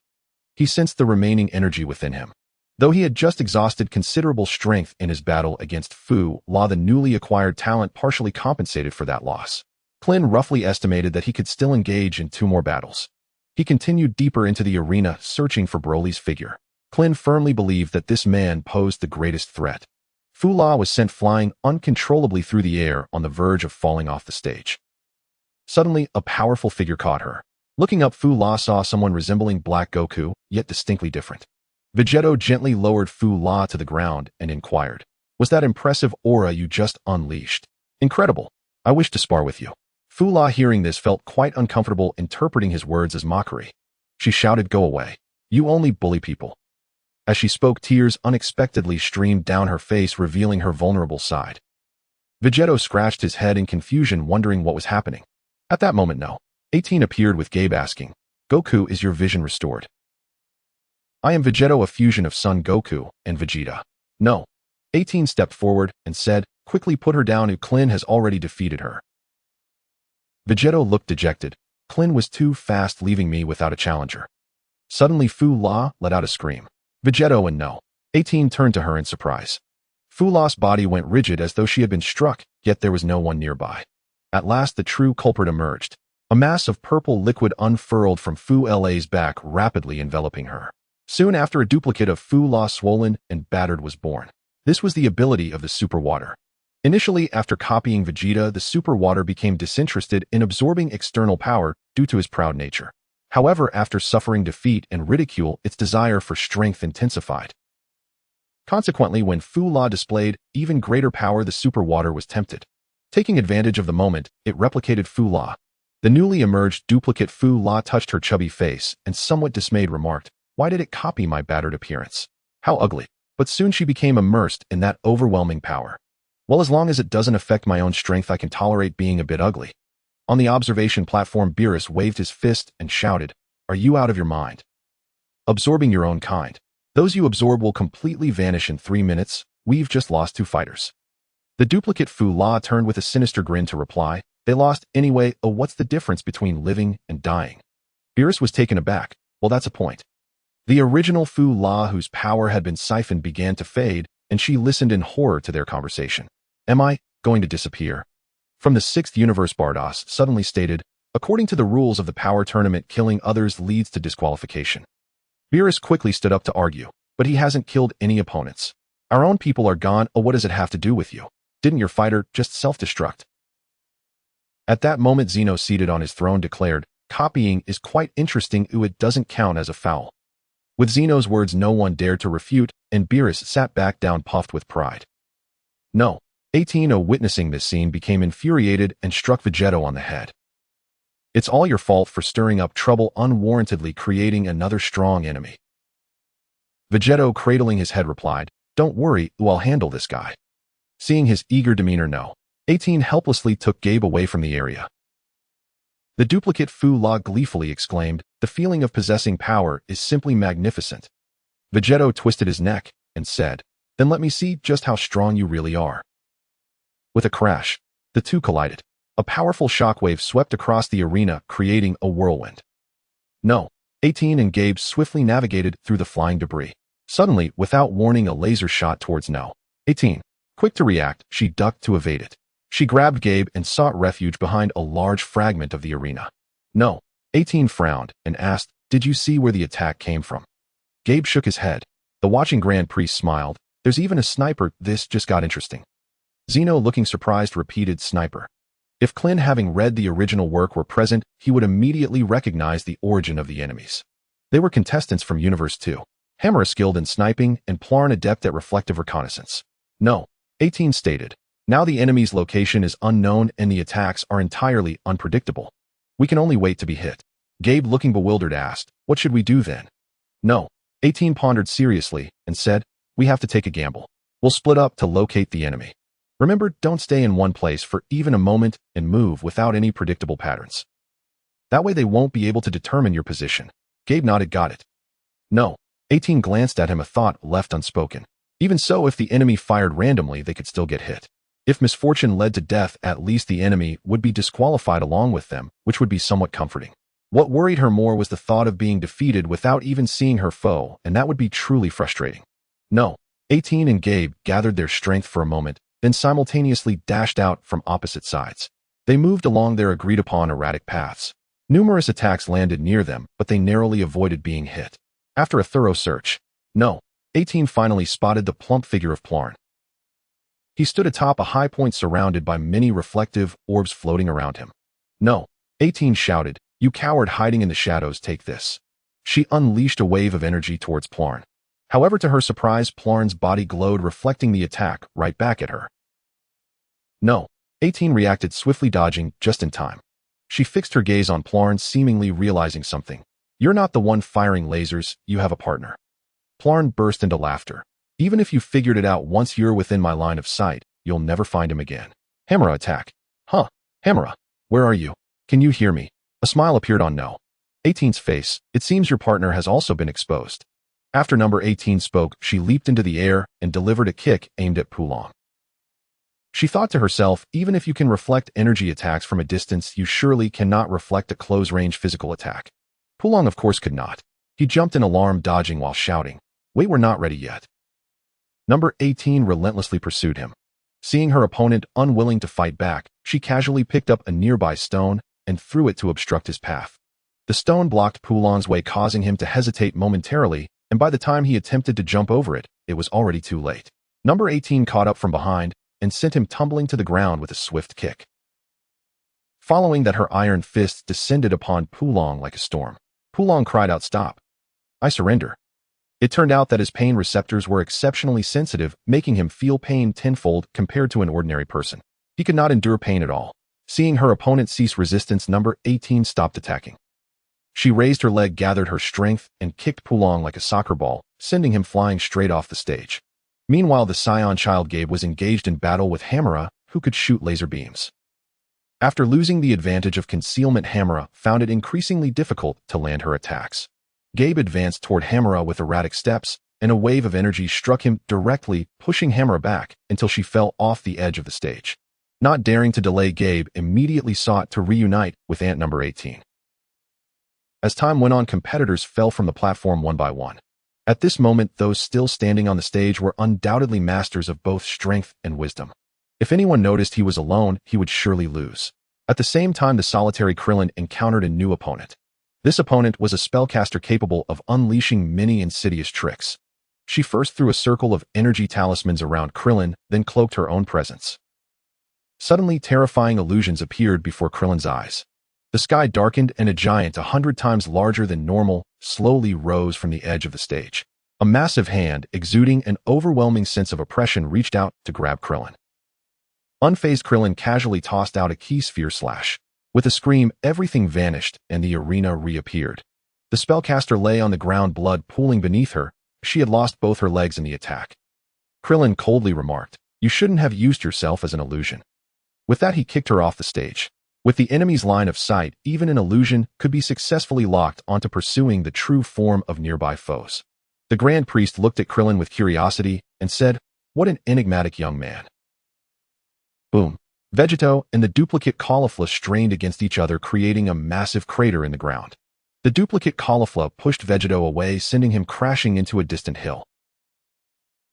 Speaker 1: He sensed the remaining energy within him. Though he had just exhausted considerable strength in his battle against Fu La, the newly acquired talent partially compensated for that loss. Klin roughly estimated that he could still engage in 2 more battles. He continued deeper into the arena, searching for Broly's figure. Klin firmly believed that this man posed the greatest threat. Fu La was sent flying uncontrollably through the air on the verge of falling off the stage. Suddenly, a powerful figure caught her. Looking up, Fu La saw someone resembling Black Goku, yet distinctly different. Vegeta gently lowered Fu La to the ground and inquired, "Was that impressive aura you just unleashed? Incredible. I wish to spar with you." Fu La, hearing this, felt quite uncomfortable, interpreting his words as mockery. She shouted, "Go away. You only bully people." As she spoke, tears unexpectedly streamed down her face, revealing her vulnerable side. Vegeta scratched his head in confusion, wondering what was happening. At that moment, No. 18 appeared with Gabe asking, "Goku, is your vision restored?" I am Vegeta, a fusion of Son Goku and Vegeta. No. 18 stepped forward and said, quickly put her down. Krillin has already defeated her. Vegeta looked dejected. Krillin was too fast, leaving me without a challenger. Suddenly Fu La let out a scream. Vegeta and no. 18 turned to her in surprise. Fu La's body went rigid as though she had been struck, yet there was no one nearby. At last the true culprit emerged. A mass of purple liquid unfurled from Fu La's back, rapidly enveloping her. Soon after, a duplicate of Fu La, swollen and battered, was born. This was the ability of the Super Water. Initially, after copying Vegeta, the Super Water became disinterested in absorbing external power due to his proud nature. However, after suffering defeat and ridicule, its desire for strength intensified. Consequently, when Fu La displayed even greater power, the Super Water was tempted. Taking advantage of the moment, it replicated Fu La. The newly emerged duplicate Fu La touched her chubby face and, somewhat dismayed, remarked, "Why did it copy my battered appearance? How ugly." But soon she became immersed in that overwhelming power. Well, as long as it doesn't affect my own strength, I can tolerate being a bit ugly. On the observation platform, Beerus waved his fist and shouted, "Are you out of your mind? Absorbing your own kind. Those you absorb will completely vanish in 3 minutes. We've just lost 2 fighters." The duplicate Fu La turned with a sinister grin to reply, "They lost anyway. Oh, what's the difference between living and dying?" Beerus was taken aback. Well, that's a point. The original Fu La, whose power had been siphoned, began to fade, and she listened in horror to their conversation. "Am I going to disappear?" From the 6th universe, Bardos suddenly stated, "According to the rules of the power tournament, killing others leads to disqualification." Beerus quickly stood up to argue, "But he hasn't killed any opponents. Our own people are gone. Oh, what does it have to do with you? Didn't your fighter just self-destruct?" At that moment, Zeno, seated on his throne, declared, "Copying is quite interesting. It doesn't count as a foul." With Zeno's words, no one dared to refute, and Beerus sat back down, puffed with pride. No. 18, witnessing this scene, became infuriated and struck Vegeta on the head. "It's all your fault for stirring up trouble unwarrantedly, creating another strong enemy." Vegeta, cradling his head, replied, "Don't worry, I'll handle this guy." Seeing his eager demeanor, no. 18 helplessly took Gabe away from the area. The duplicate Fu La gleefully exclaimed, "The feeling of possessing power is simply magnificent." Vegeta twisted his neck and said, "Then let me see just how strong you really are." With a crash, the two collided. A powerful shockwave swept across the arena, creating a whirlwind. No. 18 and Gabe swiftly navigated through the flying debris. Suddenly, without warning, a laser shot towards No. 18. Quick to react, she ducked to evade it. She grabbed Gabe and sought refuge behind a large fragment of the arena. No. 18 frowned and asked, "Did you see where the attack came from?" Gabe shook his head. The watching Grand Priest smiled. "There's even a sniper. This just got interesting." Zeno, looking surprised, repeated, "Sniper." If Krillin, having read the original work, were present, he would immediately recognize the origin of the enemies. They were contestants from Universe 2. Hammer, skilled in sniping, and Plarn, adept at reflective reconnaissance. No. 18 stated, "Now the enemy's location is unknown and the attacks are entirely unpredictable. We can only wait to be hit." Gabe, looking bewildered, asked, "What should we do then?" No. 18 pondered seriously and said, "We have to take a gamble. We'll split up to locate the enemy. Remember, don't stay in one place for even a moment and move without any predictable patterns. That way they won't be able to determine your position." Gabe nodded. "Got it." No. 18 glanced at him, a thought left unspoken. Even so, if the enemy fired randomly, they could still get hit. If misfortune led to death, at least the enemy would be disqualified along with them, which would be somewhat comforting. What worried her more was the thought of being defeated without even seeing her foe, and that would be truly frustrating. No. 18 and Gabe gathered their strength for a moment, then simultaneously dashed out from opposite sides. They moved along their agreed-upon erratic paths. Numerous attacks landed near them, but they narrowly avoided being hit. After a thorough search, No. 18 finally spotted the plump figure of Plarn. He stood atop a high point surrounded by many reflective orbs floating around him. No. 18 shouted, "You coward hiding in the shadows, take this." She unleashed a wave of energy towards Plarn. However, to her surprise, Plarn's body glowed, reflecting the attack right back at her. No. 18 reacted swiftly, dodging just in time. She fixed her gaze on Plarn, seemingly realizing something. "You're not the one firing lasers, you have a partner." Plarn burst into laughter. "Even if you figured it out, once you're within my line of sight, you'll never find him again." Hammer attack. "Huh. Hammer, where are you? Can you hear me?" A smile appeared on No. 18's face. "It seems your partner has also been exposed." After number 18 spoke, she leaped into the air and delivered a kick aimed at Pulong. She thought to herself, even if you can reflect energy attacks from a distance, you surely cannot reflect a close-range physical attack. Pulong, of course, could not. He jumped in alarm, dodging while shouting, "Wait, we're not ready yet." Number 18 relentlessly pursued him. Seeing her opponent unwilling to fight back, she casually picked up a nearby stone and threw it to obstruct his path. The stone blocked Pulong's way, causing him to hesitate momentarily, and by the time he attempted to jump over it, it was already too late. Number 18 caught up from behind and sent him tumbling to the ground with a swift kick. Following that, her iron fist descended upon Pulong like a storm. Pulong cried out, "Stop. I surrender." It turned out that his pain receptors were exceptionally sensitive, making him feel pain tenfold compared to an ordinary person. He could not endure pain at all. Seeing her opponent cease resistance, number 18 stopped attacking. She raised her leg, gathered her strength, and kicked Pulong like a soccer ball, sending him flying straight off the stage. Meanwhile, the Saiyan child Gabe was engaged in battle with Hamura, who could shoot laser beams. After losing the advantage of concealment, Hamura found it increasingly difficult to land her attacks. Gabe advanced toward Hamura with erratic steps, and a wave of energy struck him directly, pushing Hamura back until she fell off the edge of the stage. Not daring to delay, Gabe immediately sought to reunite with Ant number 18. As time went on, competitors fell from the platform one by one. At this moment, those still standing on the stage were undoubtedly masters of both strength and wisdom. If anyone noticed he was alone, he would surely lose. At the same time, the solitary Krillin encountered a new opponent. This opponent was a spellcaster capable of unleashing many insidious tricks. She first threw a circle of energy talismans around Krillin, then cloaked her own presence. Suddenly, terrifying illusions appeared before Krillin's eyes. The sky darkened and a giant 100 times larger than normal slowly rose from the edge of the stage. A massive hand, exuding an overwhelming sense of oppression, reached out to grab Krillin. Unfazed, Krillin casually tossed out a key sphere slash. With a scream, everything vanished and the arena reappeared. The spellcaster lay on the ground, blood pooling beneath her. She had lost both her legs in the attack. Krillin coldly remarked, "You shouldn't have used yourself as an illusion." With that, he kicked her off the stage. With the enemy's line of sight, even an illusion could be successfully locked onto pursuing the true form of nearby foes. The Grand Priest looked at Krillin with curiosity and said, "What an enigmatic young man." Boom. Vegeta and the duplicate Caulifla strained against each other, creating a massive crater in the ground. The duplicate Caulifla pushed Vegeta away, sending him crashing into a distant hill.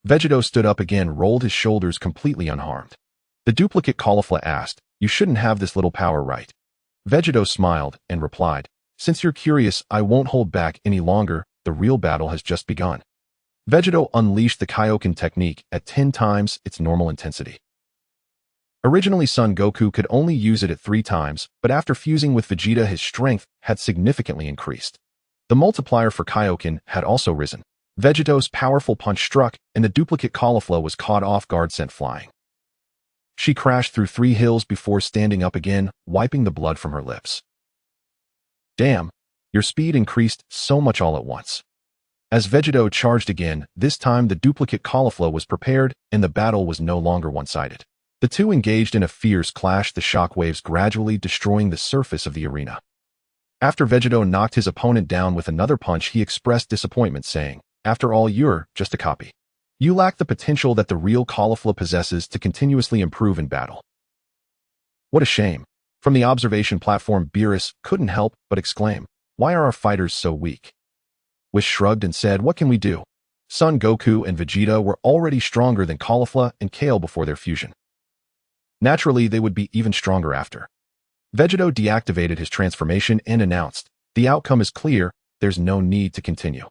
Speaker 1: Vegeta stood up again, rolled his shoulders completely unharmed. The duplicate Caulifla asked, "You shouldn't have this little power, right?" Vegeta smiled and replied, "Since you're curious, I won't hold back any longer. The real battle has just begun." Vegeta unleashed the Kaioken technique at 10 times its normal intensity. Originally, Son Goku could only use it at 3 times, but after fusing with Vegeta, his strength had significantly increased. The multiplier for Kaioken had also risen. Vegeta's powerful punch struck, and the duplicate Caulifla was caught off guard, sent flying. She crashed through 3 hills before standing up again, wiping the blood from her lips. "Damn, your speed increased so much all at once." As Vegeta charged again, this time the duplicate Caulifla was prepared, and the battle was no longer one-sided. The two engaged in a fierce clash, the shockwaves gradually destroying the surface of the arena. After Vegeta knocked his opponent down with another punch, he expressed disappointment, saying, "After all, you're just a copy. You lack the potential that the real Caulifla possesses to continuously improve in battle." What a shame. From the observation platform, Beerus couldn't help but exclaim, "Why are our fighters so weak?" Whis shrugged and said, "What can we do? Son Goku and Vegeta were already stronger than Caulifla and Kale before their fusion. Naturally, they would be even stronger after." Vegeta deactivated his transformation and announced, "The outcome is clear, there's no need to continue."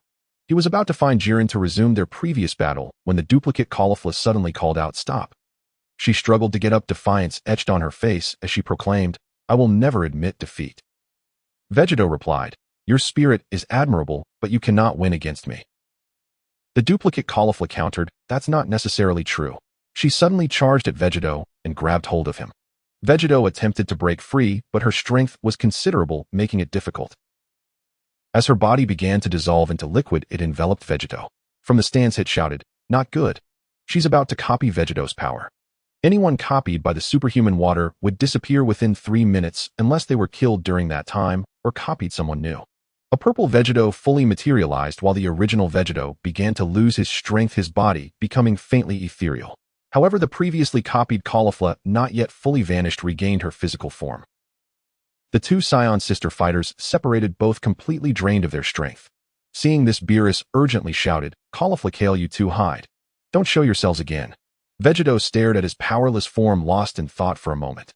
Speaker 1: He was about to find Jiren to resume their previous battle when the duplicate Caulifla suddenly called out, "Stop." She struggled to get up, defiance etched on her face as she proclaimed, "I will never admit defeat." Vegeta replied, "Your spirit is admirable, but you cannot win against me." The duplicate Caulifla countered, "That's not necessarily true." She suddenly charged at Vegeta and grabbed hold of him. Vegeta attempted to break free, but her strength was considerable, making it difficult. As her body began to dissolve into liquid, it enveloped Vegeta. From the stands, it shouted, "Not good. She's about to copy Vegeta's power." Anyone copied by the superhuman water would disappear within 3 minutes unless they were killed during that time or copied someone new. A purple Vegeta fully materialized while the original Vegeta began to lose his strength, his body becoming faintly ethereal. However, the previously copied Caulifla, not yet fully vanished, regained her physical form. The two Saiyan sister fighters separated, both completely drained of their strength. Seeing this, Beerus urgently shouted, "Caulifla, you two hide. Don't show yourselves again." Vegeta stared at his powerless form, lost in thought for a moment.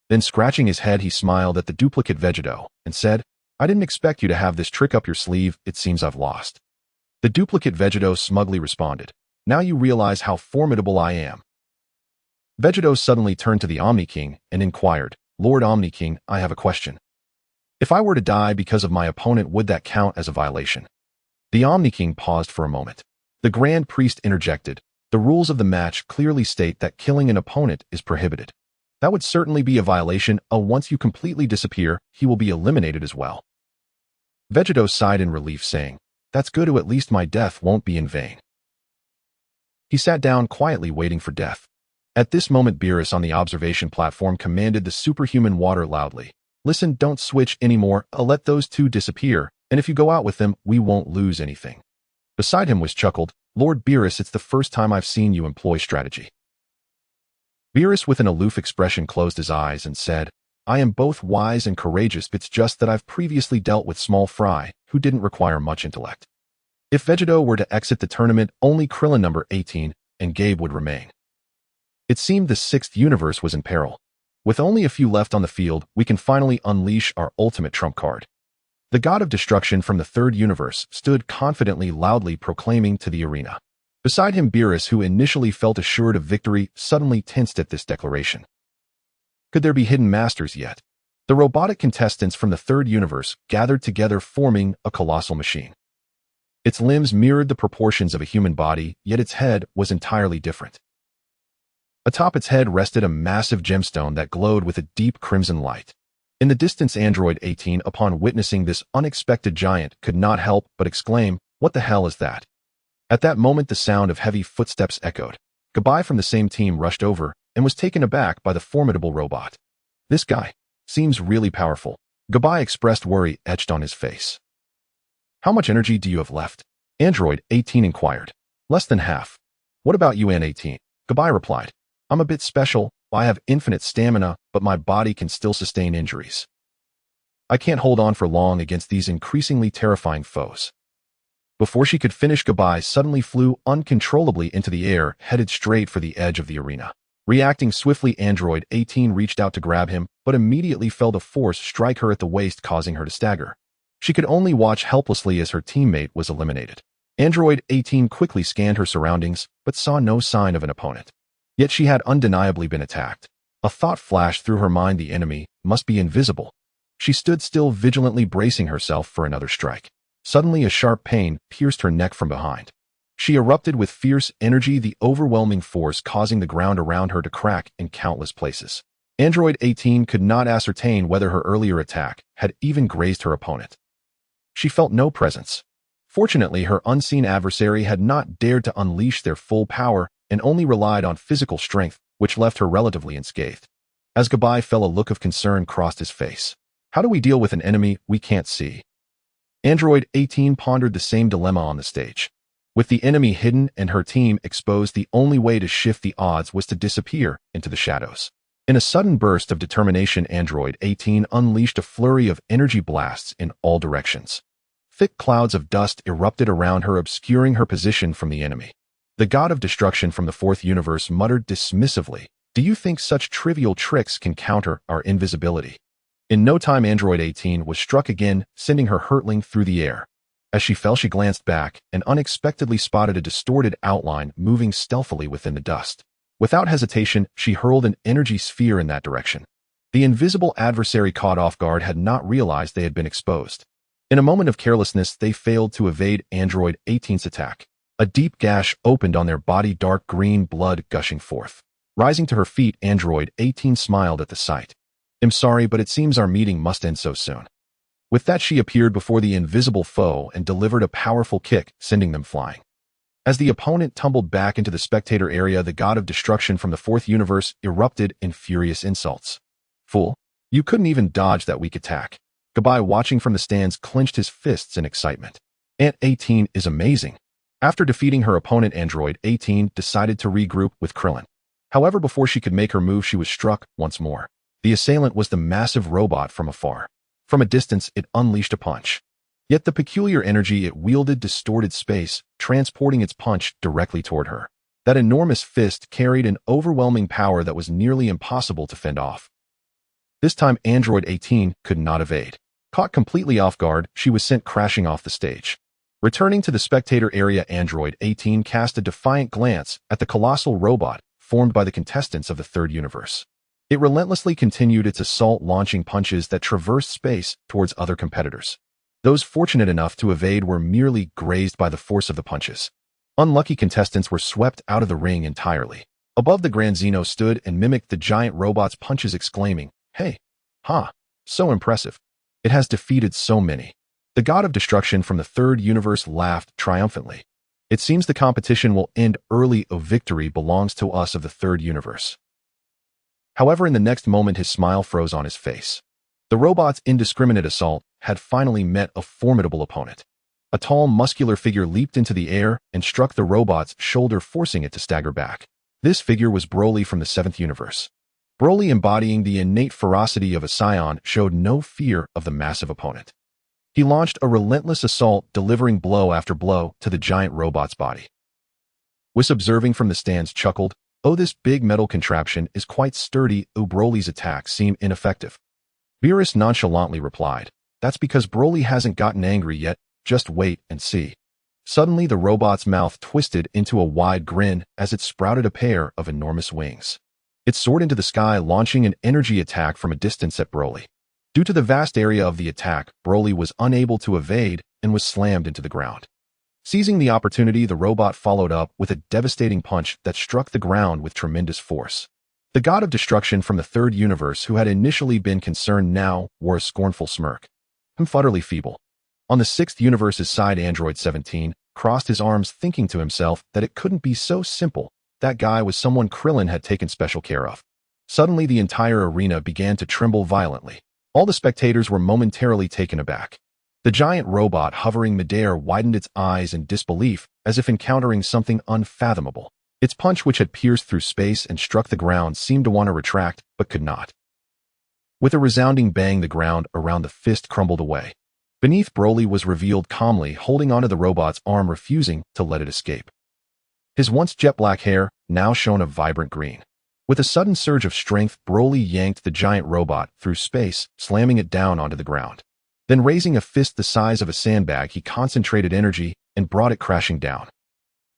Speaker 1: Then, scratching his head, he smiled at the duplicate Vegeta and said, "I didn't expect you to have this trick up your sleeve. It seems I've lost." The duplicate Vegeta smugly responded, "Now you realize how formidable I am." Vegeta suddenly turned to the Omni-King and inquired, "Lord Omni-King, I have a question. If I were to die because of my opponent, would that count as a violation?" The Omni-King paused for a moment. The Grand Priest interjected, "The rules of the match clearly state that killing an opponent is prohibited. That would certainly be a violation. Once you completely disappear, he will be eliminated as well." Vegeta sighed in relief, saying, "That's good, at least my death won't be in vain." He sat down quietly, waiting for death. At this moment, Beerus on the observation platform commanded the superhuman water loudly, "Listen, don't switch anymore. I'll let those two disappear, and if you go out with them, we won't lose anything." Beside him was chuckled, "Lord Beerus, it's the first time I've seen you employ strategy." Beerus, with an aloof expression, closed his eyes and said, "I am both wise and courageous. It's just that I've previously dealt with small fry, who didn't require much intellect. If Vegeta were to exit the tournament, only Krillin number 18 and Gabe would remain." It seemed the sixth universe was in peril. With only a few left on the field, we can finally unleash our ultimate trump card. The god of destruction from the third universe stood confidently, loudly proclaiming to the arena. Beside him, Beerus, who initially felt assured of victory, suddenly tensed at this declaration. Could there be hidden masters yet? The robotic contestants from the third universe gathered together, forming a colossal machine. Its limbs mirrored the proportions of a human body, yet its head was entirely different. Atop its head rested a massive gemstone that glowed with a deep crimson light. In the distance, Android 18, upon witnessing this unexpected giant, could not help but exclaim, "What the hell is that?" At that moment, the sound of heavy footsteps echoed. Gobai from the same team rushed over and was taken aback by the formidable robot. "This guy seems really powerful." Gobai expressed worry etched on his face. "How much energy do you have left?" Android 18 inquired. "Less than half." "What about you, N18? Gobai replied, "I'm a bit special. I have infinite stamina, but my body can still sustain injuries. I can't hold on for long against these increasingly terrifying foes." Before she could finish, Gobai suddenly flew uncontrollably into the air, headed straight for the edge of the arena. Reacting swiftly, Android 18 reached out to grab him, but immediately felt a force strike her at the waist, causing her to stagger. She could only watch helplessly as her teammate was eliminated. Android 18 quickly scanned her surroundings, but saw no sign of an opponent. Yet she had undeniably been attacked. A thought flashed through her mind: the enemy must be invisible. She stood still, vigilantly bracing herself for another strike. Suddenly, a sharp pain pierced her neck from behind. She erupted with fierce energy, the overwhelming force causing the ground around her to crack in countless places. Android 18 could not ascertain whether her earlier attack had even grazed her opponent. She felt no presence. Fortunately, her unseen adversary had not dared to unleash their full power and only relied on physical strength, which left her relatively unscathed. As Gobai fell, a look of concern crossed his face. How do we deal with an enemy we can't see? Android 18 pondered the same dilemma on the stage. With the enemy hidden and her team exposed, the only way to shift the odds was to disappear into the shadows. In a sudden burst of determination, Android 18 unleashed a flurry of energy blasts in all directions. Thick clouds of dust erupted around her, obscuring her position from the enemy. The god of destruction from the fourth universe muttered dismissively, "Do you think such trivial tricks can counter our invisibility?" In no time, Android 18 was struck again, sending her hurtling through the air. As she fell, she glanced back and unexpectedly spotted a distorted outline moving stealthily within the dust. Without hesitation, she hurled an energy sphere in that direction. The invisible adversary, caught off guard, had not realized they had been exposed. In a moment of carelessness, they failed to evade Android 18's attack. A deep gash opened on their body, dark green blood gushing forth. Rising to her feet, Android 18 smiled at the sight. "I'm sorry, but it seems our meeting must end so soon." With that, she appeared before the invisible foe and delivered a powerful kick, sending them flying. As the opponent tumbled back into the spectator area, the god of destruction from the fourth universe erupted in furious insults. "Fool, you couldn't even dodge that weak attack. Goodbye, watching from the stands, clenched his fists in excitement. Ant 18 is amazing. After defeating her opponent, Android 18 decided to regroup with Krillin. However, before she could make her move, she was struck once more. The assailant was the massive robot from afar. From a distance, it unleashed a punch. Yet the peculiar energy it wielded distorted space, transporting its punch directly toward her. That enormous fist carried an overwhelming power that was nearly impossible to fend off. This time, Android 18 could not evade. Caught completely off guard, she was sent crashing off the stage. Returning to the spectator area, Android 18 cast a defiant glance at the colossal robot formed by the contestants of the third universe. It relentlessly continued its assault, launching punches that traversed space towards other competitors. Those fortunate enough to evade were merely grazed by the force of the punches. Unlucky contestants were swept out of the ring entirely. Above the Grand Zeno stood and mimicked the giant robot's punches, exclaiming, "Hey, ha, so impressive. It has defeated so many." The god of destruction from the third universe laughed triumphantly. "It seems the competition will end early. A victory belongs to us of the third universe." However, in the next moment, his smile froze on his face. The robot's indiscriminate assault had finally met a formidable opponent. A tall, muscular figure leaped into the air and struck the robot's shoulder, forcing it to stagger back. This figure was Broly from the seventh universe. Broly, embodying the innate ferocity of a Saiyan, showed no fear of the massive opponent. He launched a relentless assault, delivering blow after blow to the giant robot's body. Whis, observing from the stands, chuckled, "Oh, this big metal contraption is quite sturdy. Broly's attacks seem ineffective." Beerus nonchalantly replied, "That's because Broly hasn't gotten angry yet. Just wait and see." Suddenly, the robot's mouth twisted into a wide grin as it sprouted a pair of enormous wings. It soared into the sky, launching an energy attack from a distance at Broly. Due to the vast area of the attack, Broly was unable to evade and was slammed into the ground. Seizing the opportunity, the robot followed up with a devastating punch that struck the ground with tremendous force. The god of destruction from the third universe, who had initially been concerned, now wore a scornful smirk. "I'm utterly feeble." On the sixth universe's side, Android 17 crossed his arms, thinking to himself that it couldn't be so simple. That guy was someone Krillin had taken special care of. Suddenly, the entire arena began to tremble violently. All the spectators were momentarily taken aback. The giant robot hovering midair widened its eyes in disbelief, as if encountering something unfathomable. Its punch, which had pierced through space and struck the ground, seemed to want to retract, but could not. With a resounding bang, the ground around the fist crumbled away. Beneath, Broly was revealed calmly, holding onto the robot's arm, refusing to let it escape. His once jet-black hair now shone a vibrant green. With a sudden surge of strength, Broly yanked the giant robot through space, slamming it down onto the ground. Then, raising a fist the size of a sandbag, he concentrated energy and brought it crashing down.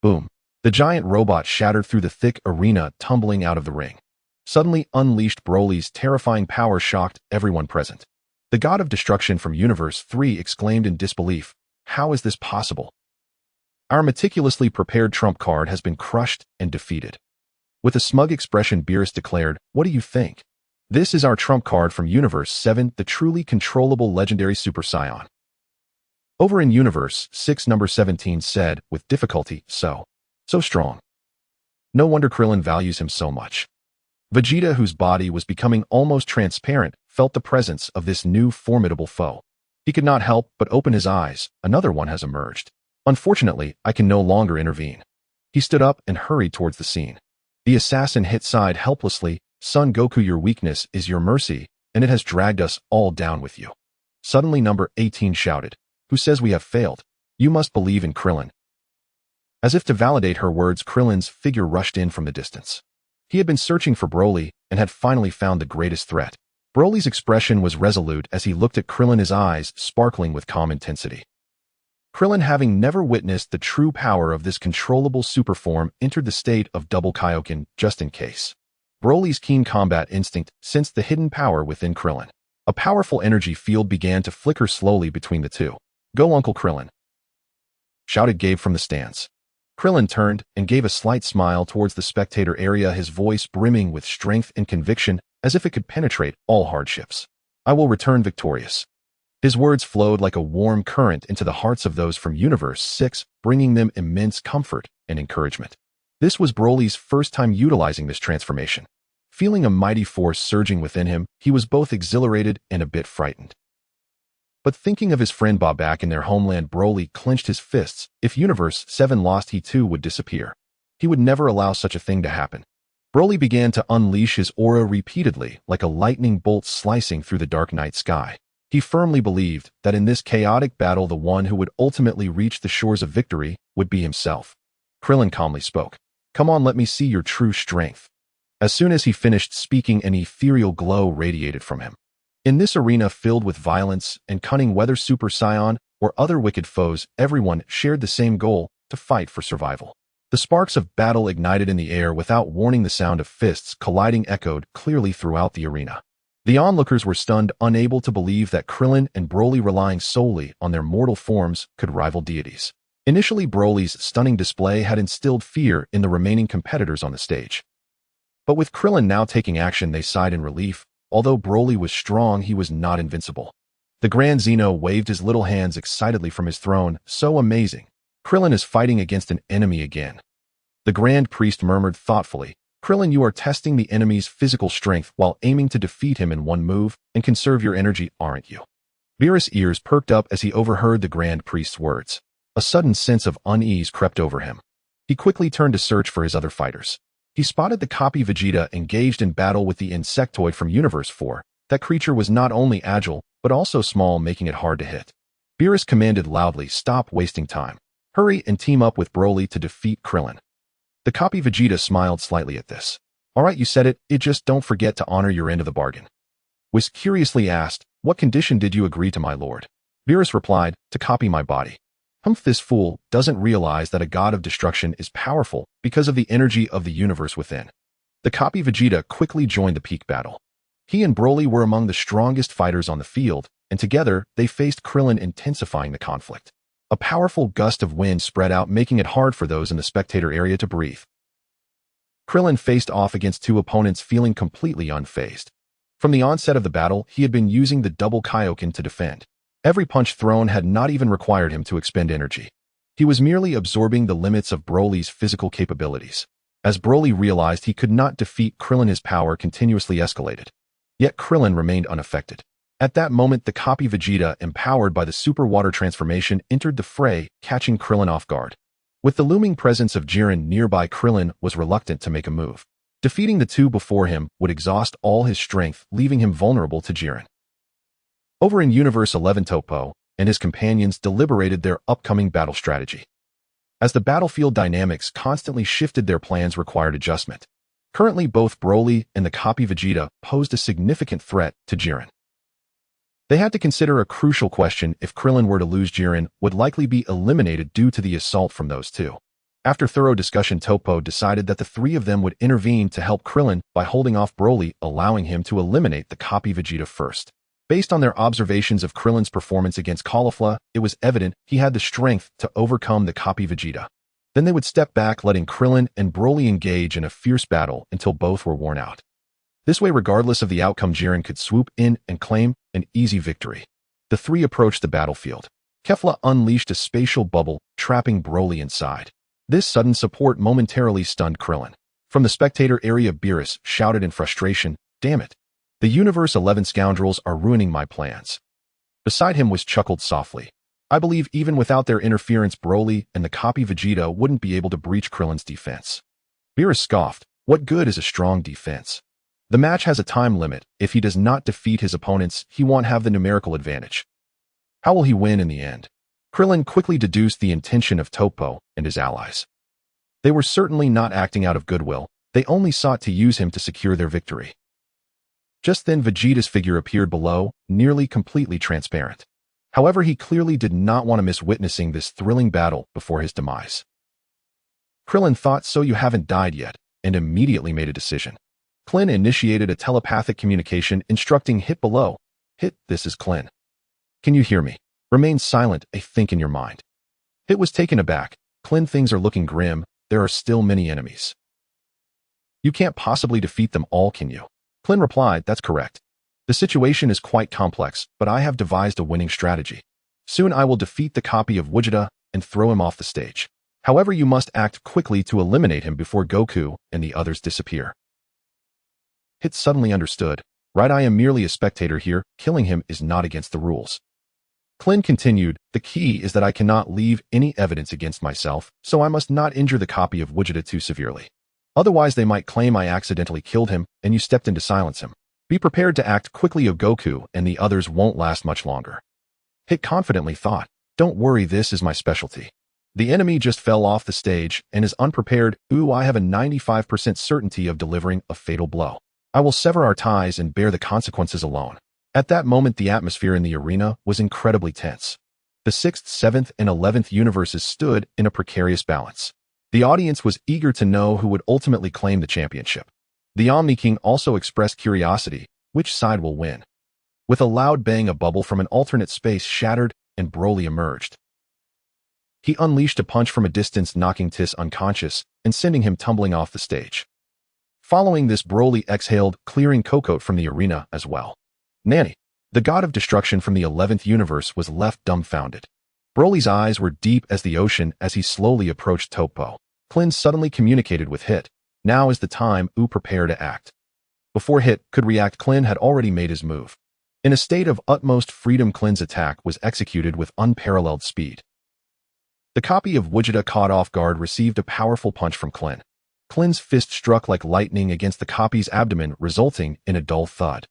Speaker 1: Boom! The giant robot shattered through the thick arena, tumbling out of the ring. Suddenly unleashed, Broly's terrifying power shocked everyone present. The god of destruction from Universe 3 exclaimed in disbelief, "How is this possible? Our meticulously prepared trump card has been crushed and defeated." With a smug expression, Beerus declared, "What do you think? This is our trump card from Universe 7, the truly controllable legendary Super Saiyan." Over in Universe 6, number 17 said, with difficulty, So strong. No wonder Krillin values him so much." Vegeta, whose body was becoming almost transparent, felt the presence of this new formidable foe. He could not help but open his eyes. "Another one has emerged. Unfortunately, I can no longer intervene." He stood up and hurried towards the scene. The assassin hit side helplessly. "Son Goku, your weakness is your mercy, and it has dragged us all down with you." Suddenly, number 18 shouted, "Who says we have failed? You must believe in Krillin." As if to validate her words, Krillin's figure rushed in from the distance. He had been searching for Broly and had finally found the greatest threat. Broly's expression was resolute as he looked at Krillin, his eyes sparkling with calm intensity. Krillin, having never witnessed the true power of this controllable superform, entered the state of double Kaioken just in case. Broly's keen combat instinct sensed the hidden power within Krillin. A powerful energy field began to flicker slowly between the two. "Go, Uncle Krillin!" shouted Gabe from the stands. Krillin turned and gave a slight smile towards the spectator area, his voice brimming with strength and conviction as if it could penetrate all hardships. "I will return victorious." His words flowed like a warm current into the hearts of those from Universe 6, bringing them immense comfort and encouragement. This was Broly's first time utilizing this transformation. Feeling a mighty force surging within him, he was both exhilarated and a bit frightened. But thinking of his friend Bob back in their homeland, Broly clenched his fists. If Universe 7 lost, he too would disappear. He would never allow such a thing to happen. Broly began to unleash his aura repeatedly, like a lightning bolt slicing through the dark night sky. He firmly believed that in this chaotic battle, the one who would ultimately reach the shores of victory would be himself. Krillin calmly spoke. "Come on, let me see your true strength." As soon as he finished speaking, an ethereal glow radiated from him. In this arena filled with violence and cunning, whether Super Saiyan or other wicked foes, everyone shared the same goal: to fight for survival. The sparks of battle ignited in the air without warning. The sound of fists colliding echoed clearly throughout the arena. The onlookers were stunned, unable to believe that Krillin and Broly, relying solely on their mortal forms, could rival deities. Initially, Broly's stunning display had instilled fear in the remaining competitors on the stage. But with Krillin now taking action, they sighed in relief. Although Broly was strong, he was not invincible. The Grand Zeno waved his little hands excitedly from his throne. "So amazing. Krillin is fighting against an enemy again." The Grand Priest murmured thoughtfully, "Krillin, you are testing the enemy's physical strength while aiming to defeat him in one move and conserve your energy, aren't you?" Beerus' ears perked up as he overheard the Grand Priest's words. A sudden sense of unease crept over him. He quickly turned to search for his other fighters. He spotted the copy Vegeta engaged in battle with the insectoid from Universe 4. That creature was not only agile, but also small, making it hard to hit. Beerus commanded loudly, "Stop wasting time. Hurry and team up with Broly to defeat Krillin." The copy Vegeta smiled slightly at this. "All right, you said it. Just don't forget to honor your end of the bargain." Whis curiously asked, "What condition did you agree to, my lord?" Beerus replied, "To copy my body." This fool doesn't realize that a god of destruction is powerful because of the energy of the universe within. The copy Vegeta quickly joined the peak battle. He and Broly were among the strongest fighters on the field, and together they faced Krillin, intensifying the conflict. A powerful gust of wind spread out, making it hard for those in the spectator area to breathe. Krillin faced off against two opponents, feeling completely unfazed. From the onset of the battle, he had been using the double Kaioken to defend. Every punch thrown had not even required him to expend energy. He was merely absorbing the limits of Broly's physical capabilities. As Broly realized he could not defeat Krillin, his power continuously escalated. Yet Krillin remained unaffected. At that moment, the copy Vegeta, empowered by the super water transformation, entered the fray, catching Krillin off guard. With the looming presence of Jiren nearby, Krillin was reluctant to make a move. Defeating the two before him would exhaust all his strength, leaving him vulnerable to Jiren. Over in Universe 11, Topo and his companions deliberated their upcoming battle strategy. As the battlefield dynamics constantly shifted, their plans required adjustment. Currently, both Broly and the copy Vegeta posed a significant threat to Jiren. They had to consider a crucial question: if Krillin were to lose, Jiren would likely be eliminated due to the assault from those two. After thorough discussion, Topo decided that the three of them would intervene to help Krillin by holding off Broly, allowing him to eliminate the copy Vegeta first. Based on their observations of Krillin's performance against Caulifla, it was evident he had the strength to overcome the copy Vegeta. Then they would step back, letting Krillin and Broly engage in a fierce battle until both were worn out. This way, regardless of the outcome, Jiren could swoop in and claim an easy victory. The three approached the battlefield. Kefla unleashed a spatial bubble, trapping Broly inside. This sudden support momentarily stunned Krillin. From the spectator area, Beerus shouted in frustration, "Damn it! The Universe 11 scoundrels are ruining my plans." Beside him was chuckled softly. "I believe even without their interference, Broly and the copy Vegeta wouldn't be able to breach Krillin's defense." Beerus scoffed, "What good is a strong defense? The match has a time limit. If he does not defeat his opponents, he won't have the numerical advantage. How will he win in the end?" Krillin quickly deduced the intention of Topo and his allies. They were certainly not acting out of goodwill. They only sought to use him to secure their victory. Just then, Vegeta's figure appeared below, nearly completely transparent. However, he clearly did not want to miss witnessing this thrilling battle before his demise. Krillin thought, "So you haven't died yet," and immediately made a decision. Klin initiated a telepathic communication instructing Hit below. "Hit, this is Klin. Can you hear me? Remain silent, I think in your mind." Hit was taken aback. "Klin, things are looking grim. There are still many enemies. You can't possibly defeat them all, can you?" Klin replied, "That's correct. The situation is quite complex, but I have devised a winning strategy. Soon I will defeat the copy of Vegeta and throw him off the stage. However, you must act quickly to eliminate him before Goku and the others disappear." Hit suddenly understood. "Right, I am merely a spectator here. Killing him is not against the rules." Klin continued, the key is that I cannot leave any evidence against myself, so I must not injure the copy of Vegeta too severely. Otherwise they might claim I accidentally killed him and you stepped in to silence him. Be prepared to act quickly of Goku and the others won't last much longer. Hit confidently thought, don't worry, this is my specialty. The enemy just fell off the stage and is unprepared. Ooh, I have a 95% certainty of delivering a fatal blow. I will sever our ties and bear the consequences alone. At that moment, the atmosphere in the arena was incredibly tense. The 6th, 7th, and 11th universes stood in a precarious balance. The audience was eager to know who would ultimately claim the championship. The Omni-King also expressed curiosity, which side will win? With a loud bang, a bubble from an alternate space shattered and Broly emerged. He unleashed a punch from a distance, knocking Tis unconscious and sending him tumbling off the stage. Following this, Broly exhaled, clearing Cocotte from the arena as well. Nanny, the god of destruction from the 11th universe, was left dumbfounded. Broly's eyes were deep as the ocean as he slowly approached Topo. Klin suddenly communicated with Hit. Now is the time, prepare to act. Before Hit could react, Klin had already made his move. In a state of utmost freedom, Klin's attack was executed with unparalleled speed. The copy of Vegeta, caught off guard, received a powerful punch from Klin. Klin's fist struck like lightning against the copy's abdomen, resulting in a dull thud.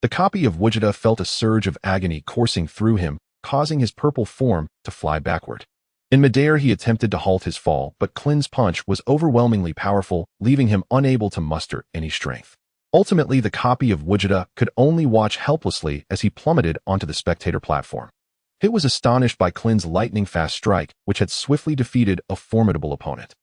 Speaker 1: The copy of Vegeta felt a surge of agony coursing through him, causing his purple form to fly backward. In midair, he attempted to halt his fall, but Klin's punch was overwhelmingly powerful, leaving him unable to muster any strength. Ultimately, the copy of Vegeta could only watch helplessly as he plummeted onto the spectator platform. Hit was astonished by Klin's lightning-fast strike, which had swiftly defeated a formidable opponent.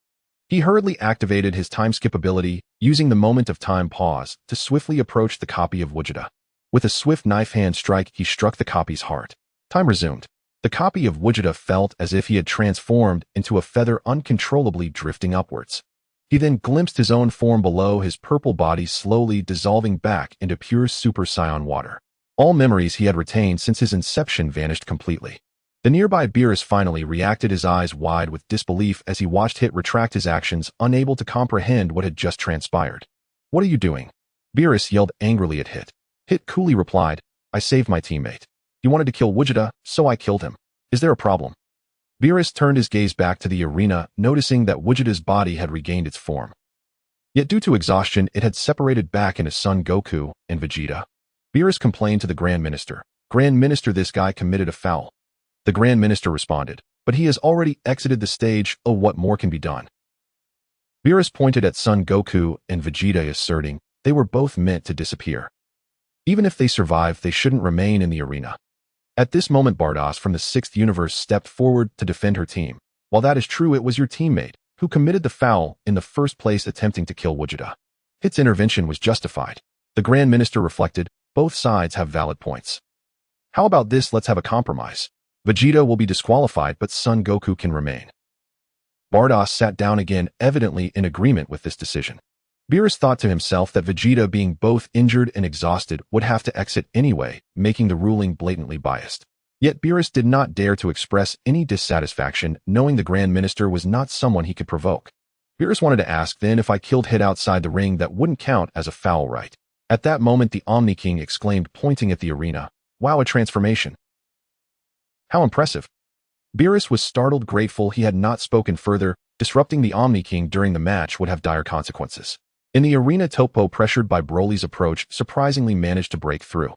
Speaker 1: He hurriedly activated his time skip ability, using the moment of time pause to swiftly approach the copy of Vegeta. With a swift knife hand strike, he struck the copy's heart. Time resumed. The copy of Vegeta felt as if he had transformed into a feather, uncontrollably drifting upwards. He then glimpsed his own form below, his purple body slowly dissolving back into pure Super Saiyan water. All memories he had retained since his inception vanished completely. The nearby Beerus finally reacted, his eyes wide with disbelief as he watched Hit retract his actions, unable to comprehend what had just transpired. What are you doing? Beerus yelled angrily at Hit. Hit coolly replied, I saved my teammate. He wanted to kill Vegeta, so I killed him. Is there a problem? Beerus turned his gaze back to the arena, noticing that Vegeta's body had regained its form. Yet due to exhaustion, it had separated back into Son Goku and Vegeta. Beerus complained to the Grand Minister. Grand Minister, this guy committed a foul. The Grand Minister responded, but he has already exited the stage. Oh, what more can be done? Beerus pointed at Son Goku and Vegeta, asserting they were both meant to disappear. Even if they survive, they shouldn't remain in the arena. At this moment, Bardoss from the 6th universe stepped forward to defend her team. While that is true, it was your teammate who committed the foul in the first place, attempting to kill Vegeta. Hit's intervention was justified. The Grand Minister reflected, both sides have valid points. How about this? Let's have a compromise. Vegeta will be disqualified, but Son Goku can remain. Bardoss sat down again, evidently in agreement with this decision. Beerus thought to himself that Vegeta, being both injured and exhausted, would have to exit anyway, making the ruling blatantly biased. Yet Beerus did not dare to express any dissatisfaction, knowing the Grand Minister was not someone he could provoke. Beerus wanted to ask, then, if I killed Hit outside the ring, that wouldn't count as a foul, right? At that moment, the Omni-King exclaimed, pointing at the arena, wow, a transformation. How impressive. Beerus was startled, grateful he had not spoken further. Disrupting the Omni-King during the match would have dire consequences. In the arena, Topo, pressured by Broly's approach, surprisingly managed to break through.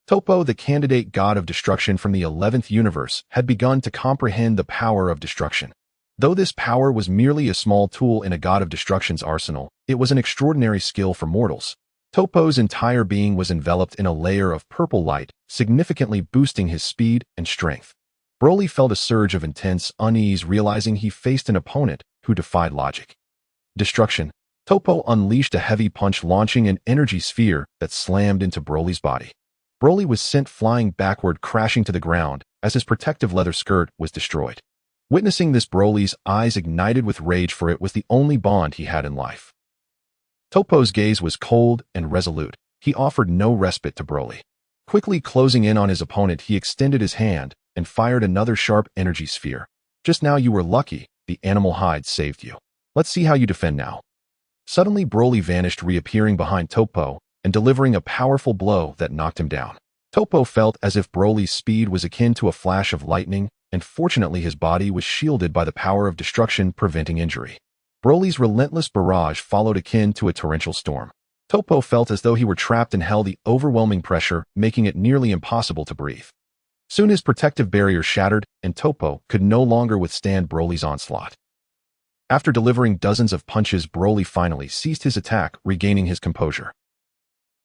Speaker 1: Topo, the candidate god of destruction from the 11th universe, had begun to comprehend the power of destruction. Though this power was merely a small tool in a god of destruction's arsenal, it was an extraordinary skill for mortals. Topo's entire being was enveloped in a layer of purple light, significantly boosting his speed and strength. Broly felt a surge of intense unease, realizing he faced an opponent who defied logic. Destruction. Topo unleashed a heavy punch, launching an energy sphere that slammed into Broly's body. Broly was sent flying backward, crashing to the ground as his protective leather skirt was destroyed. Witnessing this, Broly's eyes ignited with rage, for it was the only bond he had in life. Topo's gaze was cold and resolute. He offered no respite to Broly. Quickly closing in on his opponent, he extended his hand and fired another sharp energy sphere. Just now you were lucky, the animal hide saved you. Let's see how you defend now. Suddenly, Broly vanished, reappearing behind Topo and delivering a powerful blow that knocked him down. Topo felt as if Broly's speed was akin to a flash of lightning, and fortunately his body was shielded by the power of destruction preventing injury. Broly's relentless barrage followed akin to a torrential storm. Topo felt as though he were trapped in hell, the overwhelming pressure making it nearly impossible to breathe. Soon his protective barrier shattered, and Topo could no longer withstand Broly's onslaught. After delivering dozens of punches, Broly finally ceased his attack, regaining his composure.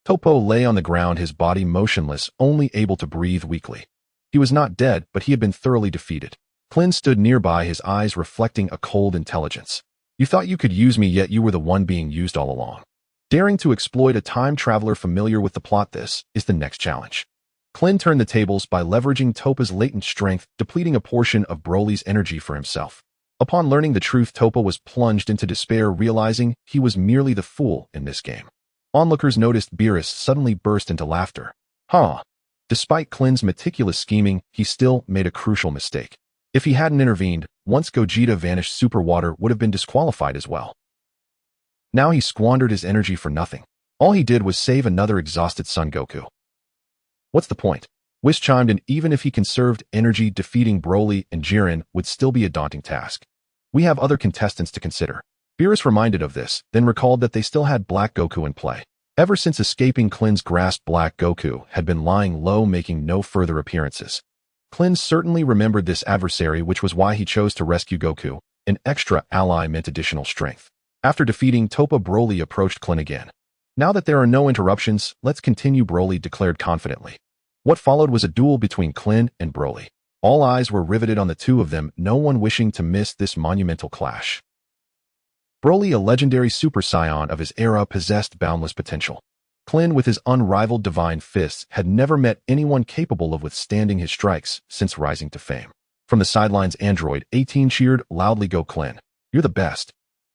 Speaker 1: Topo lay on the ground, his body motionless, only able to breathe weakly. He was not dead, but he had been thoroughly defeated. Krillin stood nearby, his eyes reflecting a cold intelligence. You thought you could use me, yet you were the one being used all along. Daring to exploit a time traveler familiar with the plot, this is the next challenge. Krillin turned the tables by leveraging Topo's latent strength, depleting a portion of Broly's energy for himself. Upon learning the truth, Topo was plunged into despair, realizing he was merely the fool in this game. Onlookers noticed Beerus suddenly burst into laughter. Despite Krillin's meticulous scheming, he still made a crucial mistake. If he hadn't intervened, once Gogeta vanished, Super Water would have been disqualified as well. Now he squandered his energy for nothing. All he did was save another exhausted Son Goku. What's the point? Whis chimed in. Even if he conserved energy, defeating Broly and Jiren would still be a daunting task. We have other contestants to consider. Beerus reminded of this, then recalled that they still had Black Goku in play. Ever since escaping Krillin's grasp, Black Goku had been lying low, making no further appearances. Krillin certainly remembered this adversary, which was why he chose to rescue Goku. An extra ally meant additional strength. After defeating Topo, Broly approached Krillin again. Now that there are no interruptions, let's continue, Broly declared confidently. What followed was a duel between Krillin and Broly. All eyes were riveted on the two of them, no one wishing to miss this monumental clash. Broly, a legendary Super Saiyan of his era, possessed boundless potential. Krillin, with his unrivaled divine fists, had never met anyone capable of withstanding his strikes since rising to fame. From the sidelines, Android 18 cheered loudly, "Go Krillin, you're the best."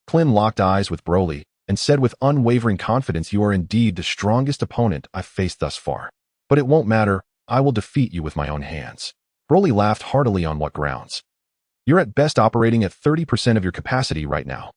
Speaker 1: Krillin locked eyes with Broly and said with unwavering confidence, "You are indeed the strongest opponent I've faced thus far. But it won't matter, I will defeat you with my own hands." Broly laughed heartily. "On what grounds? You're at best operating at 30% of your capacity right now.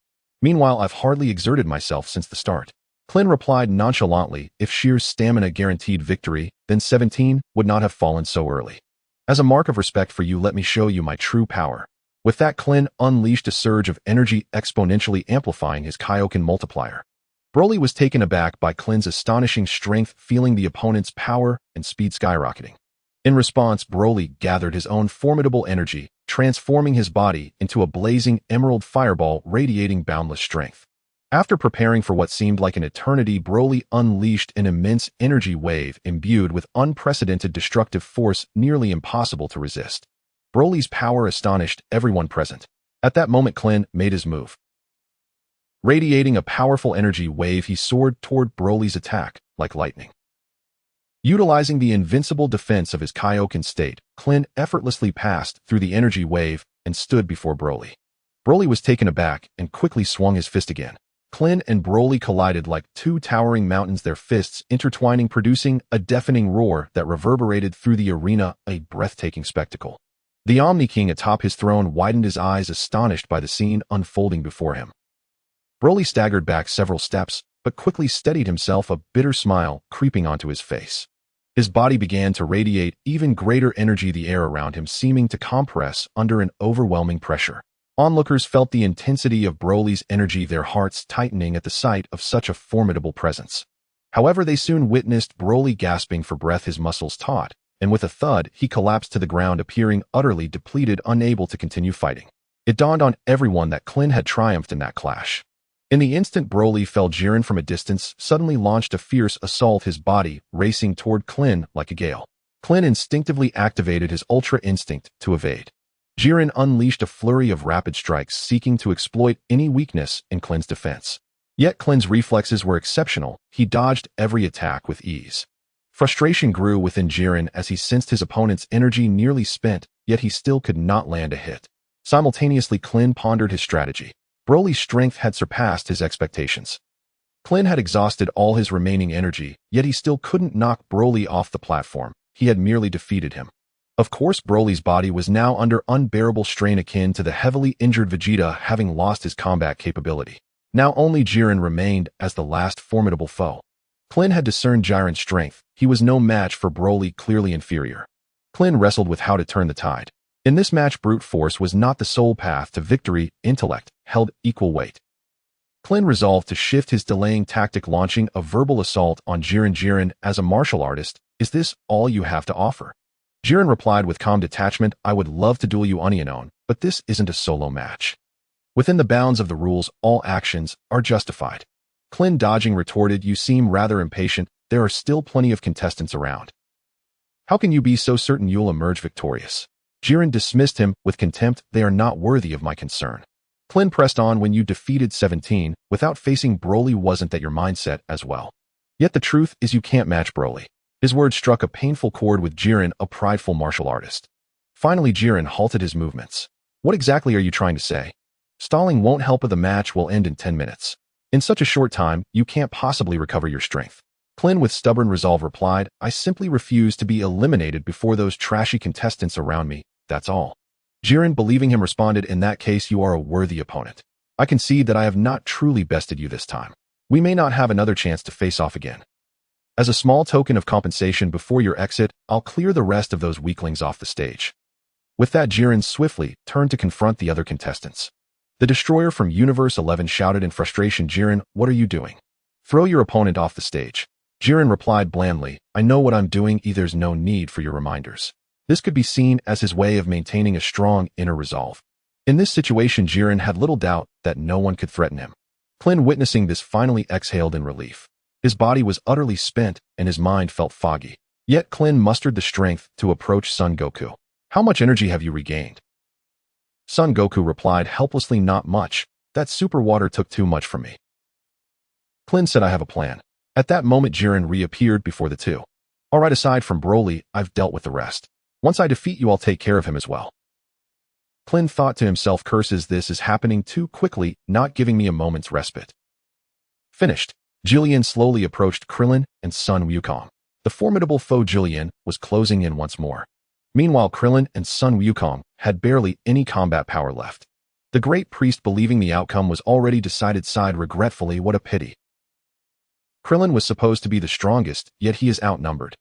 Speaker 1: Meanwhile, I've hardly exerted myself since the start." Krillin replied nonchalantly, "If sheer stamina guaranteed victory, then 17 would not have fallen so early. As a mark of respect for you, let me show you my true power." With that, Krillin unleashed a surge of energy, exponentially amplifying his Kaioken multiplier. Broly was taken aback by Krillin's astonishing strength, feeling the opponent's power and speed skyrocketing. In response, Broly gathered his own formidable energy, transforming his body into a blazing emerald fireball radiating boundless strength. After preparing for what seemed like an eternity, Broly unleashed an immense energy wave imbued with unprecedented destructive force, nearly impossible to resist. Broly's power astonished everyone present. At that moment, Krillin made his move. Radiating a powerful energy wave, he soared toward Broly's attack like lightning. Utilizing the invincible defense of his Kaioken state, Krillin effortlessly passed through the energy wave and stood before Broly. Broly was taken aback and quickly swung his fist again. Krillin and Broly collided like two towering mountains, their fists intertwining, producing a deafening roar that reverberated through the arena, a breathtaking spectacle. The Omni-King atop his throne widened his eyes, astonished by the scene unfolding before him. Broly staggered back several steps, but quickly steadied himself, a bitter smile creeping onto his face. His body began to radiate even greater energy, the air around him seeming to compress under an overwhelming pressure. Onlookers felt the intensity of Broly's energy, their hearts tightening at the sight of such a formidable presence. However, they soon witnessed Broly gasping for breath, his muscles taut, and with a thud, he collapsed to the ground, appearing utterly depleted, unable to continue fighting. It dawned on everyone that Krillin had triumphed in that clash. In the instant Broly fell, Jiren from a distance suddenly launched a fierce assault, his body racing toward Krillin like a gale. Krillin instinctively activated his Ultra Instinct to evade. Jiren unleashed a flurry of rapid strikes, seeking to exploit any weakness in Krillin's defense. Yet Krillin's reflexes were exceptional, he dodged every attack with ease. Frustration grew within Jiren as he sensed his opponent's energy nearly spent, yet he still could not land a hit. Simultaneously, Krillin pondered his strategy. Broly's strength had surpassed his expectations. Krillin had exhausted all his remaining energy, yet he still couldn't knock Broly off the platform. He had merely defeated him. Of course, Broly's body was now under unbearable strain, akin to the heavily injured Vegeta having lost his combat capability. Now only Jiren remained as the last formidable foe. Klin had discerned Jiren's strength. He was no match for Broly, clearly inferior. Klin wrestled with how to turn the tide. In this match, brute force was not the sole path to victory. Intellect held equal weight. Klin resolved to shift his delaying tactic, launching a verbal assault on Jiren. Jiren, as a martial artist, is this all you have to offer? Jiren replied with calm detachment, I would love to duel you onion, but this isn't a solo match. Within the bounds of the rules, all actions are justified. Klin, dodging, retorted, you seem rather impatient. There are still plenty of contestants around. How can you be so certain you'll emerge victorious? Jiren dismissed him with contempt. They are not worthy of my concern. Klin pressed on, when you defeated 17 without facing Broly, wasn't that your mindset as well? Yet the truth is you can't match Broly. His words struck a painful chord with Jiren, a prideful martial artist. Finally, Jiren halted his movements. What exactly are you trying to say? Stalling won't help. The match will end in 10 minutes. In such a short time, you can't possibly recover your strength. Klin, with stubborn resolve, replied, I simply refuse to be eliminated before those trashy contestants around me, that's all. Jiren, believing him, responded, in that case you are a worthy opponent. I concede that I have not truly bested you this time. We may not have another chance to face off again. As a small token of compensation before your exit, I'll clear the rest of those weaklings off the stage. With that, Jiren swiftly turned to confront the other contestants. The destroyer from Universe 11 shouted in frustration, Jiren, what are you doing? Throw your opponent off the stage. Jiren replied blandly, I know what I'm doing. There's no need for your reminders. This could be seen as his way of maintaining a strong inner resolve. In this situation, Jiren had little doubt that no one could threaten him. Klin, witnessing this, finally exhaled in relief. His body was utterly spent and his mind felt foggy. Yet Klin mustered the strength to approach Son Goku. How much energy have you regained? Son Goku replied helplessly, not much. That super water took too much from me. Klin said, I have a plan. At that moment, Jiren reappeared before the two. Alright, aside from Broly, I've dealt with the rest. Once I defeat you, I'll take care of him as well. Klin thought to himself, curses, this is happening too quickly, not giving me a moment's respite. Finished. Jiren slowly approached Krillin and Sun Wukong. The formidable foe Jiren was closing in once more. Meanwhile, Krillin and Sun Wukong had barely any combat power left. The great priest, believing the outcome was already decided, sighed regretfully, what a pity. Krillin was supposed to be the strongest, yet he is outnumbered.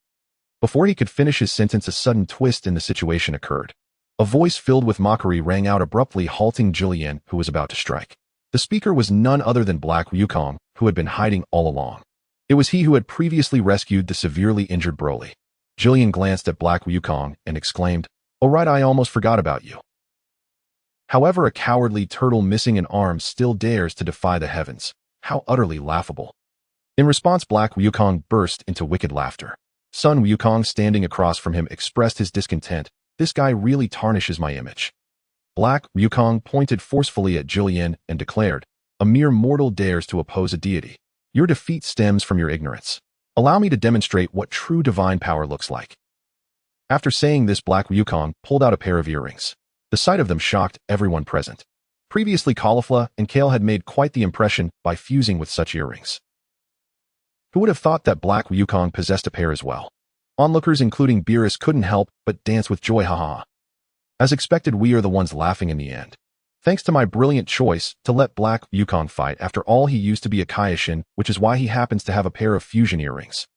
Speaker 1: Before he could finish his sentence, a sudden twist in the situation occurred. A voice filled with mockery rang out abruptly, halting Jiren, who was about to strike. The speaker was none other than Black Wukong, who had been hiding all along. It was he who had previously rescued the severely injured Broly. Jiren glanced at Black Wukong and exclaimed, oh right, I almost forgot about you. However, a cowardly turtle missing an arm still dares to defy the heavens. How utterly laughable. In response, Black Wukong burst into wicked laughter. Sun Wukong, standing across from him, expressed his discontent. This guy really tarnishes my image. Black Wukong pointed forcefully at Jiren and declared, a mere mortal dares to oppose a deity. Your defeat stems from your ignorance. Allow me to demonstrate what true divine power looks like. After saying this, Black Wukong pulled out a pair of earrings. The sight of them shocked everyone present. Previously, Caulifla and Kale had made quite the impression by fusing with such earrings. Who would have thought that Black Wukong possessed a pair as well? Onlookers, including Beerus, couldn't help but dance with joy, haha. As expected, we are the ones laughing in the end. Thanks to my brilliant choice to let Black Wukong fight, after all he used to be a Kaioken, which is why he happens to have a pair of fusion earrings.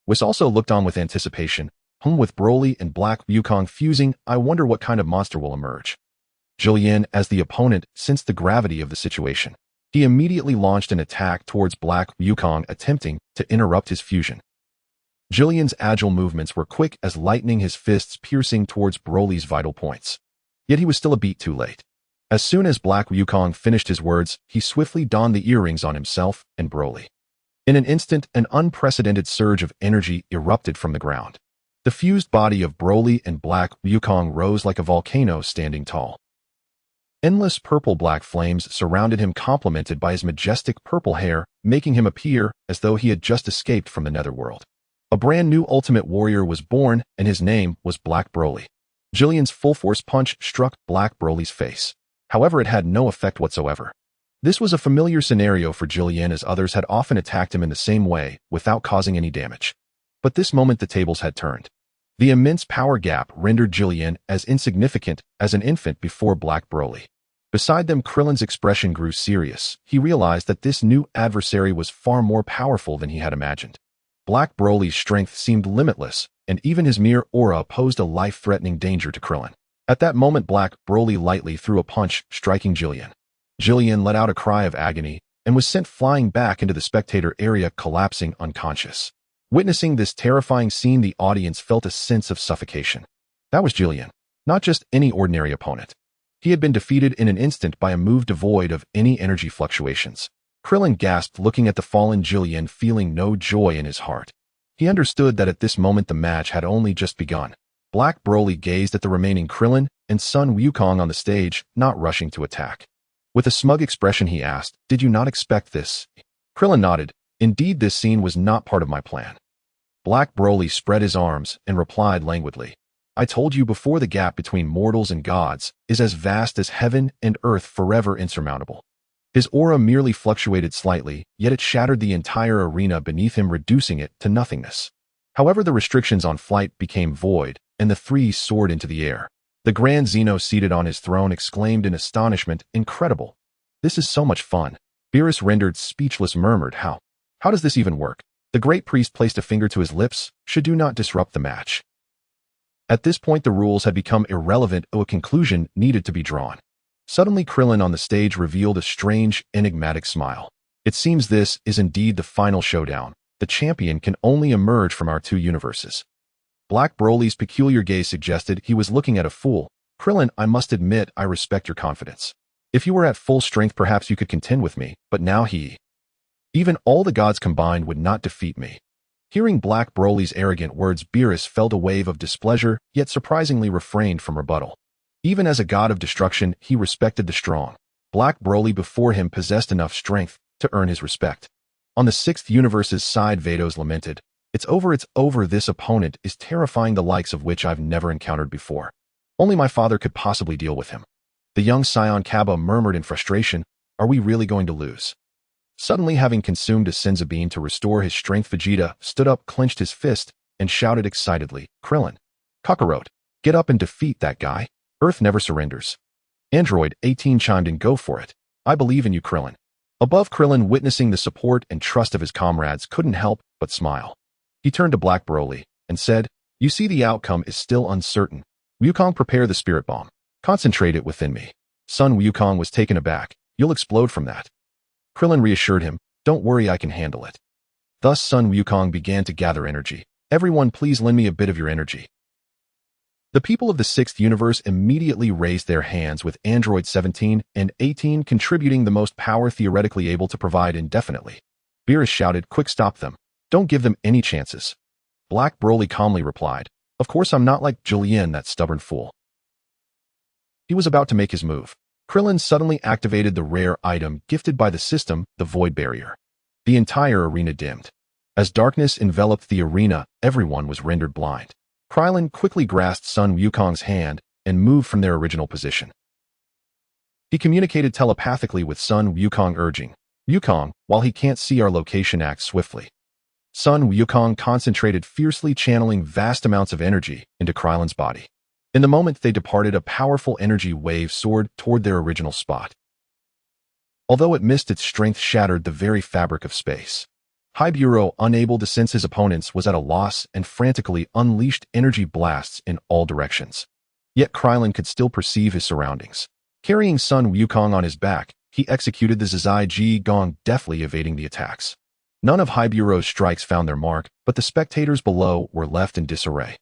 Speaker 1: Whis also looked on with anticipation. With Broly and Black Wukong fusing, I wonder what kind of monster will emerge. Jiren, as the opponent, sensed the gravity of the situation. He immediately launched an attack towards Black Wukong, attempting to interrupt his fusion. Jiren's agile movements were quick as lightning, his fists piercing towards Broly's vital points. Yet he was still a beat too late. As soon as Black Wukong finished his words, he swiftly donned the earrings on himself and Broly. In an instant, an unprecedented surge of energy erupted from the ground. The fused body of Broly and Black Wukong rose like a volcano standing tall. Endless purple-black flames surrounded him, complemented by his majestic purple hair, making him appear as though he had just escaped from the netherworld. A brand new ultimate warrior was born, and his name was Black Broly. Jiren's full-force punch struck Black Broly's face. However, it had no effect whatsoever. This was a familiar scenario for Jiren, as others had often attacked him in the same way, without causing any damage. But this moment the tables had turned. The immense power gap rendered Jiren as insignificant as an infant before Black Broly. Beside them, Krillin's expression grew serious. He realized that this new adversary was far more powerful than he had imagined. Black Broly's strength seemed limitless, and even his mere aura posed a life-threatening danger to Krillin. At that moment, Black Broly lightly threw a punch, striking Jiren. Jiren let out a cry of agony and was sent flying back into the spectator area, collapsing unconscious. Witnessing this terrifying scene, the audience felt a sense of suffocation. That was Jiren, not just any ordinary opponent. He had been defeated in an instant by a move devoid of any energy fluctuations. Krillin gasped, looking at the fallen Jiren, feeling no joy in his heart. He understood that at this moment the match had only just begun. Black Broly gazed at the remaining Krillin and Sun Wukong on the stage, not rushing to attack. With a smug expression he asked, "Did you not expect this?" Krillin nodded. "Indeed, this scene was not part of my plan." Black Broly spread his arms and replied languidly, "I told you before, the gap between mortals and gods is as vast as heaven and earth, forever insurmountable." His aura merely fluctuated slightly, yet it shattered the entire arena beneath him, reducing it to nothingness. However, the restrictions on flight became void, and the three soared into the air. The Grand Zeno, seated on his throne, exclaimed in astonishment, "Incredible! This is so much fun." Beerus, rendered speechless, murmured, How does this even work?" The Great Priest placed a finger to his lips. "Should do not disrupt the match." At this point, the rules had become irrelevant. A conclusion needed to be drawn. Suddenly, Krillin on the stage revealed a strange, enigmatic smile. "It seems this is indeed the final showdown. The champion can only emerge from our two universes." Black Broly's peculiar gaze suggested he was looking at a fool. "Krillin, I must admit I respect your confidence. If you were at full strength, perhaps you could contend with me, but now even all the gods combined would not defeat me." Hearing Black Broly's arrogant words, Beerus felt a wave of displeasure, yet surprisingly refrained from rebuttal. Even as a god of destruction, he respected the strong. Black Broly before him possessed enough strength to earn his respect. On the sixth universe's side, Vados lamented, it's over, this opponent is terrifying, the likes of which I've never encountered before. Only my father could possibly deal with him." The young scion Kaba murmured in frustration, "Are we really going to lose?" Suddenly, having consumed a Senzu bean to restore his strength, Vegeta stood up, clenched his fist, and shouted excitedly, "Krillin, Kakarot, get up and defeat that guy. Earth never surrenders." Android 18 chimed in, "Go for it. I believe in you, Krillin." Above, Krillin, witnessing the support and trust of his comrades, couldn't help but smile. He turned to Black Broly and said, "You see, the outcome is still uncertain. Wukong, prepare the spirit bomb. Concentrate it within me." Sun Wukong was taken aback. "You'll explode from that." Krillin reassured him, "Don't worry, I can handle it." Thus, Sun Wukong began to gather energy. "Everyone, please lend me a bit of your energy." The people of the sixth universe immediately raised their hands, with Android 17 and 18 contributing the most power theoretically able to provide indefinitely. Beerus shouted, "Quick, stop them. Don't give them any chances." Black Broly calmly replied, "Of course I'm not like Jiren, that stubborn fool." He was about to make his move. Krillin suddenly activated the rare item gifted by the system, the Void Barrier. The entire arena dimmed. As darkness enveloped the arena, everyone was rendered blind. Krillin quickly grasped Sun Wukong's hand and moved from their original position. He communicated telepathically with Sun Wukong, urging, "Wukong, while he can't see our location, act swiftly." Sun Wukong concentrated fiercely, channeling vast amounts of energy into Krillin's body. In the moment they departed, a powerful energy wave soared toward their original spot. Although it missed, its strength shattered the very fabric of space. Hiburo, unable to sense his opponents, was at a loss and frantically unleashed energy blasts in all directions. Yet Krillin could still perceive his surroundings. Carrying Sun Wukong on his back, he executed the Zizai Ji Gong, deftly evading the attacks. None of Hiburo's strikes found their mark, but the spectators below were left in disarray.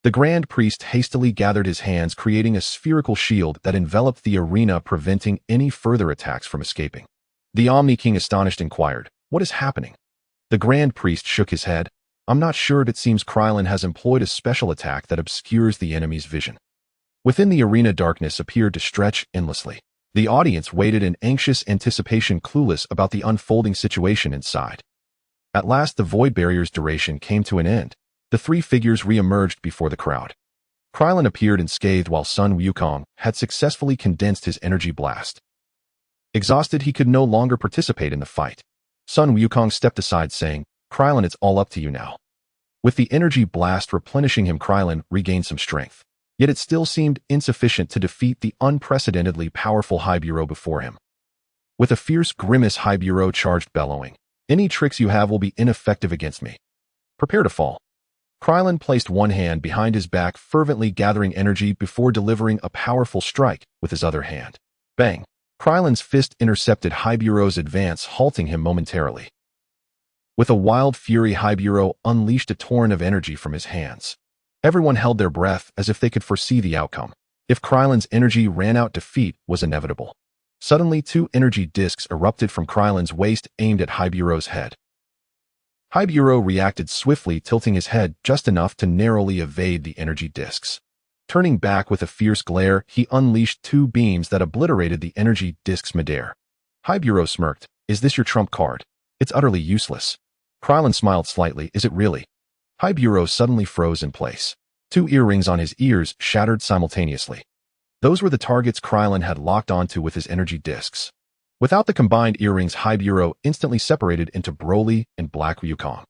Speaker 1: The Grand Priest hastily gathered his hands, creating a spherical shield that enveloped the arena, preventing any further attacks from escaping. The Omni-King, astonished, inquired, "What is happening?" The Grand Priest shook his head. "I'm not sure, but it seems Krillin has employed a special attack that obscures the enemy's vision." Within the arena, darkness appeared to stretch endlessly. The audience waited in anxious anticipation, clueless about the unfolding situation inside. At last, the Void Barrier's duration came to an end. The three figures re-emerged before the crowd. Krillin appeared unscathed, while Sun Wukong had successfully condensed his energy blast. Exhausted, he could no longer participate in the fight. Sun Wukong stepped aside, saying, "Krillin, it's all up to you now." With the energy blast replenishing him, Krillin regained some strength. Yet it still seemed insufficient to defeat the unprecedentedly powerful Hiburo before him. With a fierce grimace, Hiburo charged, bellowing, Any tricks you have will be ineffective against me. Prepare to fall. Krillin placed one hand behind his back, fervently gathering energy before delivering a powerful strike with his other hand. Bang! Krillin's fist intercepted Beerus' advance, halting him momentarily. With a wild fury, Beerus unleashed a torrent of energy from his hands. Everyone held their breath as if they could foresee the outcome. If Krillin's energy ran out, defeat was inevitable. Suddenly, two energy discs erupted from Krillin's waist, aimed at Beerus' head. Beerus reacted swiftly, tilting his head just enough to narrowly evade the energy discs. Turning back with a fierce glare, he unleashed two beams that obliterated the energy discs midair. Beerus smirked. Is this your trump card? It's utterly useless. Krillin smiled slightly. Is it really? Beerus suddenly froze in place. Two earrings on his ears shattered simultaneously. Those were the targets Krillin had locked onto with his energy discs. Without the combined earrings, Beerus instantly separated into Broly and Black Wukong.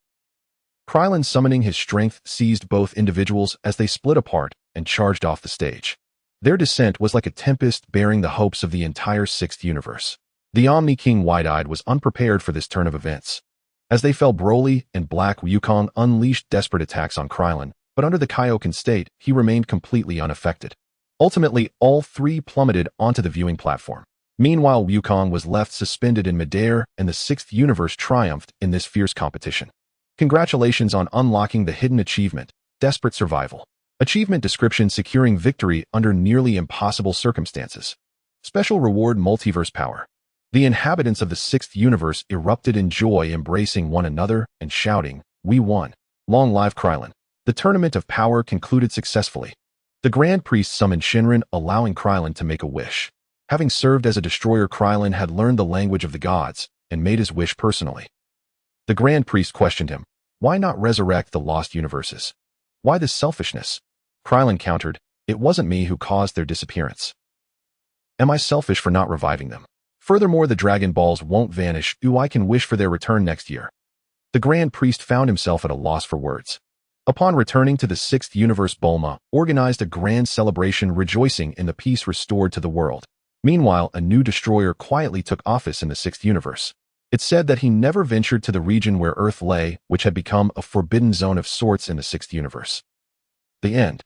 Speaker 1: Krillin, summoning his strength, seized both individuals as they split apart and charged off the stage. Their descent was like a tempest, bearing the hopes of the entire sixth universe. The Omni-King, wide-eyed, was unprepared for this turn of events. As they fell, Broly and Black Wukong unleashed desperate attacks on Krillin, but under the Kaioken state, he remained completely unaffected. Ultimately, all three plummeted onto the viewing platform. Meanwhile, Wukong was left suspended in midair, and the sixth universe triumphed in this fierce competition. Congratulations on unlocking the hidden achievement, Desperate Survival. Achievement description: securing victory under nearly impossible circumstances. Special reward: multiverse power. The inhabitants of the sixth universe erupted in joy, embracing one another and shouting, "We won! Long live Krillin!" The tournament of power concluded successfully. The Grand Priest summoned Shinran, allowing Krillin to make a wish. Having served as a destroyer, Krillin had learned the language of the gods and made his wish personally. The Grand Priest questioned him. Why not resurrect the lost universes? Why this selfishness? Krillin countered, it wasn't me who caused their disappearance. Am I selfish for not reviving them? Furthermore, the Dragon Balls won't vanish. I can wish for their return next year. The Grand Priest found himself at a loss for words. Upon returning to the sixth universe, Bulma organized a grand celebration, rejoicing in the peace restored to the world. Meanwhile, a new destroyer quietly took office in the sixth universe. It's said that he never ventured to the region where Earth lay, which had become a forbidden zone of sorts in the sixth universe. The end.